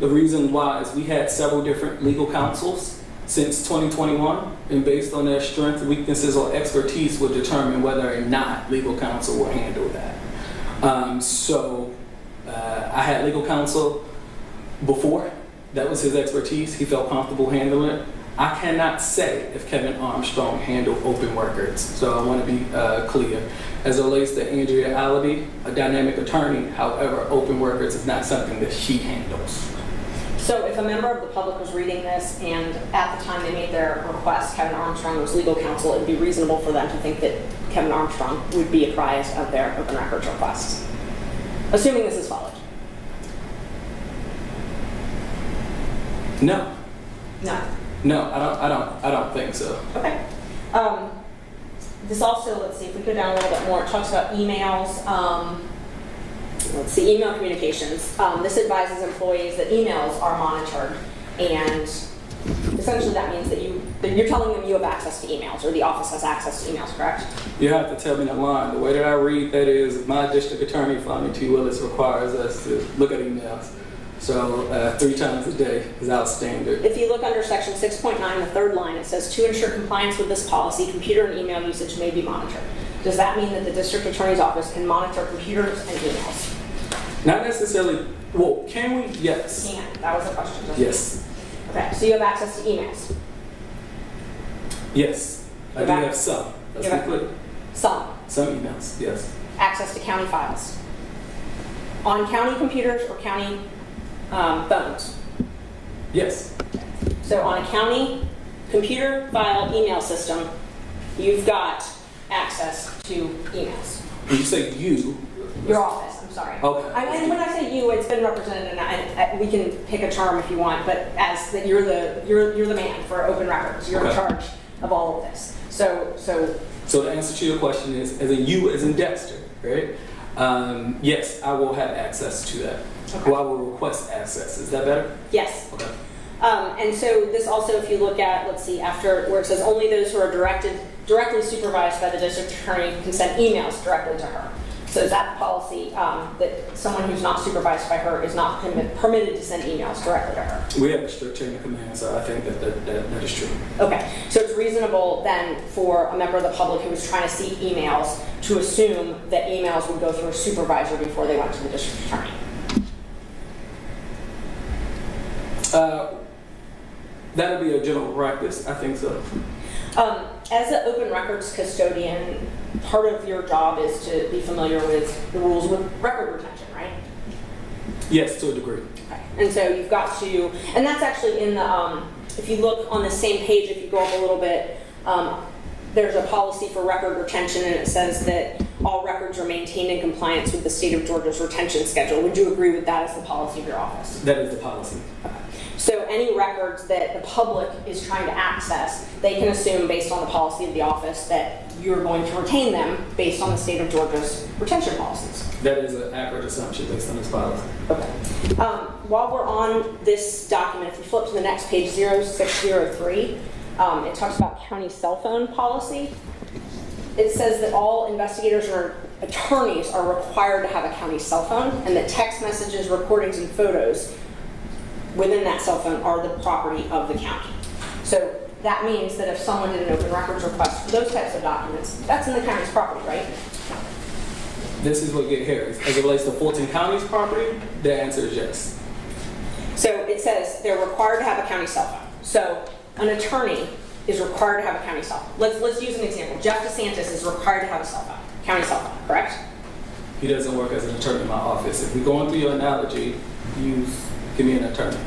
The reason why is we had several different legal counsels since 2021, and based on their strengths, weaknesses, or expertise would determine whether or not legal counsel will handle that. I had legal counsel before. That was his expertise. He felt comfortable handling it. I cannot say if Kevin Armstrong handled open records, so I want to be clear. As it relates to Andrea Alabi, a dynamic attorney, however, open records is not something that she handles. So if a member of the public was reading this and at the time they made their request, Kevin Armstrong was legal counsel, it would be reasonable for them to think that Kevin Armstrong would be apprised of their open records requests. Assuming this is followed. No. No. No, I don't think so. Okay. This also, let's see, if we go down a little bit more, it talks about emails. Let's see, email communications. This advises employees that emails are monitored, and essentially that means that you're telling them you have access to emails, or the office has access to emails, correct? You have to tell me the line. The way that I read that is my district attorney, Fani Willis, requires us to look at emails. So 3 times a day is our standard. If you look under section 6.9, the third line, it says to ensure compliance with this policy, computer and email usage may be monitored. Does that mean that the district attorney's office can monitor computers and emails? Not necessarily. Well, can we? Yes. Can. That was the question. Yes. Okay, so you have access to emails? Yes. I do have some. Let's be clear. Some emails, yes. access to county files? On county computers or county phones? Yes. So on a county computer file email system, you've got access to emails. When you say you, Your office, I'm sorry. Okay. I mean, when I say you, it's been represented, and we can pick a term if you want, but as that you're the man for open records. You're in charge of all of this. So the answer to your question is, as in you, as in Dexter, right? Yes, I will have access to that. Okay. Or I will request access. Is that better? yes. Okay. And so this also, if you look at, let's see, after where it says only those who are directly supervised by the district attorney can send emails directly to her. So is that the policy that someone who's not supervised by her is not permitted to send emails directly to her? We have a strict chain of command, so I think that is true. Okay, so it's reasonable then for a member of the public who is trying to see emails to assume that emails would go through a supervisor before they went to the district attorney. That would be a general practice. I think so. As an open records custodian, part of your job is to be familiar with the rules with record retention, right? Yes, to a degree. Okay. And so you've got to, and that's actually in the, if you look on the same page, if you go up a little bit, there's a policy for record retention, and it says that all records are maintained in compliance with the state of Georgia's retention schedule. Would you agree with that as the policy of your office? That is the policy. Okay. So any records that the public is trying to access, they can assume based on the policy of the office that you're going to retain them based on the state of Georgia's retention policies. That is an accurate assumption based on this policy. Okay. While we're on this document, if you flip to the next page, 0603, it talks about county cell phone policy. It says that all investigators or attorneys are required to have a county cell phone, and that text messages, recordings, and photos within that cell phone are the property of the county. So that means that if someone did an open records request for those types of documents, that's in the county's property, right? This is what get hairy. As it relates to Fulton County's property, the answer is yes. So it says they're required to have a county cell phone. So an attorney is required to have a county cell phone. Let's use an example. Jeff DeSantis is required to have a cell phone, county cell phone, correct? He doesn't work as an attorney in my office. If we're going through your analogy, give me an attorney.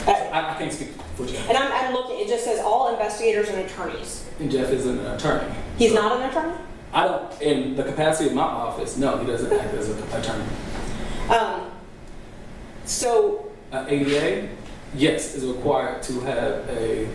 I can't speak for Jeff. And I'm looking, it just says all investigators and attorneys. And Jeff isn't an attorney. He's So not an attorney? I don't, in the capacity of my office, no, he doesn't act as an attorney. So, ADA, yes, is required to have a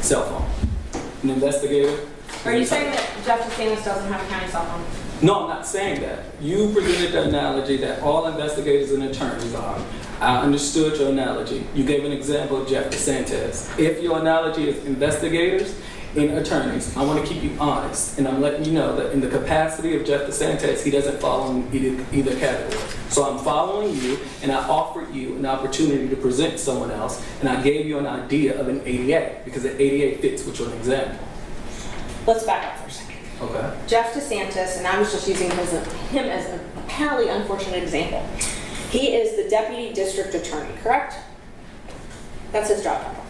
cell phone. An investigator. are you saying that Jeff DeSantis doesn't have a county cell phone? No, I'm not saying that. You presented the analogy that all investigators and attorneys are. I understood your analogy. You gave an example of Jeff DeSantis. If your analogy is investigators and attorneys, I want to keep you honest, and I'm letting you know that in the capacity of Jeff DeSantis, he doesn't fall in either category. So I'm following you, and I offered you an opportunity to present someone else, and I gave you an idea of an ADA, because the ADA fits with your example. Let's back up for a second. Okay. Jeff DeSantis, and I was just using him as an apparently unfortunate example. He is the deputy district attorney, correct? That's his job title.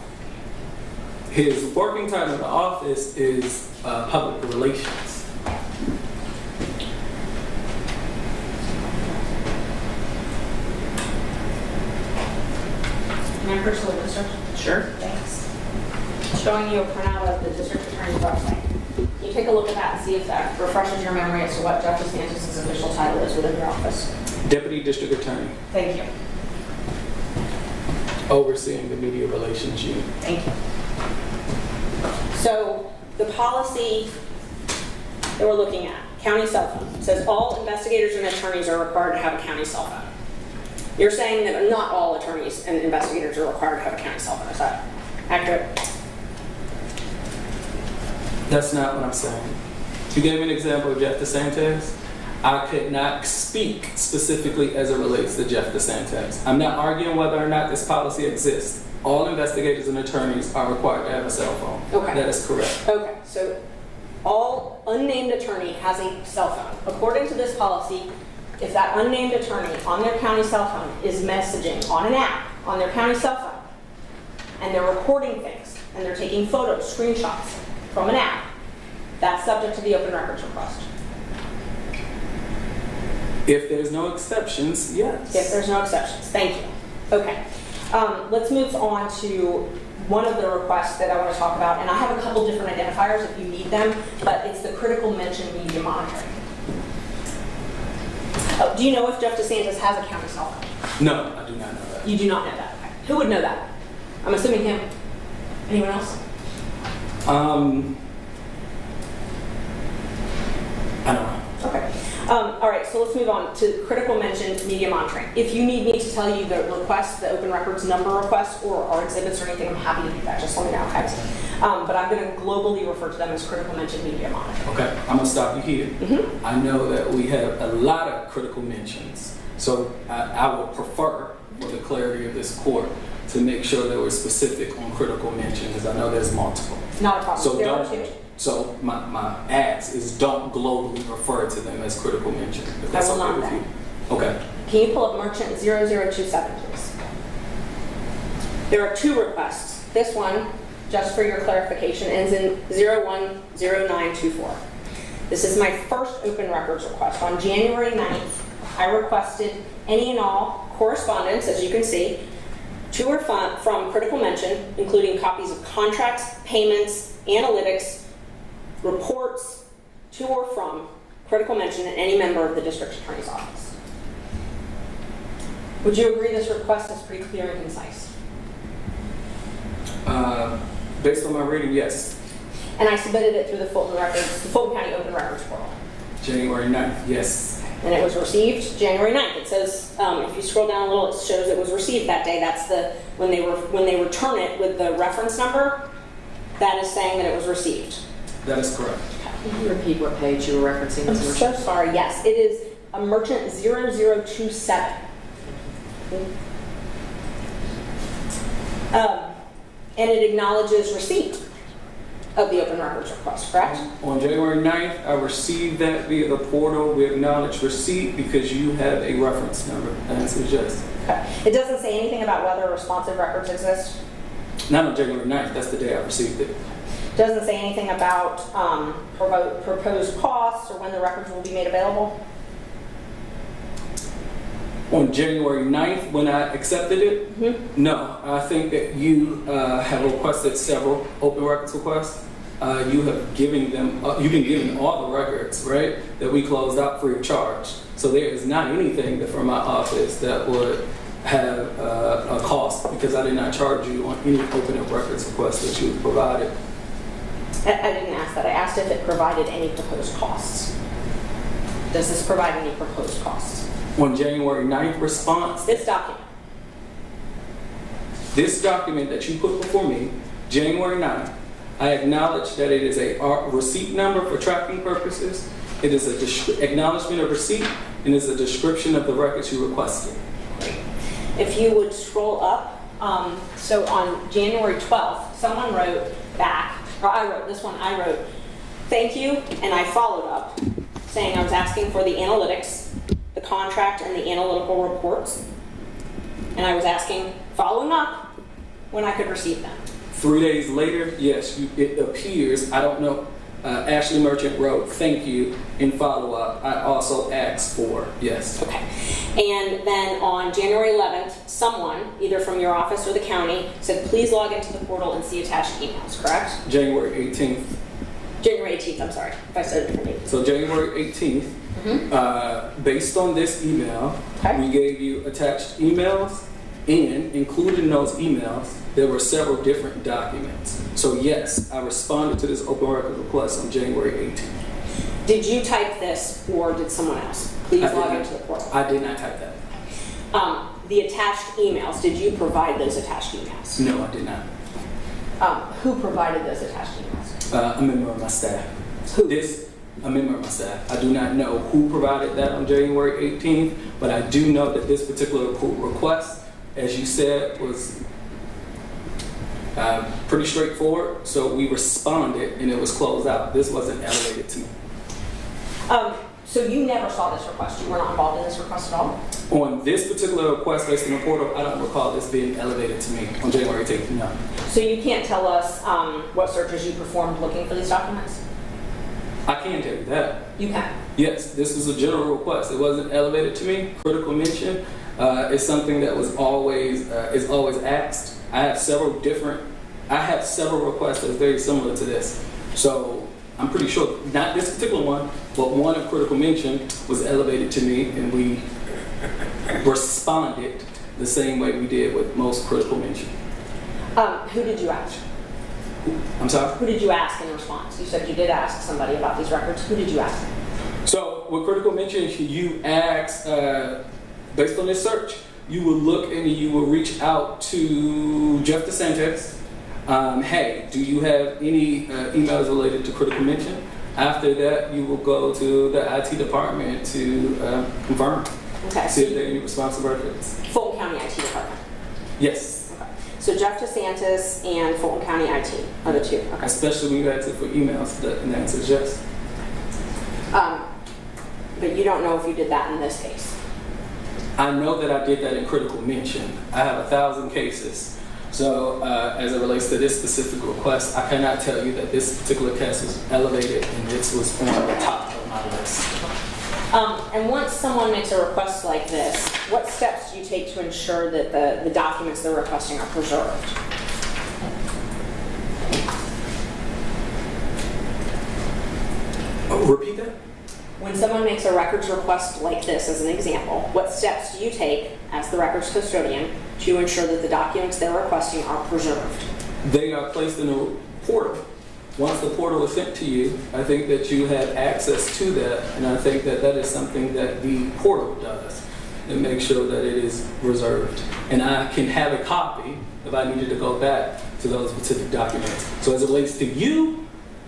His working title in the office is public relations. May I personally district? Sure. Thanks. Showing you a printout of the district attorney's website. Can you take a look at that and see if that refreshes your memory as to what Jeff DeSantis' official title is within your office? Deputy district attorney, Thank you. overseeing the media relations unit. Thank you. So the policy that we're looking at, county cell phone, says all investigators and attorneys are required to have a county cell phone. You're saying that not all attorneys and investigators are required to have a county cell phone. Is that accurate? That's not what I'm saying. You gave me an example of Jeff DeSantis. I could not speak specifically as it relates to Jeff DeSantis. I'm not arguing whether or not this policy exists. All investigators and attorneys are required to have a cell phone. Okay. That is correct. Okay, so all unnamed attorney has a cell phone. According to this policy, if that unnamed attorney on their county cell phone is messaging on an app on their county cell phone, and they're recording things, and they're taking photos, screenshots from an app, that's subject to the open records request. If there's no exceptions, yes. If there's no exceptions, thank you. Okay, let's move on to one of the requests that I want to talk about, and I have a couple different identifiers if you need them, but it's the critical mention media monitoring. Oh, do you know if Jeff DeSantis has a county cell phone? No, I do not know that. You do not know that, okay. Who would know that? I'm assuming him. Anyone else? I don't know. Okay. All right, so let's move on to critical mention media monitoring. If you need me to tell you the requests, the open records number requests, or our exhibits or anything, I'm happy to do that. Just let me know, okay? But I'm going to globally refer to them as critical mention media monitoring. Okay, I'm gonna stop you here. I know that we have a lot of critical mentions, so I would prefer, for the clarity of this court, to make sure that we're specific on critical mention, because I know there's multiple. Not a problem. So There are don't. two. So my ask is don't globally refer to them as critical mention. If that's will okay not with then. you. Okay. Can you pull up merchant 0027, please? There are two requests. This one, just for your clarification, ends in 010924. This is my first open records request. On January 9th, I requested any and all correspondence, as you can see, to or from critical mention, including copies of contracts, payments, analytics, reports to or from critical mention and any member of the district attorney's office. Would you agree this request is pretty clear and concise? Based on my reading, yes. And I submitted it through the Fulton County Open Records portal. January 9th, yes. And it was received January 9th. It says, if you scroll down a little, it shows it was received that day. That's when they return it with the reference number, that is saying that it was received. That is correct. Can you repeat what page you were referencing? I'm so sorry. Yes, it is a merchant 0027. And it acknowledges receipt. of the open records request, correct? On January 9th, I received that via the portal. We acknowledge receipt because you have a reference number. The answer is yes. Okay. It doesn't say anything about whether responsive records exist. Not on January 9th. That's the day I received it. Doesn't say anything about proposed costs or when the records will be made available. On January 9th, when I accepted it, no. I think that you have requested several open records requests. You have given them, you've been given all the records, right, that we closed out free of charge. So there is not anything that from my office that would have a cost because I did not charge you on any open records request that you provided. I didn't ask that. I asked if it provided any proposed costs. Does this provide any proposed costs? On January 9th response, This document. this document that you put before me, January 9th, I acknowledge that it is a receipt number for tracking purposes. It is an acknowledgement of receipt and is a description of the records you requested. If you would scroll up, so on January 12th, someone wrote back, or I wrote, thank you, and I followed up, saying I was asking for the analytics, the contract, and the analytical reports, and I was asking, following up, when I could receive them. 3 days later, yes, it appears, I don't know, Ashley Merchant wrote, thank you, in follow-up. I also asked for, yes. Okay. And then on January 11th, someone, either from your office or the county, said, please log into the portal and see attached emails, correct? January 18th. January 18th, I'm sorry, if I said it differently. So January 18th, based on this email, Okay. we gave you attached emails, and included in those emails, there were several different documents. So yes, I responded to this open record request on January 18th. Did you type this or did someone else? Please log into the portal. I did not type that. The attached emails, did you provide those attached emails? No, I did not. Who provided those attached emails? A member of my staff. Who? A member of my staff. I do not know who provided that on January 18th, but I do know that this particular request, as you said, was pretty straightforward. So we responded and it was closed out. This wasn't elevated to me. So you never saw this request? You were not involved in this request at all? On this particular request based on the portal, I don't recall this being elevated to me on January 18th, no. So you can't tell us what searches you performed looking for these documents? I can tell you that. You can. Yes, this was a general request. It wasn't elevated to me. Critical mention is something that was always asked. I have several requests that are very similar to this. So I'm pretty sure, not this particular one, but one of critical mention was elevated to me, and we responded the same way we did with most critical mention. Who did you ask? I'm sorry? Who did you ask in response? You said you did ask somebody about these records. Who did you ask? So with critical mention, you ask, based on this search, you will look and you will reach out to Jeff DeSantis. Hey, do you have any emails related to critical mention? After that, you will go to the IT department to confirm. Okay. See if there are any responsive records. Fulton County IT department. Yes. Okay. So Jeff DeSantis and Fulton County IT are the two. Okay. Especially when you ask it for emails, the answer is yes. But you don't know if you did that in this case. I know that I did that in critical mention. I have 1,000 cases. So as it relates to this specific request, I cannot tell you that this particular case was elevated and this was on the top of my list. And once someone makes a request like this, what steps do you take to ensure that the documents they're requesting are preserved? Repeat that? When someone makes a records request like this, as an example, what steps do you take as the records custodian to ensure that the documents they're requesting are preserved? They are placed in a portal. Once the portal is sent to you, I think that you have access to that, and I think that that is something that the portal does and make sure that it is reserved. And I can have a copy if I needed to go back to those specific documents. So as it relates to you,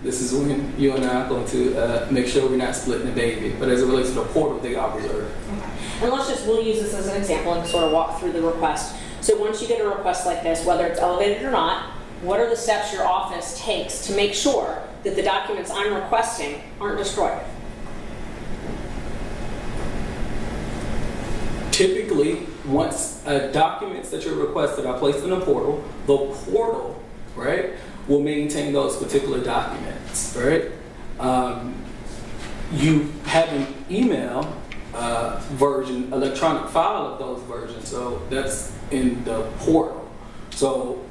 this is when you and I are going to make sure we're not splitting the baby. But as it relates to the portal, they are reserved. Okay. And we'll use this as an example and sort of walk through the request. So once you get a request like this, whether it's elevated or not, what are the steps your office takes to make sure that the documents I'm requesting aren't destroyed? Typically, once documents that you're requested are placed in the portal, right, will maintain those particular documents, right? You have an email version, electronic file of those versions, so that's in the portal. So,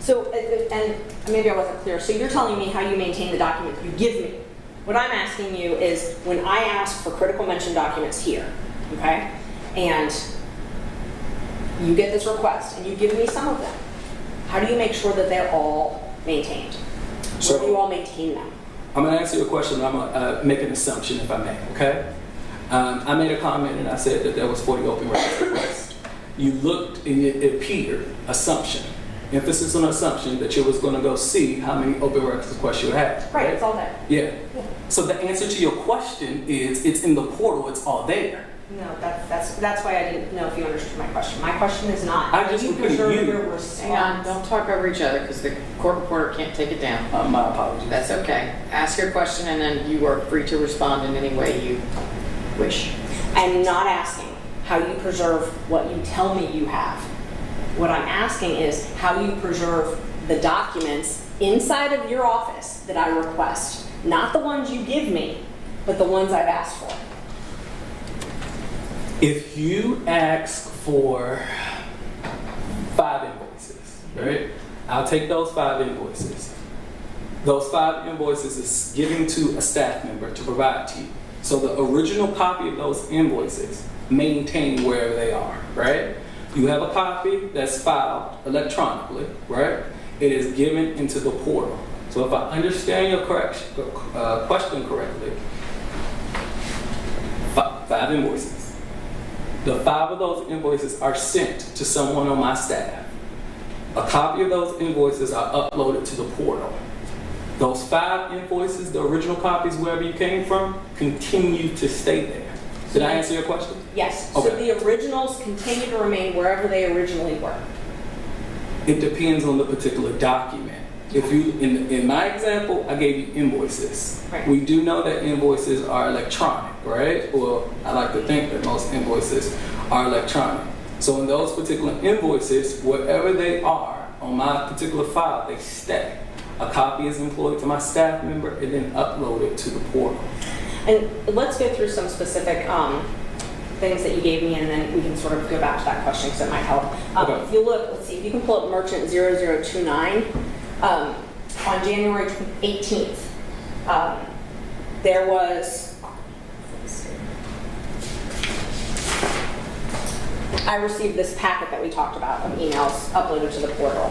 So, and maybe I wasn't clear, so you're telling me how you maintain the documents you give me. What I'm asking you is, when I ask for critical mention documents here, okay, and you get this request and you give me some of them, how do you make sure that they're all maintained? So- Where do you all maintain them? I'm going to answer your question. I'm going to make an assumption, if I may, okay? I made a comment and I said that there was 40 open records requests. You looked and it appeared, assumption, emphasis on assumption, that you was going to go see how many open records requests you had. Right, it's all there. Yeah. So the answer to your question is, it's in the portal, it's all there. No, that's why I didn't know if you understood my question. My question is not, I how just do you repeated preserve you. your Hang on, response? don't talk over each other because the court reporter can't take it down. My apologies. That's okay. Ask your question and then you are free to respond in any way you wish. I'm not asking how you preserve what you tell me you have. What I'm asking is how you preserve the documents inside of your office that I request. Not the ones you give me, but the ones I've asked for. If you ask for 5 invoices, right? I'll take those 5 invoices. Those 5 invoices is given to a staff member to provide to you. So the original copy of those invoices maintain wherever they are, right? You have a copy that's filed electronically, right? It is given into the portal. So if I understand your question correctly, 5 invoices. The 5 of those invoices are sent to someone on my staff. A copy of those invoices are uploaded to the portal. Those 5 invoices, the original copies, wherever you came from, continue to stay there. Did I answer your question? Yes, so Okay. the originals continue to remain wherever they originally were. It depends on the particular document. If you, in my example, I gave you invoices. Right. We do know that invoices are electronic, right? Well, I like to think that most invoices are electronic. So in those particular invoices, wherever they are on my particular file, they stay. A copy is employed to my staff member and then uploaded to the portal. And let's go through some specific things that you gave me, and then we can sort of go back to that question because it might help. Okay. If you look, let's see, if you can pull up Merchant 0029, on January 18th, there was, I received this packet that we talked about of emails uploaded to the portal.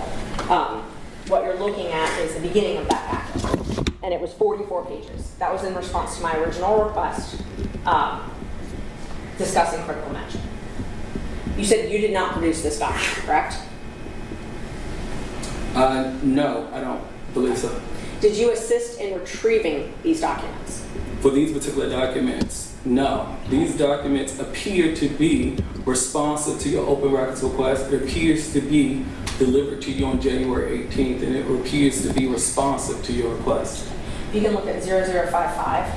What you're looking at is the beginning of that packet, and it was 44 pages. That was in response to my original request discussing critical mention. You said you did not produce this document, correct? No, I don't believe so. Did you assist in retrieving these documents? For these particular documents, no. These documents appear to be responsive to your open records request. It appears to be delivered to you on January 18th, and it appears to be responsive to your request. You can look at 0055.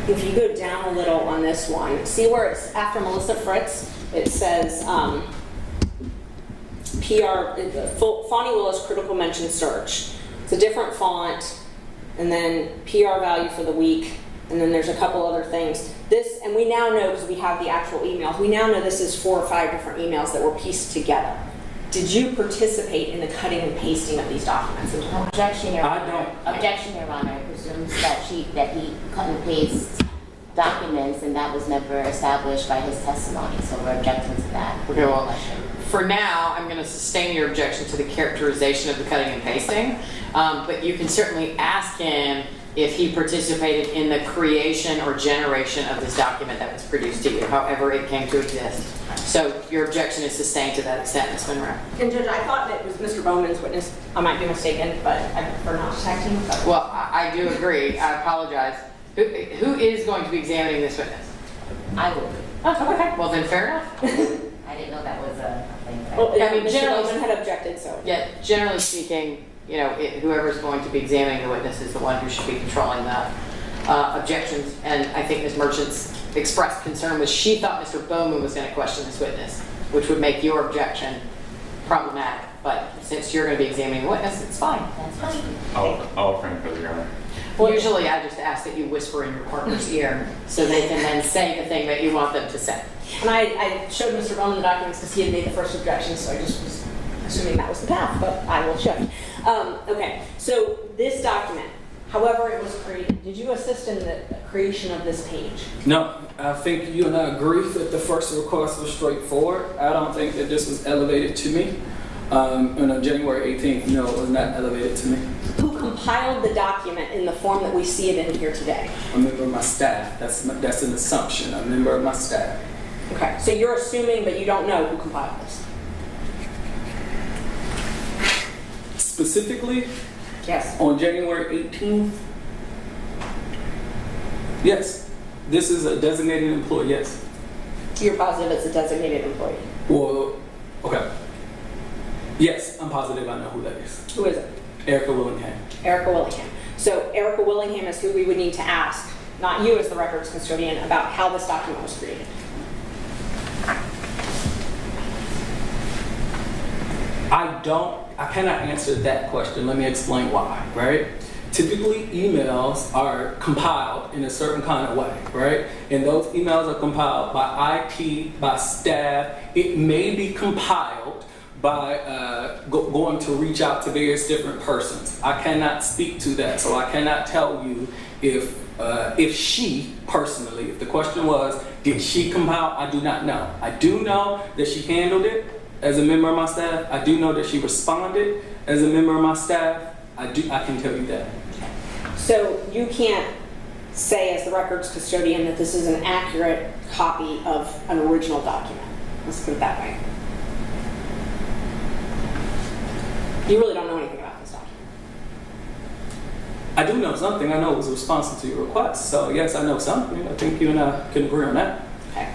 If you go down a little on this one, see where it's after Melissa Fritz, it says PR, Fani Willis critical mention search. It's a different font, and then PR value for the week, and then there's a couple other things. This, and we now know, because we have the actual emails, we now know this is 4 or 5 different emails that were pieced together. Did you participate in the cutting and pasting of these documents? Objection, Your I Honor. don't. Objection, Your Honor. It presumes that he cut and paste documents, and that was never established by his testimony. So we're objecting to that. Okay, well, for now, I'm going to sustain your objection to the characterization of the cutting and pasting, but you can certainly ask him if he participated in the creation or generation of this document that was produced to you, however it came to exist. So your objection is sustained to that extent, Ms. Monroe. And Judge, I thought that it was Mr. Bowman's witness. I might be mistaken, but I prefer not to tag team. But Well, I do agree. I apologize. Who is going to be examining this witness? I will. oh, okay. Well, then fair enough. I didn't know that was a Well, I mean, Mr. generally- Bowman had objected, so. Yeah, generally speaking, you know, whoever's going to be examining the witness is the one who should be controlling the objections. And I think Ms. Merchant's expressed concern was she thought Mr. Bowman was going to question this witness, which would make your objection problematic. But since you're going to be examining the witness, it's fine. That's fine. I'll frame for the Your Honor. Usually, I just ask that you whisper in your partner's ear so they can then say the thing that you want them to say. And I showed Mr. Bowman the documents because he had made the first objection, so I just was assuming that was the path, but I will shift. Okay, so this document, however it was created, did you assist in the creation of this page? No, I think you and I agree that the first request was straightforward. I don't think that this was elevated to me. On January 18th, no, it was not elevated to me. Who compiled the document in the form that we see it in here today? A member of my staff. That's an assumption. A member of my staff. Okay, so you're assuming, but you don't know who compiled this? Specifically, Yes. on January 18th, yes, this is a designated employee, yes. You're positive it's a designated employee? Well, okay. Yes, I'm positive I know who that is. Who is it? Erica Willingham. Erica Willingham. So Erica Willingham is who we would need to ask, not you as the records custodian, about how this document was created. I cannot answer that question. Let me explain why, right? Typically, emails are compiled in a certain kind of way, right? And those emails are compiled by IT, by staff. It may be compiled by going to reach out to various different persons. I cannot speak to that, so I cannot tell you if she personally, if the question was, did she compile? I do not know. I do know that she handled it as a member of my staff. I do know that she responded as a member of my staff. I can tell you that. So you can't say as the records custodian that this is an accurate copy of an original document. Let's put it that way. You really don't know anything about this document. I do know something. I know it was responsive to your request. So yes, I know something. I think you and I can agree on that. Okay.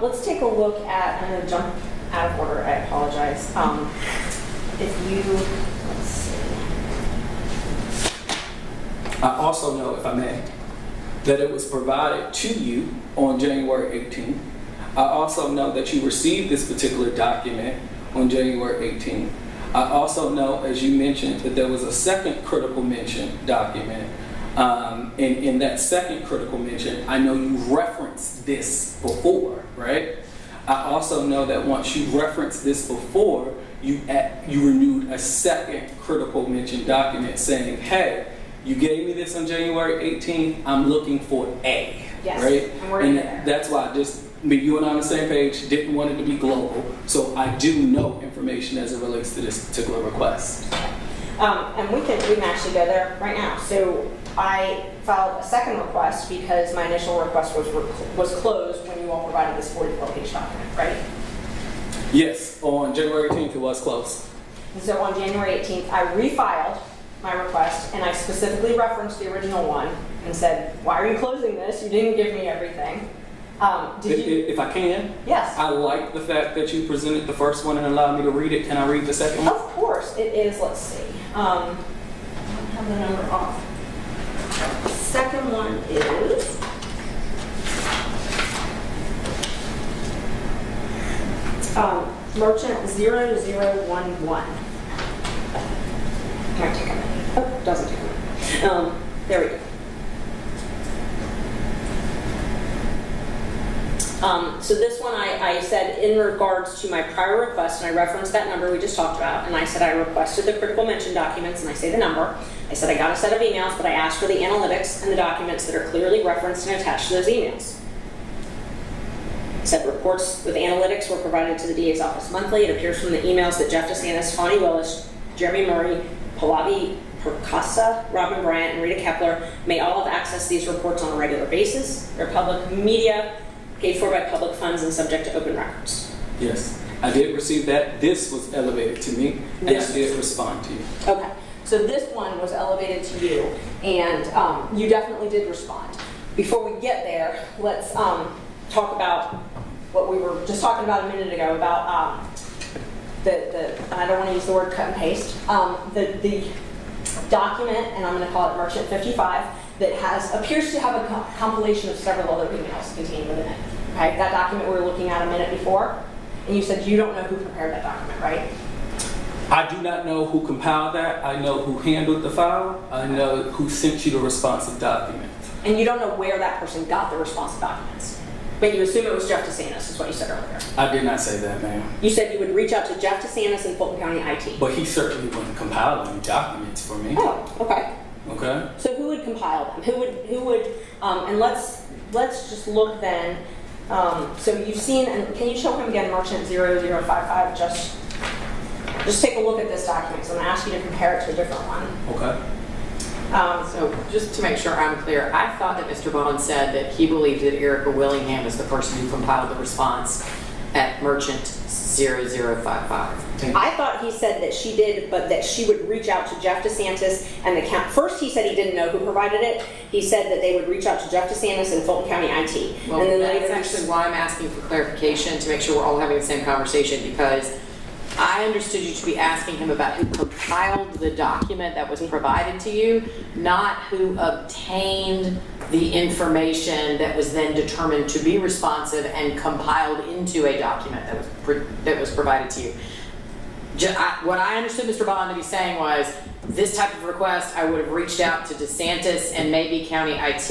Let's take a look at, I'm going to jump out of order, I apologize. If you, let's see. I also know, if I may, that it was provided to you on January 18th. I also know that you received this particular document on January 18th. I also know, as you mentioned, that there was a second critical mention document. In that second critical mention, I know you referenced this before, right? I also know that once you referenced this before, you renewed a second critical mention document saying, hey, you gave me this on January 18th, I'm looking for A, Yes, right? and we're in there. That's why you and I on the same page, didn't want it to be global, so I do know information as it relates to this particular request. And we can actually go there right now. So I filed a second request because my initial request was closed when you all provided this 44-page document, right? Yes, on January 18th it was closed. And so on January 18th, I refiled my request and I specifically referenced the original one and said, why are you closing this? You didn't give me everything. If I can, Yes. I like the fact that you presented the first one and allowed me to read it. Can I read the second one? Of course, it is, let's see. I don't have the number off. The second one is, Merchant 0011. Might take a minute. Oh, doesn't take a minute. There we go. So this one I said in regards to my prior request, and I referenced that number we just talked about, and I said I requested the critical mention documents, and I say the number. I said I got a set of emails, but I asked for the analytics and the documents that are clearly referenced and attached to those emails. I said reports with analytics were provided to the DA's office monthly. It appears from the emails that Jeff DeSantis, Fani Willis, Jeremy Murray, Pallavi Perkasa, Robin Bryant, and Rita Kepler may all have access to these reports on a regular basis. They're public media, paid for by public funds and subject to open records. Yes, I did receive that. This was elevated to me, and I did respond to you. Okay, so this one was elevated to you, and you definitely did respond. Before we get there, let's talk about what we were just talking about a minute ago about I don't want to use the word cut and paste, the document, and I'm going to call it Merchant 55, that appears to have a compilation of several other emails contained within it. Okay, that document we were looking at a minute before, and you said you don't know who prepared that document, right? I do not know who compiled that. I know who handled the file. I know who sent you the responsive document. And you don't know where that person got the responsive documents. But you assume it was Jeff DeSantis, is what you said earlier. I did not say that, ma'am. You said you would reach out to Jeff DeSantis in Fulton County IT. But he certainly wouldn't compile any documents for me. Oh, okay. Okay? So who would compile them? Who would, and let's just look then. So you've seen, and can you show him again, Merchant 0055, just take a look at this document. So I'm gonna ask you to compare it to a different one. Okay. So just to make sure I'm clear, I thought that Mr. Bond said that he believed that Erica Willingham was the person who compiled the response at Merchant 0055. I thought he said that she did, but that she would reach out to Jeff DeSantis and the county. First, he said he didn't know who provided it. He said that they would reach out to Jeff DeSantis and Fulton County IT. Well, and then that's later, actually why I'm asking for clarification, to make sure we're all having the same conversation, because I understood you to be asking him about who compiled the document that was provided to you, not who obtained the information that was then determined to be responsive and compiled into a document that was provided to you. What I understood Mr. Bond to be saying was, this type of request, I would have reached out to DeSantis and maybe County IT,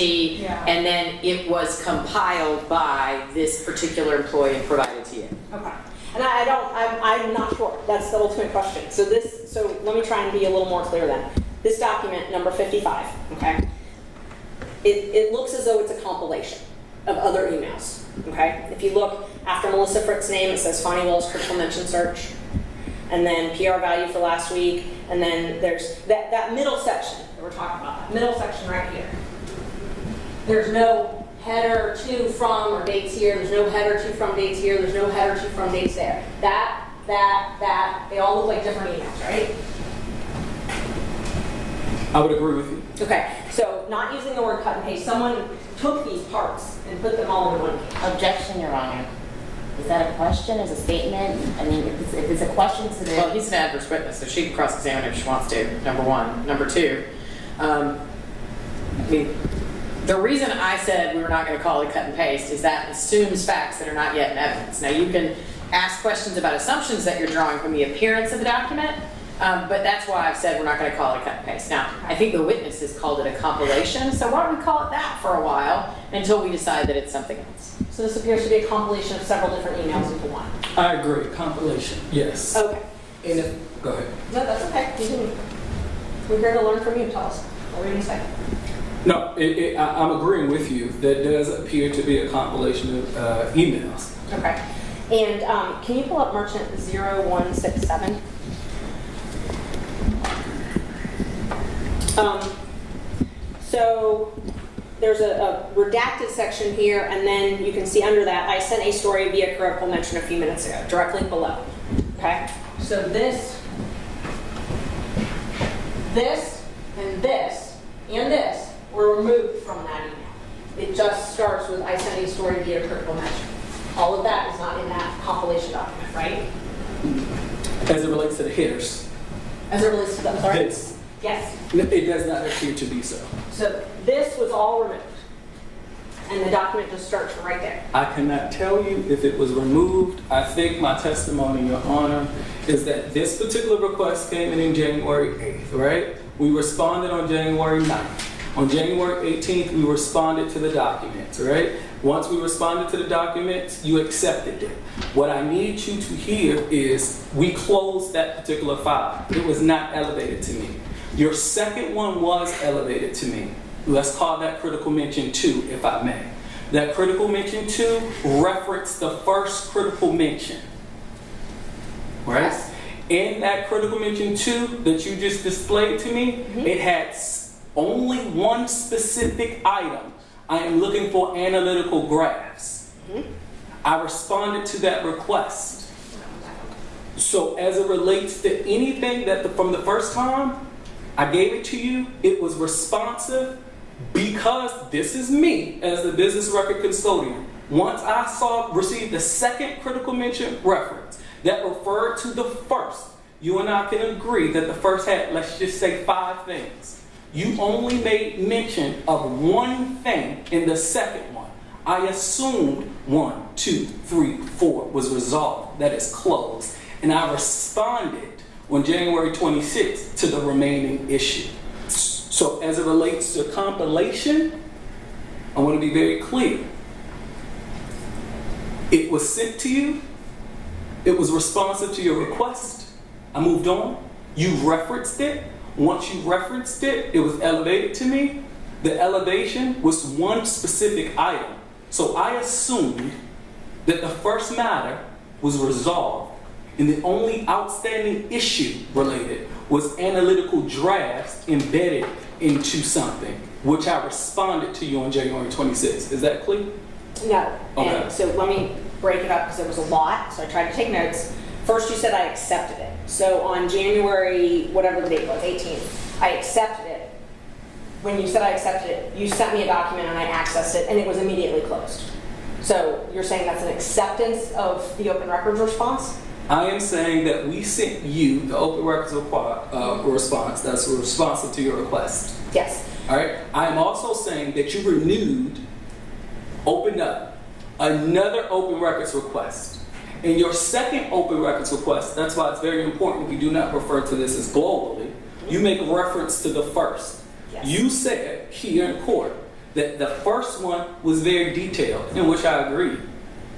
and then it was compiled by this particular employee and provided to you. okay. And I'm not sure. That's the ultimate question. So let me try and be a little more clear then. This document, number 55, okay? It looks as though it's a compilation of other emails, okay? If you look after Melissa Frick's name, it says Fani Willis critical mention search, and then PR value for last week, and then there's that middle section that we're talking about, that middle section right here. There's no header to from or dates here, there's no header to from dates here, there's no header to from dates there. That, they all look like different emails, right? I would agree with you. Okay, so not using the word cut and paste, someone took these parts and put them all in one page. Objection, Your Honor. Is that a question, is a statement? I mean, if it's a question to the... Well, he's an adverse witness, so she can cross-examine if she wants to, number one. Number two, I mean, the reason I said we were not going to call it cut and paste is that assumes facts that are not yet in evidence. Now, you can ask questions about assumptions that you're drawing from the appearance of the document, but that's why I've said we're not going to call it cut and paste. Now, I think the witness has called it a compilation, so why don't we call it that for a while until we decide that it's something else. So this appears to be a compilation of several different emails into one. I agree. Compilation. Yes. Okay. And if, go ahead. No, that's okay. Continue. We're here to learn from you. Tell us. What were you going to say? No, I'm agreeing with you. That does appear to be a compilation of emails. Okay. And can you pull up Merchant 0167? So there's a redacted section here, and then you can see under that, I sent a story via critical mention a few minutes ago, directly below. Okay? So this, and this were removed from that email. It just starts with, I sent a story via critical mention. All of that is not in that compilation document, right? As it relates to the headers. As it relates to the, I'm sorry? This. Yes. It does not appear to be so. So this was all removed. And the document just starts right there. I cannot tell you if it was removed. I think my testimony, Your Honor, is that this particular request came in January 8th, right? We responded on January 9th. On January 18th, we responded to the documents, right? Once we responded to the documents, you accepted it. What I need you to hear is we closed that particular file. It was not elevated to me. Your second one was elevated to me. Let's call that critical mention 2, if I may. That critical mention 2 referenced the first critical mention, right? Yes. In that critical mention 2 that you just displayed to me, it had only one specific item. I am looking for analytical graphs. I responded to that request. So as it relates to anything that from the first time I gave it to you, it was responsive because this is me as the business record custodian. Once I received the second critical mention reference, that referred to the first. You and I can agree that the first had, let's just say, 5 things. You only made mention of one thing in the second one. I assumed 1, 2, 3, 4 was resolved, that is closed, and I responded on January 26th to the remaining issue. So as it relates to compilation, I want to be very clear. It was sent to you. It was responsive to your request. I moved on. You referenced it. Once you referenced it, it was elevated to me. The elevation was one specific item. So I assumed that the first matter was resolved, and the only outstanding issue related was analytical drafts embedded into something, which I responded to you on January 26th. Is that clear? No. Okay. And so let me break it up because there was a lot. So I tried to take notes. First, you said I accepted it. So on January, whatever the date was, 18th, I accepted it. When you said I accepted it, you sent me a document and I accessed it and it was immediately closed. So you're saying that's an acceptance of the open records response? I am saying that we sent you the open records response that's responsive to your request. Yes. All right. I am also saying that you opened up another open records request. In your second open records request, that's why it's very important we do not refer to this as globally, you make reference to the first. Yes. You said here in court that the first one was very detailed, in which I agreed.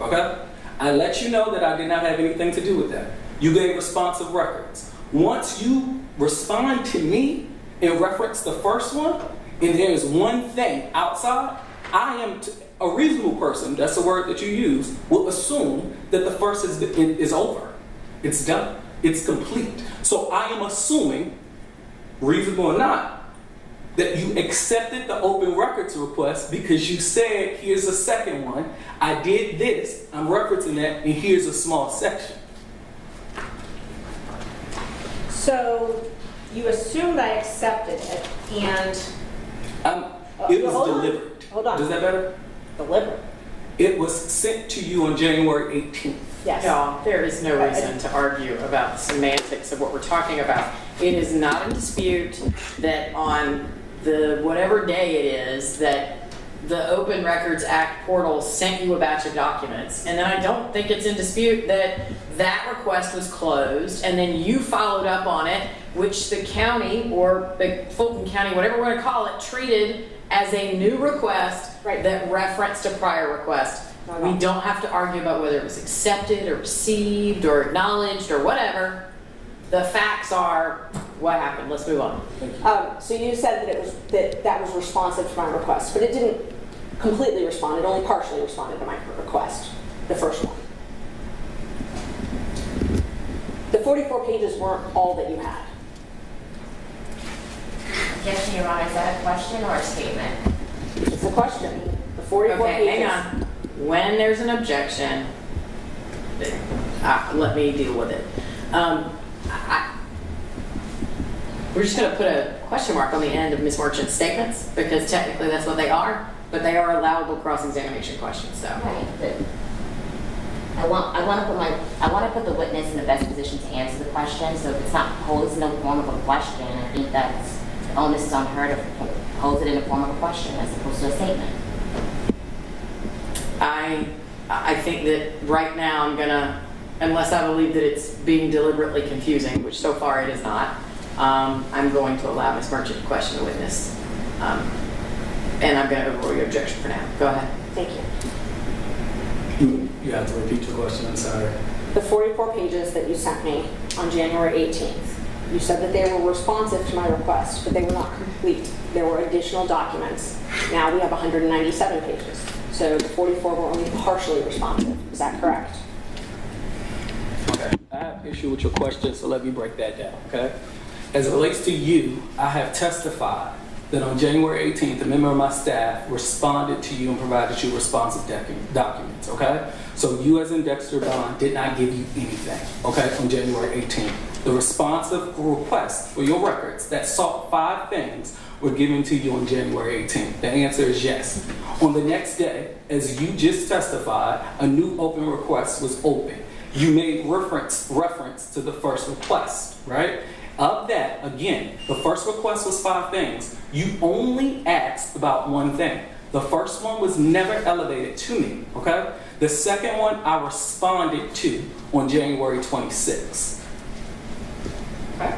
Okay? I let you know that I did not have anything to do with that. You gave responsive records. Once you respond to me in reference to the first one, and there is one thing outside, I am a reasonable person, that's the word that you use, will assume that the first is over. It's done. It's complete. So I am assuming, reasonable or not, that you accepted the open records request because you said, here's a second one, I did this, I'm referencing that, and here's a small section. So you assumed I accepted it and... It was hold on. delivered. Hold on. Does that better? Delivered. It was sent to you on January 18th. Yes. Y'all, there is no reason to argue about the semantics of what we're talking about. It is not in dispute that on the whatever day it is that the Open Records Act portal sent you a batch of documents. And then I don't think it's in dispute that that request was closed and then you followed up on it, which the county or the Fulton County, whatever we're going to call it, treated as a new request that referenced a prior request. We don't have to argue about whether it was accepted or received or acknowledged or whatever. The facts are what happened. Let's move on. So you said that that was responsive to my request, but it didn't completely respond. It only partially responded to my request, the first one. The 44 pages weren't all that you had. Yes, Your Honor, is that a question or a statement? It's a question. The 44 Okay, pages. hang on. When there's an objection, let me deal with it. We're just going to put a question mark on the end of Ms. Merchant's statements because technically that's what they are, but they are allowable cross-examination questions. So. Right, but I want to put the witness in the best position to answer the question. So if it's not posed in the form of a question, I think that's the onus is on her to pose it in the form of a question as opposed to a statement. I think that right now I'm gonna, unless I believe that it's being deliberately confusing, which so far it is not, I'm going to allow Ms. Merchant to question the witness. And I'm gonna overrule your objection for now. Go ahead. Thank you. You have to repeat your question, I'm sorry. The 44 pages that you sent me on January 18th, you said that they were responsive to my request, but they were not complete. There were additional documents. Now we have 197 pages. So the 44 were only partially responsive. Is that correct? Okay. I have an issue with your question, so let me break that down, okay? As it relates to you, I have testified that on January 18th, a member of my staff responded to you and provided you responsive documents, okay? So you as in Dexter Bond did not give you anything, okay, on January 18th. The responsive request for your records that sought 5 things were given to you on January 18th. The answer is yes. On the next day, as you just testified, a new open request was open. you made reference to the first request, right? Of that, again, the first request was 5 things. You only asked about one thing. The first one was never elevated to me, okay? The second one I responded to on January 26th. Okay.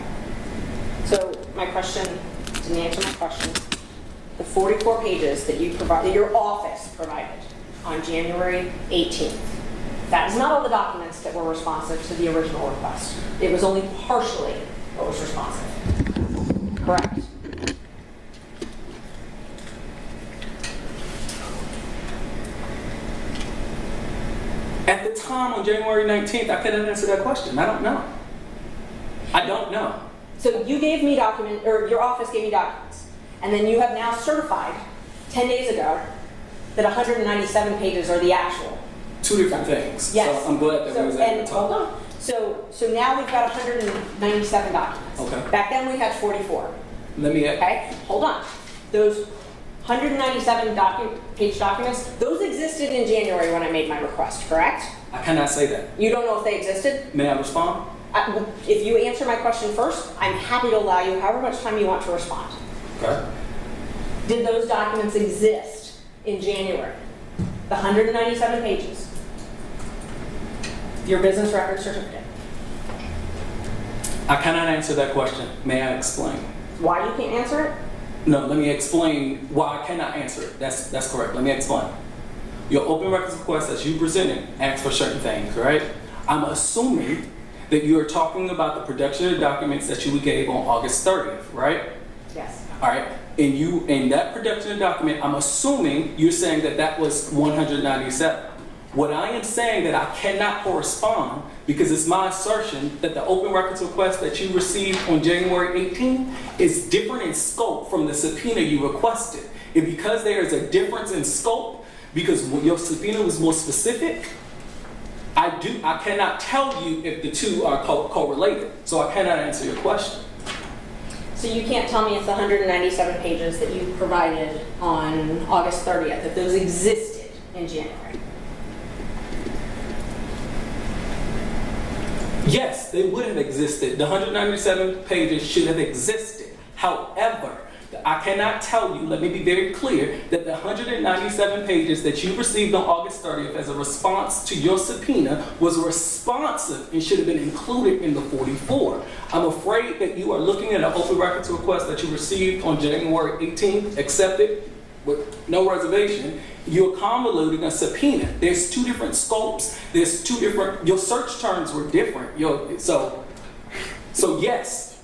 So my question, to answer my question, the 44 pages that you provided, that your office provided on January 18th, that is not all the documents that were responsive to the original request. It was only partially what was responsive. Correct. At the time on January 19th, I couldn't answer that question. I don't know. I don't know. So you gave me document, or your office gave me documents, and then you have now certified 10 days ago that 197 pages are the actual. 2 different things. Yes. So I'm glad that we was able And to hold talk. on. So now we've got 197 documents. Okay. Back then we had 44. Let me Okay, hold on. Those 197 page documents, those existed in January when I made my request, correct? I cannot say that. You don't know if they existed? May I respond? If you answer my question first, I'm happy to allow you however much time you want to respond. Okay. Did those documents exist in January? The 197 pages? Your business record certificate? I cannot answer that question. May I explain? Why you can't answer it? No, let me explain why I cannot answer it. That's correct. Let me explain. Your open records request as you presented asks for certain things, right? I'm assuming that you are talking about the production of documents that you gave on August 30th, right? Yes. All right. And you, in that production of document, I'm assuming you're saying that that was 197. What I am saying that I cannot correspond because it's my assertion that the open records request that you received on January 18th is different in scope from the subpoena you requested. And because there is a difference in scope, because your subpoena was more specific, I cannot tell you if the two are correlated. So I cannot answer your question. So you can't tell me if the 197 pages that you provided on August 30th, that those existed in January? Yes, they would have existed. The 197 pages should have existed. However, I cannot tell you, let me be very clear, that the 197 pages that you received on August 30th as a response to your subpoena was responsive and should have been included in the 44. I'm afraid that you are looking at an open records request that you received on January 18th, accepted with no reservation. You're convoluting a subpoena. There's 2 different scopes. There's 2 different, your search terms were different. So yes,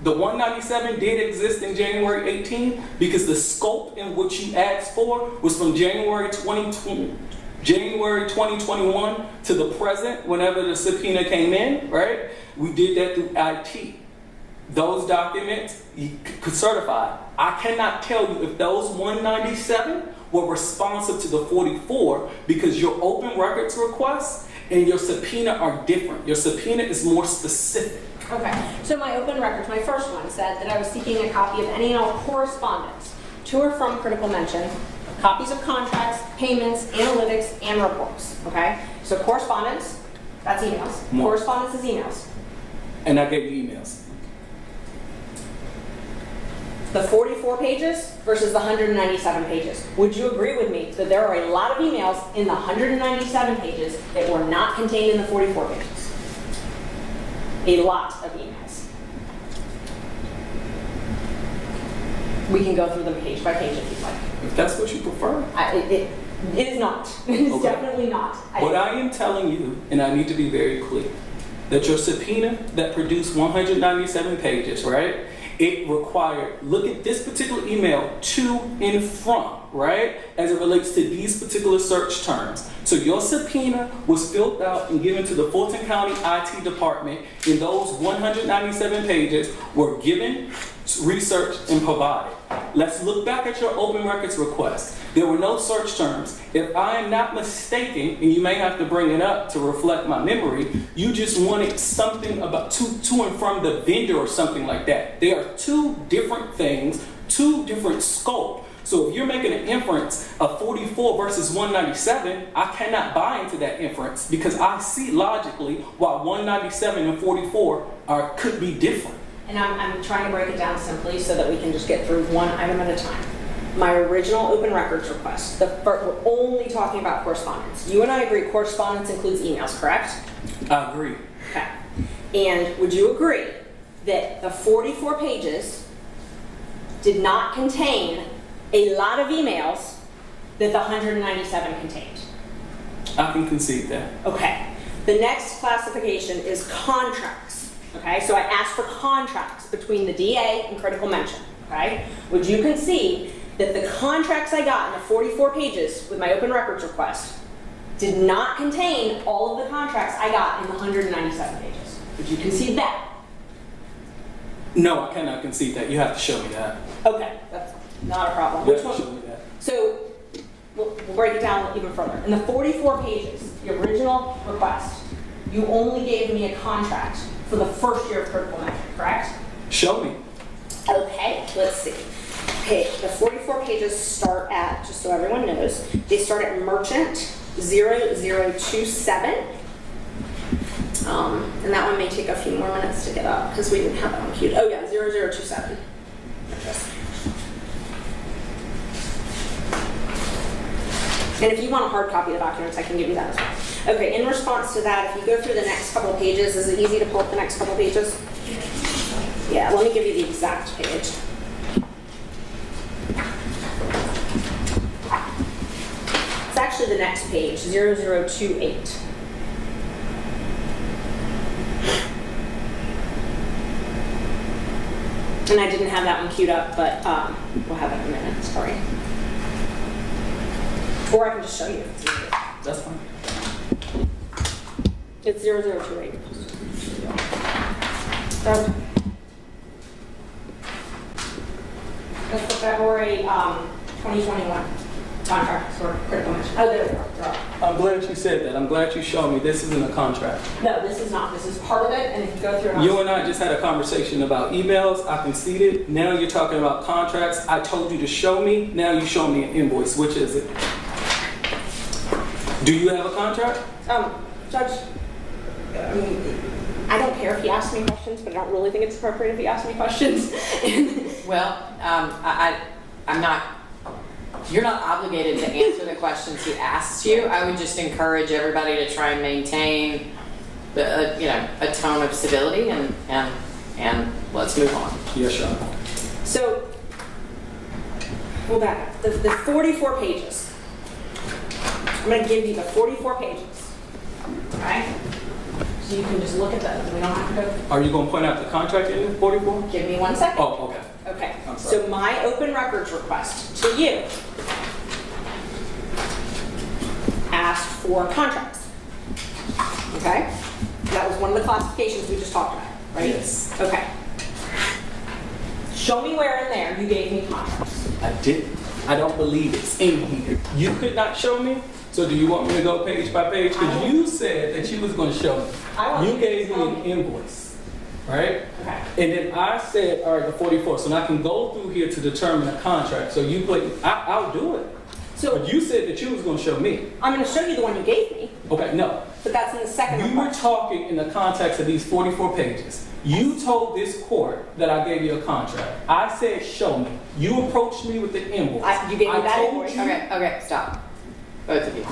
the 197 did exist in January 18 because the scope in which you asked for was from January 2021 to the present, whenever the subpoena came in, right? We did that through IT. Those documents you could certify. I cannot tell you if those 197 were responsive to the 44 because your open records requests and your subpoena are different. Your subpoena is more specific. Okay, so my open records, my first one said that I was seeking a copy of any and all correspondence to or from critical mention, copies of contracts, payments, analytics, and reports, okay? So correspondence, that's emails. More. Correspondence is emails. And I gave you emails. The 44 pages versus the 197 pages. Would you agree with me that there are a lot of emails in the 197 pages that were not contained in the 44 pages? A lot of emails. We can go through them page by page if you'd like. If that's what you prefer. It is not. It is Okay. definitely not. What I am telling you, and I need to be very clear, that your subpoena that produced 197 pages, right? It required, look at this particular email to and from, right? As it relates to these particular search terms. So your subpoena was filled out and given to the Fulton County IT department, and those 197 pages were given, researched, and provided. Let's look back at your open records request. There were no search terms. If I am not mistaken, and you may have to bring it up to reflect my memory, you just wanted something about to and from the vendor or something like that. They are 2 different things, 2 different scope. So if you're making an inference of 44 versus 197, I cannot buy into that inference because I see logically why 197 and 44 could be different. And I'm trying to break it down simply so that we can just get through one item at a time. My original open records request, we're only talking about correspondence. You and I agree correspondence includes emails, correct? I agree. Okay. And would you agree that the 44 pages did not contain a lot of emails that the 197 contained? I can concede that. Okay. The next classification is contracts. Okay, so I asked for contracts between the DA and critical mention. Okay, would you concede that the contracts I got in the 44 pages with my open records request did not contain all of the contracts I got in the 197 pages? Would you concede that? No, I cannot concede that. You have to show me that. Okay, that's not a problem. You Which have to one? show me that. So we'll break it down even further. In the 44 pages, the original request, you only gave me a contract for the first year of critical mention, correct? Show me. Okay, let's see. Okay, the 44 pages start at, just so everyone knows, they start at merchant 0027. And that one may take a few more minutes to get up because we didn't have that one queued. Oh yeah, 0027. And if you want a hard copy of the documents, I can give you that as well. Okay, in response to that, if you go through the next couple of pages, is it easy to pull up the next couple of pages? Yeah, let me give you the exact page. It's actually the next page, 0028. And I didn't have that one queued up, but we'll have it in a minute, sorry. Or I can just show you if it's easier. That's fine. It's 0028. Okay. That's the February 2021 contract for critical mention. Oh, there we go. They're up. I'm glad you said that. I'm glad you showed me this isn't a contract. No, this is not. This is part of it, and if you go through it, You and I just had a conversation about emails. I conceded. Now you're talking about contracts. I told you to show me. Now you show me an invoice. Which is it? Do you have a contract? Judge, I mean, I don't care if he asks me questions, but I don't really think it's appropriate if he asks me questions. Well, I'm not, you're not obligated to answer the questions he asks you. I would just encourage everybody to try and maintain a tone of civility and let's move on. Yes, Sean. So, we'll back up. The 44 pages. I'm going to give you the 44 pages. Okay? So you can just look at them. We don't have to go. Are you going to point out the contract in 44? Give me 1 second. Oh, okay. Okay. I'm sorry. So my open records request to you asked for contracts. Okay? That was one of the classifications we just talked about, right? Yes. Okay. Show me where in there you gave me contracts. I didn't. I don't believe it's in here. You could not show me? So do you want me to go page by page? Because you said that you was going to show me. You gave me an invoice, right? Okay. And then I said, all right, the 44. So now I can go through here to determine a contract. So you put, I'll do it. So But you said that you was going to show me. I'm going to show you the one you gave me, Okay, no. but that's in the second You were request. talking in the context of these 44 pages. You told this court that I gave you a contract. I said, show me. You approached me with the invoice. You gave me that told invoice. you- Okay, stop. Both of you.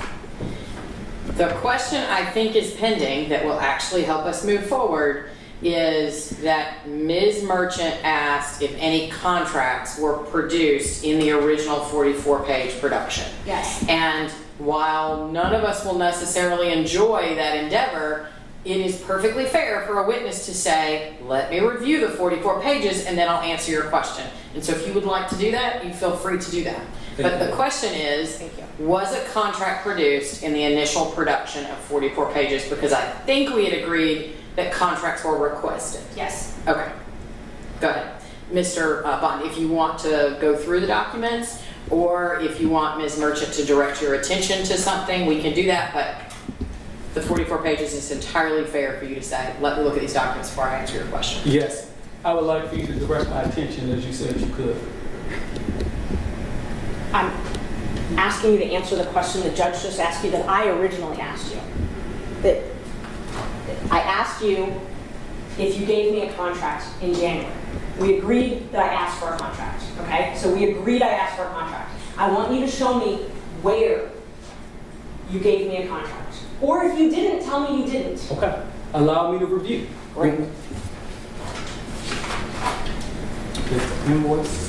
The question I think is pending that will actually help us move forward is that Ms. Merchant asked if any contracts were produced in the original 44-page production. Yes. And while none of us will necessarily enjoy that endeavor, it is perfectly fair for a witness to say, let me review the 44 pages and then I'll answer your question. And so if you would like to do that, you feel free to do that. But the question is, was a contract produced in the initial production of 44 pages? Because I think we had agreed that contracts were requested. Yes. Okay, go ahead. Mr. Bond, if you want to go through the documents, or if you want Ms. Merchant to direct your attention to something, we can do that, but the 44 pages is entirely fair for you to say, let me look at these documents before I answer your question. Yes. I would like for you to direct my attention as you said you could. I'm asking you to answer the question the judge just asked you that I originally asked you. That I asked you if you gave me a contract in January. We agreed that I asked for a contract, okay? So we agreed I asked for a contract. I want you to show me where you gave me a contract. Or if you didn't, tell me you didn't. Okay. Allow me to review. Great. The invoice.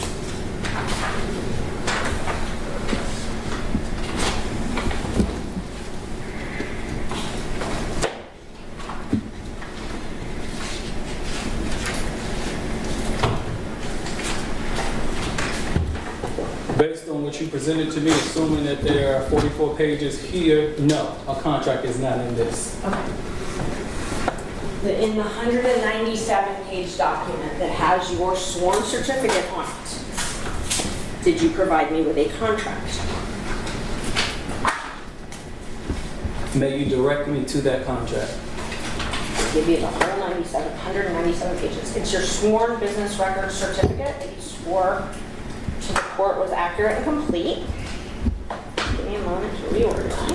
Based on what you presented to me, assuming that there are 44 pages here, no, a contract is not in this. In the 197-page document that has your sworn certificate on it, did you provide me with a contract? May you direct me to that contract? I'll give you the whole 197 pages. It's your sworn business record certificate that you swore to the court was accurate and complete. Give me a moment to reorganize.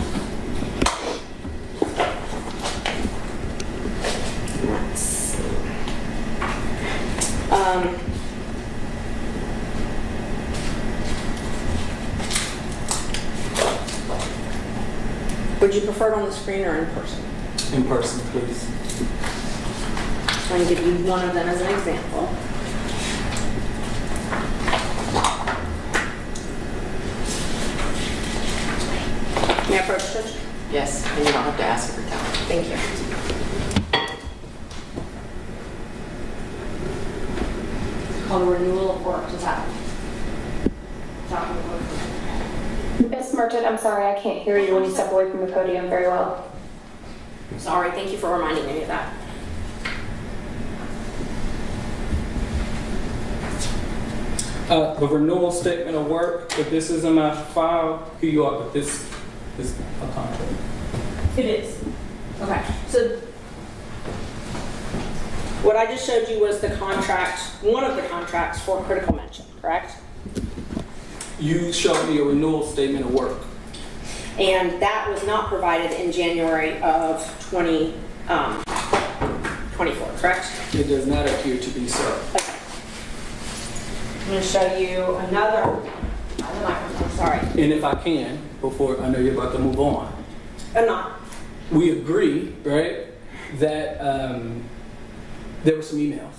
Let's see. Would you prefer it on the screen or in person? In person, please. I'm going to give you one of them as an example. May I approach, Judge? Yes, and you don't have to ask every time. Thank you. Called a renewal of work. Does that? Ms. Merchant, I'm sorry, I can't hear you when you step away from the podium very well. Sorry, thank you for reminding me of that. The renewal statement of work, if this is in my file, here you are, but this is a contract. It is. Okay, so what I just showed you was the contract, one of the contracts for critical mention, correct? You showed me a renewal statement of work. And that was not provided in January of 2024, correct? It does not appear to be so. Okay. I'm going to show you another, I'm sorry, And if I can, before I know you're about to move on, I'm not. we agree, right, that there were some emails,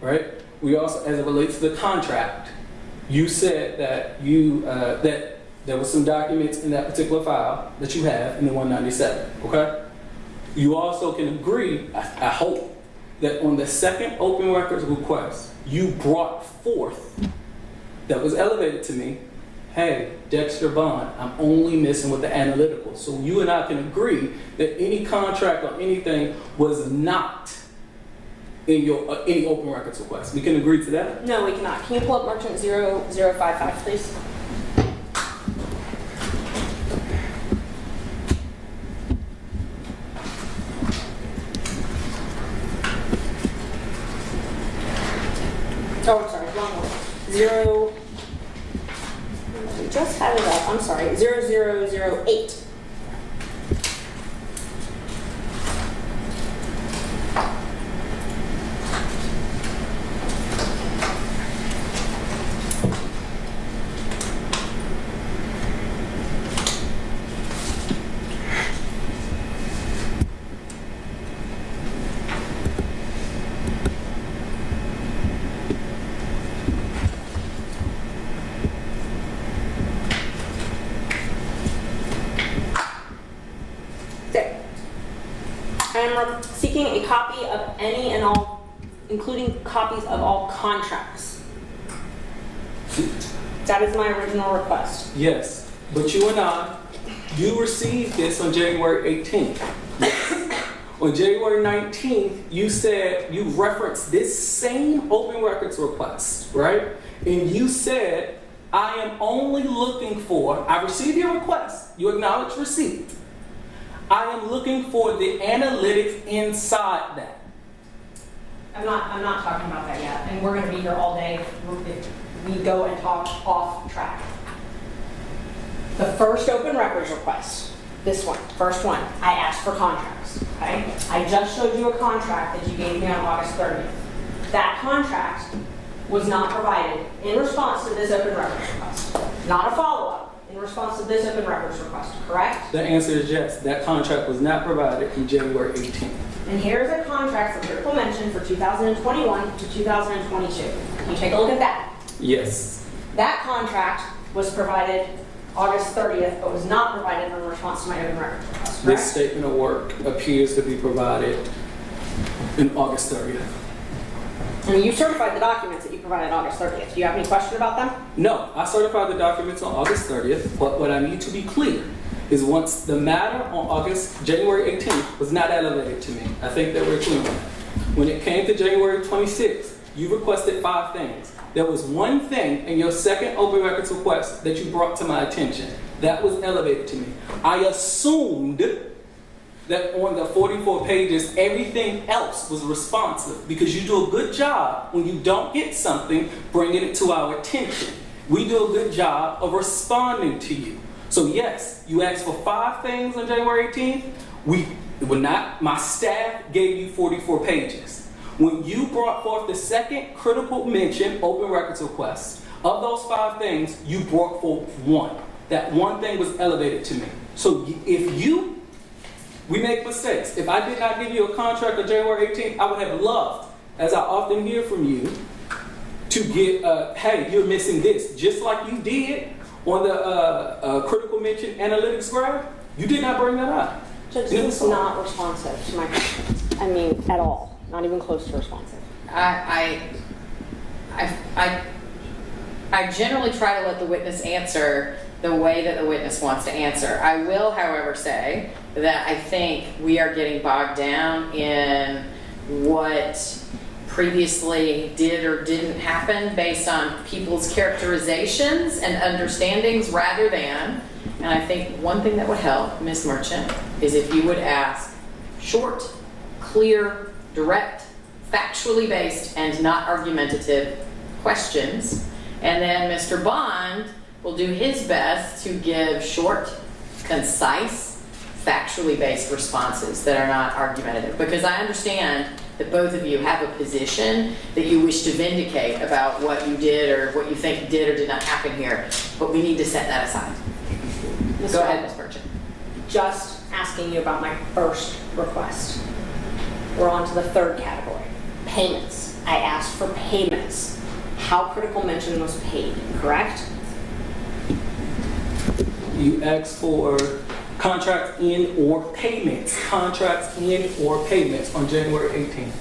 right? We also, as it relates to the contract, you said that you that there were some documents in that particular file that you have in the 197, okay? You also can agree, I hope, that on the second open records request, you brought forth, that was elevated to me, hey, Dexter Bond, I'm only missing with the analytical. So you and I can agree that any contract or anything was not in your any open records request. We can agree to that? No, we cannot. Can you pull up Merchant 0055, please? Oh, I'm sorry, wrong one. We just had it up. I'm sorry, 0008. I am seeking a copy of any and all, including copies of all contracts. That is my original request. Yes, but you and I, you received this on January 18th. On January 19th, you said, you referenced this same open records request, right? And you said, I am only looking for, I received your request, you acknowledged receipt. I am looking for the analytics inside that. I'm not talking about that yet, and we're going to be here all day if we go and talk off track. The first open records request, this one, first one, I asked for contracts, okay? I just showed you a contract that you gave me on August 30th. That contract was not provided in response to this open records request. Not a follow-up in response to this open records request, correct? The answer is yes. That contract was not provided in January 18th. And here's a contract for critical mention for 2021 to 2022. Can you take a look at that? Yes. That contract was provided August 30th, but was not provided in response to my open records request, correct? This statement of work appears to be provided in August 30th. I mean, you certified the documents that you provided August 30th. Do you have any question about them? No, I certified the documents on August 30th, but what I need to be clear is once the matter on January 18th was not elevated to me. I think that we're clear on that. When it came to January 26th, you requested 5 things. There was one thing in your second open records request that you brought to my attention. That was elevated to me. I assumed that on the 44 pages, everything else was responsive because you do a good job when you don't get something, bringing it to our attention. We do a good job of responding to you. So yes, you asked for 5 things on January 18th. My staff gave you 44 pages. When you brought forth the second critical mention open records request, of those 5 things, you brought forth 1. That one thing was elevated to me. So we make mistakes. If I did not give you a contract on January 18th, I would have loved, as I often hear from you, to get, hey, you're missing this. Just like you did on the critical mention analytics graph, you did not bring that up. Judge, this is not responsive to my questions. I mean, at all. Not even close to responsive. I generally try to let the witness answer the way that the witness wants to answer. I will, however, say that I think we are getting bogged down in what previously did or didn't happen based on people's characterizations and understandings rather than, and I think one thing that would help, Ms. Merchant, is if you would ask short, clear, direct, factually based, and not argumentative questions. And then Mr. Bond will do his best to give short, concise, factually based responses that are not argumentative. Because I understand that both of you have a position that you wish to vindicate about what you did or what you think did or did not happen here. But we need to set that aside. Go ahead, Ms. Merchant. Just asking you about my first request. We're on to the third category, payments. I asked for payments. How critical mention was paid, correct? You asked for contracts in or payments. Contracts in or payments on January 18th.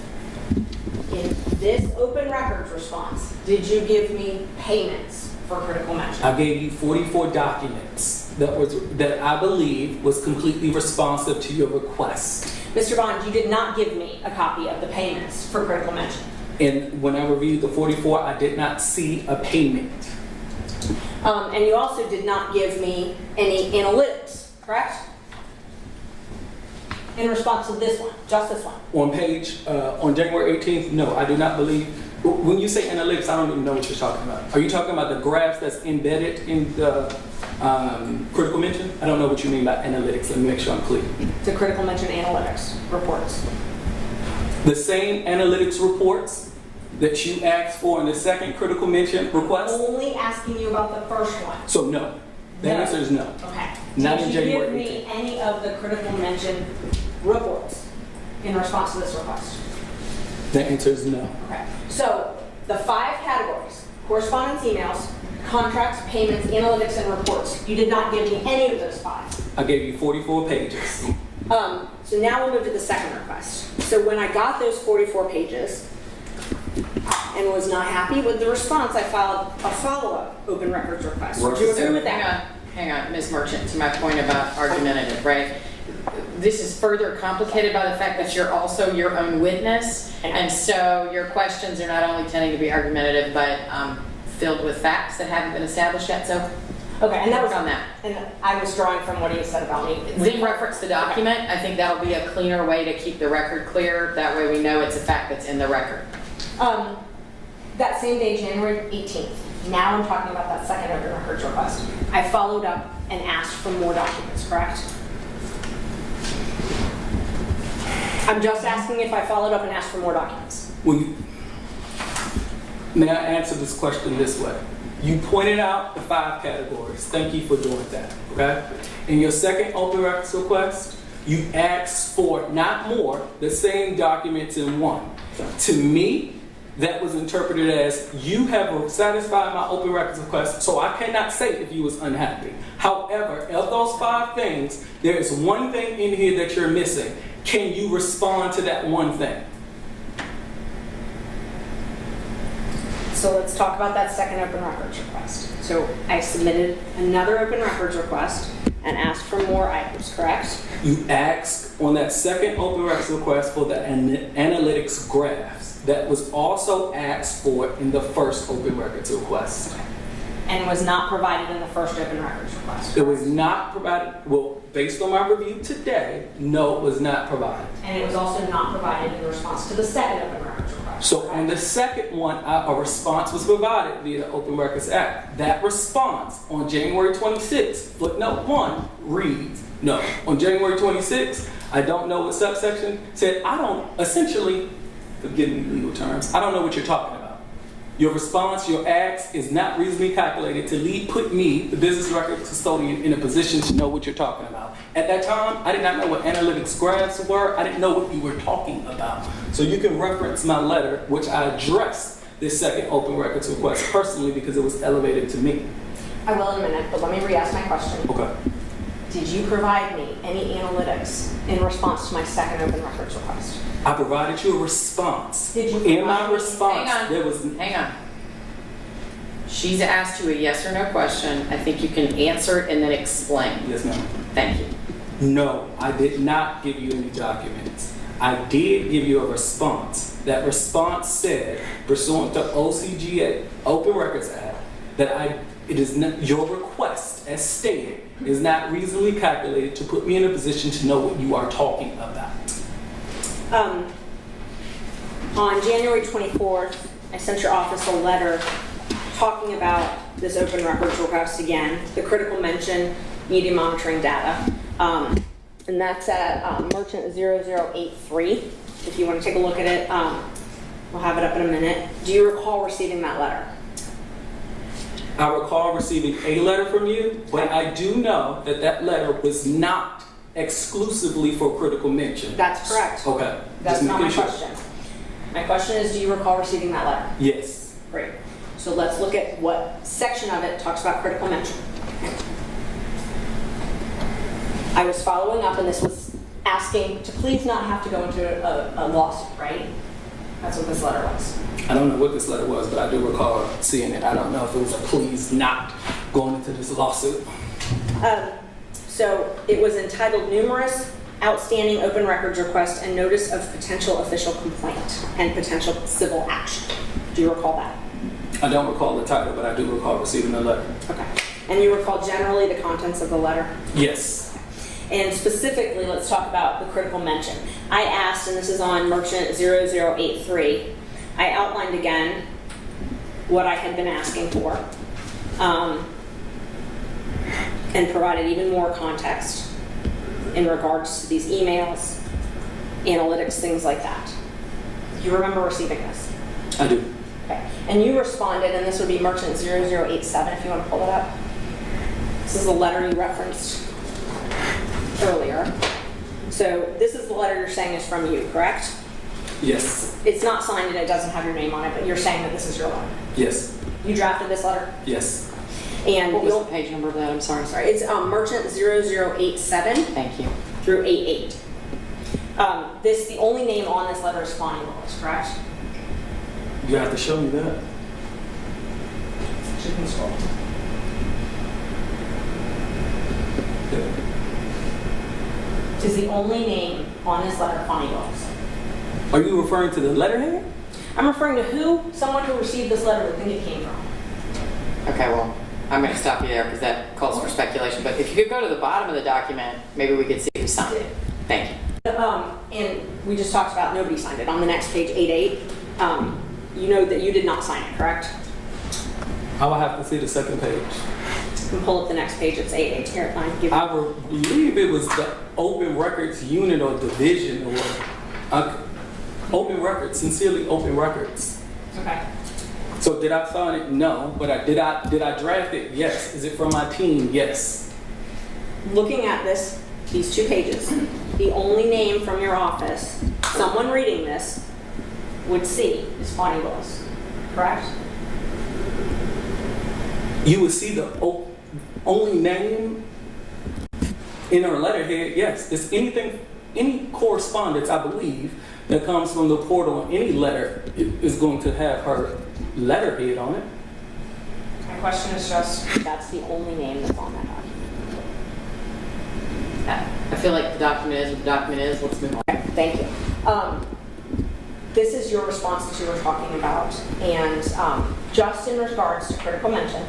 In this open records response, did you give me payments for critical mention? I gave you 44 documents that I believe was completely responsive to your request. Mr. Bond, you did not give me a copy of the payments for critical mention. And when I reviewed the 44, I did not see a payment. And you also did not give me any analytics, correct? In response to this one, just this one. On January 18th, no, I do not believe. When you say analytics, I don't even know what you're talking about. Are you talking about the graphs that's embedded in the critical mention? I don't know what you mean by analytics. Let me make sure I'm clear. The critical mention analytics reports. The same analytics reports that you asked for in the second critical mention request? Only asking you about the first one. So no. The No. answer is no. Okay. Not in Did you January give me any of the critical mention reports in response to this request? The answer is no. Okay. So the 5 categories, correspondence emails, contracts, payments, analytics, and reports, you did not give me any of those 5. I gave you 44 pages. So now we'll move to the second request. So when I got those 44 pages and was not happy with the response, I filed a follow-up open records request. Would you agree with that? Hang on, Ms. Merchant, to my point about argumentative, right? This is further complicated by the fact that you're also your own witness, and so your questions are not only tending to be argumentative, but filled with facts that haven't been established yet, so Okay, and that was work on that. And I was drawing from what he said about me. Then reference the document. I think that'll be a cleaner way to keep the record clear. That way we know it's a fact that's in the record. That same day, January 18th, now I'm talking about that second open records request. I followed up and asked for more documents, correct? I'm just asking if I followed up and asked for more documents. May I answer this question this way? You pointed out the 5 categories. Thank you for doing that, okay? In your second open records request, you asked for not more, the same documents in one. To me, that was interpreted as you have satisfied my open records request, so I cannot say if you was unhappy. However, of those 5 things, there is one thing in here that you're missing. Can you respond to that one thing? So let's talk about that second open records request. So I submitted another open records request and asked for more items, correct? You asked on that second open records request for the analytics graphs. That was also asked for in the first open records request. And was not provided in the first open records request. It was not provided, well, based on my review today, no, it was not provided. And it was also not provided in response to the second open records request. So on the second one, a response was provided via the Open Records Act. That response on January 26th, footnote 1 reads, no, on January 26th, I don't know what subsection said, I don't, essentially, forgive me legal terms, I don't know what you're talking about. Your response, your ask is not reasonably calculated to put me, the business record custodian, in a position to know what you're talking about. At that time, I did not know what analytics graphs were. I didn't know what you were talking about. So you can reference my letter, which I addressed this second open records request personally because it was elevated to me. I will in a minute, but let me re-ask my question. Okay. Did you provide me any analytics in response to my second open records request? I provided you a response. Did you In my provide me- response, Hang on. there was... Hang on. She's asked you a yes or no question. I think you can answer it and then explain. Yes, ma'am. Thank you. No, I did not give you any documents. I did give you a response. That response said, pursuant to OCGA, Open Records Act, that it is not, your request, as stated, is not reasonably calculated to put me in a position to know what you are talking about. On January 24th, I sent your office a letter talking about this open records request again, the critical mention media monitoring data. And that's at Merchant 0083. If you want to take a look at it, we'll have it up in a minute. Do you recall receiving that letter? I recall receiving a letter from you, but I do know that that letter was not exclusively for critical mention. That's correct. Okay. That's Just not my making sure. question. My question is, do you recall receiving that letter? Yes. Great. So let's look at what section of it talks about critical mention. I was following up, and this was asking to please not have to go into a lawsuit, right? That's what this letter was. I don't know what this letter was, but I do recall seeing it. I don't know if it was a please not going into this lawsuit. So it was entitled Numerous Outstanding Open Records Requests and Notice of Potential Official Complaint and Potential Civil Action. Do you recall that? I don't recall the title, but I do recall receiving the letter. Okay. And you recall generally the contents of the letter? Yes. And specifically, let's talk about the critical mention. I asked, and this is on Merchant 0083, I outlined again what I had been asking for and provided even more context in regards to these emails, analytics, things like that. Do you remember receiving this? I do. Okay. And you responded, and this would be Merchant 0087 if you want to pull it up. This is the letter you referenced earlier. So this is the letter you're saying is from you, correct? Yes. It's not signed and it doesn't have your name on it, but you're saying that this is your letter. Yes. You drafted this letter? Yes. And What was the page number of that? I'm sorry. sorry, it's Merchant 0087 Thank you. through 88. The only name on this letter is Fani Willis, correct? You have to show me that. You can scroll. Is the only name on this letter Fani Willis? Are you referring to the letterhead? I'm referring to someone who received this letter would think it came from. Okay, well, I'm going to stop you there because that calls for speculation. But if you could go to the bottom of the document, maybe we could see who signed it. Thank you. And we just talked about nobody signed it. On the next page, 88, you know that you did not sign it, correct? I will have to see the second page. You can pull up the next page, it's 8A, here, give you. I believe it was the Open Records Unit or Division or Open Records, sincerely Open Records. Okay. So did I sign it? No. But did I draft it? Yes. Is it from my team? Yes. Looking at these 2 pages, the only name from your office, someone reading this would see is Fani Willis, correct? You would see the only name in her letterhead. Yes. It's any correspondence, I believe, that comes from the portal, any letter is going to have her letterhead on it. My question is just, that's the only name that's on that document. I feel like the document is what the document is. Let's move on. Okay, thank you. This is your response that you were talking about, and just in regards to critical mention,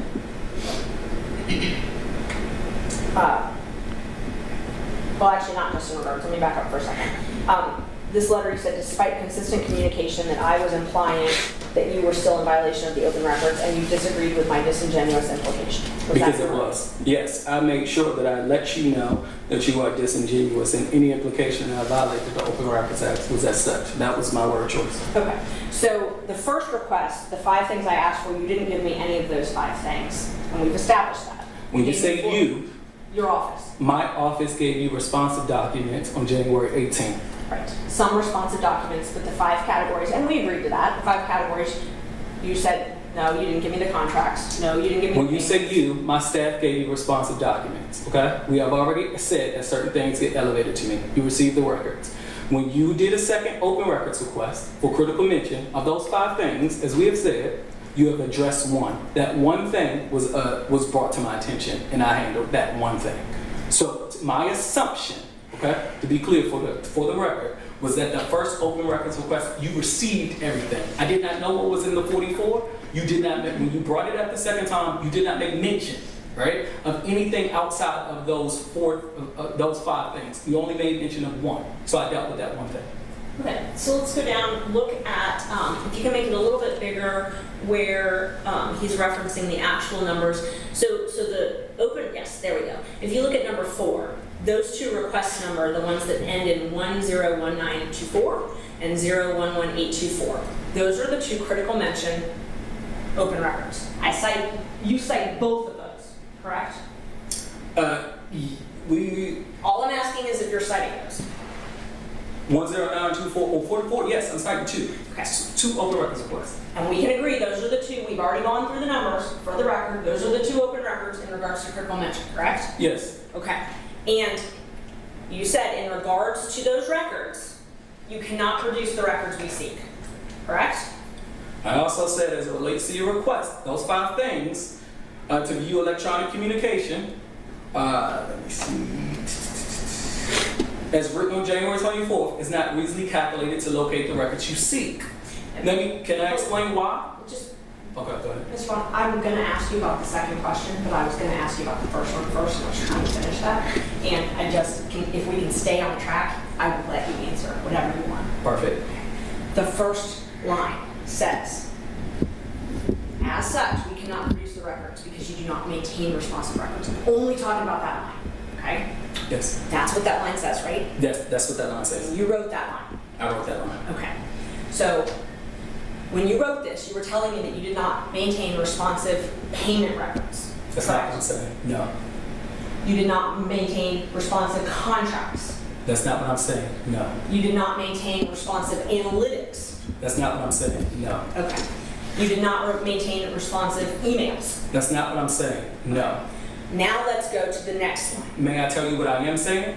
well, actually not just in regards, let me back up for a second. This letter, you said, despite consistent communication that I was implying that you were still in violation of the open records, and you disagreed with my disingenuous implication. Because it was. Yes, I made sure that I let you know that you are disingenuous, and any implication that I violated the Open Records Act was as such. That was my word choice. Okay, so the first request, the 5 things I asked for, you didn't give me any of those 5 things, and we've established that. When you say you, your office. my office gave you responsive documents on January 18th. Right. Some responsive documents with the 5 categories, and we agreed to that. The 5 categories, you said, no, you didn't give me the contracts. No, you didn't give me When you say you, my staff gave you responsive documents, okay? We have already said that certain things get elevated to me. You received the records. When you did a second open records request for critical mention of those 5 things, as we have said, you have addressed one. That one thing was brought to my attention, and I handled that one thing. So my assumption, okay, to be clear for the record, was that the first open records request, you received everything. I did not know what was in the 44. You did not, when you brought it up the second time, you did not make mention, right, of anything outside of those 5 things. You only made mention of one. So I dealt with that one thing. Okay, so let's go down, look at, if you can make it a little bit bigger, where he's referencing the actual numbers. So the open, yes, there we go. If you look at number 4, those 2 request number, the ones that end in 101924 and 011824, those are the 2 critical mention open records. You cite both of those, correct? All I'm asking is if you're citing those. 10924 or 44, yes, I'm citing 2. Okay. 2 open records requests. And we can agree those are the 2, we've already gone through the numbers for the record, those are the 2 open records in regards to critical mention, correct? Yes. Okay. And you said in regards to those records, you cannot produce the records we seek, correct? I also said as it relates to your request, those 5 things to view electronic communication, let me see, as written on January 24th, is not reasonably calculated to locate the records you seek. Can I explain why? Okay, go ahead. Ms. Ron, I'm going to ask you about the second question, but I was going to ask you about the first one first, and I was trying to finish that. And if we can stay on track, I will let you answer whatever you want. Perfect. The first line says, as such, we cannot produce the records because you do not maintain responsive records. I'm only talking about that line, okay? Yes. That's what that line says, right? That's what that line says. You wrote that line. I wrote that line. Okay. So when you wrote this, you were telling me that you did not maintain responsive payment records. That's not what I'm saying. No. You did not maintain responsive contracts. That's not what I'm saying. No. You did not maintain responsive analytics. That's not what I'm saying. No. Okay. You did not maintain responsive emails. That's not what I'm saying. No. Now let's go to the next line. May I tell you what I am saying?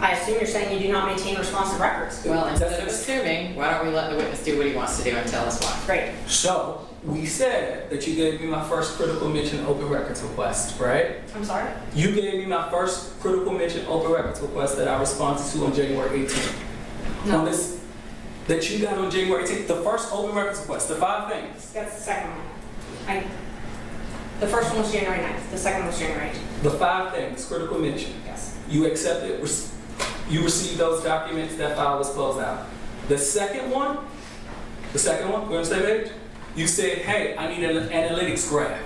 I assume you're saying you do not maintain responsive records. Well, instead of assuming, why don't we let the witness do what he wants to do and tell us why? Great. So, we said that you gave me my first critical mention open records request, right? I'm sorry? You gave me my first critical mention open records request that I responded to on January 18th. No. On this, that you got on January 18th, the first open records request, the 5 things. That's the second one. The first one was January 9th. The second one was January 8th. The 5 things, critical mention. Yes. You accepted, you received those documents, that file was closed out. The second one, we're on the same page? You said, hey, I need an analytics graph.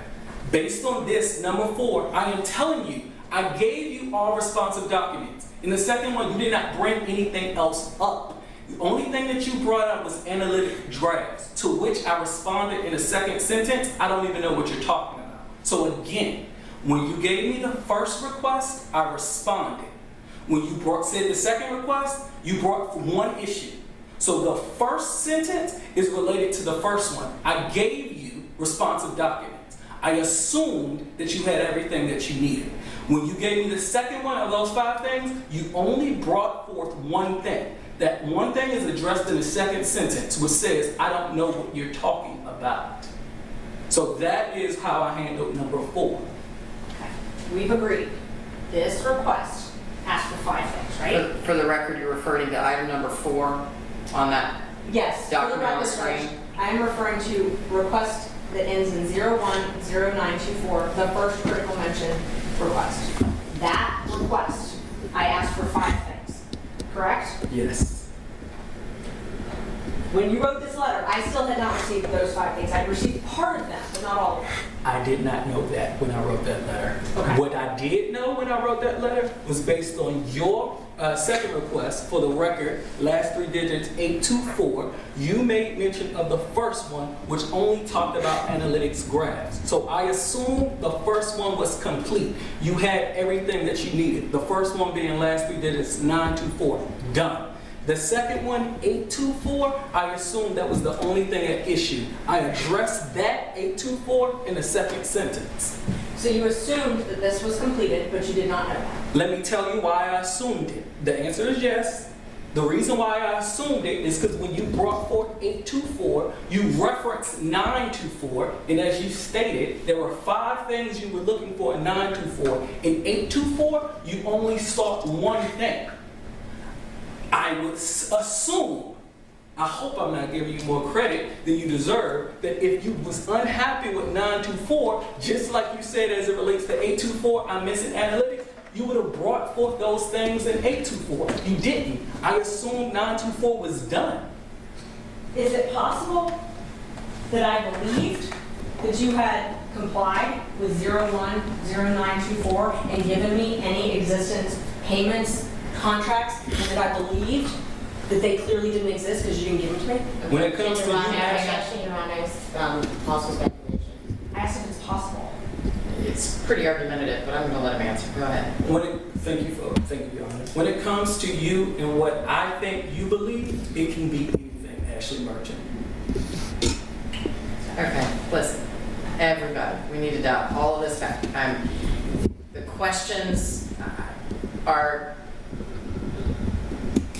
Based on this, number 4, I am telling you, I gave you all responsive documents. In the second one, you did not bring anything else up. The only thing that you brought up was analytic drafts, to which I responded in the second sentence, I don't even know what you're talking about. So again, when you gave me the first request, I responded. When you said the second request, you brought one issue. So the first sentence is related to the first one. I gave you responsive documents. I assumed that you had everything that you needed. When you gave me the second one of those 5 things, you only brought forth one thing. That one thing is addressed in the second sentence, which says, I don't know what you're talking about. So that is how I handled number 4. Okay. We've agreed. This request asks for 5 things, right? For the record, you're referring to item number 4 on that Yes. document on the For the record, screen? I am referring to request that ends in 010924, the first critical mention request. That request, I asked for 5 things, correct? Yes. When you wrote this letter, I still had not received those 5 things. I had received part of them, but not all of them. I did not know that when I wrote that letter. Okay. What I did know when I wrote that letter was based on your second request. For the record, last 3 digits, 824, you made mention of the first one, which only talked about analytics graphs. So I assumed the first one was complete. You had everything that you needed. The first one being last 3 digits, 924, done. The second one, 824, I assumed that was the only thing at issue. I addressed that 824 in the second sentence. So you assumed that this was completed, but you did not know that. Let me tell you why I assumed it. The answer is yes. The reason why I assumed it is because when you brought forth 824, you referenced 924, and as you stated, there were 5 things you were looking for in 924. In 824, you only sought one thing. I would assume, I hope I'm not giving you more credit than you deserve, that if you was unhappy with 924, just like you said as it relates to 824, I'm missing analytics, you would have brought forth those things in 824. You didn't. I assumed 924 was done. Is it possible that I believed that you had complied with 010924 and given me any existence payments, contracts, and that I believed that they clearly didn't exist because you didn't give them to me? When it comes to you, Actually, Your Honor's also speculation. I asked if it's possible. It's pretty argumentative, but I'm going to let him answer. Go ahead. Thank you, Your Honor. When it comes to you and what I think you believe, it can be anything, Ashley Merchant. Okay, listen, everybody, we need to dial all of this back. The questions are,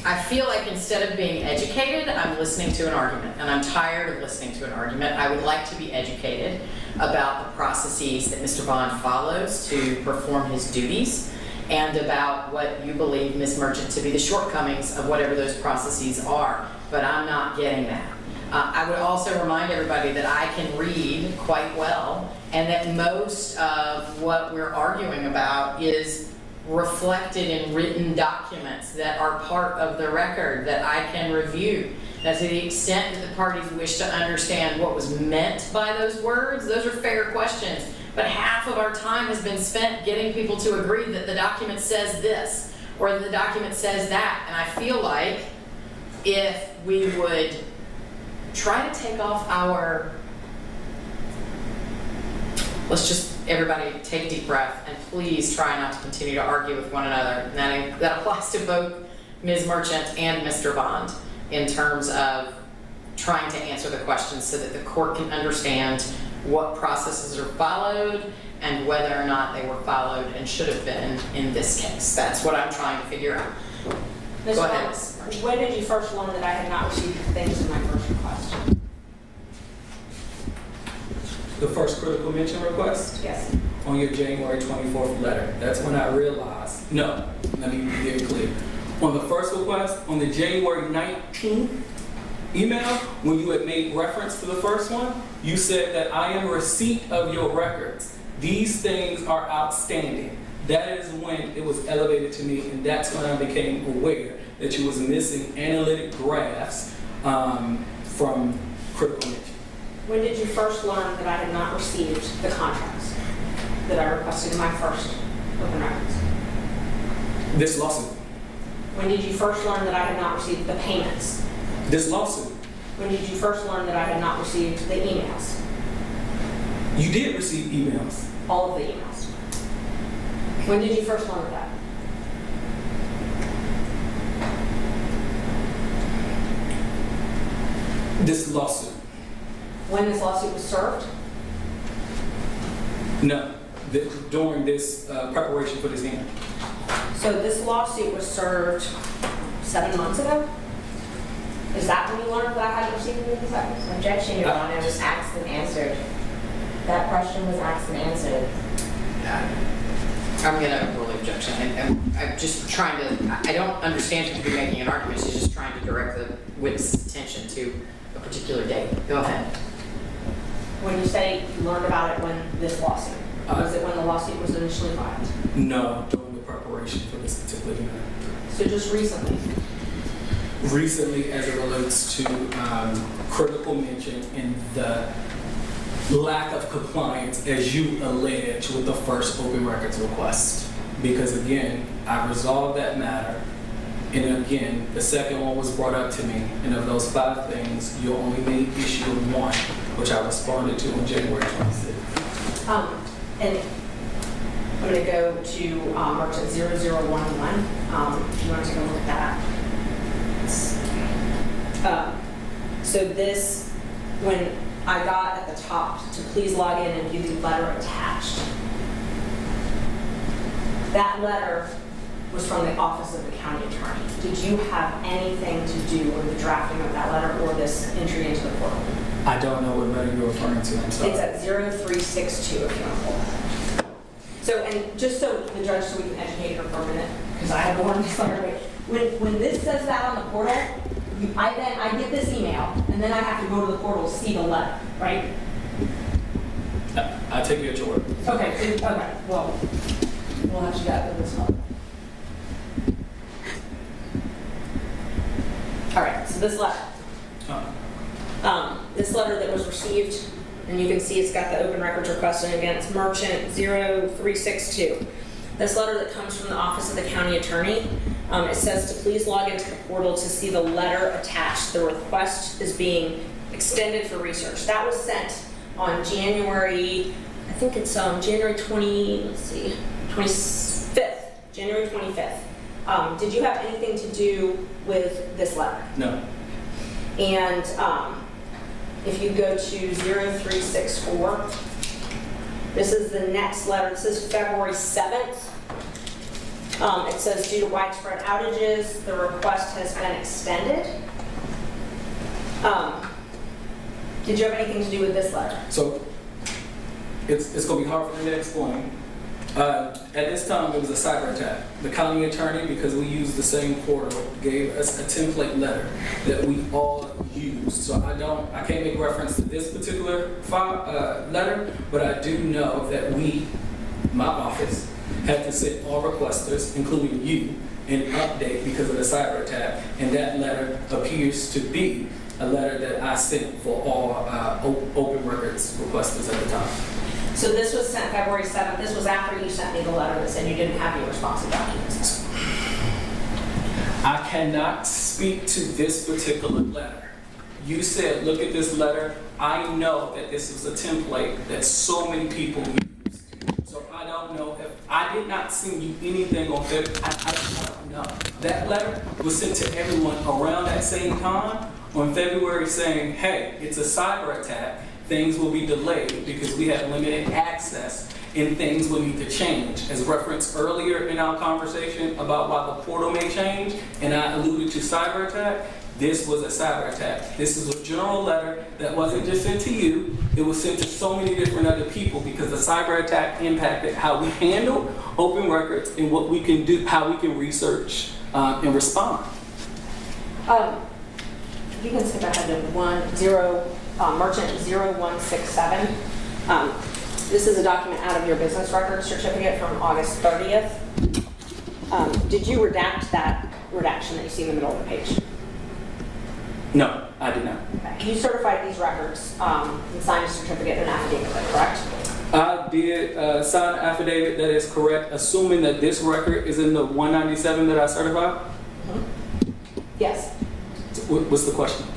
I feel like instead of being educated, I'm listening to an argument, and I'm tired of listening to an argument. I would like to be educated about the processes that Mr. Bond follows to perform his duties, and about what you believe, Ms. Merchant, to be the shortcomings of whatever those processes are, but I'm not getting that. I would also remind everybody that I can read quite well, and that most of what we're arguing about is reflected in written documents that are part of the record that I can review. Now, to the extent that the parties wish to understand what was meant by those words, those are fair questions. But half of our time has been spent getting people to agree that the document says this, or that the document says that. And I feel like if we would try to take off our, let's just, everybody take a deep breath, and please try not to continue to argue with one another. And that applies to both Ms. Merchant and Mr. Bond in terms of trying to answer the questions so that the court can understand what processes are followed and whether or not they were followed and should have been in this case. That's what I'm trying to figure out. Ms. Go ahead, Bond, Ms. Merchant. when did you first learn that I had not received things in my first request? The first critical mention request Yes. on your January 24th letter. That's when I realized, no, let me be very clear. On the first request, on the January 19th email, when you had made reference to the first one, you said that I am receipt of your records. These things are outstanding. That is when it was elevated to me, and that's when I became aware that you was missing analytic graphs from critical mention. When did you first learn that I had not received the contracts that I requested in my first open records? This lawsuit. When did you first learn that I had not received the payments? This lawsuit. When did you first learn that I had not received the emails? You did receive emails. All of the emails. When did you first learn of that? This lawsuit. When this lawsuit was served? No. During this preparation for this hearing. So this lawsuit was served 7 months ago? Is that when you learned that I hadn't received any of these items? Objection, Your Honor, was asked and answered. That question was asked and answered. I'm gonna overrule the objection. I'm just trying to, I don't understand him to be making an argument. She's just trying to direct the witness's attention to a particular date. Go ahead. When you say you learned about it when this lawsuit? Was it when the lawsuit was initially filed? No, during the preparation for this particular hearing. So just recently? Recently, as it relates to critical mention in the lack of compliance, as you allege, with the first open records request. Because again, I resolved that matter. And again, the second one was brought up to me. And of those 5 things, you only made issue of 1, which I responded to on January 26th. And I'm going to go to merchant 0011. If you want to take a look at that. So this, when I got at the top to please log in and view the letter attached, that letter was from the Office of the County Attorney. Did you have anything to do with the drafting of that letter or this entry into the portal? I don't know what letter you're referring to, I'm sorry. It's at 0362 if you want to pull that up. So, and just so the judge, so we can educate her for a minute, because I have the one this letter. When this says that on the portal, I get this email, and then I have to go to the portal to see the letter, right? I take you at your word. Okay, well, we'll have to do that with this one. All right, so this letter. This letter that was received, and you can see it's got the open records request, and again, it's merchant 0362. This letter that comes from the Office of the County Attorney, it says to please log into the portal to see the letter attached. The request is being extended for research. That was sent on January, I think it's January 25th, January 25th. Did you have anything to do with this letter? No. And if you go to 0364, this is the next letter. This is February 7th. It says, due to widespread outages, the request has been extended. Did you have anything to do with this letter? So it's going to be hard for me to explain. At this time, it was a cyber attack. The county attorney, because we used the same portal, gave us a template letter that we all used. So I can't make reference to this particular letter, but I do know that we, my office, had to send all requesters, including you, an update because of the cyber attack. And that letter appears to be a letter that I sent for all open records requesters at the time. So this was sent February 7th. This was after you sent me the letter that said you didn't have your responsive documents. I cannot speak to this particular letter. You said, look at this letter. I know that this is a template that so many people use. So I don't know if I did not send you anything on February. I don't know. That letter was sent to everyone around that same time on February saying, hey, it's a cyber attack. Things will be delayed because we have limited access and things will need to change. As referenced earlier in our conversation about why the portal may change, and I alluded to cyber attack, this was a cyber attack. This is a general letter that wasn't just sent to you, it was sent to so many different other people because the cyber attack impacted how we handle open records and what we can do, how we can research and respond. You can skip ahead to merchant 0167. This is a document out of your business record certificate from August 30th. Did you redact that redaction that you see in the middle of the page? No, I did not. Okay. You certified these records and signed a certificate and an affidavit, correct? I did sign an affidavit that is correct, assuming that this record is in the 197 that I certified. Yes. What's the question?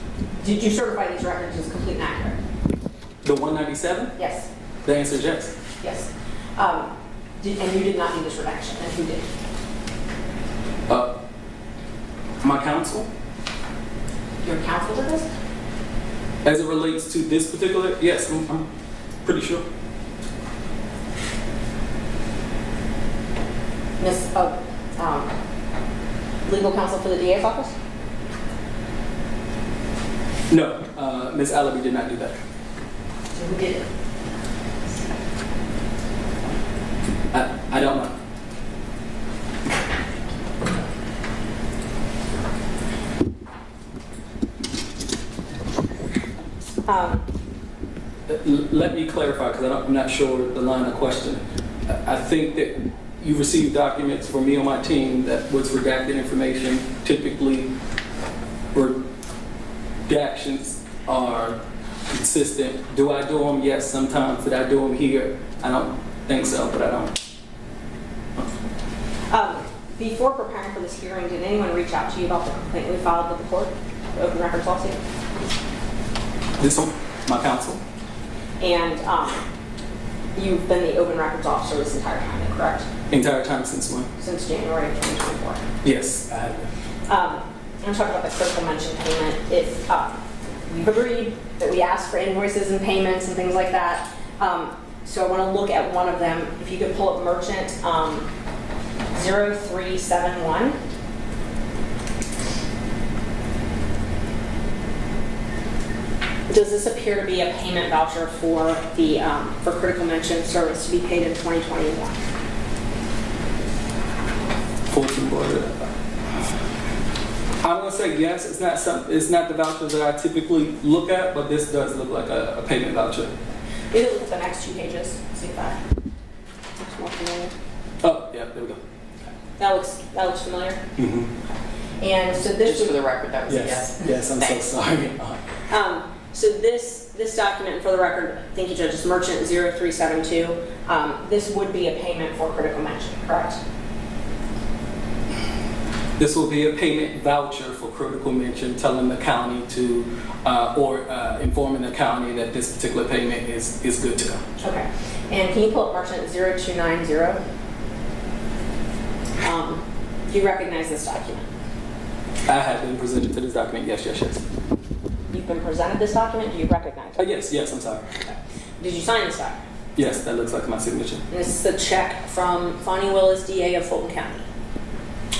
Did you certify these records as complete and accurate? The 197? Yes. The answer is yes. Yes. And you did not do this redaction, and who did? My counsel, Your counsel did this? as it relates to this particular, yes, I'm pretty sure. Miss, legal counsel for the DA's office? No, Ms. Allaby did not do that. So who did it? I don't know. Let me clarify, because I'm not sure the line of questioning. I think that you received documents from me on my team that was redacted information. Typically, redactions are consistent. Do I do them? Yes, sometimes. Did I do them here? I don't think so, but I don't. Before preparing for this hearing, did anyone reach out to you about the complaint we filed with the court, the open records lawsuit? This one, my counsel. And you've been the open records officer this entire time, correct? Entire time since when? Since January of 2024. Yes, I have. I'm going to talk about the critical mention payment. If we've agreed that we ask for invoices and payments and things like that, so I want to look at one of them. If you could pull up merchant 0371. Does this appear to be a payment voucher for the for critical mention service to be paid in 2021? Fulton Board. I'm gonna say yes. It's not the voucher that I typically look at, but this does look like a payment voucher. Maybe look at the next two pages. See if that looks more familiar. Oh, yeah, there we go. That looks familiar. Mm-hmm. And so this Just for the record, that was a yes. Yes, I'm Thanks. so sorry. So this document, for the record, thank you, Judge, is merchant 0372. This would be a payment for critical mention, correct? This will be a payment voucher for critical mention, telling the county to, informing the county that this particular payment is good to go. Okay. And can you pull up merchant 0290? Do you recognize this document? I have been presented to this document. Yes. You've been presented this document. Do you recognize it? Yes, I'm sorry. Did you sign this document? Yes, that looks like my signature. And this is a check from Fani Willis, DA of Fulton County.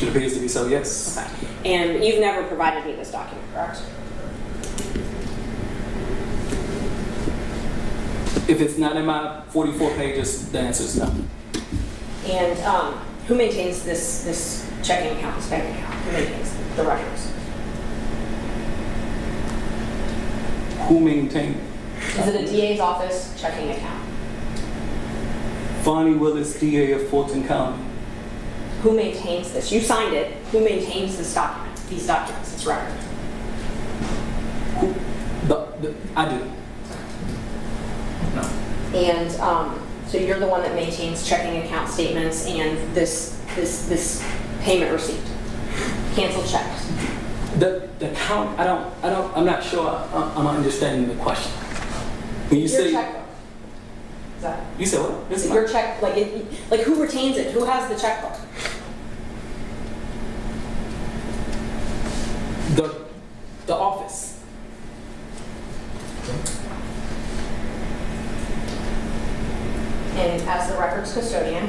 It appears to be so, yes. Okay. And you've never provided me this document, correct? If it's not in my 44 pages, the answer is no. And who maintains this checking account, this bank account? Who maintains the records? Who maintained? Is it a DA's office checking account? Fani Willis, DA of Fulton County. Who maintains this? You signed it. Who maintains this document, these documents, this record? I do. No. And so you're the one that maintains checking account statements and this payment receipt, canceled checks. The count, I'm not sure I'm understanding the question. When you Your say, checkbook. Is that? you said what? This is Your check, like who retains it? Who has the checkbook? the office. And as the records custodian,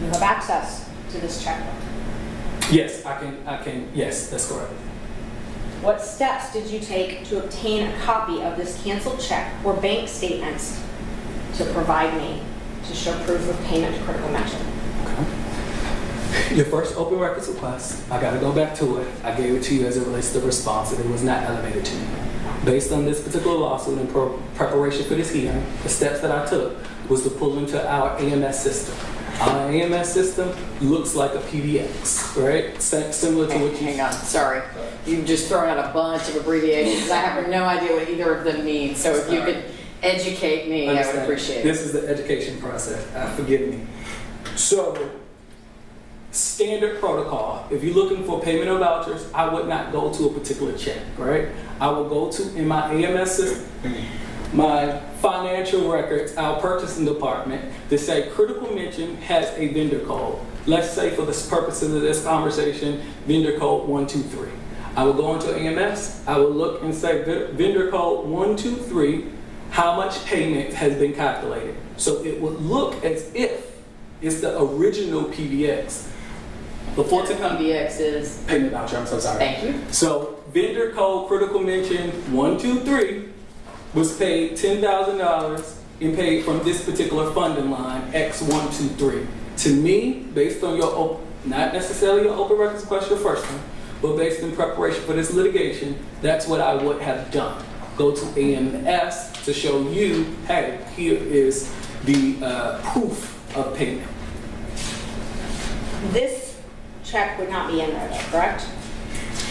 you have access to this checkbook. Yes, I can, yes, that's correct. What steps did you take to obtain a copy of this canceled check or bank statements to provide me to show proof of payment to critical mention? Okay. Your first open records request, I gotta go back to it. I gave it to you as it relates to the response, and it was not elevated to me. Based on this particular lawsuit and preparation for this hearing, the steps that I took was to pull into our AMS system. Our AMS system looks like a PDX, right? Similar to what you... Hang on, sorry. You've just thrown out a bunch of abbreviations. I have no idea what either of them mean. So if you could educate me, I would appreciate it. This is the education process. Forgive me. So, standard protocol. If you're looking for payment of vouchers, I would not go to a particular check, right? I will go to, in my AMS system, my financial records, our purchasing department, to say critical mention has a vendor code. Let's say for the purposes of this conversation, vendor code 123. I will go into AMS, I will look and say vendor code 123, how much payment has been calculated. So it would look as if it's the original PBX. The Fulton PBX is payment voucher, I'm so sorry. Thank you. So vendor code critical mention 123 was paid $10,000 and paid from this particular funding line, X123. To me, based on your, not necessarily your open records question first one, but based in preparation for this litigation, that's what I would have done. Go to AMS to show you, hey, here is the proof of payment. This check would not be in there, though, correct?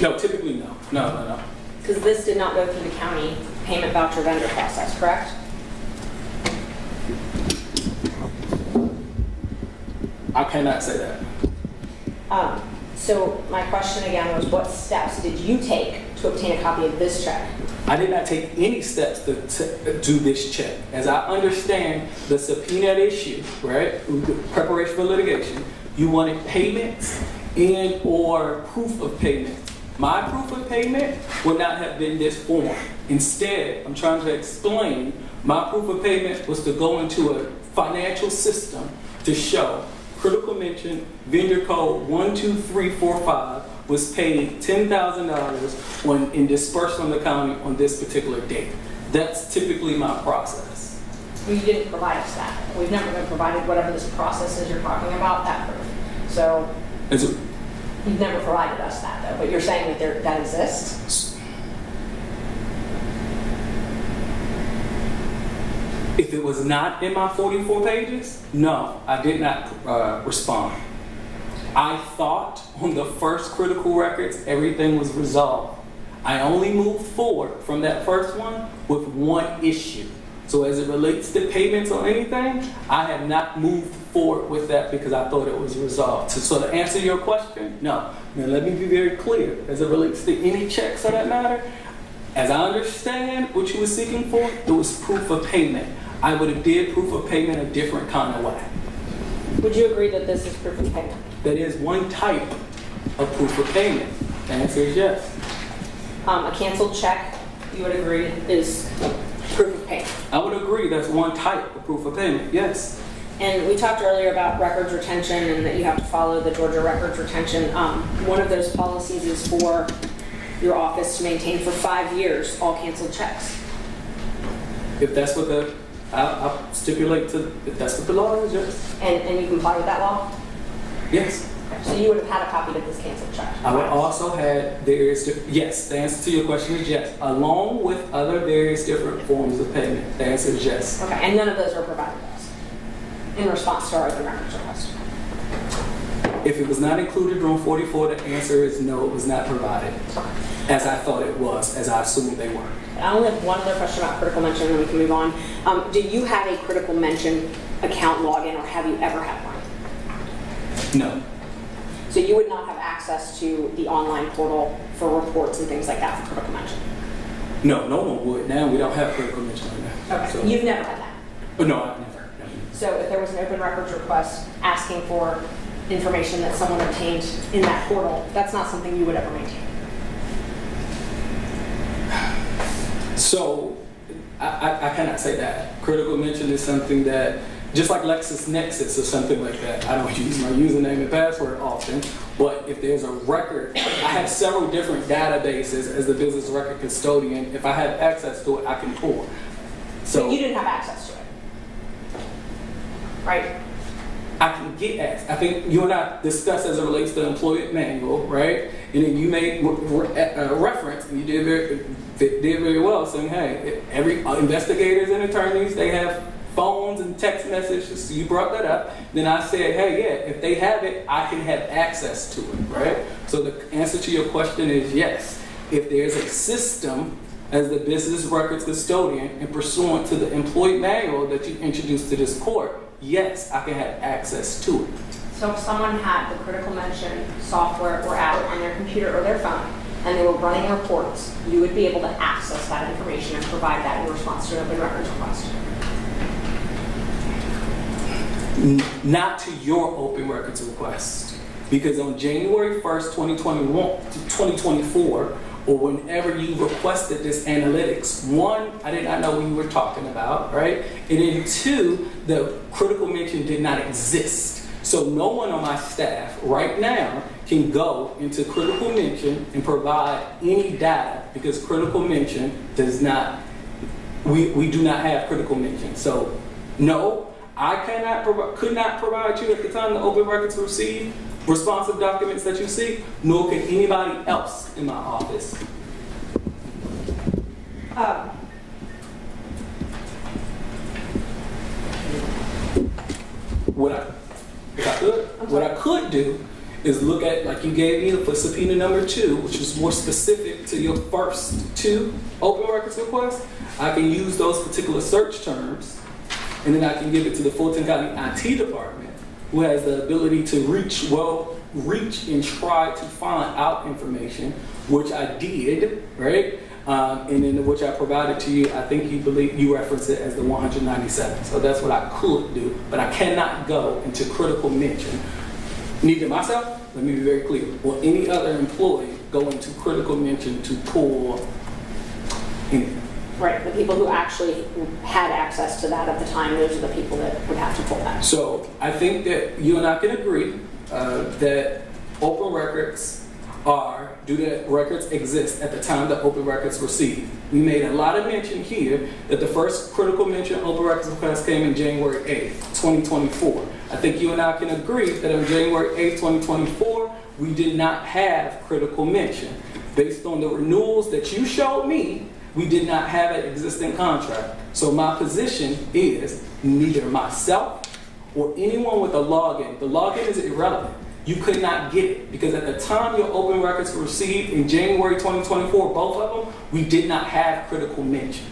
No, typically no. No. Because this did not go through the county payment voucher vendor process, correct? I cannot say that. So my question again was, what steps did you take to obtain a copy of this check? I did not take any steps to do this check. As I understand the subpoena issue, right, preparation for litigation, you wanted payments and or proof of payment. My proof of payment would not have been this form. Instead, I'm trying to explain, my proof of payment was to go into a financial system to show critical mention, vendor code 12345 was paid $10,000 in disbursement from the county on this particular date. That's typically my process. You didn't provide us that. We've never been provided whatever this process is you're talking about, that proof. So you've never provided us that, though, but you're saying that that exists? If it was not in my 44 pages, no, I did not respond. I thought on the first critical records, everything was resolved. I only moved forward from that first one with one issue. So as it relates to payments or anything, I have not moved forward with that because I thought it was resolved. So to answer your question, no. Now let me be very clear. As it relates to any checks for that matter, as I understand what you were seeking for, it was proof of payment. I would have did proof of payment a different kind of way. Would you agree that this is proof of payment? That is one type of proof of payment. The answer is yes. A canceled check, you would agree, is proof of payment? I would agree that's one type of proof of payment, yes. And we talked earlier about records retention and that you have to follow the Georgia records retention. One of those policies is for your office to maintain for 5 years all canceled checks. If that's what I'll stipulate to, if that's what the law is, yes. And you comply with that law? Yes. So you would have had a copy of this canceled check? I would also have various, yes, the answer to your question is yes. Along with other various different forms of payment, the answer is yes. Okay, and none of those were provided to us in response to our open records request? If it was not included on 44, the answer is no, it was not provided. As I thought it was, as I assumed they were. I only have one other question about critical mention and then we can move on. Do you have a critical mention account login or have you ever had one? No. So you would not have access to the online portal for reports and things like that for critical mention? No, no one would. Now we don't have critical mention right now. Okay, So, you've never had that? no, I've never. No. So if there was an open records request asking for information that someone obtained in that portal, that's not something you would ever maintain? So I cannot say that. Critical mention is something that, just like LexisNexis or something like that, I don't use my username and password often, but if there's a record, I have several different databases as the business record custodian. If I have access to it, I can pull. So you didn't have access to it, right? I can get asked. I think you and I discussed as it relates to the employment manual, right? And then you made a reference, and you did very well, saying, hey, every investigators and attorneys, they have phones and text messages. So you brought that up. Then I said, hey, yeah, if they have it, I can have access to it, right? So the answer to your question is yes. If there's a system as the business records custodian and pursuant to the employee manual that you introduced to this court, yes, I can have access to it. So if someone had the critical mention software or app on their computer or their phone, and they were running reports, you would be able to access that information and provide that in response to an open records request. Not to your open records request. Because on January 1st, 2024, or whenever you requested this analytics, one, I did not know what you were talking about, right? And then two, the critical mention did not exist. So no one on my staff right now can go into critical mention and provide any data because critical mention does not, we do not have critical mention. So no, I could not provide you at the time the open records were received responsive documents that you see, nor can anybody else in my office. What I could do is look at, like you gave me for subpoena number 2, which is more specific to your first 2 open records requests. I can use those particular search terms, and then I can give it to the Fulton County IT department, who has the ability to reach and try to find out information, which I did, right? And then which I provided to you. I think you referenced it as the 197. So that's what I could do, but I cannot go into critical mention. Neither myself, let me be very clear, or any other employee go into critical mention to pull anything. Right, the people who actually had access to that at the time, those are the people that would have to pull that. So I think that you and I can agree that open records records exist at the time that open records were received. We made a lot of mention here that the first critical mention open records request came in January 8th, 2024. I think you and I can agree that on January 8th, 2024, we did not have critical mention. Based on the renewals that you showed me, we did not have an existing contract. So my position is neither myself or anyone with a login. The login is irrelevant. You could not get it because at the time your open records were received in January 2024, both of them, we did not have critical mention.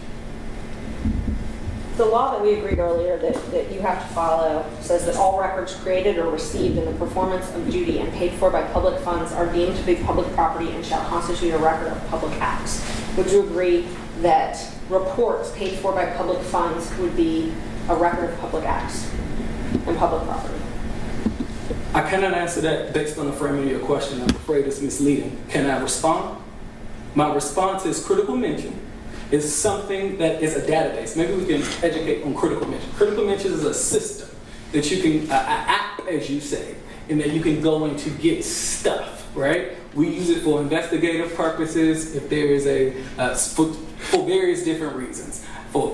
The law that we agreed earlier that you have to follow says that all records created or received in the performance of duty and paid for by public funds are deemed to be public property and shall constitute a record of public acts. Would you agree that reports paid for by public funds would be a record of public acts and public property? I cannot answer that based on the framing of your question. I'm afraid it's misleading. Can I respond? My response is critical mention is something that is a database. Maybe we can educate on critical mention. Critical mention is a system that you can, an app as you say, and that you can go in to get stuff, right? We use it for investigative purposes if there is for various different reasons.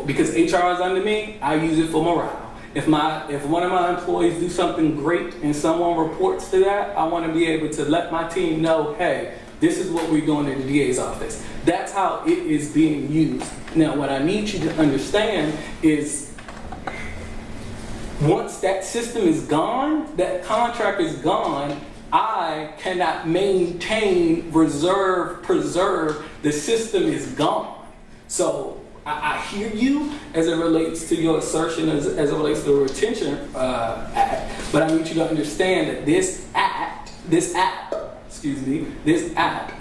Because HR is under me, I use it for morale. If one of my employees do something great and someone reports to that, I want to be able to let my team know, hey, this is what we're doing in the DA's office. That's how it is being used. Now, what I need you to understand is once that system is gone, that contract is gone, I cannot maintain, preserve, the system is gone. So I hear you as it relates to your assertion as it relates to the retention act, but I need you to understand that this app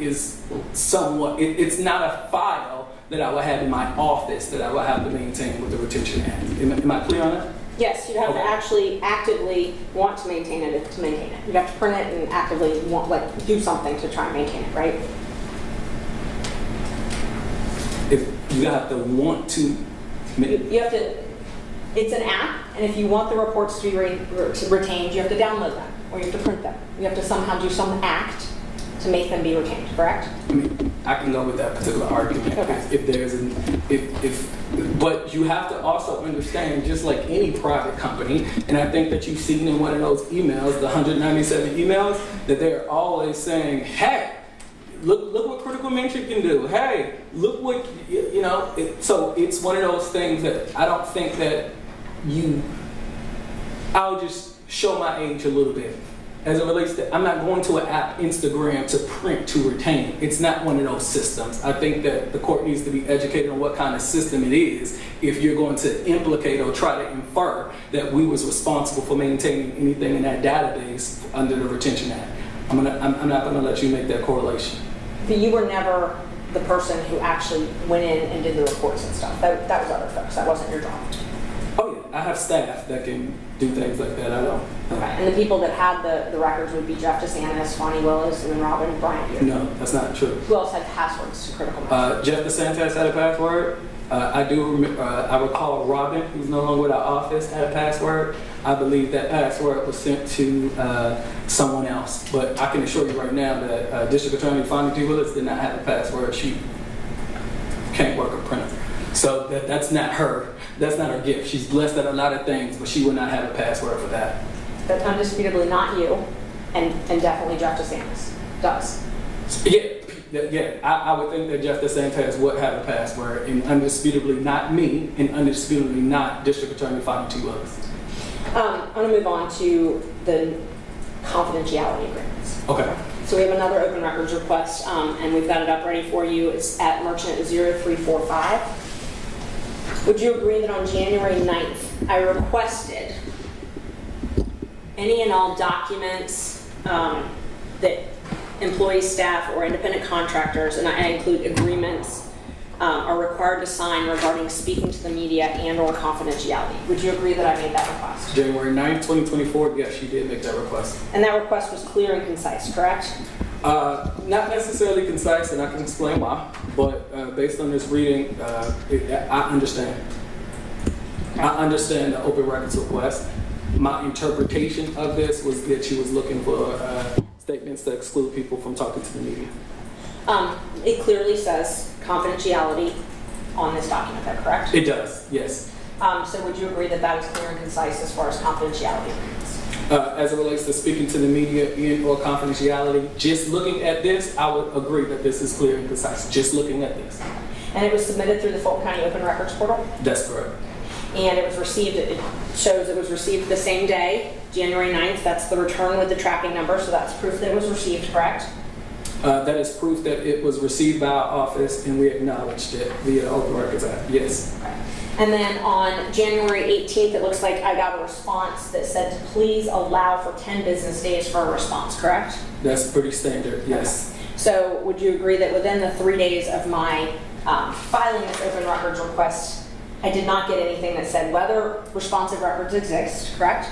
is somewhat, it's not a file that I will have in my office that I will have to maintain with the retention act. Am I clear on that? Yes, you'd have to actually actively want to maintain it to maintain it. You'd have to print it and actively do something to try and maintain it, right? If you have to want to, You have to, it's an app, and if you want the reports to be retained, you have to download them, or you have to print them. You have to somehow do some act to make them be retained, correct? I mean, can go with that particular argument if there's but you have to also understand, just like any private company, and I think that you've seen in one of those emails, the 197 emails, that they're always saying, hey, look what critical mention can do. Hey, look what, you know, so it's one of those things that I don't think that I'll just show my age a little bit. As it relates to, I'm not going to an app, Instagram, to print to retain. It's not one of those systems. I think that the court needs to be educated on what kind of system it is if you're going to implicate or try to infer that we was responsible for maintaining anything in that database under the Retention Act. I'm not gonna let you make that correlation. But you were never the person who actually went in and did the reports and stuff. That was other folks. That wasn't your job. Oh yeah, I have staff that can do things like that. I don't. Okay. And the people that had the records would be Jeff DeSantis, Fani Willis, and then Robin Bryant. No, that's not true. Who else had passwords to critical mention? Jeff DeSantis had a password. I recall Robin, who's no longer with our office, had a password. I believe that password was sent to someone else. But I can assure you right now that District Attorney Fani Willis did not have a password. She can't work a printer. So that's not her. That's not her gift. She's blessed at a lot of things, but she would not have a password for that. That's undisputably not you, and definitely Jeff DeSantis does. Yeah. I would think that Jeff DeSantis would have a password, and undisputably not me, and undisputably not District Attorney Fani Willis. I'm going to move on to the confidentiality agreements. Okay. So we have another open records request, and we've got it up ready for you. It's at Merchant 0345. Would you agree that on January 9th, I requested any and all documents that employees, staff, or independent contractors, and I include agreements, are required to sign regarding speaking to the media and or confidentiality? Would you agree that I made that request? January 9th, 2024, yes, you did make that request. And that request was clear and concise, correct? Not necessarily concise, and I can explain why, but based on this reading, I understand. I understand the open records request. My interpretation of this was that she was looking for statements to exclude people from talking to the media. It clearly says confidentiality on this document, is that correct? It does, yes. So would you agree that that is clear and concise as far as confidentiality agreements? As it relates to speaking to the media and or confidentiality, just looking at this, I would agree that this is clear and concise, just looking at this. And it was submitted through the Fulton County Open Records Portal? That's correct. And it was received, it shows it was received the same day, January 9th. That's the return with the tracking number, so that's proof that it was received, correct? That is proof that it was received by our office and we acknowledged it via Open Records Act, yes. Okay. And then on January 18th, it looks like I got a response that said to please allow for 10 business days for a response, correct? That's pretty standard, yes. Okay. So would you agree that within the 3 days of my filing this open records request, I did not get anything that said whether responsive records exist, correct?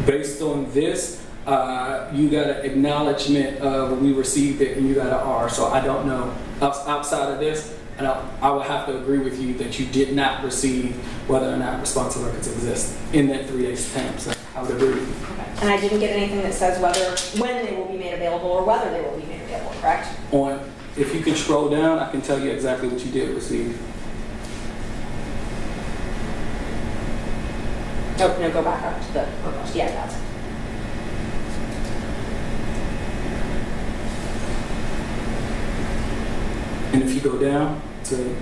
Based on this, you got an acknowledgement of we received it and you got an R, so I don't know. Outside of this, I would have to agree with you that you did not receive whether or not responsive records exist in that 3 days time, so I would agree with you. Okay. And I didn't get anything that says when they will be made available or whether they will be made available, correct? If you can scroll down, I can tell you exactly what you did receive. Oh, no, go back up to the request. Yeah, that's it. And if you go down to...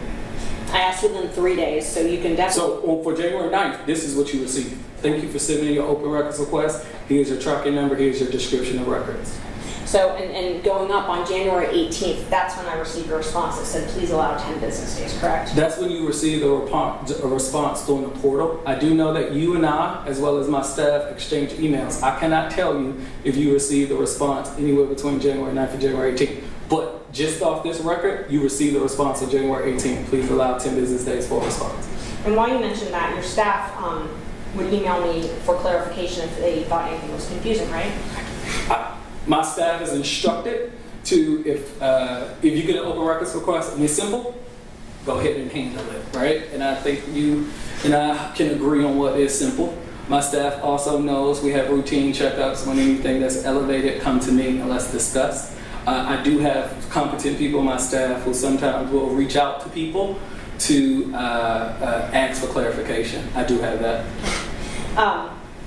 I asked within 3 days, so you can definitely... So for January 9th, this is what you received. Thank you for submitting your open records request. Here's your tracking number. Here's your description of records. So, and going up on January 18th, that's when I received a response that said, please allow 10 business days, correct? That's when you received a response through the portal. I do know that you and I, as well as my staff, exchange emails. I cannot tell you if you received a response anywhere between January 9th and January 18th. But just off this record, you received a response on January 18th. Please allow 10 business days for a response. And while you mentioned that, your staff would email me for clarification if they thought anything was confusing, right? My staff is instructed to, if you get an open records request and it's simple, go ahead and handle it, right? And I think you and I can agree on what is simple. My staff also knows we have routine checkups when anything that's elevated come to me and let's discuss. I do have competent people on my staff who sometimes will reach out to people to ask for clarification. I do have that.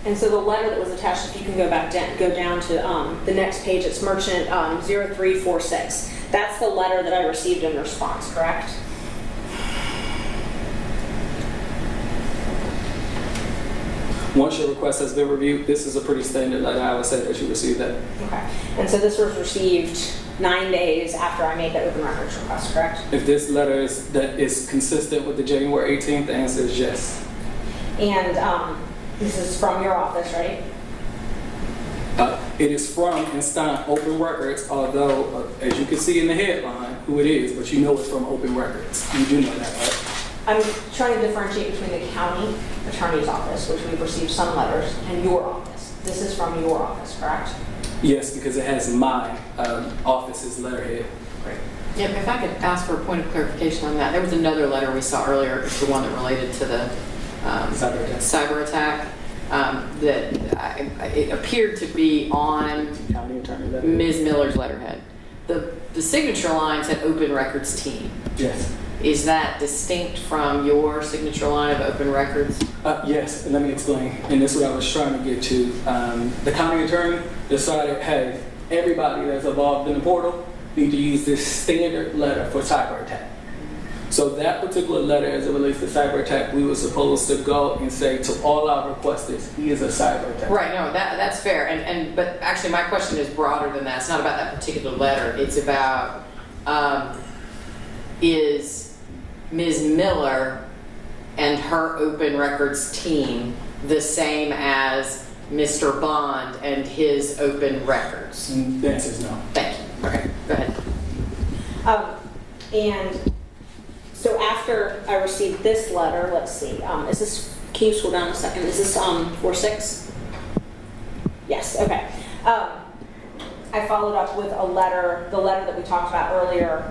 And so the letter that was attached, if you can go down to the next page, it's merchant 0346. That's the letter that I received in response, correct? Once your request has been reviewed, this is a pretty standard letter. I would say that you received that. Okay. And so this was received 9 days after I made the open records request, correct? If this letter is consistent with the January 18th, the answer is yes. And this is from your office, right? It is from Instant Open Records, although, as you can see in the headline, who it is, but you know it's from Open Records. You do know that, right? I'm trying to differentiate between the county attorney's office, which we've received some letters, and your office. This is from your office, correct? Yes, because it has my office's letterhead. Great. Yeah, if I could ask for a point of clarification on that. There was another letter we saw earlier, it's the one that related to the cyber attack, it appeared to be on County attorney letterhead. Ms. Miller's letterhead. The signature line said Open Records Team. Yes. Is that distinct from your signature line of Open Records? Yes, and let me explain. And this is what I was trying to get to. The county attorney decided, hey, everybody that's involved in the portal need to use this standard letter for cyber attack. So that particular letter, as it relates to cyber attack, we were supposed to go and say to all our requesters, he is a cyber attack. Right, no, that's fair. But actually my question is broader than that. It's not about that particular letter. It's about, is Ms. Miller and her Open Records team the same as Mr. Bond and his Open Records? The answer is no. Thank you. Okay, go ahead. And so after I received this letter, let's see, is this, can you scroll down a second? Is this 46? Yes, okay. I followed up with a letter, the letter that we talked about earlier,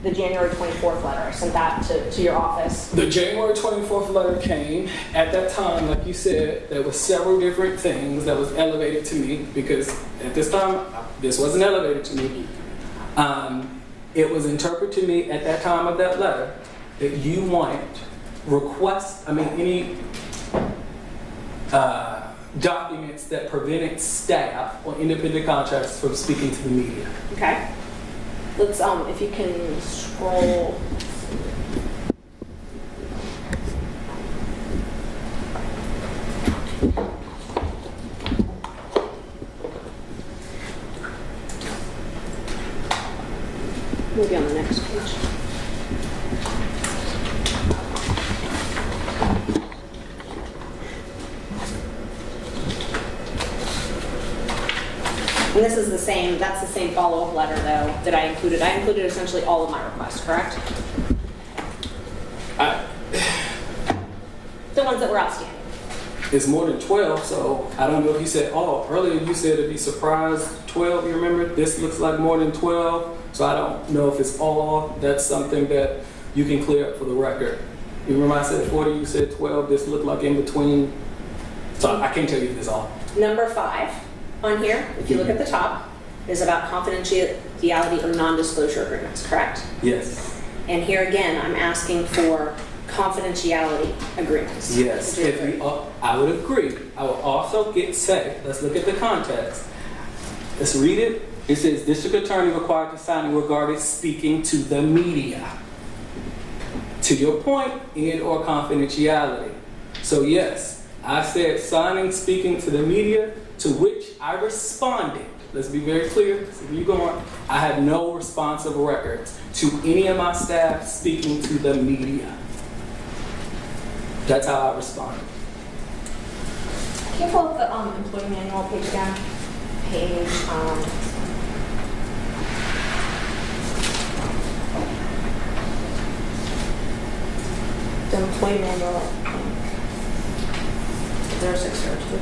the January 24th letter. I sent that to your office. The January 24th letter came. At that time, like you said, there were several different things that was elevated to me because at this time, this wasn't elevated to me. It was interpreted to me at that time of that letter that you wanted any documents that prevented staff or independent contractors from speaking to the media. Okay. Let's, if you can scroll. Maybe on the next page. And this is the same, that's the same follow-up letter though that I included. I included essentially all of my requests, correct? The ones that were outstanding. It's more than 12, so I don't know if you said, earlier you said it'd be surprised 12, you remember? This looks like more than 12, so I don't know if it's all. That's something that you can clear up for the record. You remember I said 40, you said 12, this looked like in between. So I can't tell you if it's all. Number 5 on here, if you look at the top, is about confidentiality or non-disclosure agreements, correct? Yes. And here again, I'm asking for confidentiality agreements. Yes, I would agree. I would also say, let's look at the context. Let's read it. It says, District Attorney required to sign regarding speaking to the media. To your point, and or confidentiality. So yes, I said signing, speaking to the media, to which I responded. Let's be very clear. So you go on. I have no responsive records to any of my staff speaking to the media. That's how I responded. Can you pull up the employee manual page again? Page, the employee manual, 0602.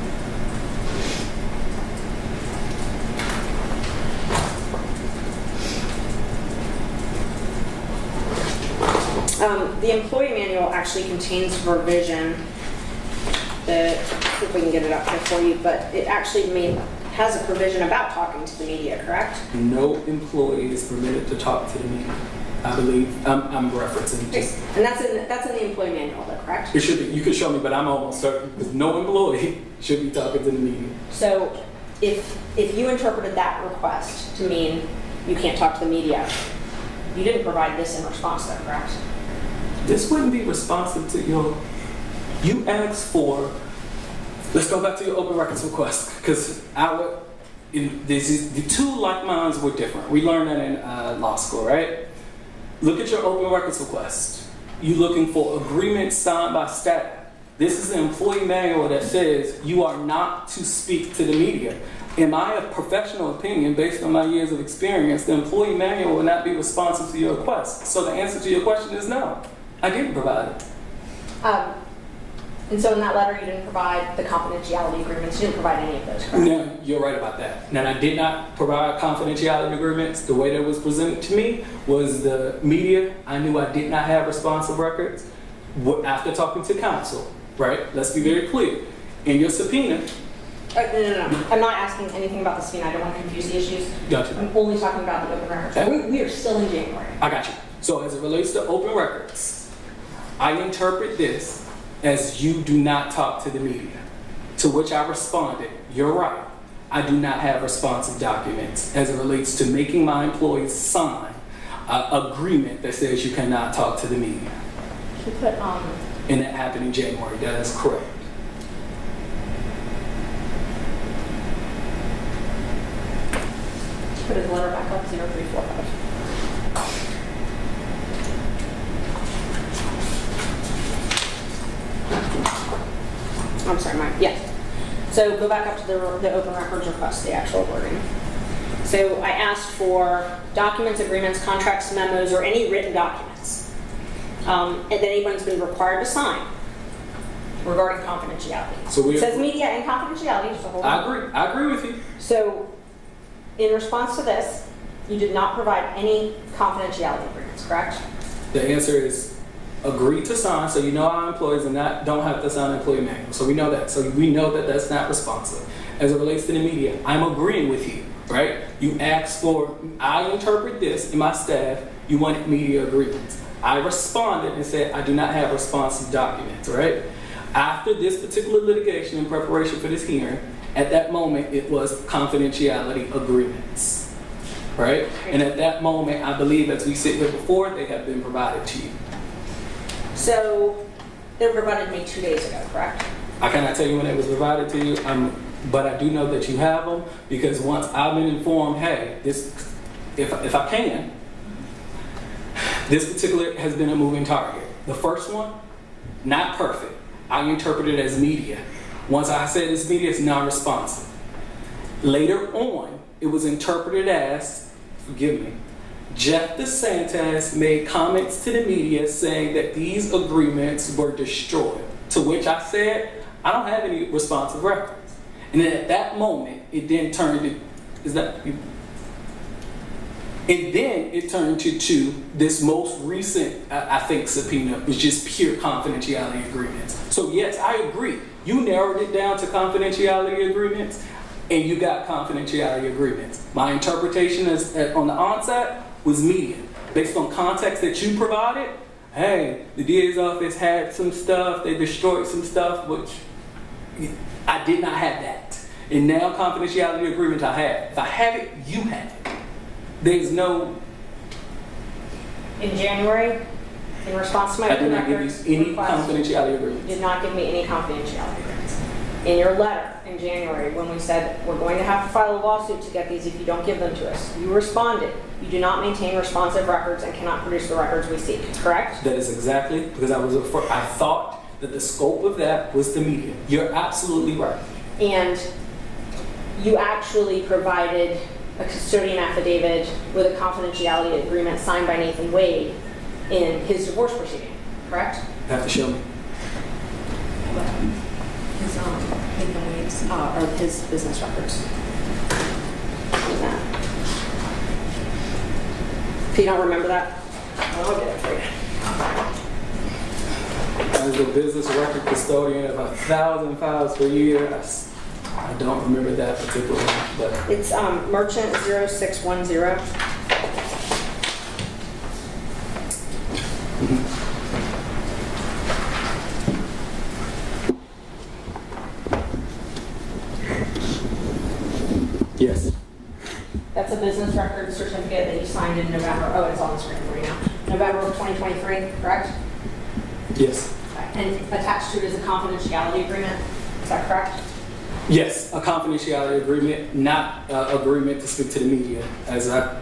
The employee manual actually contains provision that, if we can get it up here for you, but it actually has a provision about talking to the media, correct? No employee is permitted to talk to the media. I believe, I'm referencing just, And that's in the employee manual, though, correct? it should be, you can show me, but I'm almost certain, because no employee should be talking to the media. So if you interpreted that request to mean you can't talk to the media, you didn't provide this in response, though, correct? This wouldn't be responsive to you asked for, let's go back to your open records request, because the two like minds were different. We learned that in law school, right? Look at your open records request. You're looking for agreements signed by staff. This is the employee manual that says you are not to speak to the media. In my professional opinion, based on my years of experience, the employee manual will not be responsive to your request. So the answer to your question is no. I didn't provide it. And so in that letter, you didn't provide the confidentiality agreements. You didn't provide any of those, correct? No, you're right about that. Now, I did not provide confidentiality agreements. The way that was presented to me was the media. I knew I did not have responsive records after talking to counsel, right? Let's be very clear. In your subpoena. No. I'm not asking anything about the subpoena. I don't want to confuse the issues. Gotcha. I'm only talking about the open records. Okay. We are still in January. I got you. So as it relates to open records, I interpret this as you do not talk to the media. To which I responded, you're right. I do not have responsive documents as it relates to making my employees sign an agreement that says you cannot talk to the media. You put, And that happened in January. That is correct. put his letter back up, 0345. I'm sorry, Mike. Yes. So go back up to the open records request, the actual wording. So I asked for documents, agreements, contracts, memos, or any written documents that anyone's been required to sign regarding confidentiality. So it says media and confidentiality. Just a whole I agree with you. So in response to this, you did not provide any confidentiality agreements, correct? The answer is agree to sign, so you know our employees don't have to sign an employee manual. So we know that. So we know that that's not responsive. As it relates to the media, I'm agreeing with you, right? You asked for, I interpret this in my staff, you wanted media agreements. I responded and said, I do not have responsive documents, right? After this particular litigation in preparation for this hearing, at that moment, it was confidentiality agreements, right? And at that moment, I believe as we sit here before, they have been provided to you. So they were provided to me 2 days ago, correct? I cannot tell you when it was provided to you, but I do know that you have them because once I've been informed, hey, this, if I can, this particular has been a moving target. The first one, not perfect. I interpret it as media. Once I said it's media, it's non-responsive. Later on, it was interpreted as, forgive me, Jeff DeSantis made comments to the media saying that these agreements were destroyed. To which I said, I don't have any responsive records. And then at that moment, it then turned to, and then it turned to this most recent, I think, subpoena was just pure confidentiality agreements. So yes, I agree. You narrowed it down to confidentiality agreements, and you got confidentiality agreements. My interpretation on the onset was media. Based on context that you provided, hey, the DA's office had some stuff, they destroyed some stuff, which I did not have that. And now confidentiality agreements I have. If I have it, you have it. There's no... In January, in response to my I did open not give records you any request, confidentiality you agreements. did not give me any confidentiality agreements. In your letter in January, when we said we're going to have to file a lawsuit to get these if you don't give them to us, you responded, you do not maintain responsive records and cannot produce the records we seek, correct? That is exactly because I thought that the scope of that was the media. You're absolutely right. And you actually provided a custodian affidavit with a confidentiality agreement signed by Nathan Wade in his divorce proceeding, correct? You have to show me. His Nathan Wade's, or his business records. What is that? If you don't remember that, I'll get it for you. As the business record custodian of 1,000 files per year, I don't remember that particular one, but It's Merchant 0610. yes. That's a business record certificate that you signed in November. Oh, it's on the screen for you now. November of 2023, correct? Yes. And attached to it is a confidentiality agreement. Is that correct? Yes, a confidentiality agreement, not agreement to speak to the media. As I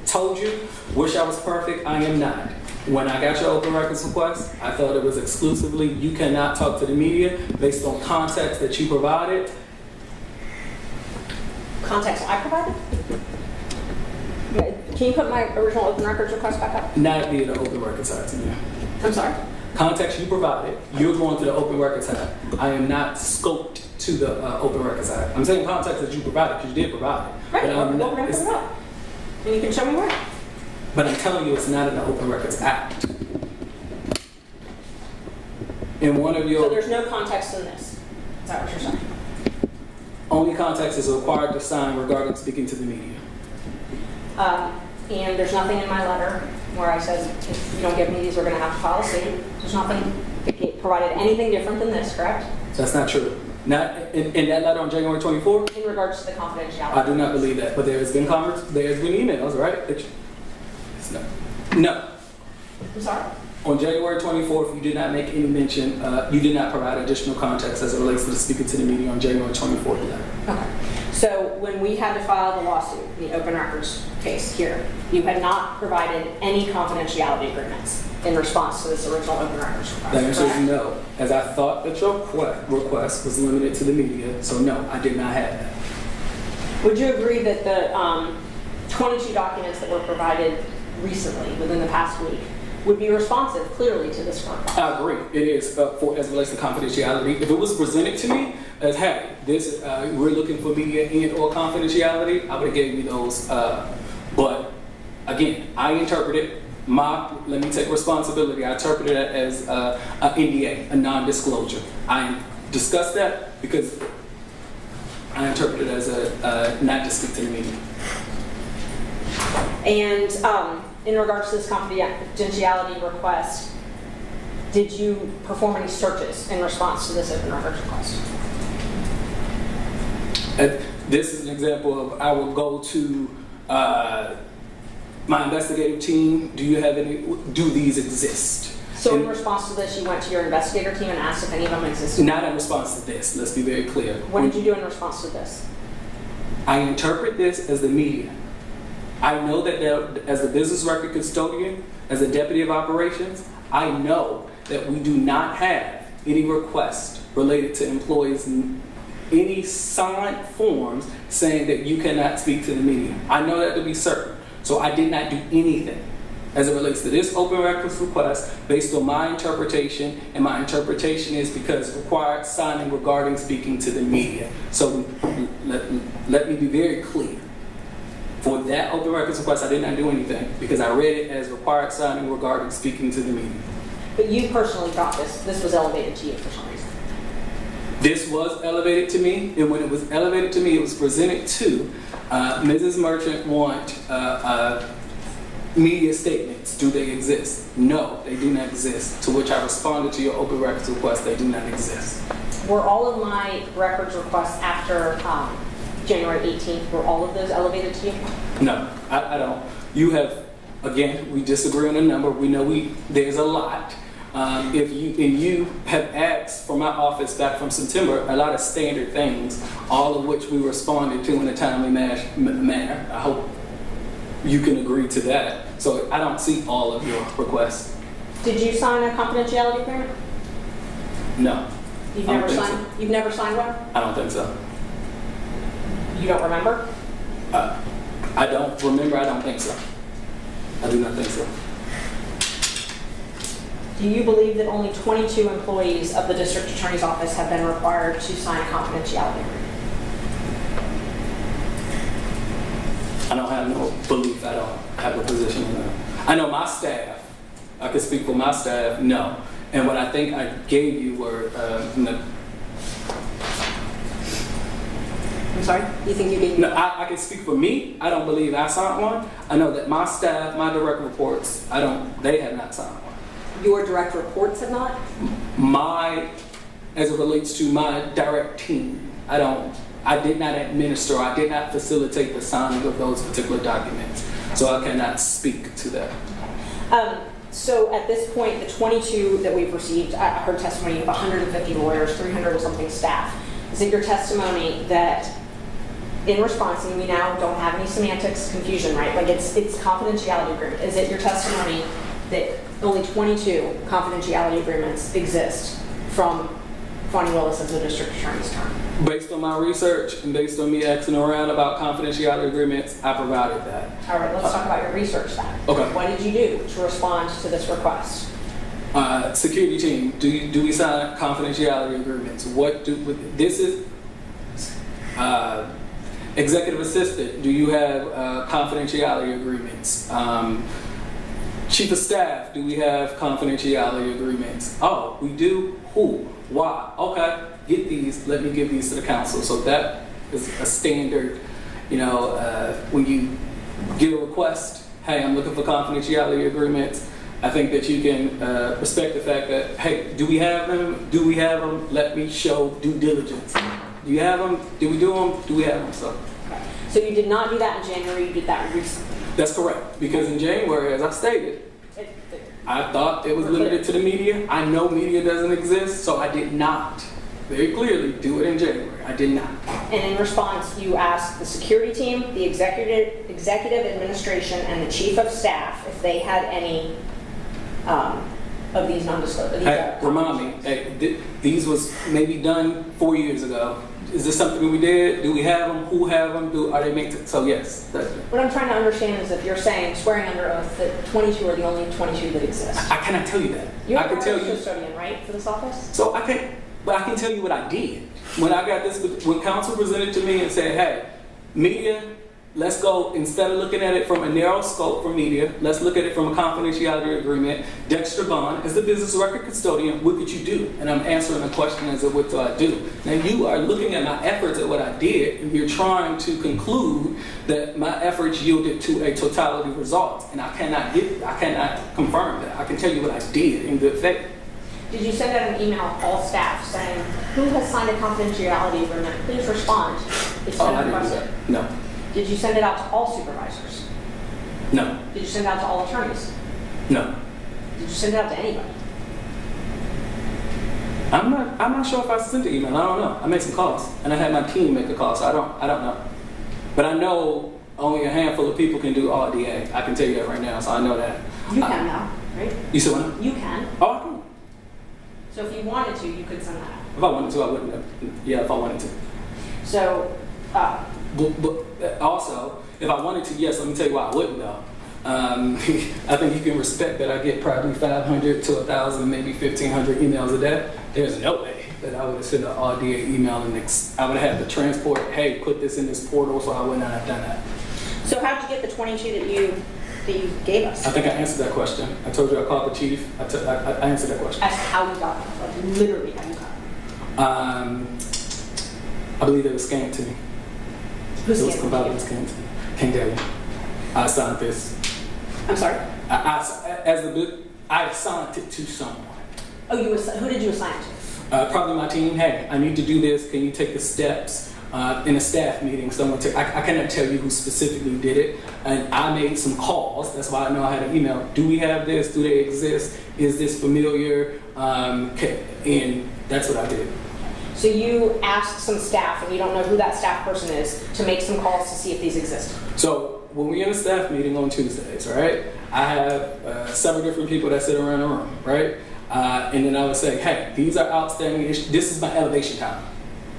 told you, wish I was perfect, I am not. When I got your open records request, I thought it was exclusively, you cannot talk to the media based on context that you provided. Context I provided? Can you put my original open records request back up? Not via the open records act, yeah. I'm sorry? Context you provided, you're going to the open records act. I am not scoped to the open records act. I'm saying context that you provided, because you did provide it. Right, But well, I'm we're going to put it up. And you can show me where. But I'm telling you, it's not in the Open Records Act. In one of So your there's no context in this. Is that what you're saying? only context is required to sign regarding speaking to the media. And there's nothing in my letter where I said, if you don't give me these, we're going to have to file a suit. There's nothing that provided anything different than this, correct? That's not true. Not in that letter on January 24th. In regards to the confidentiality. I do not believe that. But there's been emails, right? No. I'm sorry? On January 24th, you did not make any mention. You did not provide additional context as it relates to the speaking to the media on January 24th letter. Okay. So when we had to file the lawsuit, the open records case here, you had not provided any confidentiality agreements in response to this original open records request, The answer is correct? no, as I thought that your request was limited to the media, so no, I did not have that. Would you agree that the 22 documents that were provided recently, within the past week, would be responsive clearly to this request? I agree, it is for as it relates to confidentiality. If it was presented to me as, hey, this we're looking for media and or confidentiality, I would have gave you those. But again, I interpreted let me take responsibility. I interpreted it as a NDA, a non-disclosure. I discussed that because I interpreted it as a not to speak to the media. And in regards to this confidentiality request, did you perform any searches in response to this open records request? This is an example of I will go to my investigative team. Do these exist? So in response to this, you went to your investigator team and asked if any of them existed? Not in response to this, let's be very clear. What did you do in response to this? I interpret this as the media. I know that as a business record custodian, as a deputy of operations, I know that we do not have any requests related to employees, any signed forms saying that you cannot speak to the media. I know that to be certain. So I did not do anything as it relates to this open records request based on my interpretation, and my interpretation is because required signing regarding speaking to the media. So let me be very clear. For that open records request, I did not do anything because I read it as required signing regarding speaking to the media. But you personally thought this was elevated to you for some reason? This was elevated to me, and when it was elevated to me, it was presented to Mrs. Merchant want media statements. Do they exist? No, they do not exist. To which I responded to your open records request, they do not exist. Were all of my records requests after January 18th, were all of those elevated to you? No, I don't. You have, again, we disagree on a number. We know there's a lot. If you have asked for my office back from September, a lot of standard things, all of which we responded to in a timely manner. I hope you can agree to that. So I don't see all of your requests. Did you sign a confidentiality agreement? No. You've I don't never think signed? You've never signed one? I don't think so. You don't remember? I don't remember. I don't think so. I do not think so. Do you believe that only 22 employees of the district attorney's office have been required to sign a confidentiality agreement? I don't have no belief. I don't have a position on that. I know my staff. I can speak for my staff. No. And what I think I gave you were I'm sorry? You think you gave? No, I can speak for me. I don't believe I signed one. I know that my staff, my direct reports, they have not signed one. Your direct reports have not? As it relates to my direct team, I did not administer, I did not facilitate the signing of those particular documents. So I cannot speak to that. So at this point, the 22 that we've received, I heard testimony of 150 lawyers, 300 and something staff. Is it your testimony that in response, and we now don't have any semantics confusion, right? Like it's confidentiality agreement. Is it your testimony that only 22 confidentiality agreements exist from Fani Willis as the district attorney's term? Based on my research and based on me asking around about confidentiality agreements, I provided that. All right, let's talk about your research then. Okay. What did you do to respond to this request? Security team, do we sign confidentiality agreements? This is executive assistant, do you have confidentiality agreements? Chief of staff, do we have confidentiality agreements? Oh, we do? Who? Why? Okay, get these, let me give these to the council. So that is a standard, when you get a request, hey, I'm looking for confidentiality agreements, I think that you can respect the fact that, hey, do we have them? Do we have them? Let me show due diligence. Do you have them? Do we do them? Do we have them? So you did not do that in January, you did that recently? That's correct. Because in January, as I stated, I thought it was limited to the media. I know media doesn't exist, so I did not very clearly do it in January. I did not. And in response, you asked the security team, the executive administration, and the chief of staff if they had any of these non-disclosed. Hey, remind me, hey, these was maybe done 4 years ago. Is this something that we did? Do we have them? Who have them? Are they made to? So yes. What I'm trying to understand is if you're saying, swearing under oath, that 22 are the only 22 that exist. I cannot tell you that. You're I can tell you. custodian, right, for this office? So I can tell you what I did. When I got this, when council presented to me and said, hey, media, let's go, instead of looking at it from a narrow scope for media, let's look at it from a confidentiality agreement. Dexter Bond, as the business record custodian, what could you do? And I'm answering the question as to what do I do. Now you are looking at my efforts at what I did, and you're trying to conclude that my efforts yielded to a totality result. And I cannot confirm that. I can tell you what I did in good faith. Did you send out an email to all staff saying, who has signed a confidentiality agreement? Please respond. It's been I didn't do requested. that. No. Did you send it out to all supervisors? No. Did you send it out to all attorneys? No. Did you send it out to anybody? I'm not sure if I sent the email. I don't know. I made some calls, and I had my team make a call, so I don't know. But I know only a handful of people can do all DA. I can tell you that right now, so I know that. You can now, right? You said what? You can. Oh, I can. So if you wanted to, you could send that out. If I wanted to, I wouldn't have. Yeah, if I wanted to. So, But also, if I wanted to, yes, let me tell you why I wouldn't though. I think you can respect that I get probably 500 to 1,000, maybe 1,500 emails a day. There's no way that I would have sent an all-DA email and I would have had to transport, hey, put this in this portal, so I would not have done that. so how did you get the 22 that you gave us? I think I answered that question. I told you I called the chief. I answered that question. As to how you got them, like literally how you got them. I believe they were scanned to me. Who's It was scanned provided them? as scanned to me. Can't tell you. I signed this. I'm sorry? I assigned it to someone. Oh, who did you assign it to? Probably my team. Hey, I need to do this. Can you take the steps? In a staff meeting, I cannot tell you who specifically did it. And I made some calls. That's why I know I had an email. Do we have this? Do they exist? Is this familiar? And that's what I did. So you asked some staff, and you don't know who that staff person is, to make some calls to see if these exist. So when we're in a staff meeting on Tuesdays, right, I have several different people that sit around the room, right? And then I would say, hey, these are outstanding issues. This is my elevation time.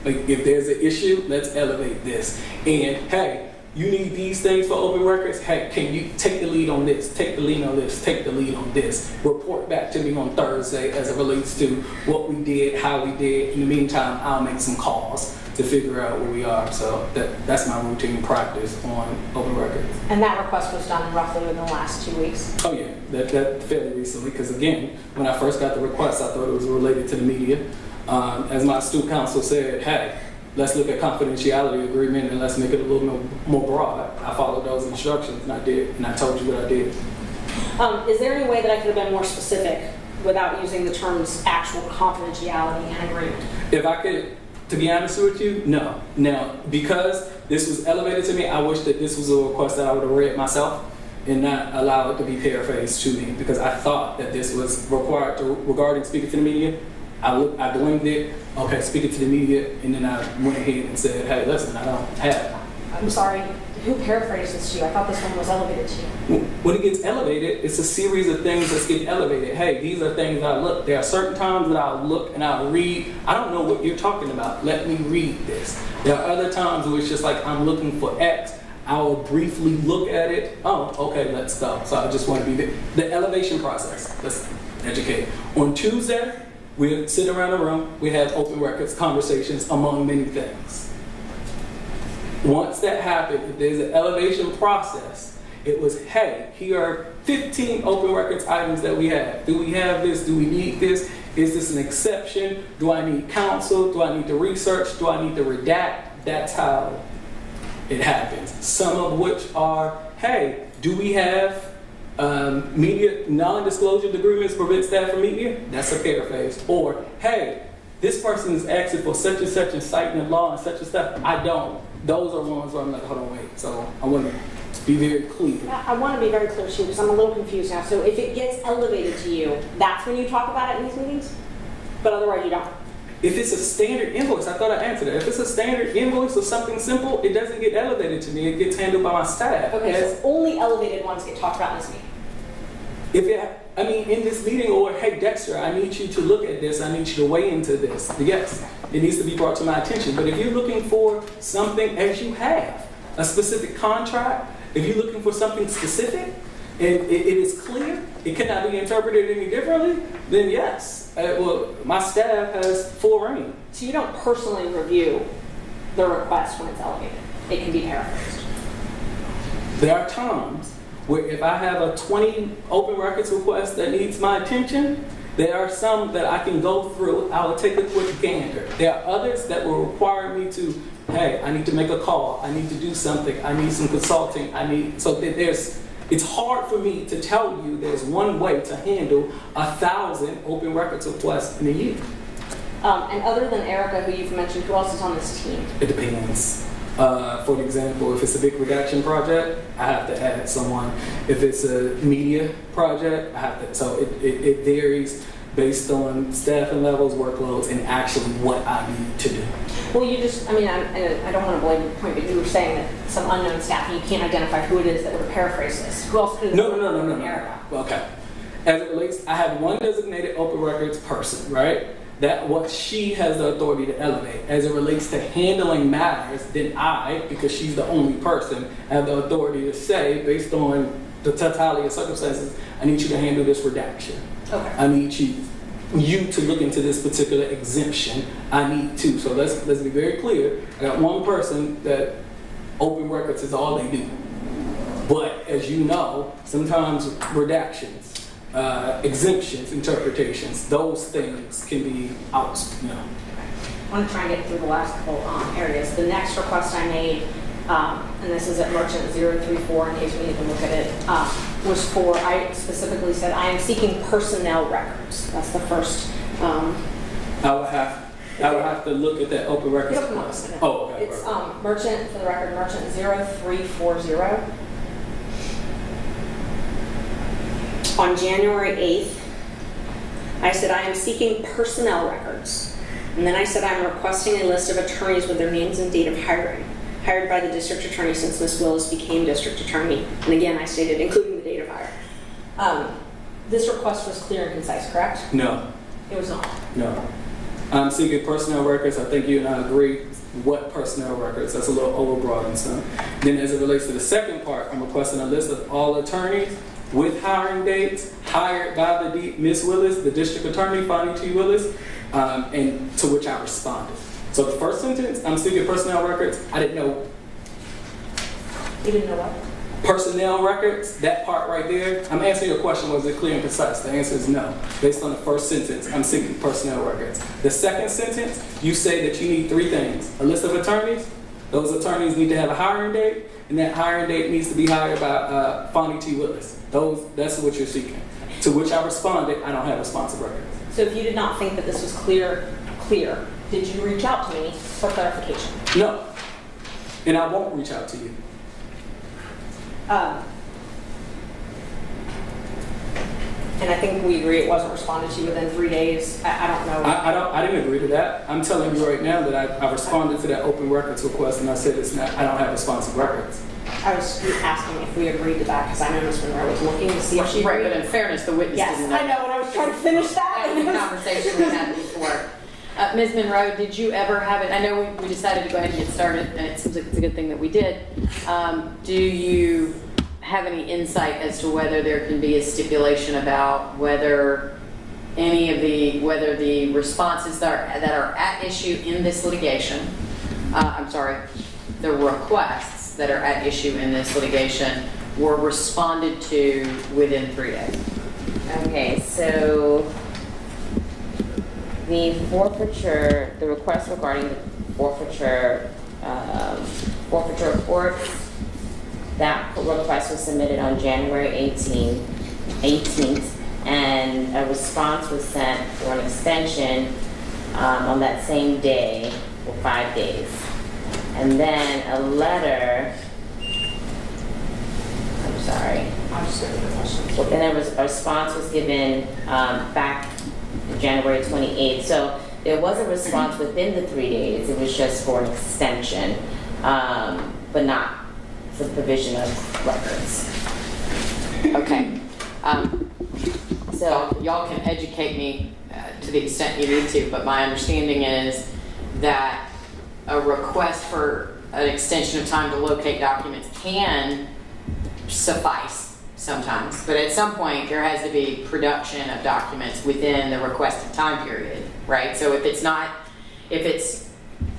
Like, if there's an issue, let's elevate this. And hey, you need these things for open records. Hey, can you take the lead on this? Take the lead on this. Take the lead on this. Report back to me on Thursday as it relates to what we did, how we did. In the meantime, I'll make some calls to figure out where we are. So that's my routine practice on open records. And that request was done roughly within the last 2 weeks? Oh yeah, that fairly recently. Because again, when I first got the request, I thought it was related to the media. As my astute counsel said, hey, let's look at confidentiality agreement and let's make it a little more broad. I followed those instructions and I did, and I told you what I did. Is there any way that I could have been more specific without using the terms actual confidentiality and agreement? If I could, to be honest with you, no. Now, because this was elevated to me, I wish that this was a request that I would have read myself and not allow it to be paraphrased to me, because I thought that this was required regarding speaking to the media. I gleaned it, okay, speaking to the media, and then I went ahead and said, hey, listen, I don't have it. I'm sorry, who paraphrased this to you? I thought this one was elevated to you. When it gets elevated, it's a series of things that's getting elevated. Hey, these are things that I look. There are certain times that I'll look and I'll read. I don't know what you're talking about. Let me read this. There are other times where it's just like I'm looking for X. I will briefly look at it. Oh, okay, let's go. So I just want to be the elevation process. Let's educate. On Tuesday, we sit around the room. We have open records conversations among many things. Once that happened, if there's an elevation process, it was, hey, here are 15 open records items that we have. Do we have this? Do we need this? Is this an exception? Do I need counsel? Do I need to research? Do I need to redact? That's how it happens. Some of which are, hey, do we have media non-disclosure agreements prevent staff from media? That's a paraphrase. Or, hey, this person is asking for such and citing the law and such and stuff. I don't. Those are ones where I'm like, hold on, wait. So I want to be very clear. I want to be very clear to you because I'm a little confused now. So if it gets elevated to you, that's when you talk about it in these meetings? But otherwise you don't? If it's a standard invoice, I thought I answered that. If it's a standard invoice or something simple, it doesn't get elevated to me. It gets handled by my staff. Okay, so only elevated ones get talked about in this meeting? In this meeting, or hey, Dexter, I need you to look at this. I need you to weigh into this. Yes, it needs to be brought to my attention. But if you're looking for something, as you have, a specific contract, if you're looking for something specific, and it is clear, it cannot be interpreted any differently, then yes. My staff has full reign. So you don't personally review the request when it's elevated? It can be paraphrased? There are times where if I have a 20 open records request that needs my attention, there are some that I can go through. I will take a quick gander. There are others that will require me to, hey, I need to make a call. I need to do something. I need some consulting. It's hard for me to tell you there's one way to handle 1,000 open records requests in a year. And other than Erica, who you've mentioned, who else is on this team? It depends. For example, if it's a big redaction project, I have to add someone. If it's a media project, I have to. So it varies based on staffing levels, workloads, and actually what I need to do. Well, I don't want to belabor the point, but you were saying that some unknown staff, and you can't identify who it is that would paraphrase this. Who else could No. Erica? Okay. As it relates, I have one designated open records person, right? That what she has the authority to elevate. As it relates to handling matters, then I, because she's the only person, have the authority to say, based on the totality of circumstances, I need you to handle this redaction. Okay. I need you to look into this particular exemption. I need to. So let's be very clear. I got one person that open records is all they do. But as you know, sometimes redactions, exemptions, interpretations, those things can be out, I want to try and get through the last couple areas. The next request I made, and this is at Merchant 034 in case we need to look at it, was for, I specifically said, I am seeking personnel records. That's the first. I would have to look at that open records request. Oh, okay. It's Merchant, for the record, Merchant 0340. On January 8th, I said, I am seeking personnel records. And then I said, I'm requesting a list of attorneys with their names and date of hired by the district attorney since Ms. Willis became district attorney. And again, I stated, including the date of hire. This request was clear and concise, correct? No. It was not. No. I'm seeking personnel records. I think you and I agree. What personnel records? That's a little overbroad and stuff. Then as it relates to the second part, I'm requesting a list of all attorneys with hiring dates hired by Ms. Willis, the district attorney, Fani T. Willis, and to which I responded. So the first sentence, I'm seeking personnel records. I didn't know. You didn't know what? personnel records, that part right there, I'm answering your question, was it clear and concise? The answer is no. Based on the first sentence, I'm seeking personnel records. The second sentence, you say that you need 3 things. A list of attorneys, those attorneys need to have a hiring date, and that hiring date needs to be hired by Fani Willis. That's what you're seeking. To which I responded, I don't have responsive records. So if you did not think that this was clear, did you reach out to me for clarification? No, and I won't reach out to you. And I think we agree it wasn't responded to within 3 days. I don't know. I didn't agree to that. I'm telling you right now that I responded to that open records request, and I said I don't have responsive records. I was asking if we agreed to that because I know Ms. Monroe was looking to see if she Right, agreed. but in fairness, the witness Yes, didn't know. I know, and I was trying to finish that. That was the conversation we had before. Ms. Monroe, did you ever have it? I know we decided to go ahead and get started, and it seems like it's a good thing that we did. Do you have any insight as to whether there can be a stipulation about whether the responses that are at issue in this litigation, the requests that are at issue in this litigation were responded to within 3 days? Okay, so the request regarding the forfeiture reports, that request was submitted on January 18th, and a response was sent for an extension on that same day for 5 days. And then a letter, I'm sorry. I'll just go to the questions. And there was a response was given back January 28th. So there was a response within the 3 days. It was just for an extension, but not for the provision of records. Okay. So y'all can educate me to the extent you need to, but my understanding is that a request for an extension of time to locate documents can suffice sometimes, but at some point there has to be production of documents within the requested time period, right? So if it's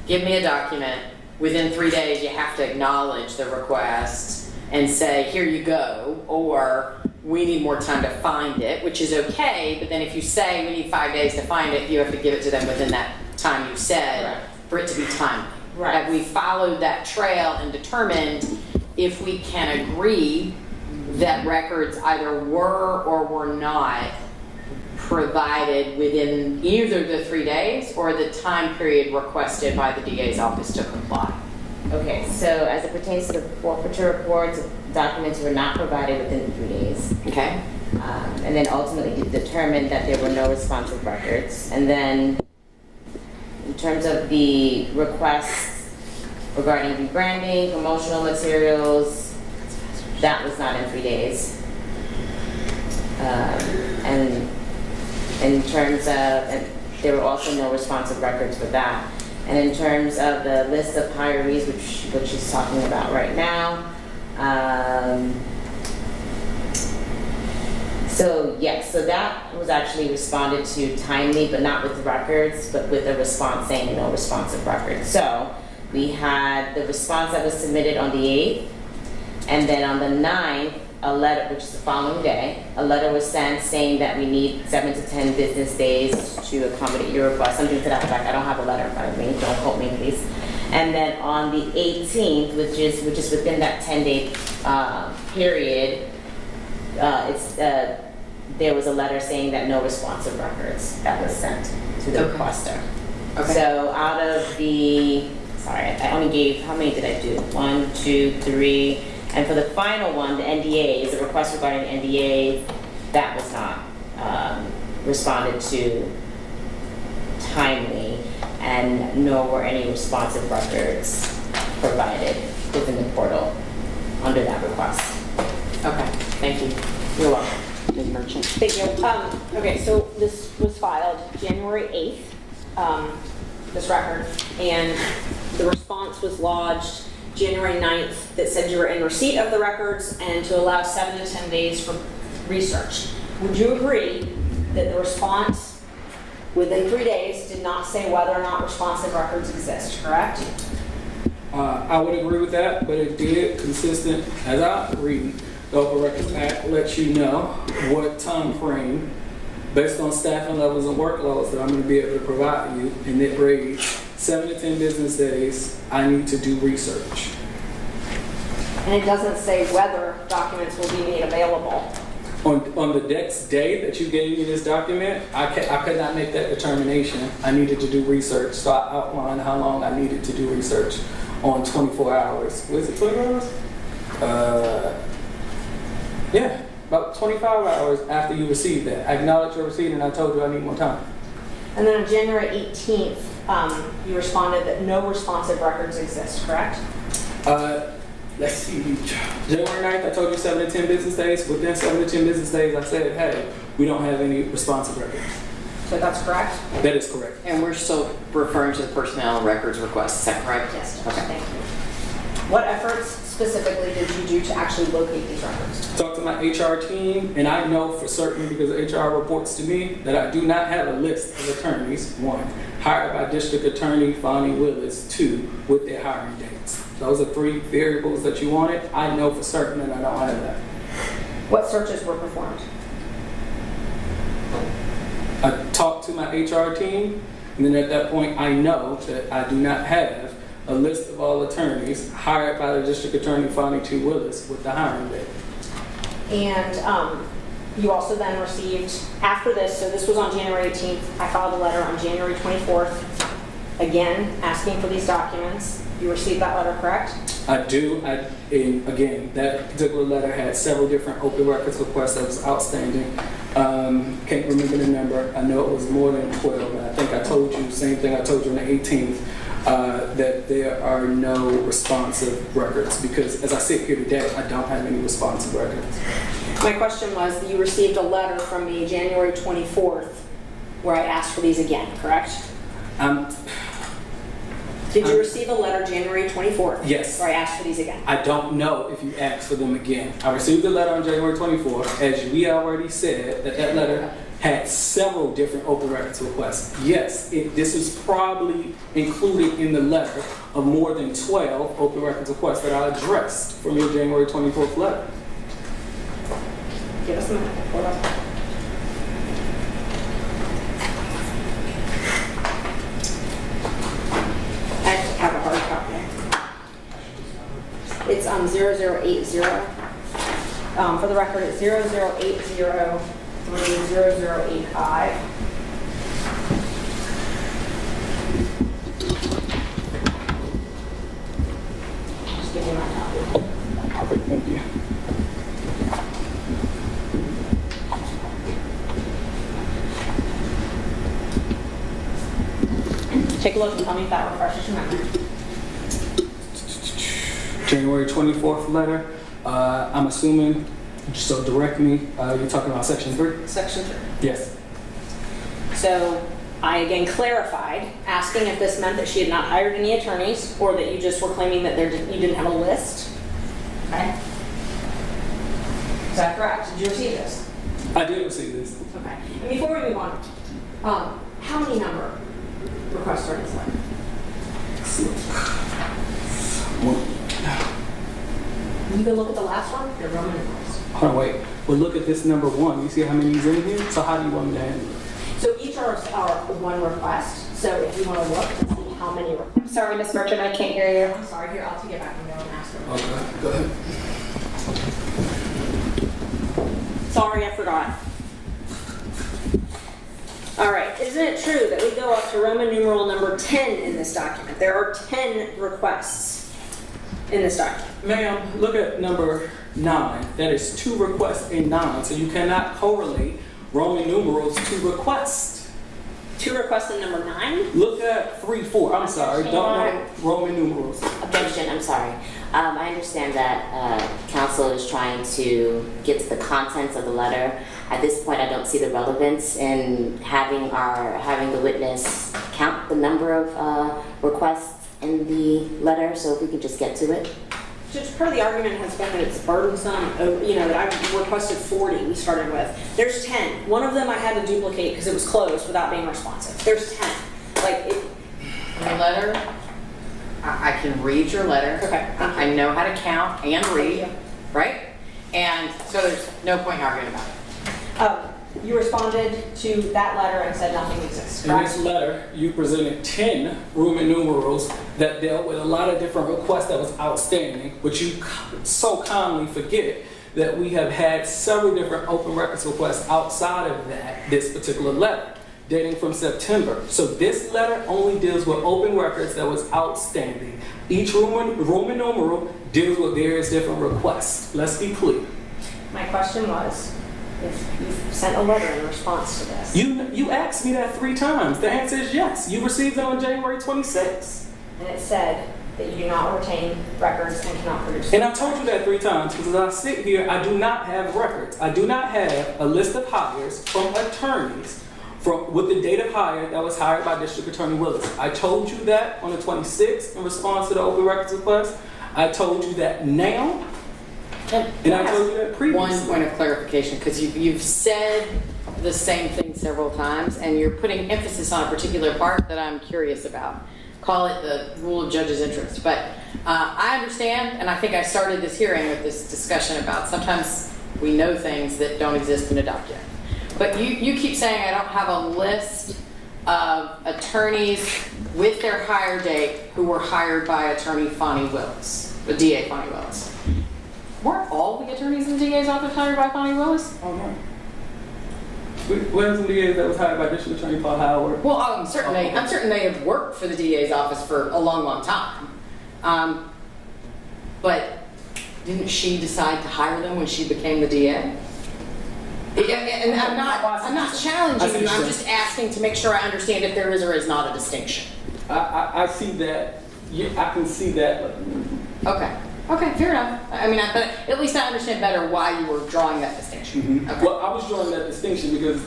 give me a document, within 3 days you have to acknowledge the request and say, here you go, or we need more time to find it, which is okay, but then if you say we need 5 days to find it, you have to give it to them within that time you said. Right. For it to be timely. Right. Have we followed that trail and determined if we can agree that records either were or were not provided within either the 3 days or the time period requested by the DA's office to comply? Okay, so as it pertains to the forfeiture reports, documents were not provided within 3 days. Okay. And then ultimately determined that there were no responsive records. And then in terms of the requests regarding rebranding, promotional materials, that was not in 3 days. And in terms of, there were also no responsive records for that. And in terms of the list of hirees, which she's talking about right now, so yes, so that was actually responded to timely, but not with records, but with a response saying no responsive records. So we had the response that was submitted on the 8th, and then on the 9th, a letter, which is the following day, a letter was sent saying that we need 7 to 10 business days to accommodate your request, something to that effect. I don't have a letter in front of me, don't quote me please. And then on the 18th, which is within that 10-day period, there was a letter saying that no responsive records that was sent to the requester. Okay. So out of the, sorry, I only gave, how many did I do? 1, 2, 3, and for the final one, the NDAs, the request regarding the NDAs, that was not responded to timely, and nor were any responsive records provided within the portal under that request. Okay, thank you. You're welcome. Ms. Merchant. Thank you. Okay, so this was filed January 8th, this record, and the response was lodged January 9th that said you were in receipt of the records and to allow 7 to 10 days for research. Would you agree that the response within 3 days did not say whether or not responsive records exist, correct? I would agree with that, but it did, consistent, as I read, the Open Records Act lets you know what time frame, based on staffing levels and workloads, that I'm going to be able to provide you, and it reads 7 to 10 business days, I need to do research. And it doesn't say whether documents will be made available. On the next day that you gave me this document, I could not make that determination. I needed to do research, so I outlined how long I needed to do research on 24 hours. Was it 24 hours? Yeah, about 25 hours after you received that. I acknowledged your receipt and I told you I need more time. And then on January 18th, you responded that no responsive records exist, correct? Let's see, January 9th, I told you 7 to 10 business days. Within 7 to 10 business days, I said, hey, we don't have any responsive records. So that's correct? That is correct. And we're still referring to the personnel records request, is that correct? Yes. Okay. Thank you. What efforts specifically did you do to actually locate these records? Talk to my HR team, and I know for certain, because HR reports to me, that I do not have a list of attorneys, 1, hired by District Attorney Fani Willis, 2, with their hiring dates. Those are 3 variables that you wanted. I know for certain that I don't have that. What searches were performed? I talked to my HR team, and then at that point, I know that I do not have a list of all attorneys hired by the District Attorney Fani T. Willis with the hiring date. And you also then received, after this, so this was on January 18th, I filed a letter on January 24th, again, asking for these documents. You received that letter, correct? I do. And again, that particular letter had several different open records requests that was outstanding. Can't remember the number. I know it was more than 12, and I think I told you the same thing I told you on the 18th, that there are no responsive records, because as I sit here today, I don't have any responsive records. My question was that you received a letter from me January 24th where I asked for these again, correct? Did you receive a letter January 24th? Yes. Where I asked for these again? I don't know if you asked for them again. I received the letter on January 24th. As we already said, that letter had several different open records requests. Yes, this is probably included in the letter of more than 12 open records requests that I addressed from your January 24th letter. Give us a minute. Hold on. I have a hard copy. It's 0080. For the record, it's 0080 through 0085. Just give me my copy. Perfect, thank you. Take a look and tell me if that refreshes your memory. January 24th letter. I'm assuming, so direct me, you're talking about section 3? Section 3. Yes. So I again clarified, asking if this meant that she had not hired any attorneys or that you just were claiming that you didn't have a list. Okay. Is that correct? Did you receive this? I did receive this. Okay. And before we move on, how many number requests are in this letter? You can look at the last one, your Roman numerals. Hold on, wait. Well, look at this number 1. You see how many is in here? So how do you want me to handle it? So each are one request. So if you want to look and see how many requests. Sorry, Ms. Merchant, I can't hear you. I'm sorry, here, I'll take it back and go and ask her. Okay, go ahead. Sorry, I forgot. All right, isn't it true that we go up to Roman numeral number 10 in this document? There are 10 requests in this document. Ma'am, look at number 9. That is 2 requests in 9. So you cannot correlate Roman numerals to requests. 2 requests in number 9? Look at 3, 4. I'm sorry, don't know Roman numerals. Objection, I'm sorry. I understand that counsel is trying to get to the contents of the letter. At this point, I don't see the relevance in having the witness count the number of requests in the letter, so if we could just get to it. Judge, part of the argument has been that it's burdensome, that I requested 40 we started with. There's 10. One of them I had to duplicate because it was closed without being responsive. There's 10. Your letter I can read your letter. Okay, thank you. I know how to count and read, you. right? And so there's no point in arguing about it. You responded to that letter and said nothing exists, In this correct? letter, you presented 10 Roman numerals that dealt with a lot of different requests that was outstanding, but you so commonly forget that we have had several different open records requests outside of this particular letter, dating from September. So this letter only deals with open records that was outstanding. Each Roman numeral deals with various different requests. Let's be clear. My question was, if you sent a letter in response to this. You asked me that 3 times. The answer is yes. You received it on January 26th. And it said that you do not retain records and cannot produce. And I told you that 3 times because as I sit here, I do not have records. I do not have a list of hires from attorneys with the date of hire that was hired by District Attorney Willis. I told you that on the 26th in response to the open records request. I told you that now, and I told you that previously. One point of clarification, because you've said the same thing several times, and you're putting emphasis on a particular part that I'm curious about. Call it the rule of judge's interest. But I understand, and I think I started this hearing with this discussion about sometimes we know things that don't exist in a document. But you keep saying I don't have a list of attorneys with their hire date who were hired by attorney Fani Willis, the DA Fani Willis. Weren't all the attorneys in the DA's office hired by Fani Willis? Oh, no. Where's the DA that was hired by District Attorney Paul Howard? Well, I'm certain they have worked for the DA's office for a long, long time. But didn't she decide to hire them when she became the DA? And I'm not challenging you. I'm just asking to make sure I understand if there is or is not a distinction. I see that. I can see that. Okay, fair enough. I mean, but at least I understand better why you were drawing that distinction. Mm-hmm. Okay. Well, I was drawing that distinction because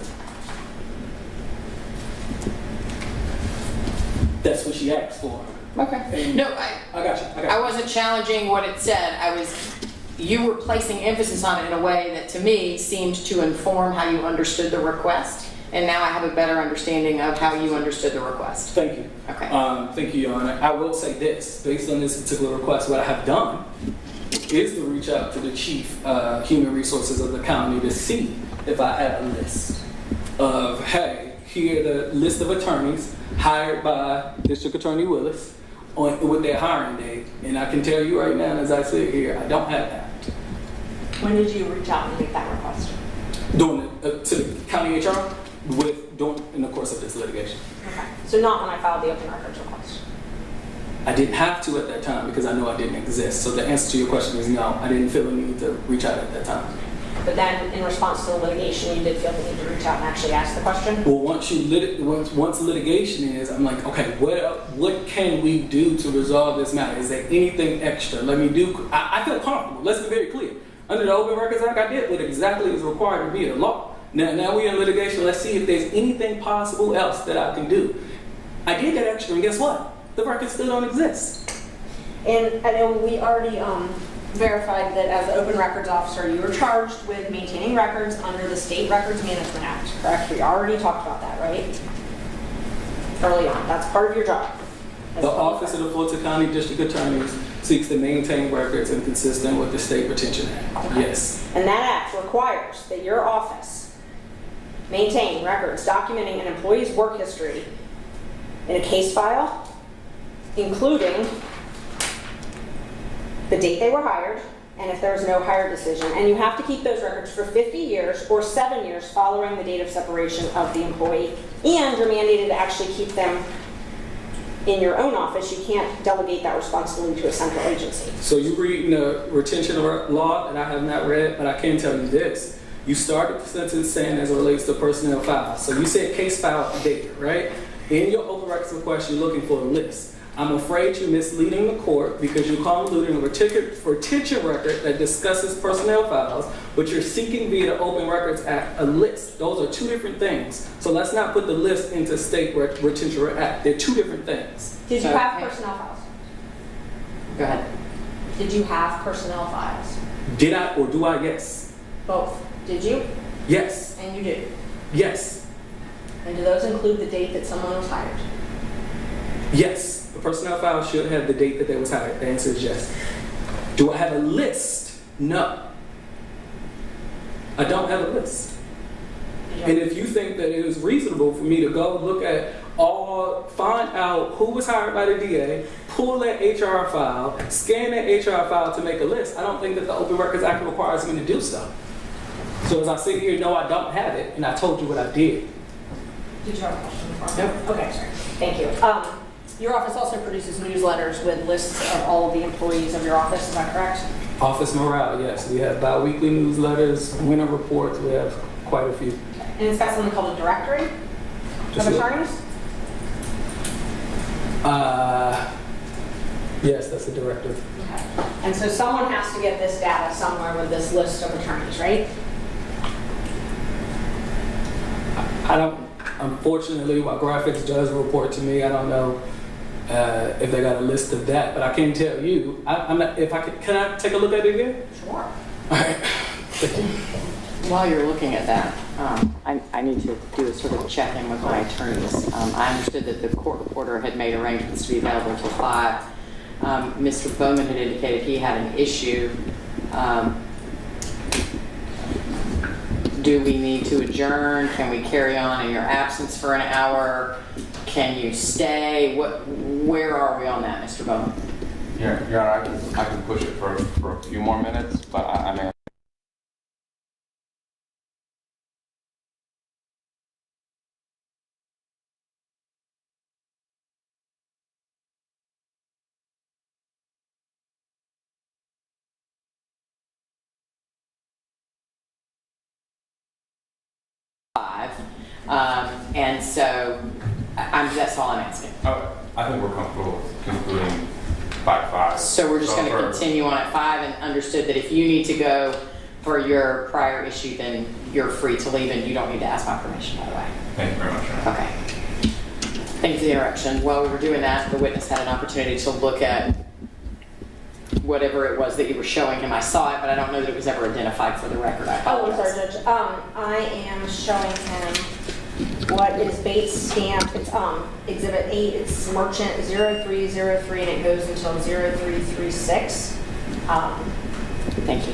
that's what she asked for. Okay. No, I got you. I wasn't challenging what it said. You were placing emphasis on it in a way that to me seemed to inform how you understood the request. And now I have a better understanding of how you understood the request. Thank you. Okay. Thank you, Your Honor. I will say this, based on this particular request, what I have done is to reach out to the Chief Human Resources of the county to see if I have a list of, hey, here are the list of attorneys hired by District Attorney Willis with their hiring date. And I can tell you right now, as I sit here, I don't have that. When did you reach out and make that request? Doing it to the county HR in the course of this litigation. Okay. So not when I filed the open records request. I didn't have to at that time because I know I didn't exist. So the answer to your question is no, I didn't feel the need to reach out at that time. But then in response to the litigation, you did feel the need to reach out and actually ask the question? Well, once litigation is, I'm like, okay, what can we do to resolve this matter? Is there anything extra? I feel comfortable. Let's be very clear. Under the Open Records Act, I did what exactly is required to be the law. Now we're in litigation. Let's see if there's anything possible else that I can do. I did that extra, and guess what? The records still don't exist. And I know we already verified that as the open records officer, you were charged with maintaining records under the State Records Management Act, correct? We already talked about that, right? Early on. That's part of your job. The Office of the Fulton County District Attorney seeks to maintain records and consistent with the State Retention Act. Okay. Yes. And that act requires that your office maintain records documenting an employee's work history in a case file, including the date they were hired and if there was no hire decision. And you have to keep those records for 50 years or 7 years following the date of separation of the employee. And you're mandated to actually keep them in your own office. You can't delegate that responsibility to a central agency. So you're reading the retention law that I have not read, but I can tell you this. You started the sentence saying as it relates to personnel files. So you said case file data, right? In your open records request, you're looking for a list. I'm afraid you're misleading the court because you're convoluting a retention record that discusses personnel files, but you're seeking via the Open Records Act a list. Those are two different things. So let's not put the list into State Retention Act. They're two different things. Did you have personnel files? Go ahead. Did you have personnel files? Did I or do I? Yes. Both. Did you? Yes. And you did. Yes. And do those include the date that someone was hired? Yes. The personnel file should have the date that they was hired. The answer is yes. Do I have a list? No. I don't have a list. And if you think that it is reasonable for me to go look at find out who was hired by the DA, pull that HR file, scan that HR file to make a list, I don't think that the Open Records Act requires me to do so. So as I sit here, no, I don't have it, and I told you what I did. Did you have a question? Nope. Okay, sorry. Thank you. Your office also produces newsletters with lists of all of the employees of your office, is that correct? Office morale, yes. We have bi-weekly newsletters, winter reports, we have quite a few. And it's got something called a directory of attorneys? Yes, that's the director. Okay. And so someone has to get this data somewhere with this list of attorneys, right? I don't, unfortunately, what graphics does report to me, I don't know if they got a list of that, but I can tell you, I'm not, if I could, can I take a look at it again? Sure. All right. Thank you. While you're looking at that, I need to do a sort of check-in with my attorneys. I understood that the court reporter had made arrangements to be available until 5. Mr. Bowman had indicated he had an issue. Do we need to adjourn? Can we carry on in your absence for an hour? Can you stay? Where are we on that, Mr. Bowman? Your Honor, I can push it for a few more minutes, but I mean, And so that's all I'm asking. I think we're comfortable with concluding by 5. So we're just going to continue on at 5 and understood that if you need to go for your prior issue, then you're free to leave and you don't need to ask my permission, by the way. Thank you very much, Your Honor. Okay. Thank you for the interruption. While we were doing that, the witness had an opportunity to look at whatever it was that you were showing him. I saw it, but I don't know that it was ever identified for the record. I Oh, I'm apologize. sorry, Judge. I am showing him what is Bates stamped. It's Exhibit 8. It's Merchant 0303, and it goes until 0336. Thank you.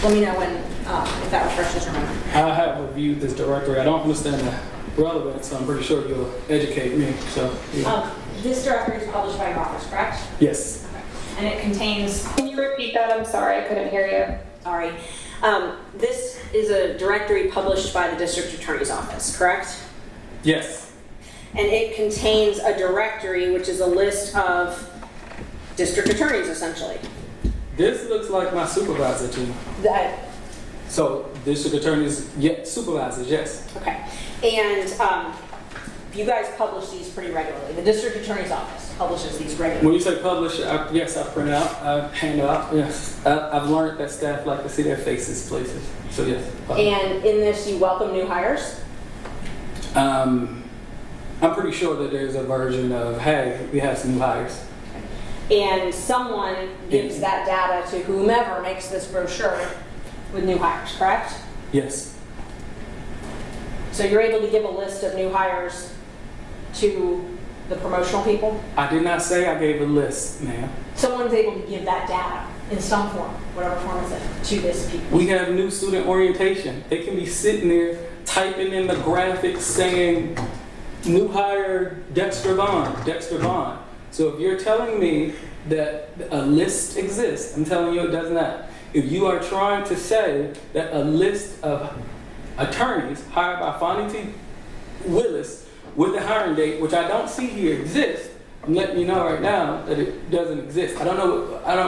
Let me know when, if that refreshes your memory. I have reviewed this directory. I don't understand the relevance, so I'm pretty sure you'll educate me. So, yeah. This directory is published by your office, correct? Yes. And it contains, Can you repeat that? I'm sorry, I couldn't hear you. sorry, this is a directory published by the district attorney's office, correct? Yes. And it contains a directory, which is a list of district attorneys, essentially. This looks like my supervisor team. That, So district attorneys, yes, supervisors, yes. okay. And you guys publish these pretty regularly. The district attorney's office publishes these regularly. When you say publish, yes, I print out, I hand out, yes. I've learned that staff like to see their faces places, so yes. And in this, you welcome new hires? I'm pretty sure that there's a version of, hey, we have some new hires. And someone gives that data to whomever makes this brochure with new hires, correct? Yes. So you're able to give a list of new hires to the promotional people? I did not say I gave a list, ma'am. Someone's able to give that data in some form, whatever form it's in, to this people. We have new student orientation. They can be sitting there typing in the graphics saying, new hire Dexter Bond, Dexter Bond. So if you're telling me that a list exists, I'm telling you it does not. If you are trying to say that a list of attorneys hired by Fani Willis with the hiring date, which I don't see here, exists, I'm letting you know right now that it doesn't exist. I don't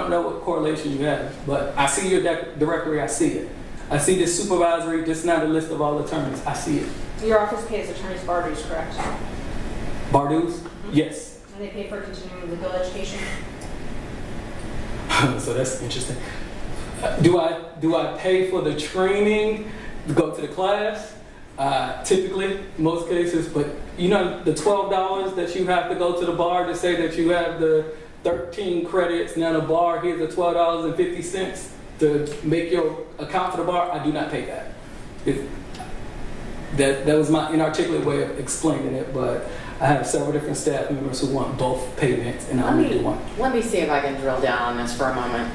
know what correlation you have, but I see your directory. I see it. I see this supervisory. This is not a list of all attorneys. I see it. Your office pays attorneys bar dues, correct? Bar dues? Yes. And they pay for continuing legal education? So that's interesting. Do I pay for the training to go to the class? Typically, most cases, but you know the $12 that you have to go to the bar to say that you have the 13 credits, now the bar, here's the $12.50 to make your account for the bar, I do not pay that. that was my inarticulate way of explaining it, but I have several different staff members who want both payments, and I only do one. Let me see if I can drill down on this for a moment.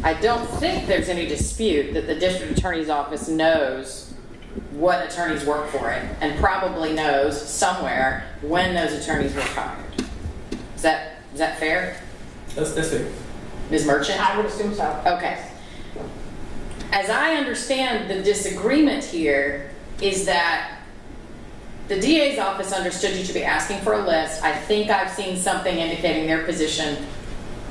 I don't think there's any dispute that the district attorney's office knows what attorneys work for it, and probably knows somewhere when those attorneys were hired. Is that fair? That's fair. Ms. Merchant? I would assume so. Okay. As I understand, the disagreement here is that the DA's office understood you to be asking for a list. I think I've seen something indicating their position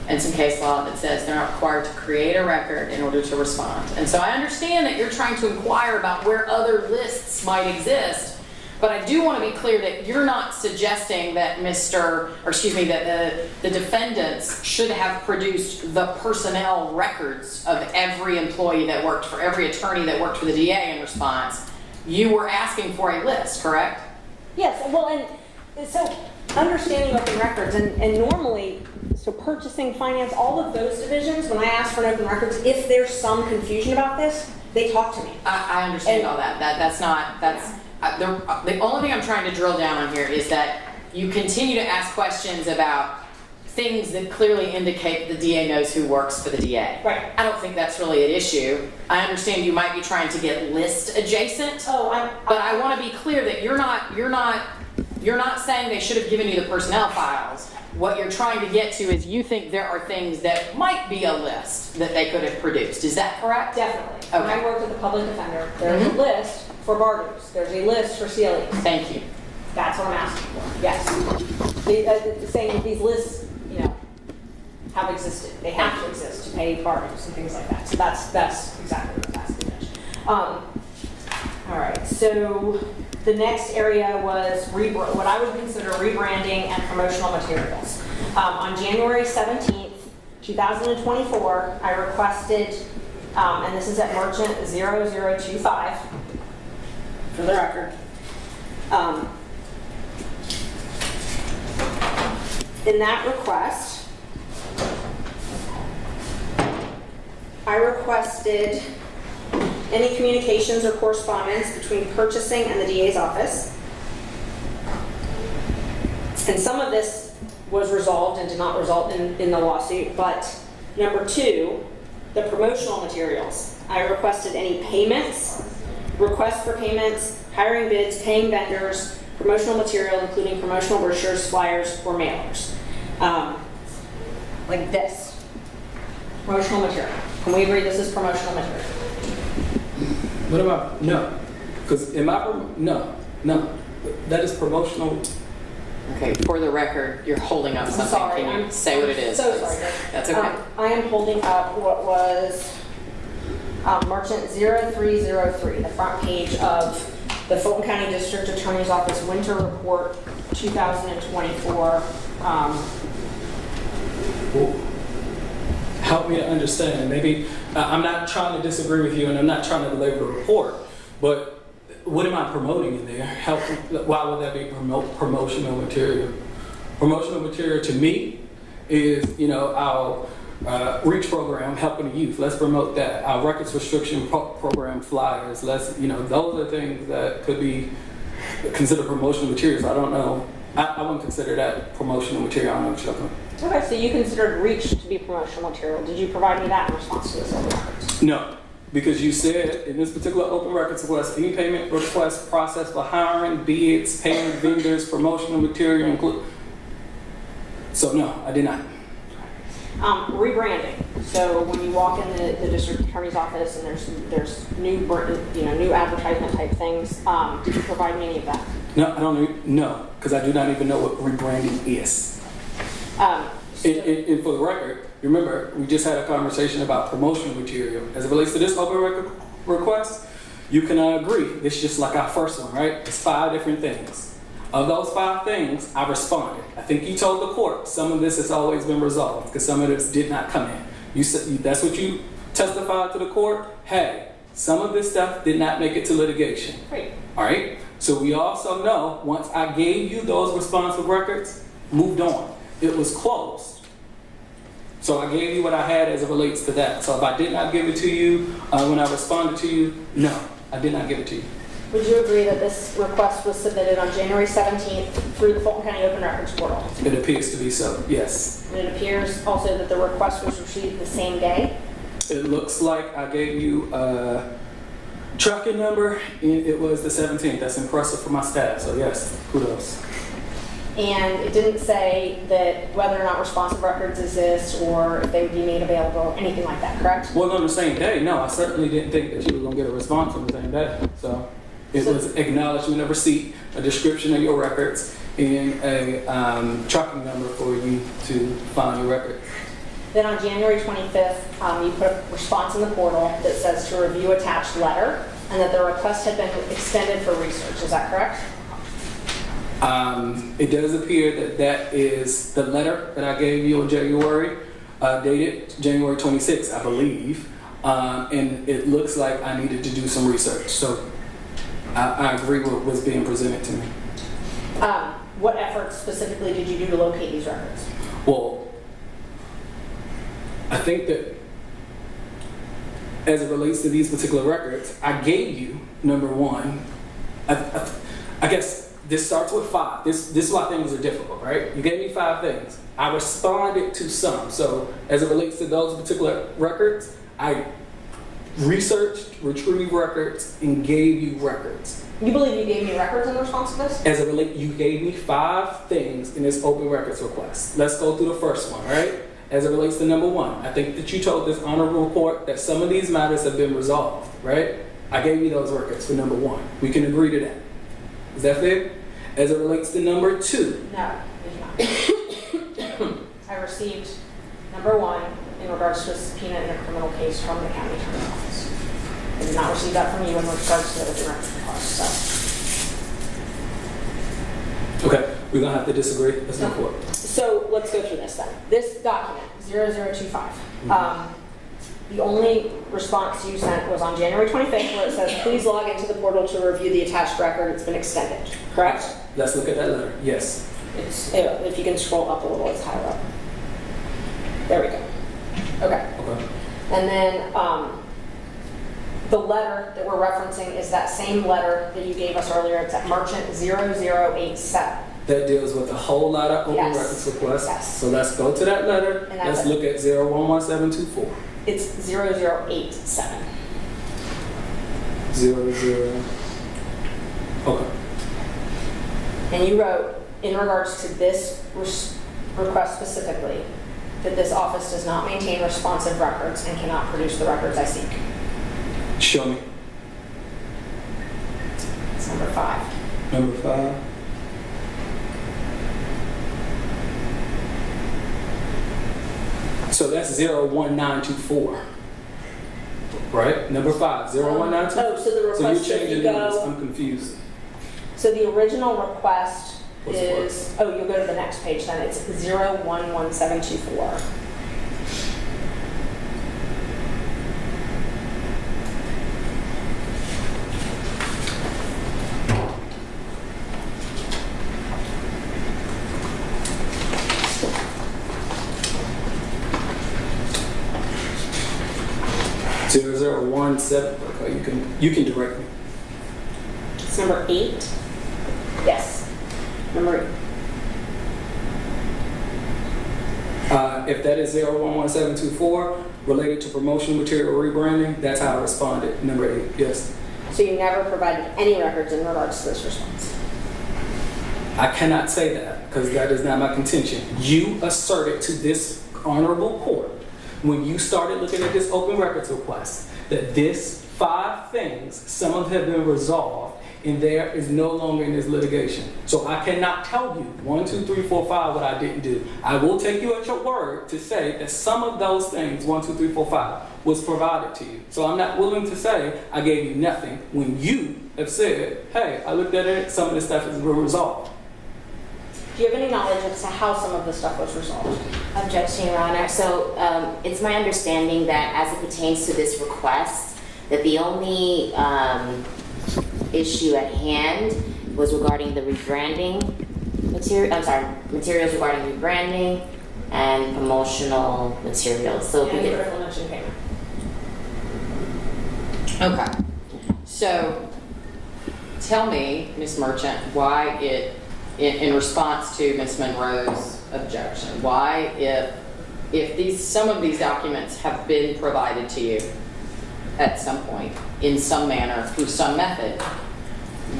and some case law that says they're not required to create a record in order to respond. And so I understand that you're trying to inquire about where other lists might exist, but I do want to be clear that you're not suggesting that that the defendants should have produced the personnel records of every employee that worked for every attorney that worked for the DA in response. You were asking for a list, correct? Yes, well, and so understanding open records, and normally, so purchasing, finance, all of those divisions, when I ask for an open records, if there's some confusion about this, they talk to me. I understand all that. The only thing I'm trying to drill down on here is that you continue to ask questions about things that clearly indicate the DA knows who works for the DA. Right. I don't think that's really an issue. I understand you might be trying to get list adjacent. But I want to be clear that you're not saying they should have given you the personnel files. What you're trying to get to is you think there are things that might be a list that they could have produced. Is that correct? Definitely. Okay. When I worked at the public defender, there's a list for bar dues. There's a list for CLEs. Thank you. That's what I'm asking for. Yes. Saying these lists, have existed. They have to exist to pay bar dues and things like that. So that's exactly what I'm asking. All right. So the next area was what I would consider rebranding and promotional materials. On January 17th, 2024, I requested, and this is at Merchant 0025, for the record. In that request, I requested any communications or correspondence between purchasing and the DA's office. And some of this was resolved and did not result in the lawsuit, but number 2, the promotional materials. I requested any payments, requests for payments, hiring bids, paying vendors, promotional material, including promotional brochures, flyers, or mailers. Like this. Promotional material. Can we agree this is promotional material? What about, no, because no, that is promotional. Okay, for the record, you're holding up something. sorry, Can you I'm say what it is? so please? sorry. That's okay. I am holding up what was Merchant 0303, the front page of the Fulton County District Attorney's Office Winter Report 2024. Help me to understand. Maybe I'm not trying to disagree with you, and I'm not trying to belabor the report, but what am I promoting in there? Why would that be promotional material? Promotional material to me is, our REACH program, helping the youth. Let's promote that. Our records restriction program flyers. Those are things that could be considered promotional materials. I don't know. I wouldn't consider that promotional material. I don't know what you're talking about. Okay, so you considered REACH to be promotional material. Did you provide me that in response to this open records? No, because you said in this particular open records request, any payment request process for hiring, bids, paying vendors, promotional material include. So no, I did not. Rebranding. So when you walk in the district attorney's office and there's new advertisement type things, did you provide me any of that? No, I don't know, because I do not even know what rebranding is. And for the record, remember, we just had a conversation about promotional material. As it relates to this open record request, you can agree. It's just like our first one, right? It's 5 different things. Of those 5 things, I responded. I think you told the court some of this has always been resolved because some of this did not come in. You said that's what you testified to the court. Hey, some of this stuff did not make it to litigation. Great. All right. So we also know once I gave you those responsive records, moved on. It was closed. So I gave you what I had as it relates to that. So if I did not give it to you when I responded to you, no, I did not give it to you. Would you agree that this request was submitted on January 17th through the Fulton County Open Records portal? It appears to be so, yes. And it appears also that the request was received the same day? It looks like I gave you a tracking number, and it was the 17th. That's impressive for my staff, so yes, kudos. And it didn't say that whether or not responsive records exist or if they would be made available, anything like that, correct? Well, on the same day, no, I certainly didn't think that you were going to get a response on the same day. So it was acknowledgement of receipt, a description of your records, and a tracking number for you to find your records. Then on January 25th, you put a response in the portal that says to review attached letter and that the request had been extended for research. Is that correct? It does appear that that is the letter that I gave you in January, dated January 26th, I believe. And it looks like I needed to do some research. So I agree with what was being presented to me. What efforts specifically did you do to locate these records? Well, I think that as it relates to these particular records, I gave you, number one, I guess this starts with 5. This is why things are difficult, right? You gave me 5 things. I responded to some. So as it relates to those particular records, I researched, retrieved records, and gave you records. You believe you gave me records in response to this? As it relates, you gave me 5 things in this open records request. Let's go through the first one, right? As it relates to number 1, I think that you told this honorable report that some of these matters have been resolved, right? I gave you those records for number 1. We can agree to that. Is that fair? As it relates to number 2. No, it's not. I received number 1 in regards to a subpoena in a criminal case from the county attorney's office. I did not receive that from you in regards to the open records request. Okay, we're gonna have to disagree. Let's move forward. So let's go through this then. This document, 0025, the only response you sent was on January 25th where it says, please log into the portal to review the attached record. It's been extended, correct? Let's look at that letter. Yes. If you can scroll up a little, it's higher up. There we go. Okay. Okay. And then the letter that we're referencing is that same letter that you gave us earlier. It's at Merchant 0087. That deals with a whole lot of open Yes. records requests. Yes. So let's go to that letter. And that's Let's look at 011724. It's 0087. 00. Okay. And you wrote, in regards to this request specifically, that this office does not maintain responsive records and cannot produce the records I seek. Show me. It's number 5. Number 5. So that's 01924. Right? Number 5, 01924. Oh, so the request So you're should changing go- numbers. I'm confused. So the original request What's is, oh, you'll go to the next page then. It's 011724. Zero zero one seven. Okay, you can direct me. It's number 8. Yes. Number 8. If that is 011724 related to promotional material rebranding, that's how I responded. Number 8. Yes. So you never provided any records in regards to this response? I cannot say that because that is not my contention. You asserted to this honorable court when you started looking at this open records request that this 5 things, some of them have been resolved and there is no longer in this litigation. So I cannot tell you 1, 2, 3, 4, 5 what I didn't do. I will take you at your word to say that some of those things, 1, 2, 3, 4, 5, was provided to you. So I'm not willing to say I gave you nothing when you have said, hey, I looked at it, some of this stuff has been resolved. Do you have any knowledge as to how some of the stuff was resolved? Objection, Your Honor. So it's my understanding that as it pertains to this request, that the only issue at hand was regarding the rebranding materials regarding rebranding and promotional materials. So if we And could- critical mention payment. Okay. So tell me, Ms. Merchant, why in response to Ms. Monroe's objection, why if some of these documents have been provided to you at some point, in some manner, through some method,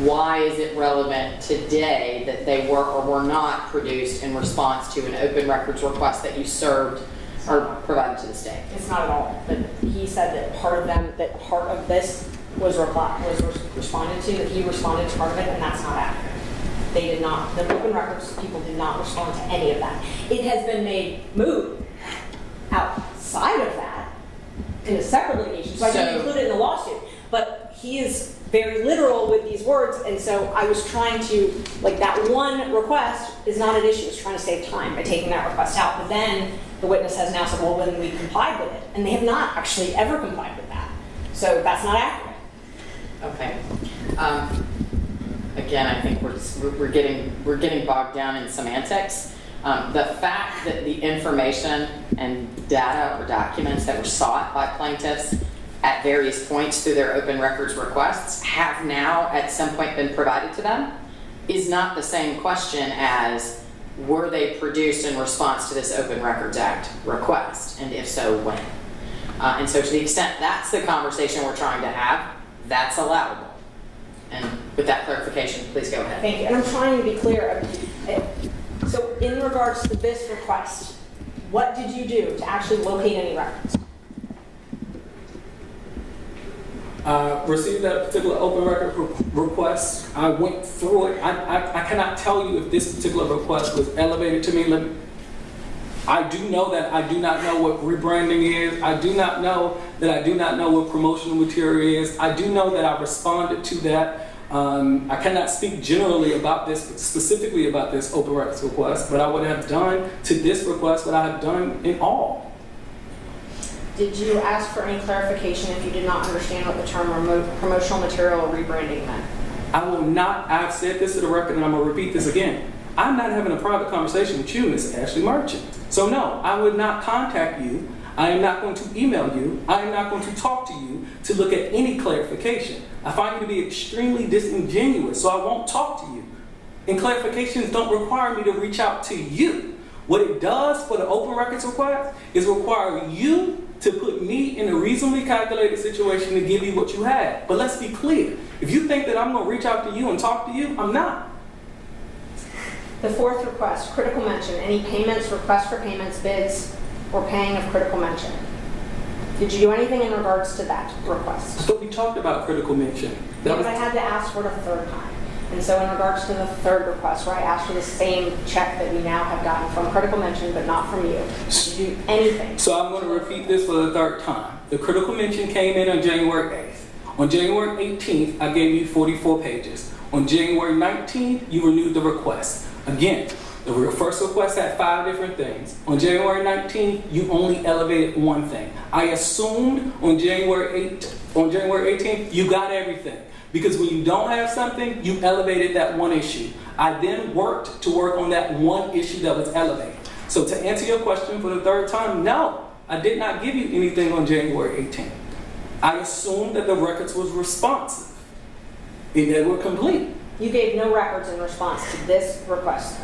why is it relevant today that they were or were not produced in response to an open records request that you served or provided to the state? It's not at all, but he said that part of this was responded to, that he responded to part of it, and that's not accurate. They did not, the open records people did not respond to any of that. It has been made moot outside of that in a separate litigation, so I didn't include it in the lawsuit, but he is very literal with these words, and so I was trying to, like, that one request is not an issue. I was trying to save time by taking that request out, but then the witness has now said, well, when we complied with it, and they have not actually ever complied with that, so that's not accurate. Okay. Again, I think we're getting bogged down in semantics. The fact that the information and data or documents that were sought by plaintiffs at various points through their open records requests have now at some point been provided to them is not the same question as were they produced in response to this Open Records Act request, and if so, when? And so to the extent that's the conversation we're trying to have, that's allowable. And with that clarification, please go ahead. Thank you, and I'm trying to be clear. So in regards to this request, what did you do to actually locate any records? Received that particular open record request. I went through it. I cannot tell you if this particular request was elevated to me. I do know that I do not know what rebranding is. I do not know that I do not know what promotional material is. I do know that I responded to that. I cannot speak generally about this, specifically about this open records request, but I would have done to this request what I have done in all. Did you ask for any clarification if you did not understand what the term promotional material or rebranding meant? I will not, I've said this to the record and I'm gonna repeat this again. I'm not having a private conversation with you, Ms. Ashley Merchant. So no, I would not contact you. I am not going to email you. I am not going to talk to you to look at any clarification. I find you to be extremely disingenuous, so I won't talk to you. And clarifications don't require me to reach out to you. What it does for the open records request is require you to put me in a reasonably calculated situation to give you what you have. But let's be clear. If you think that I'm going to reach out to you and talk to you, I'm not. The fourth request, critical mention, any payments, requests for payments, bids, or paying of critical mention. Did you do anything in regards to that request? So we talked about critical mention. Because I had to ask for it a third time. And so in regards to the third request, where I asked for the same check that we now have gotten from critical mention, but not from you, did you do anything? So I'm going to repeat this for the third time. The critical mention came in on January 8th. On January 18th, I gave you 44 pages. On January 19th, you renewed the request. Again, the first request had 5 different things. On January 19th, you only elevated one thing. I assumed on January 18th, you got everything. Because when you don't have something, you elevated that one issue. I then worked to work on that one issue that was elevated. So to answer your question for the third time, no, I did not give you anything on January 18th. I assumed that the records was responsive and they were complete. You gave no records in response to this request.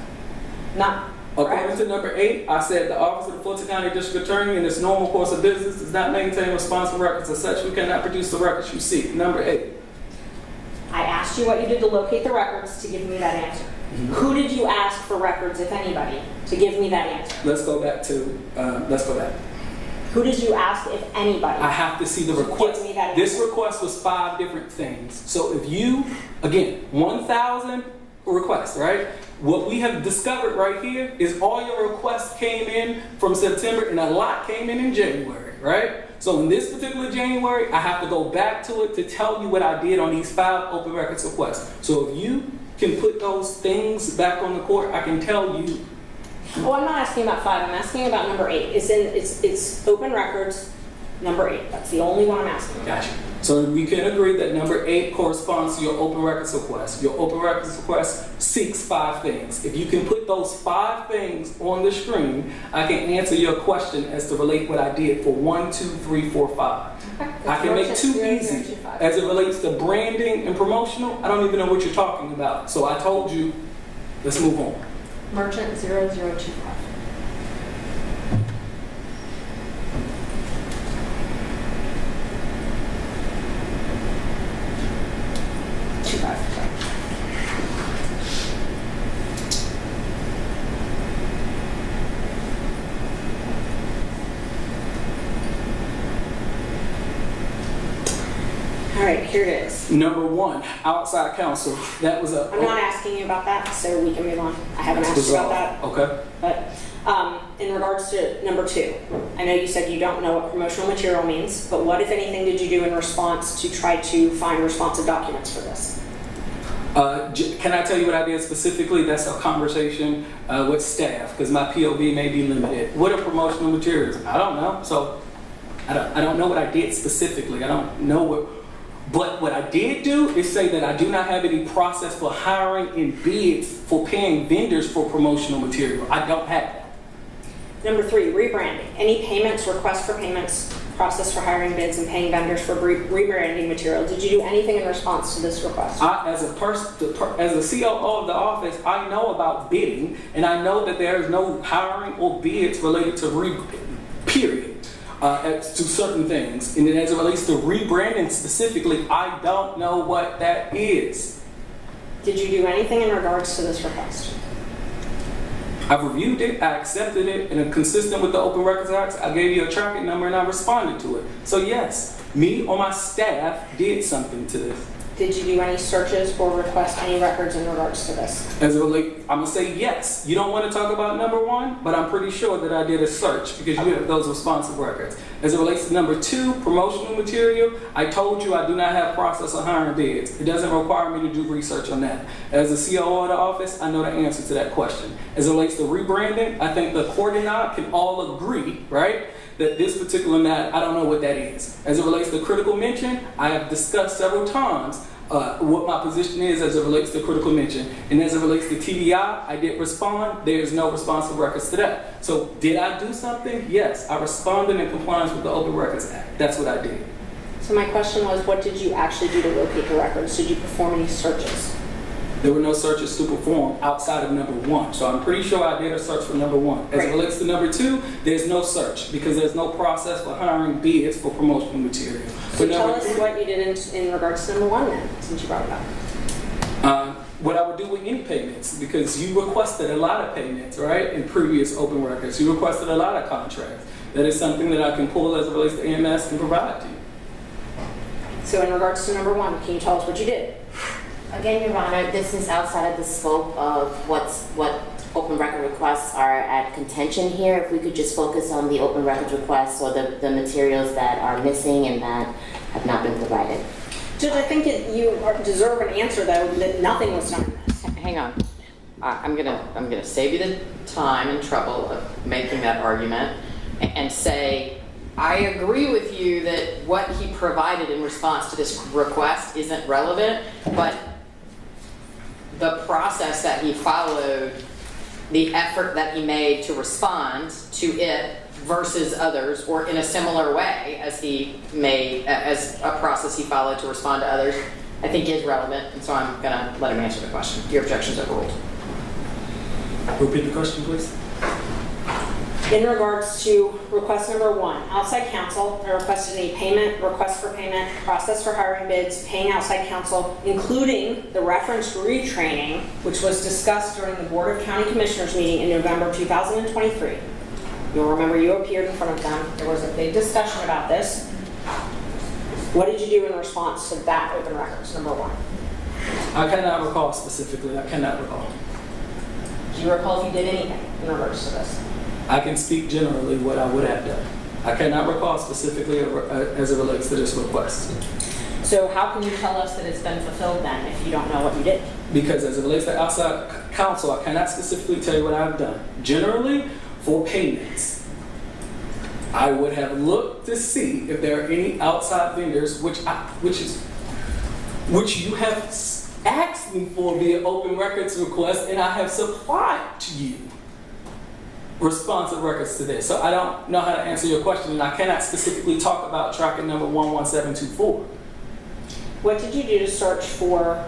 None. According to number 8, I said the Office of the Fulton County District Attorney in its normal course of business does not maintain responsive records. As such, we cannot produce the records you seek. Number 8. I asked you what you did to locate the records to give me that answer. Mm-hmm. Who did you ask for records, if anybody, to give me that answer? Let's go back. Who did you ask, if anybody? I have to see the request. This request was 5 different things. So if you, again, 1,000 requests, right? What we have discovered right here is all your requests came in from September and a lot came in January, right? So in this particular January, I have to go back to it to tell you what I did on these 5 open records requests. So if you can put those things back on the court, I can tell you. Oh, I'm not asking about 5, I'm asking about number 8. It's open records, number 8. That's the only one I'm asking about. Gotcha. So we can agree that number 8 corresponds to your open records request. Your open records request seeks 5 things. If you can put those 5 things on the screen, I can answer your question as to relate what I did for 1, 2, 3, 4, 5. Okay. I can make two easy. As it relates to branding and promotional, I don't even know what you're talking about. So I told you, let's move on. Merchant 0025. All right, here it is. Number one, outside counsel. That was a. I'm not asking you about that, so we can move on. I haven't asked you about that. Okay. But in regards to number 2, I know you said you don't know what promotional material means, but what, if anything, did you do in response to try to find responsive documents for this? Can I tell you what I did specifically? That's a conversation with staff, because my POV may be limited. What are promotional materials? I don't know. So I don't know what I did specifically. I don't know what. But what I did do is say that I do not have any process for hiring and bids for paying vendors for promotional material. I don't have that. Number 3, rebranding. Any payments, requests for payments, process for hiring bids and paying vendors for rebranding material. Did you do anything in response to this request? As a COO of the office, I know about bidding, and I know that there is no hiring or bids related to period. To certain things. And then as it relates to rebranding specifically, I don't know what that is. Did you do anything in regards to this request? I've reviewed it, I accepted it, and consistent with the Open Records Act, I gave you a tracking number and I responded to it. So yes, me or my staff did something to this. Did you do any searches or request any records in regards to this? As it relates, I'm gonna say yes. You don't want to talk about number 1, but I'm pretty sure that I did a search because you have those responsive records. As it relates to number 2, promotional material, I told you I do not have process of hiring bids. It doesn't require me to do research on that. As a COO of the office, I know the answer to that question. As it relates to rebranding, I think the court and I can all agree, right, that this particular matter, I don't know what that is. As it relates to critical mention, I have discussed several times what my position is as it relates to critical mention. And as it relates to TBI, I did respond. There's no responsive records to that. So did I do something? Yes, I responded in compliance with the Open Records Act. That's what I did. So my question was, what did you actually do to locate the records? Did you perform any searches? There were no searches to perform outside of number 1. So I'm pretty sure I did a search for number 1. As it relates to number 2, there's no search because there's no process for hiring bids for promotional material. So tell us what you did in regards to number 1 then, since you brought it up. What I would do with any payments, because you requested a lot of payments, right, in previous open records. You requested a lot of contracts. That is something that I can pull as it relates to EMS and provide to you. So in regards to number 1, can you tell us what you did? Again, Your Honor, this is outside of the scope of what open record requests are at contention here. If we could just focus on the open records requests or the materials that are missing and that have not been provided. Judge, I think you deserve an answer, though, that nothing was done. Hang on. I'm gonna save you the time and trouble of making that argument and say, I agree with you that what he provided in response to this request isn't relevant, but the process that he followed, the effort that he made to respond to it versus others, or in a similar way as as a process he followed to respond to others, I think is relevant, and so I'm gonna let him answer the question. Your objection's overruled. Repeat the question, please. In regards to request number 1, outside counsel, I requested a payment, request for payment, process for hiring bids, paying outside counsel, including the referenced retraining, which was discussed during the Board of County Commissioners meeting in November 2023. You'll remember you appeared in front of them. There was a big discussion about this. What did you do in response to that open records, number 1? I cannot recall specifically. I cannot recall. Do you recall if you did anything in regards to this? I can speak generally what I would have done. I cannot recall specifically as it relates to this request. So how can you tell us that it's been fulfilled then if you don't know what you did? Because as it relates to outside counsel, I cannot specifically tell you what I've done. Generally, for payments, I would have looked to see if there are any outside vendors, which you have asked me for via open records request, and I have supplied to you. responsive records to this. So I don't know how to answer your question, and I cannot specifically talk about tracking number 11724. What did you do to search for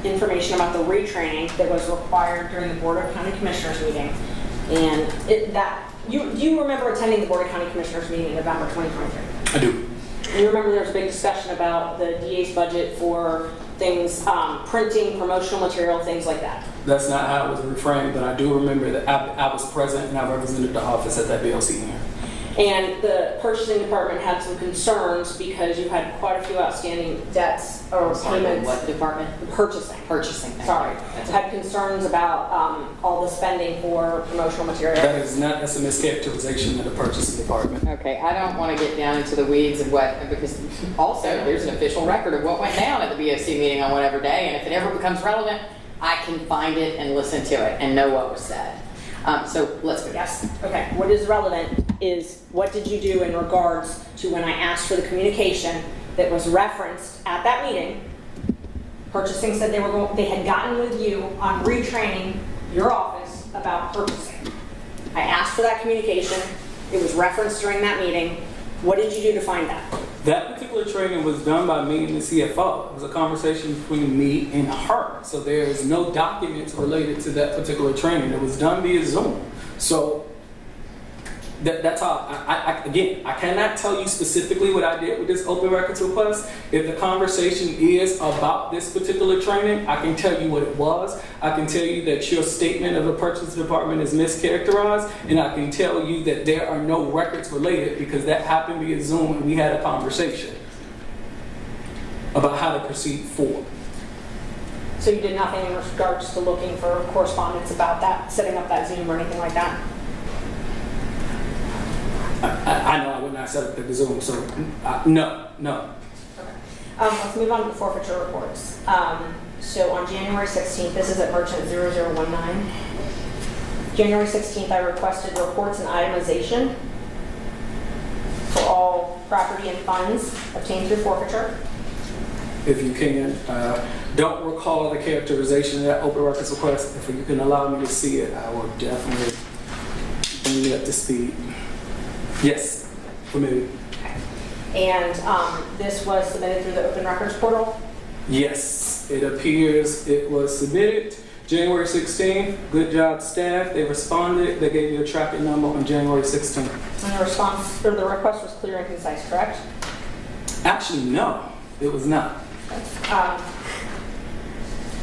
information about the retraining that was required during the Board of County Commissioners meeting? And do you remember attending the Board of County Commissioners meeting in November 2023? I do. And you remember there was a big discussion about the DA's budget for things, printing, promotional material, things like that. That's not how it was reframed, but I do remember that I was present and I represented the office at that BLC hearing. And the purchasing department had some concerns because you had quite a few outstanding debts or payments. What department? Purchasing. Purchasing. thank you. Sorry. That's Had concerns about all the spending for promotional material. That's a mischaracterization of the purchasing department. Okay, I don't want to get down into the weeds of what, because also there's an official record of what went down at the BOC meeting on whatever day, and if it ever becomes relevant, I can find it and listen to it and know what was said. So let's go. Yes. Okay. What is relevant is what did you do in regards to when I asked for the communication that was referenced at that meeting? Purchasing said they had gotten with you on retraining your office about purchasing. I asked for that communication. It was referenced during that meeting. What did you do to find that? That particular training was done by me and the CFO. It was a conversation between me and her. So there is no documents related to that particular training. It was done via Zoom. So that's how, again, I cannot tell you specifically what I did with this open records request. If the conversation is about this particular training, I can tell you what it was. I can tell you that your statement of the purchase department is mischaracterized, and I can tell you that there are no records related because that happened via Zoom and we had a conversation about how to proceed forward. So you did nothing in regards to looking for correspondence about that, setting up that Zoom or anything like that? I know I would not set up the Zoom, so no. Okay. Let's move on to the forfeiture reports. So on January 16th, this is at Merchant 0019. January 16th, I requested reports and itemization for all property and funds obtained through forfeiture. If you can, don't recall the characterization of that open records request. If you can allow me to see it, I will definitely bring you up to speed. Yes, familiar. And this was submitted through the open records portal? Yes, it appears it was submitted January 16th. Good job, staff. They responded. They gave you a tracking number on January 16th. And the response, or the request was clear and concise, correct? Actually, no, it was not.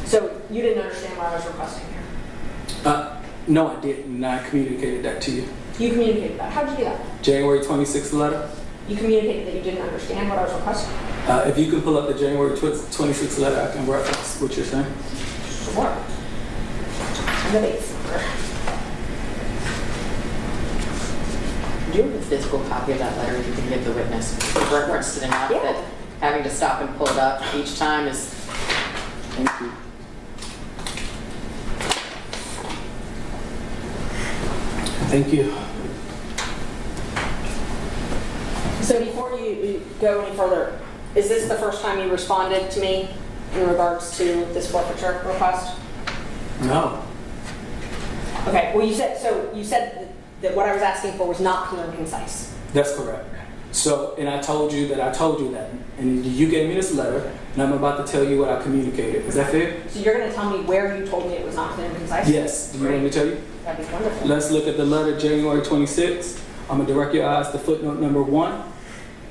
So you didn't understand what I was requesting here? No, I didn't, and I communicated that to you. You communicated that. How did you do that? January 26th letter. You communicated that you didn't understand what I was requesting? If you can pull up the January 26th letter, I can reference what you're saying. Sure. And the dates. Do you have a physical copy of that letter you can give the witness? We've referenced it enough Yeah. that having to stop and pull it up each time is... Thank you. Thank you. So before you go any further, is this the first time you responded to me in regards to this forfeiture request? No. Okay, well you said that what I was asking for was not clear and concise. That's correct. So, and I told you that, and you gave me this letter, and I'm about to tell you what I communicated. Is that fair? So you're going to tell me where you told me it was not clear and concise? Yes. Do you want me to tell you? That'd be wonderful. Let's look at the letter January 26th. I'm going to direct your eyes to footnote number 1.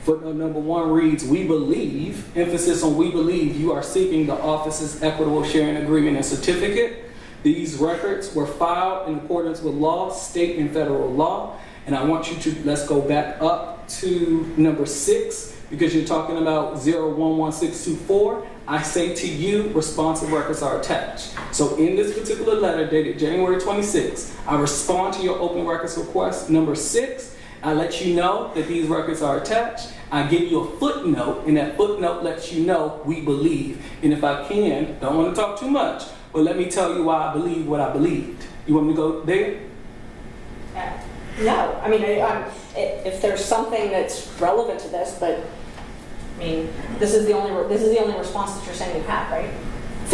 Footnote number 1 reads, we believe, emphasis on we believe, you are seeking the office's equitable sharing agreement and certificate. These records were filed in accordance with law, state and federal law. And I want you to, let's go back up to number 6, because you're talking about 011624. I say to you, responsive records are attached. So in this particular letter dated January 26, I respond to your open records request number 6. I let you know that these records are attached. I give you a footnote, and that footnote lets you know we believe. And if I can, don't want to talk too much, but let me tell you why I believe what I believed. You want me to go there? No, I mean, if there's something that's relevant to this, but I mean, this is the only response that you're saying you have, right?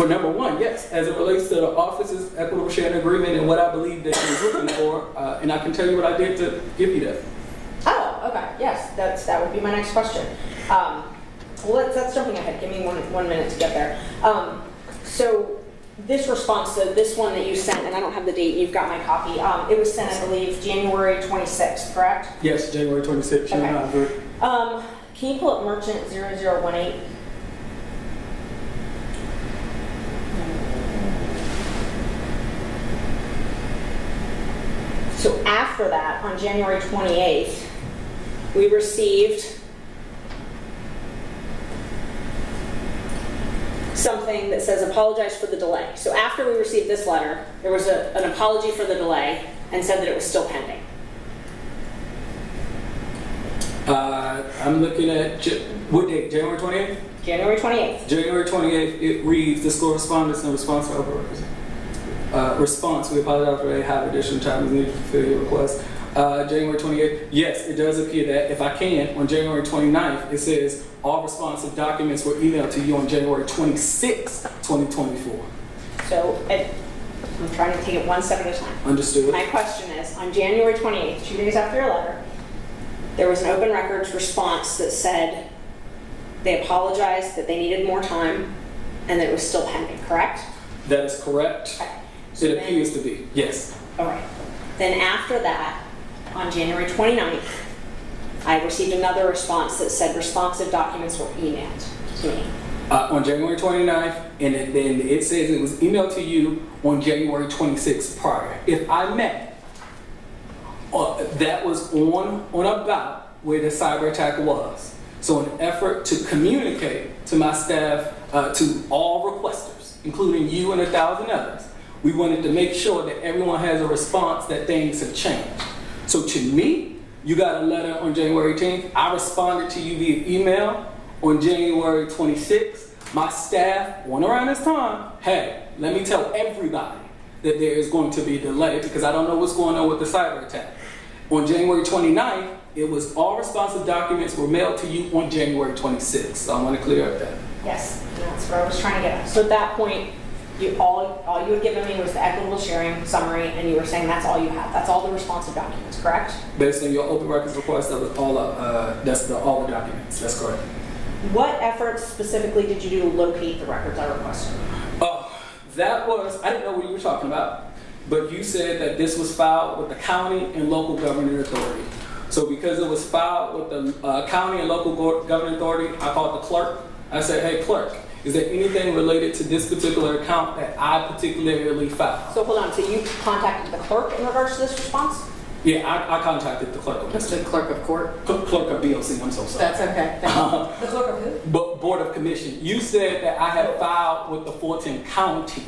For number one, yes, as it relates to the office's equitable sharing agreement and what I believe that she was looking for, and I can tell you what I did to give you that. Oh, okay, yes, that would be my next question. Well, that's jumping ahead, give me one minute to get there. So this response to this one that you sent, and I don't have the date, you've got my copy, it was sent, I believe, January 26th, correct? Yes, January 26th. Okay. I agree. Can you pull up merchant 0018? So after that, on January 28th, we received something that says apologize for the delay. So after we received this letter, there was an apology for the delay and said that it was still pending. I'm looking at, what date, January 28th? January 28th. January 28th, it reads, this correspondence in response to our response, we apologize for that, have additional time is needed to fulfill your request. January 28th, yes, it does appear that, if I can, on January 29th, it says all responsive documents were emailed to you on January 26th, 2024. So I'm trying to take it one step at a time. Understood. My question is, on January 28th, 2 days after your letter, there was an open records response that said they apologized, that they needed more time, and that it was still pending, correct? That is correct. Okay. It appears to be, yes. All right. Then after that, on January 29th, I received another response that said responsive documents were emailed to me. On January 29th, and then it says it was emailed to you on January 26th prior. If I may, that was on about where the cyber attack was. So in an effort to communicate to my staff, to all requesters, including you and 1,000 others, we wanted to make sure that everyone has a response that things have changed. So to me, you got a letter on January 10th. I responded to you via email on January 26th. My staff went around this time, hey, let me tell everybody that there is going to be a delay because I don't know what's going on with the cyber attack. On January 29th, it was all responsive documents were mailed to you on January 26th. So I want to clear up that. Yes, and that's what I was trying to get at. So at that point, all you had given me was the equitable sharing summary, and you were saying that's all you have. That's all the responsive documents, correct? Based on your open records request, that was all all the documents. That's correct. What efforts specifically did you do to locate the records I requested? Oh, that was, I didn't know what you were talking about, but you said that this was filed with the county and local governing authority. So because it was filed with the county and local governing authority, I called the clerk. I said, hey, clerk, is there anything related to this particular account that I particularly filed? So hold on, so you contacted the clerk in regards to this response? Yeah, I contacted the clerk. Mr. Clerk of Court? Clerk of BOC, I'm so sorry. That's okay. Thank you. The clerk of who? Board of Commission. You said that I had filed with the Fulton County,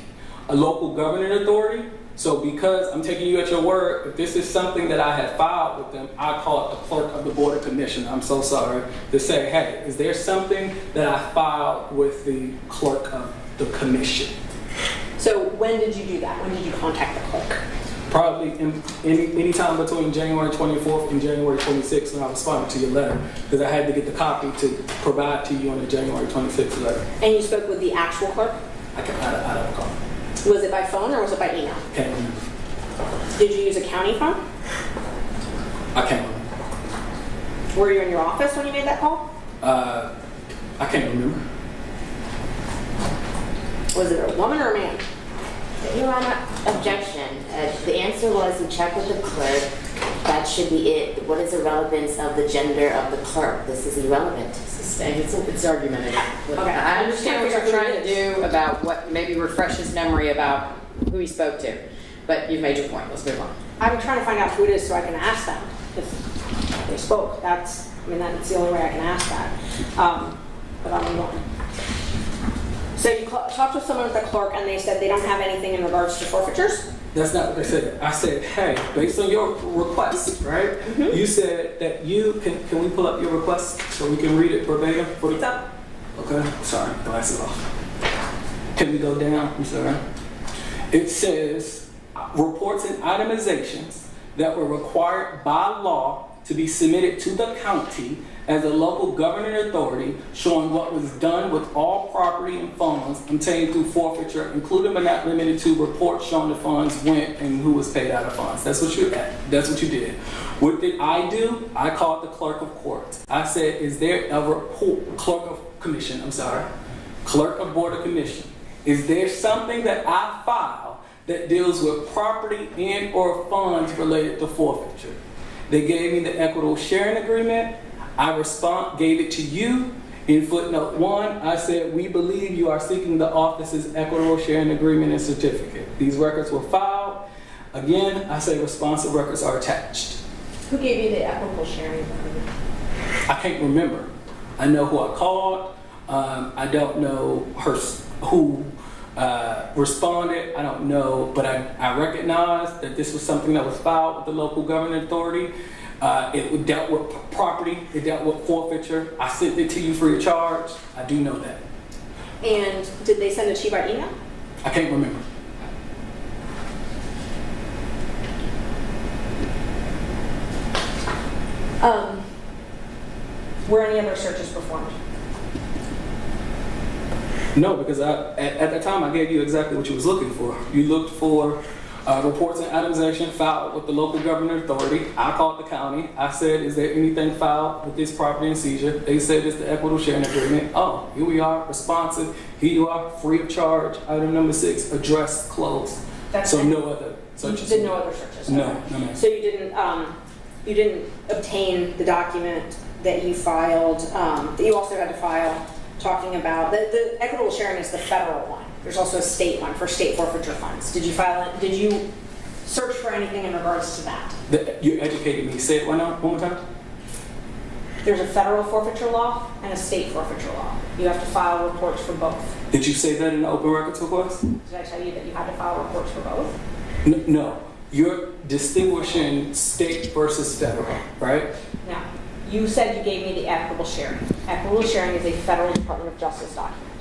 a local governing authority. So because I'm taking you at your word, if this is something that I had filed with them, I called the clerk of the Board of Commission. I'm so sorry to say, hey, is there something that I filed with the clerk of the commission? So when did you do that? When did you contact the clerk? Probably any time between January 24th and January 26th when I responded to your letter, because I had to get the copy to provide to you on the January 26th letter. And you spoke with the actual clerk? I don't recall. Was it by phone or was it by email? Can't remember. Did you use a county phone? I can't remember. Were you in your office when you made that call? I can't remember. Was it a woman or a man? Your Honor, objection. The answer was you check with the clerk. That should be it. What is the relevance of the gender of the clerk? This is irrelevant. It's argumentative. Okay. I understand what you're trying to do about what maybe refresh his memory about who he spoke to, but you've made your point. Let's move on. I'm trying to find out who it is so I can ask them if they spoke. That's the only way I can ask that. But I'll move on. So you talked with someone at the clerk and they said they don't have anything in regards to forfeitures? That's not what they said. I said, hey, based on your request, right? Mm-hmm. You said that you can we pull up your request so we can read it verbatim? What's up? Okay, sorry, glasses off. Can we go down? I'm sorry. It says reports and itemizations that were required by law to be submitted to the county as a local governing authority showing what was done with all property and funds obtained through forfeiture, including but not limited to reports showing the funds went and who was paid out of funds. That's what you did. What did I do? I called the clerk of courts. I said, is there a report, clerk of board of commission, is there something that I file that deals with property and or funds related to forfeiture? They gave me the equitable sharing agreement. I gave it to you. In footnote 1, I said, we believe you are seeking the office's equitable sharing agreement and certificate. These records were filed. Again, I say responsive records are attached. Who gave you the equitable sharing agreement? I can't remember. I know who I called. I don't know who responded. I don't know, but I recognize that this was something that was filed with the local governing authority. It dealt with property. It dealt with forfeiture. I sent it to you free of charge. I do know that. And did they send it to you by email? I can't remember. Were any other searches performed? No, because at the time I gave you exactly what you was looking for. You looked for reports and itemization filed with the local governing authority. I called the county. I said, is there anything filed with this property and seizure? They said it's the equitable sharing agreement. Oh, here we are, responsive. Here you are, free of charge. Item number 6, address closed. That's so it? no other searches. You did no other searches? No, Okay. no, ma'am. So you didn't obtain the document that you filed, that you also had to file, talking about, the equitable sharing is the federal one. There's also a state one for state forfeiture funds. Did you file it? Did you search for anything in regards to that? You educated me. Say it one more time. There's a federal forfeiture law and a state forfeiture law. You have to file reports for both. Did you say that in the open records request? Did I tell you that you had to file reports for both? No. You're distinguishing state versus federal, right? No. You said you gave me the equitable sharing. Equitable sharing is a federal Department of Justice document.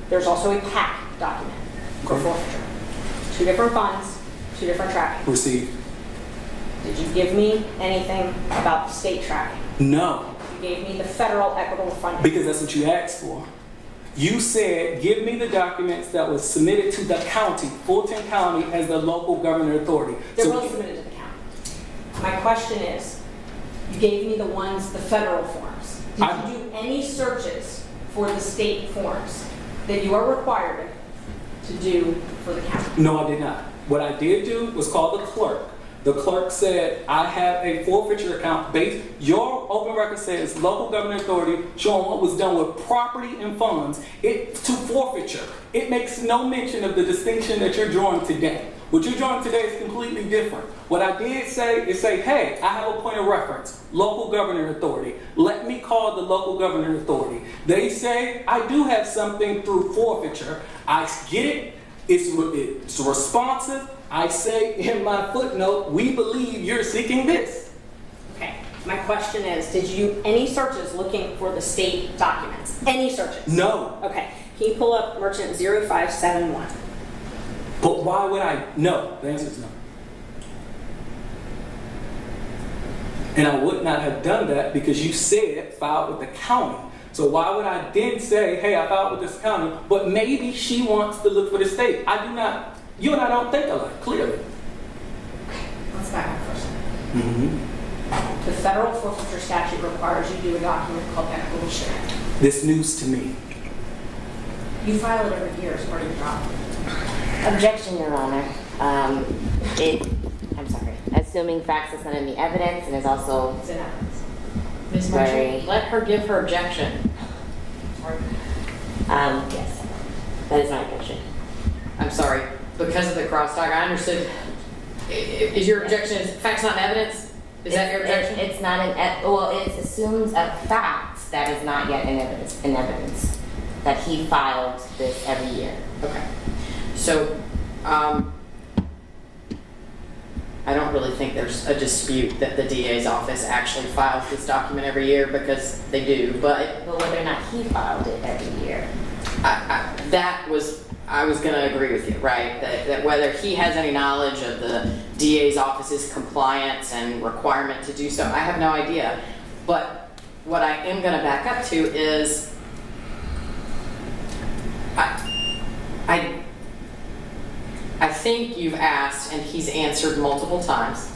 There's also a PAC document for forfeiture. 2 different funds, 2 different tracking. Received. Did you give me anything about the state tracking? No. You gave me the federal equitable funding. Because that's what you asked for. You said, give me the documents that was submitted to the county, Fulton County, as the local governing authority. They're both submitted to the county. My question is, you gave me the federal forms. Did you do any searches for the state forms that you are required to do for the county? No, I did not. What I did do was call the clerk. The clerk said, I have a forfeiture account based, your open record says local government authority showing what was done with property and funds to forfeiture. It makes no mention of the distinction that you're drawing today. What you're drawing today is completely different. What I did say is say, hey, I have a point of reference, local governing authority. Let me call the local governing authority. They say, I do have something through forfeiture. I get it. It's responsive. I say in my footnote, we believe you're seeking this. Okay. My question is, did you do any searches looking for the state documents? Any searches? No. Okay. Can you pull up merchant 0571? But why would I? No. The answer is no. And I would not have done that because you said filed with the county. So why would I then say, hey, I filed with this county, but maybe she wants to look for the state? I do not. You and I don't think alike, clearly. Let's back up first. The federal forfeiture statute requires you to do a document called equitable sharing. This news to me. You file it every year as part of your job. Objection, Your Honor. I'm sorry. Assuming facts is not in the evidence and is also It's in evidence. Ms. Very- Marshall, let her give her objection. yes, that is my objection. I'm sorry, because of the crosstalk, I understood. Is your objection, facts not in evidence? Is that your objection? It's not it assumes a fact that is not yet in evidence, that he filed this every year. Okay. So, I don't really think there's a dispute that the DA's office actually files this document every year because they do, but But whether or not he filed it every year. I was going to agree with you, right? That whether he has any knowledge of the DA's office's compliance and requirement to do so, I have no idea. But what I am going to back up to is I think you've asked, and he's answered multiple times,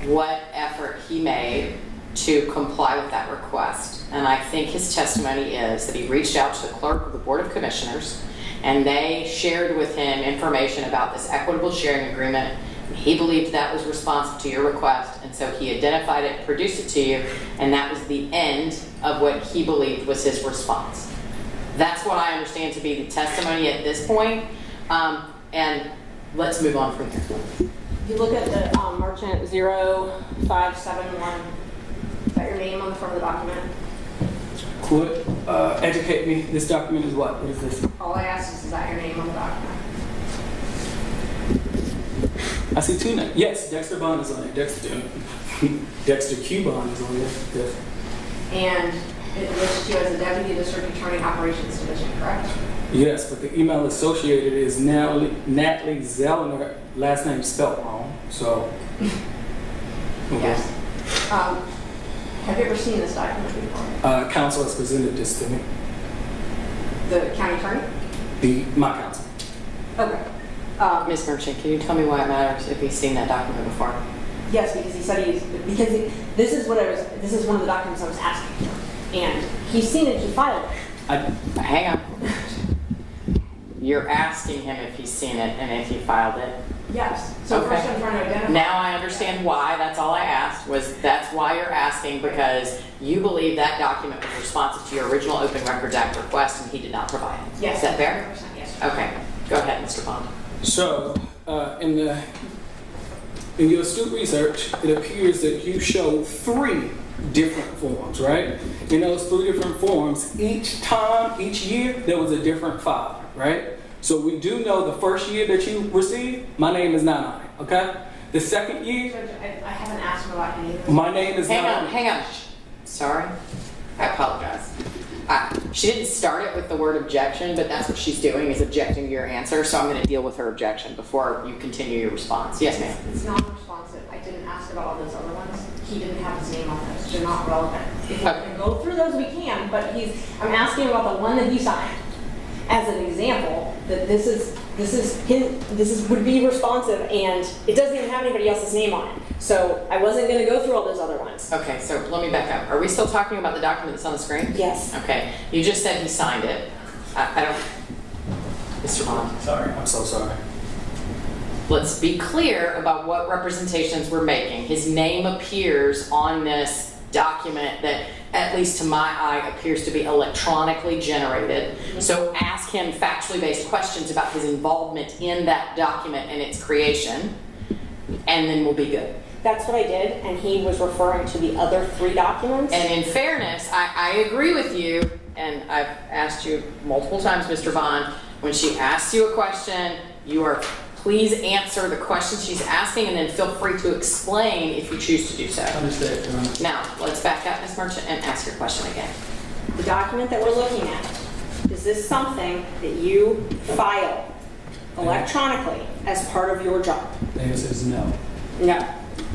what effort he made to comply with that request. And I think his testimony is that he reached out to the clerk of the Board of Commissioners, and they shared with him information about this equitable sharing agreement. He believed that was responsive to your request, and so he identified it, produced it to you, and that was the end of what he believed was his response. That's what I understand to be the testimony at this point. And let's move on from here. If you look at the merchant 0571, is that your name on the front of the document? Could educate me. This document is what? What is this? All I asked is that your name on the document? I see two names. Yes, Dexter Bond is on it. Dexter Q Bond is on it. Yes. And it lists you as a Deputy District Attorney Operations Division, correct? Yes, but the email associated is Natalie Zellner, last name spelled wrong. So. Yes. Have you ever seen this document before? Counsel has presented this to me. The county attorney? My counsel. Okay. Ms. Merchant, can you tell me why it matters if he's seen that document before? Yes, because he said this is one of the documents I was asking for. And he's seen it, he filed it. Hang on. You're asking him if he's seen it and if he filed it? Yes. So Okay. first I'm trying to identify. Now I understand why. That's all I asked, was that's why you're asking, because you believe that document was responsive to your original Open Records Act request and he did not provide it. Yes. Is that fair? 100%, yes. Okay. Go ahead, Mr. Bond. So, in your astute research, it appears that you showed 3 different forms, right? In those 3 different forms, each year, there was a different file, right? So we do know the first year that you received, my name is not on it, okay? The second year, Judge, I haven't asked him about any of this. my name is not on it. Hang on. Shh. Sorry. I apologize. She didn't start it with the word objection, but that's what she's doing, is objecting to your answer. So I'm going to deal with her objection before you continue your response. Yes, ma'am. It's non-responsive. I didn't ask about all those other ones. He didn't have his name on those. They're not relevant. If we can go through those, we can, but I'm asking about the one that he signed as an example that this would be responsive, and it doesn't even have anybody else's name on it. So I wasn't going to go through all those other ones. Okay, so let me back up. Are we still talking about the document that's on the screen? Yes. Okay. You just said he signed it. I don't... Mr. Bond. Sorry, I'm so sorry. Let's be clear about what representations we're making. His name appears on this document that, at least to my eye, appears to be electronically generated. So ask him factually based questions about his involvement in that document and its creation, and then we'll be good. That's what I did, and he was referring to the other 3 documents. And in fairness, I agree with you, and I've asked you multiple times, Mr. Bond, when she asks you a question, please answer the question she's asking, and then feel free to explain if you choose to do so. Understood, Your Honor. Now, let's back up, Ms. Merchant, and ask your question again. The document that we're looking at, is this something that you file electronically as part of your job? The answer is no. No.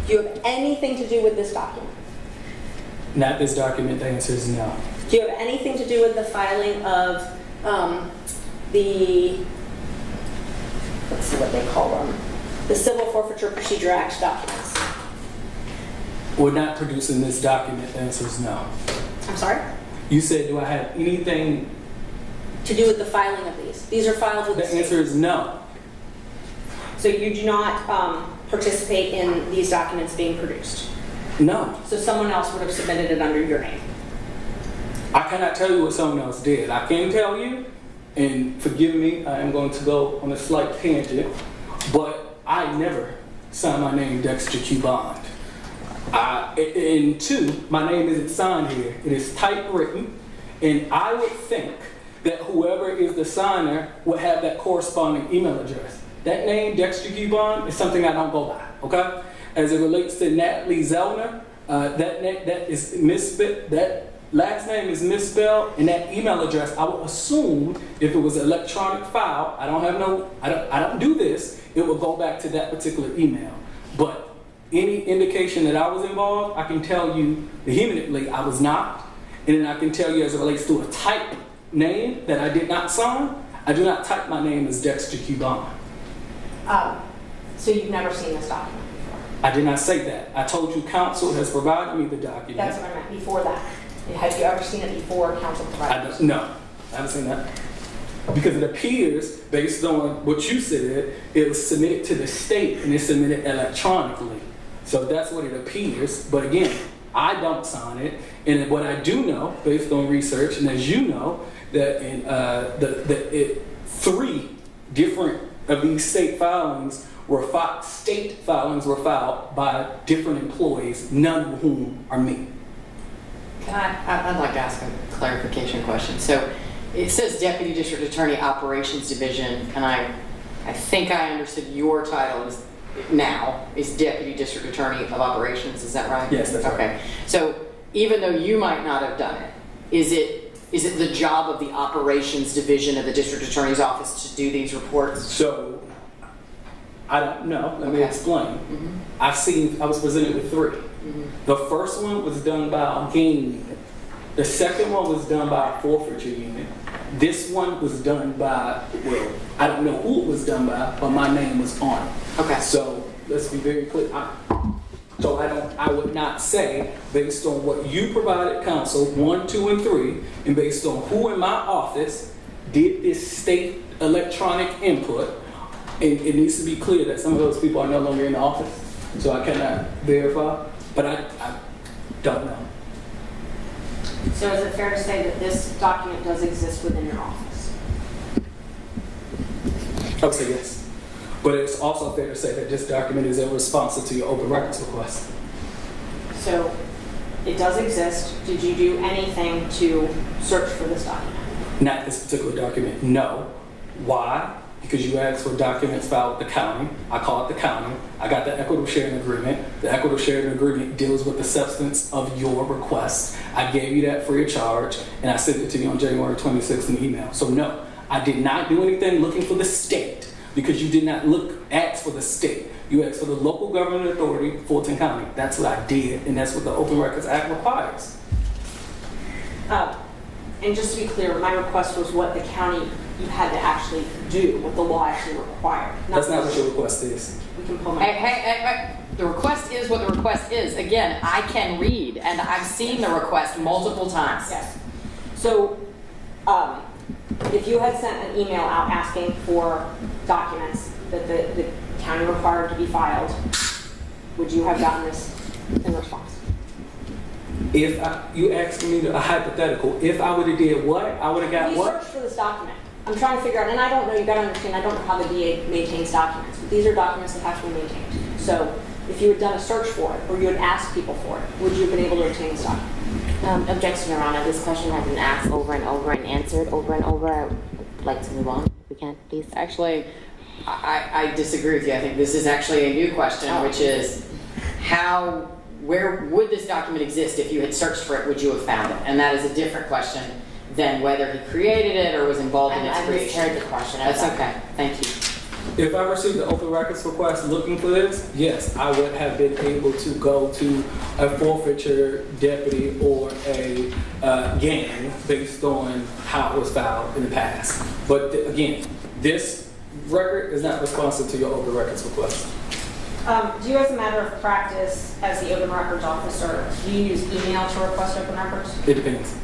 Do you have anything to do with this document? Not this document, the answer is no. Do you have anything to do with the filing of let's see what they call them, the Civil Forfeiture Procedure Act documents? We're not producing this document, the answer is no. I'm sorry? You said, do I have anything? To do with the filing of these? These are filed with the The state. answer is no. So you do not participate in these documents being produced? No. So someone else would have submitted it under your name? I cannot tell you what someone else did. I can tell you, and forgive me, I am going to go on a slight tangent, but I never signed my name Dexter Q. Bond. And 2, my name isn't signed here. It is typewritten, and I would think that whoever is the signer would have that corresponding email address. That name, Dexter Q. Bond, is something I don't go by, okay? As it relates to Natalie Zellner, that is misspelled, that last name is misspelled, and that email address, I would assume if it was an electronic file, I don't do this, it will go back to that particular email. But any indication that I was involved, I can tell you vehemently I was not. And then I can tell you as it relates to a type name that I did not sign, I do not type my name as Dexter Cuban. So you've never seen this document before? I did not say that. I told you counsel has provided me the document. That's what I meant, before that. Have you ever seen it before council provided it? No, I haven't seen that. Because it appears, based on what you said, it was submitted to the state and it's submitted electronically. So that's what it appears. But again, I don't sign it. And what I do know, based on research, and as you know, that in 3 different of these state filings were filed by different employees, none of whom are me. I'd like to ask a clarification question. So it says Deputy District Attorney Operations Division, and I think I understood your title is Deputy District Attorney of Operations. Is that right? Yes, that's right. Okay. So even though you might not have done it, is it the job of the Operations Division of the District Attorney's Office to do these reports? So I don't know. Let me Okay. explain. I was presented with 3. The first one was done by a game unit. The second one was done by a forfeiture unit. This one was done by, well, I don't know who it was done by, but my name was on it. Okay. So let's be very clear. I would not say, based on what you provided counsel, 1, 2, and 3, and based on who in my office did this state electronic input, and it needs to be clear that some of those people are no longer in the office, so I cannot verify, but I don't know. So is it fair to say that this document does exist within your office? I would say yes. But it's also fair to say that this document is in response to your open records request. So it does exist. Did you do anything to search for this document? Not this particular document, no. Why? Because you asked for documents filed with the county. I called the county. I got the equitable sharing agreement. The equitable sharing agreement deals with the substance of your request. I gave you that free of charge, and I sent it to you on January 26th in email. So no, I did not do anything looking for the state, because you did not ask for the state. You asked for the local government authority, Fulton County. That's what I did, and that's what the Open Records Act requires. And just to be clear, my request was what the county, you had to actually do, what the law actually required. That's not what your request is. We can pull my. Hey, the request is what the request is. Again, I can read, and I've seen the request multiple times. Yes. So, if you had sent an email out asking for documents that the county required to be filed, would you have gotten this in response? If you asked me a hypothetical, if I would have did what, I would have got You what? searched for this document. I'm trying to figure out, and I don't know, you gotta understand, I don't know how the DA maintains documents, but these are documents that have to be maintained. So if you had done a search for it, or you had asked people for it, would you have been able to obtain this document? Objection, Your Honor. This question has been asked over and over and answered over and over. I would like to move on, if we can, please. Actually, I disagree with you. I think this is actually a new question, which is where would this document exist if you had searched for it? Would you have found it? And that is a different question than whether he created it or was involved in its I creation. misheard the question. That's okay. Thank you. If I received the open records request looking for this, yes, I would have been able to go to a forfeiture deputy or a gang based on how it was filed in the past. But again, this record is not responsive to your open records request. Do you, as a matter of practice, as the open records officer, do you use email to request open records? It depends.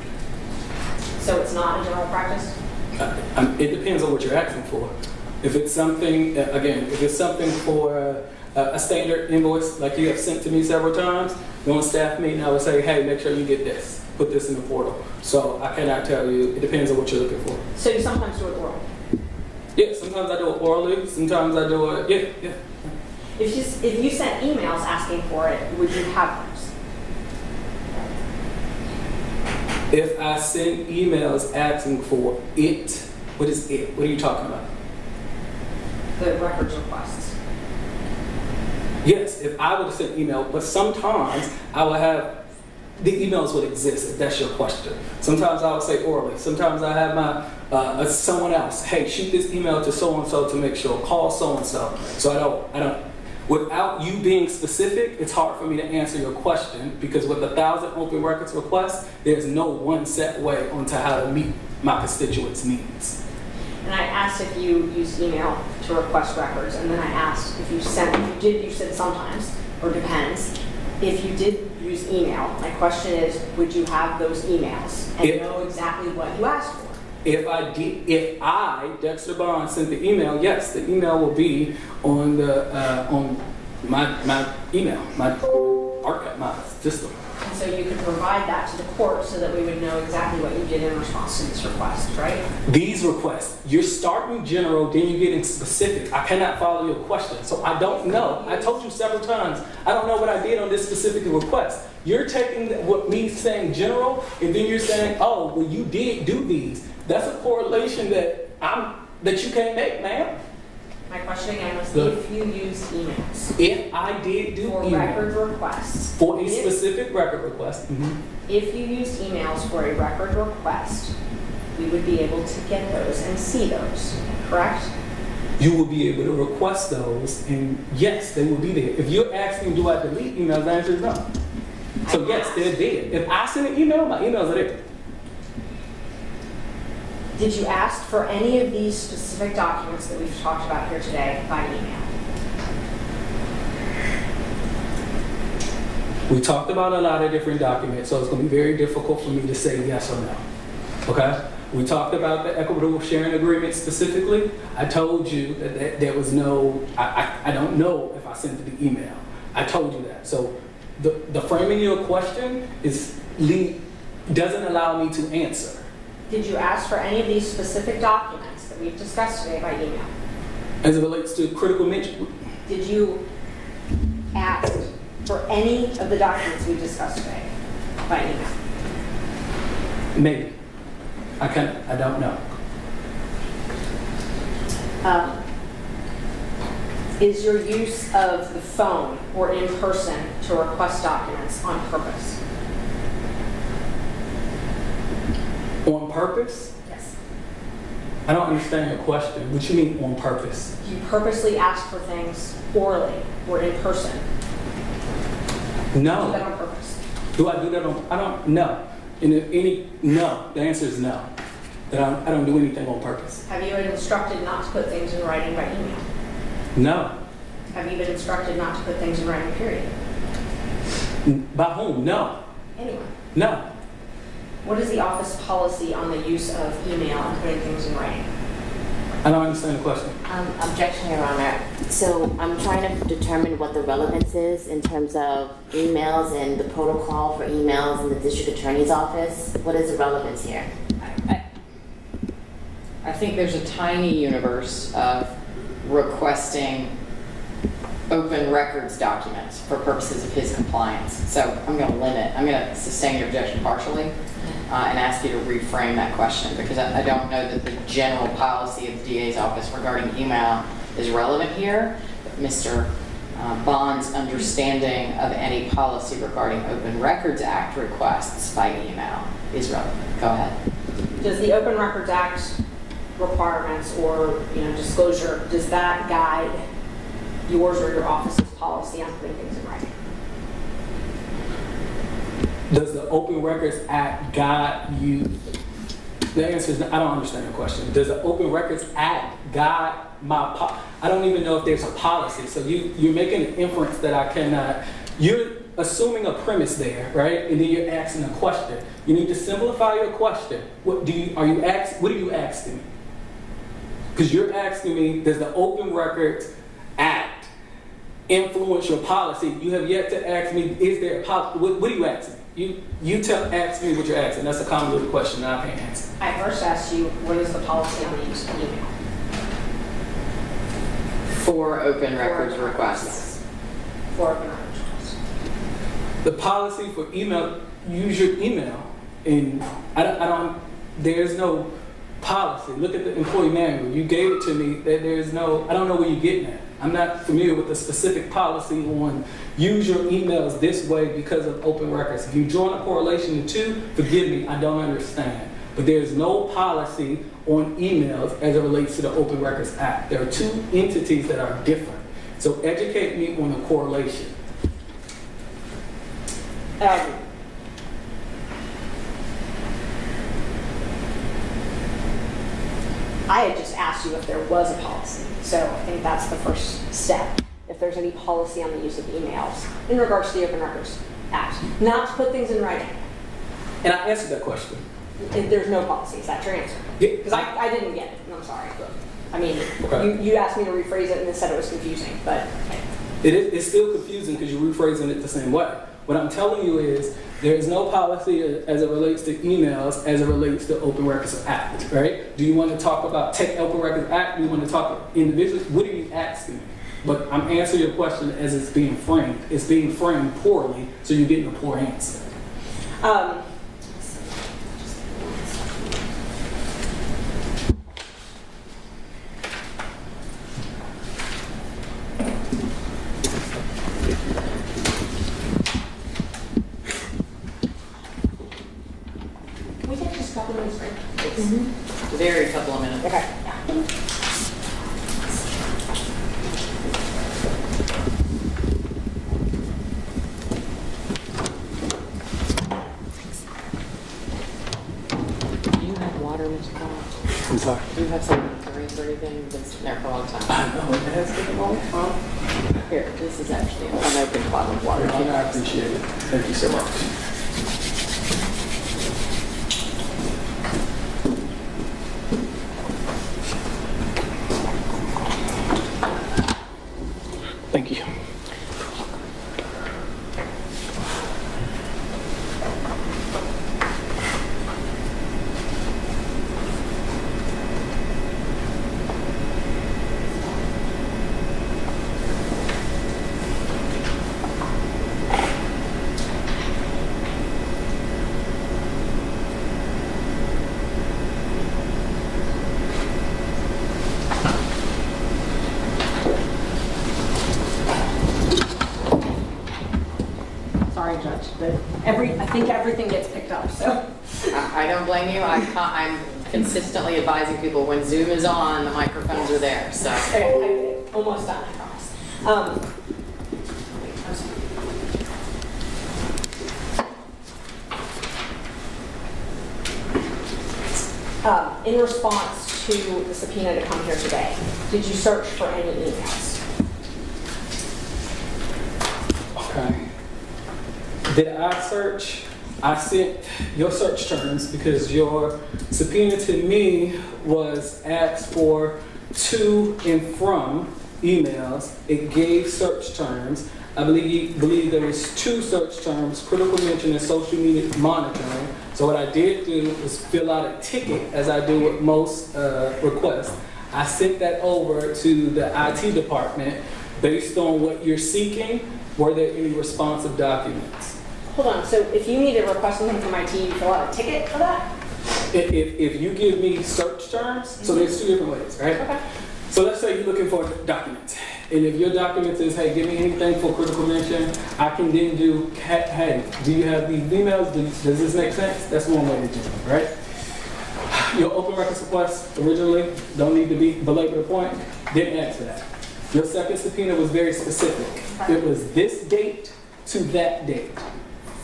So it's not a general practice? It depends on what you're asking for. If it's something, again, if it's something for a standard invoice like you have sent to me several times, on staff meeting, I would say, hey, make sure you get this. Put this in the portal. So I cannot tell you. It depends on what you're looking for. So you sometimes do it orally? Yeah, sometimes I do it orally. Sometimes I do it, yeah. If you sent emails asking for it, would you have those? If I send emails asking for it, what is it? What are you talking about? The records requests. Yes, if I would have sent email, but sometimes I would have, the emails would exist if that's your question. Sometimes I would say orally. Sometimes I have my, someone else, hey, shoot this email to so-and-so to make sure, call so-and-so. So Without you being specific, it's hard for me to answer your question because with 1,000 open records requests, there's no one set way onto how to meet my constituents' needs. And I asked if you used email to request records, and then I asked if you sent, if you did, you said sometimes, or depends. If you did use email, my question is, would you have those emails and know exactly what you asked for? If I, Dexter Bond, sent the email, yes, the email will be on the on my email, my archive, my system. And so you could provide that to the court so that we would know exactly what you did in response to this request, right? These requests, you're starting general, then you're getting specific. I cannot follow your question, so I don't know. I told you several times, I don't know what I did on this specific request. You're taking what me saying general, and then you're saying, oh, well, you did do these. That's a correlation that you can't make, ma'am. My question again was Good. if you used emails If I did do for email record requests. for a specific record request, If you used emails for a record request, we would be able to get those and see those, correct? you will be able to request those, and yes, they will be there. If you're asking, do I delete emails, the answer is no. So yes, they're there. If I send an email, my emails are there. Did you ask for any of these specific documents that we've talked about here today by email? We talked about a lot of different documents, so it's going to be very difficult for me to say yes or no. Okay? We talked about the equitable sharing agreement specifically. I told you that there was no, I don't know if I sent the email. I told you that. So the framing your question doesn't allow me to answer. Did you ask for any of these specific documents that we've discussed today by email? As it relates to critical mention, Did you ask for any of the documents we discussed today by email? maybe. I don't know. Is your use of the phone or in person to request documents on purpose? On purpose? Yes. I don't understand your question. What you mean on purpose? You purposely ask for things orally or in person? Do that No. on purpose? Do I do that on, I don't, no. No. The answer is no. That I don't do anything on purpose. Have you been instructed not to put things in writing by email? No. Have you been instructed not to put things in writing, period? By whom? No. Anyone? No. What is the office policy on the use of email and putting things in writing? I don't understand the question. Objection, Your Honor. So I'm trying to determine what the relevance is in terms of emails and the protocol for emails in the district attorney's office. What is the relevance here? I think there's a tiny universe of requesting open records documents for purposes of his compliance. So I'm going to sustain your objection partially and ask you to reframe that question because I don't know that the general policy of the DA's office regarding email is relevant here. But Mr. Bond's understanding of any policy regarding Open Records Act requests by email is relevant. Go ahead. Does the Open Records Act requirements or disclosure, does that guide yours or your office's policy on putting things in writing? Does the Open Records Act guide you? The answer is, I don't understand the question. Does the Open Records Act guide my I don't even know if there's a policy. So you're making an inference that I cannot, you're assuming a premise there, right? And then you're asking a question. You need to simplify your question. What are you asking me? Because you're asking me, does the Open Records Act influence your policy? You have yet to ask me, is there a policy? What are you asking? Ask me what you're asking. That's a convoluted question that I can't answer. I first asked you, what is the policy on the use of email? For open records requests. Yes. For open records requests. The policy for email, use your email. And there's no policy. Look at the employee manual. You gave it to me. I don't know where you're getting at. I'm not familiar with the specific policy on use your emails this way because of open records. If you're drawing a correlation to two, forgive me, I don't understand. But there's no policy on emails as it relates to the Open Records Act. There are two entities that are different. So educate me on the correlation. I had just asked you if there was a policy, so I think that's the first step. If there's any policy on the use of emails in regards to the Open Records Act, not to put things in writing. And I answered that question. If there's no policy, is that your answer? Yeah. Because I didn't get it, and I'm sorry. I mean, Okay. you asked me to rephrase it and then said it was confusing, but It's still confusing because you're rephrasing it the same way. What I'm telling you is there is no policy as it relates to emails as it relates to Open Records Act, right? Do you want to talk about take Open Records Act? Do you want to talk individually? What are you asking me? But I'm answering your question as it's being framed. It's being framed poorly, so you're getting a poor answer. can we take just a couple minutes break? Very couple of minutes. Okay. Do you have water, Mr. Collins? I'm sorry. Do you have something to drink or anything? You've been sitting there for a long time. I know it has been a long time. Here, this is actually an open bottle of water. I appreciate it. Thank you so much. Thank you. Sorry, Judge, but I think everything gets picked up, so. I don't blame you. I'm consistently advising people when Zoom is on, the microphones are there, so. Okay, I'm almost done, I promise. I'm sorry. In response to the subpoena to come here today, did you search for any emails? Okay. Did I search? I sent your search terms because your subpoena to me was asked for to and from emails. It gave search terms. I believe there was 2 search terms, critical mention and social media monitoring. So what I did do was fill out a ticket, as I do with most requests. I sent that over to the IT department based on what you're seeking. Were there any responsive documents? Hold on, so if you need a request something from IT, you fill out a ticket for that? If you give me search terms, so there's 2 different ways, right? Okay. So let's say you're looking for documents. And if your document says, hey, give me anything for critical mention, I can then do, hey, do you have these emails? Does this make sense? That's one way to do it, right? Your open records request originally, don't need to be belabor the point, didn't ask for that. Your second subpoena was very specific. It was this date to that date.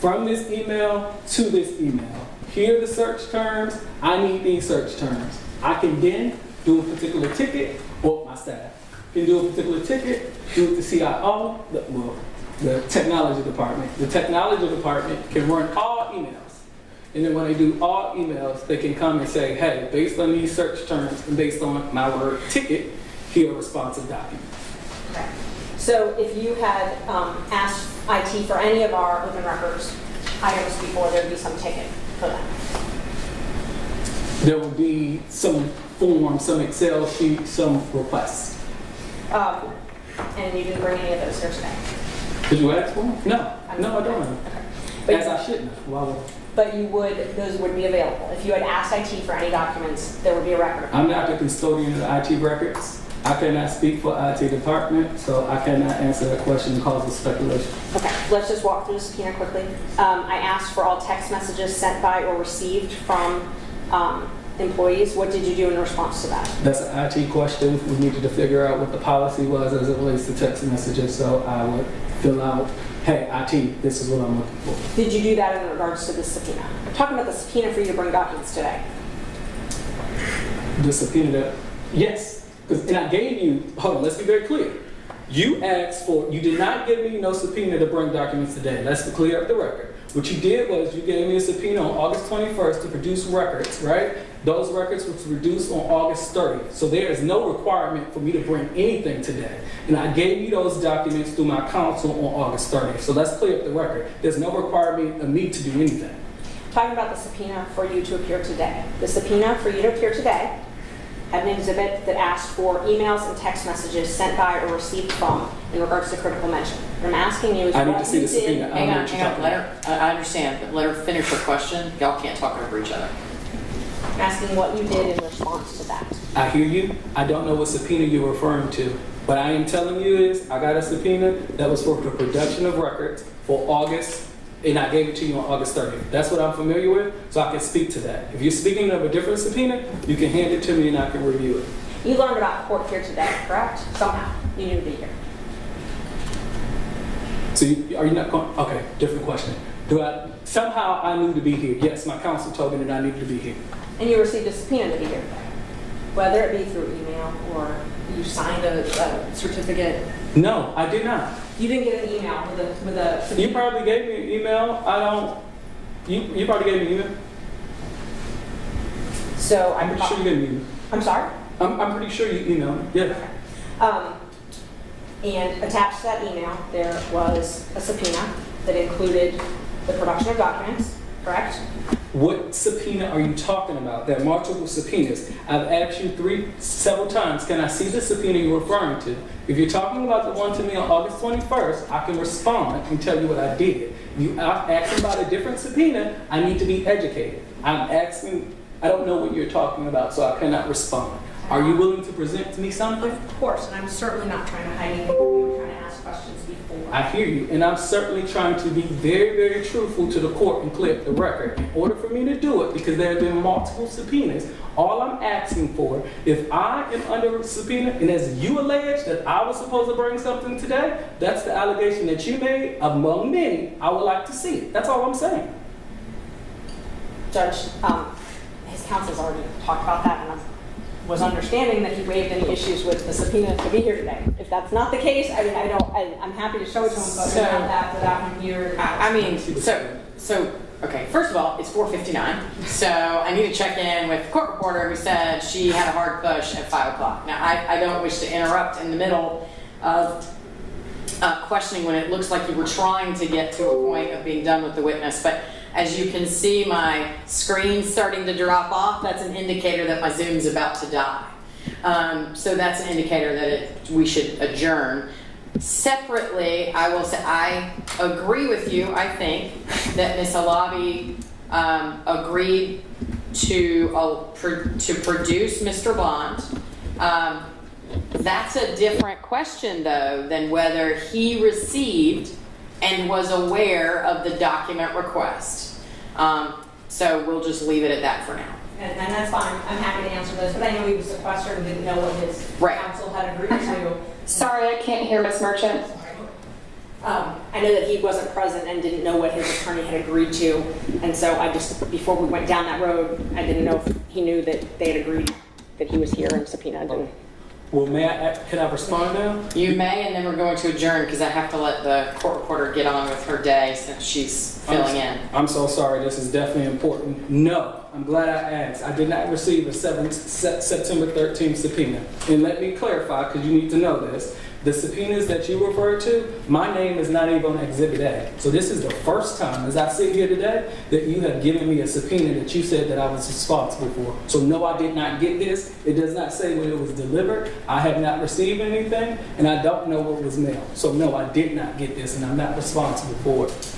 From this email to this email. Here are the search terms. I need these search terms. I can then do a particular ticket, or my staff can do a particular ticket, do it to CIO, the technology department. The technology department can run all emails. And then when they do all emails, they can come and say, hey, based on these search terms and based on my word ticket, here are responsive documents. Okay. So if you had asked IT for any of our open records items before, there'd be some ticket for that. There would be some form, some Excel sheet, some requests. And you didn't bring any of those here today? Did you ask for them? No, I don't. Okay. As I shouldn't have. Why would But those would be available. If you had asked IT for any documents, there would be a record of them. I'm not the custodian of the IT records. I cannot speak for IT department, so I cannot answer that question and cause speculation. Okay, let's just walk through the subpoena quickly. I asked for all text messages sent by or received from employees. What did you do in response to that? That's an IT question. We needed to figure out what the policy was as it relates to text messages. So I would fill out, hey, IT, this is what I'm looking for. Did you do that in regards to the subpoena? I'm talking about the subpoena for you to bring documents today. The subpoena that, yes, and I gave you, hold on, let's be very clear. You asked for, you did not give me no subpoena to bring documents today. Let's clear up the record. What you did was you gave me a subpoena on August 21st to produce records, right? Those records were produced on August 30th. So there is no requirement for me to bring anything today. And I gave you those documents through my counsel on August 30th. So let's clear up the record. There's no requirement of me to do anything. Talking about the subpoena for you to appear today. The subpoena for you to appear today had an exhibit that asked for emails and text messages sent by or received from in regards to critical mention. What I'm asking you is I need what to see you the did. subpoena. I don't Hang know on, what you're hang on, talking let about. her, I understand, but let her finish her question. Y'all can't talk over each other. I'm asking what you did in response to that. I hear you. I don't know what subpoena you're referring to. What I am telling you is I got a subpoena that was for the production of records for August, and I gave it to you on August 30th. That's what I'm familiar with, so I can speak to that. If you're speaking of a different subpoena, you can hand it to me and I can review it. You learned about court here today, correct? Somehow. You knew to be here. So are you not going, okay, different question. Somehow I knew to be here. Yes, my counsel told me that I needed to be here. And you received a subpoena to be here today. Whether it be through email or you signed a certificate. No, I did not. You didn't get an email with a subpoena. You probably gave me an email. You probably gave me an email. So I'm pretty sure you gave me an email. I'm sorry? I'm pretty sure you emailed me. Yeah. And attached to that email, there was a subpoena that included the production of documents, correct? What subpoena are you talking about? There are multiple subpoenas. I've asked you several times, can I see the subpoena you're referring to? If you're talking about the one to me on August 21st, I can respond and tell you what I did. If you are asking about a different subpoena, I need to be educated. I'm asking, I don't know what you're talking about, so I cannot respond. Are you willing to present to me something? Of course, and I'm certainly not trying to hide anything from you. I'm trying to ask questions before. I hear you, and I'm certainly trying to be very, very truthful to the court and clear up the record. In order for me to do it, because there have been multiple subpoenas, all I'm asking for, if I am under a subpoena, and as you allege that I was supposed to bring something today, that's the allegation that you made among many. I would like to see it. That's all I'm saying. Judge, his counsel's already talked about that, and I was understanding that he waived any issues with the subpoena to be here today. If that's not the case, I mean, I'm happy to show it to him, but So- without that, without him here. I mean, okay, first of all, it's 4:59, so I need to check in with the court reporter who said she had a hard push at 5 o'clock. Now, I don't wish to interrupt in the middle of questioning when it looks like you were trying to get to a point of being done with the witness, but as you can see, my screen's starting to drop off. That's an indicator that my Zoom's about to die. So that's an indicator that we should adjourn. Separately, I will say I agree with you. I think that Ms. Alabi agreed to produce Mr. Bond. That's a different question, though, than whether he received and was aware of the document request. So we'll just leave it at that for now. And that's fine. I'm happy to answer those, but I know he was sequestered and didn't know what his Right. counsel had agreed to. Sorry, I can't hear Ms. Merchant. I know that he wasn't present and didn't know what his attorney had agreed to, and so I just, before we went down that road, I didn't know if he knew that they had agreed that he was here and subpoenaed. And Well, can I respond now? You may, and then we're going to adjourn because I have to let the court reporter get on with her day since she's filling in. I'm so sorry. This is definitely important. No, I'm glad I asked. I did not receive a September 13th subpoena. And let me clarify, because you need to know this. The subpoenas that you referred to, my name is not even on Exhibit A. So this is the first time, as I sit here today, that you have given me a subpoena that you said that I was responsible for. So no, I did not get this. It does not say when it was delivered. I have not received anything, and I don't know what was mailed. So no, I did not get this, and I'm not responsible for it.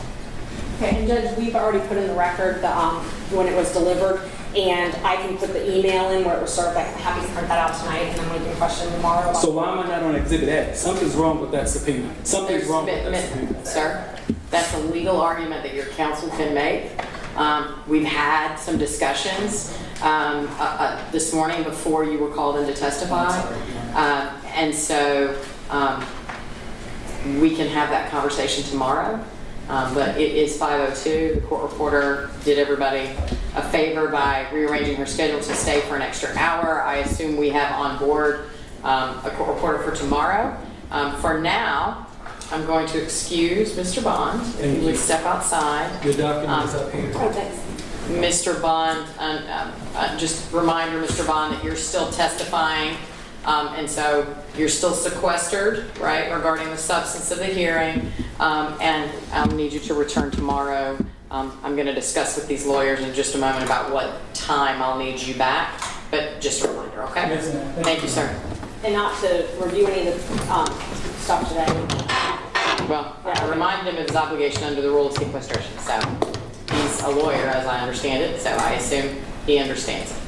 Okay, and Judge, we've already put in the record the, when it was delivered, and I can put the email in where it was served. I'm happy to print that out tonight, and then we can question tomorrow. So why am I not on Exhibit A? Something's wrong with that subpoena. Something's wrong with that subpoena. Sir, that's a legal argument that your counsel can make. We've had some discussions. this morning before you were called in to testify. And so we can have that conversation tomorrow. But it is 5:02. The court reporter did everybody a favor by rearranging her schedule to stay for an extra hour. I assume we have on board a court reporter for tomorrow. For now, I'm going to excuse Mr. Bond. If you would step outside. Your document is up here. Oh, thanks. Mr. Bond, just reminder, Mr. Bond, that you're still testifying, and so you're still sequestered, right, regarding the substance of the hearing, and I'll need you to return tomorrow. I'm going to discuss with these lawyers in just a moment about what time I'll need you back, but just a reminder, okay? Yes, ma'am. Thank you, sir. And not to review any of the stuff today. Well, I reminded him of his obligation under the rule of sequestration, so he's a lawyer, as I understand it, so I assume he understands it.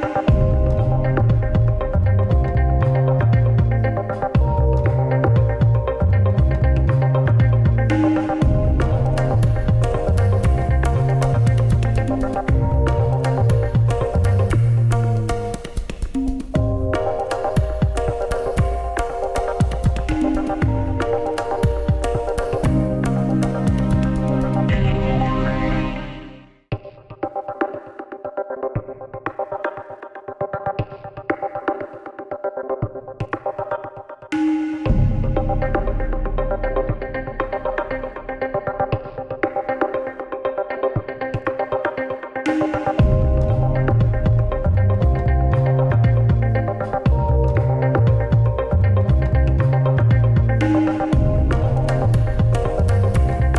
Thank you.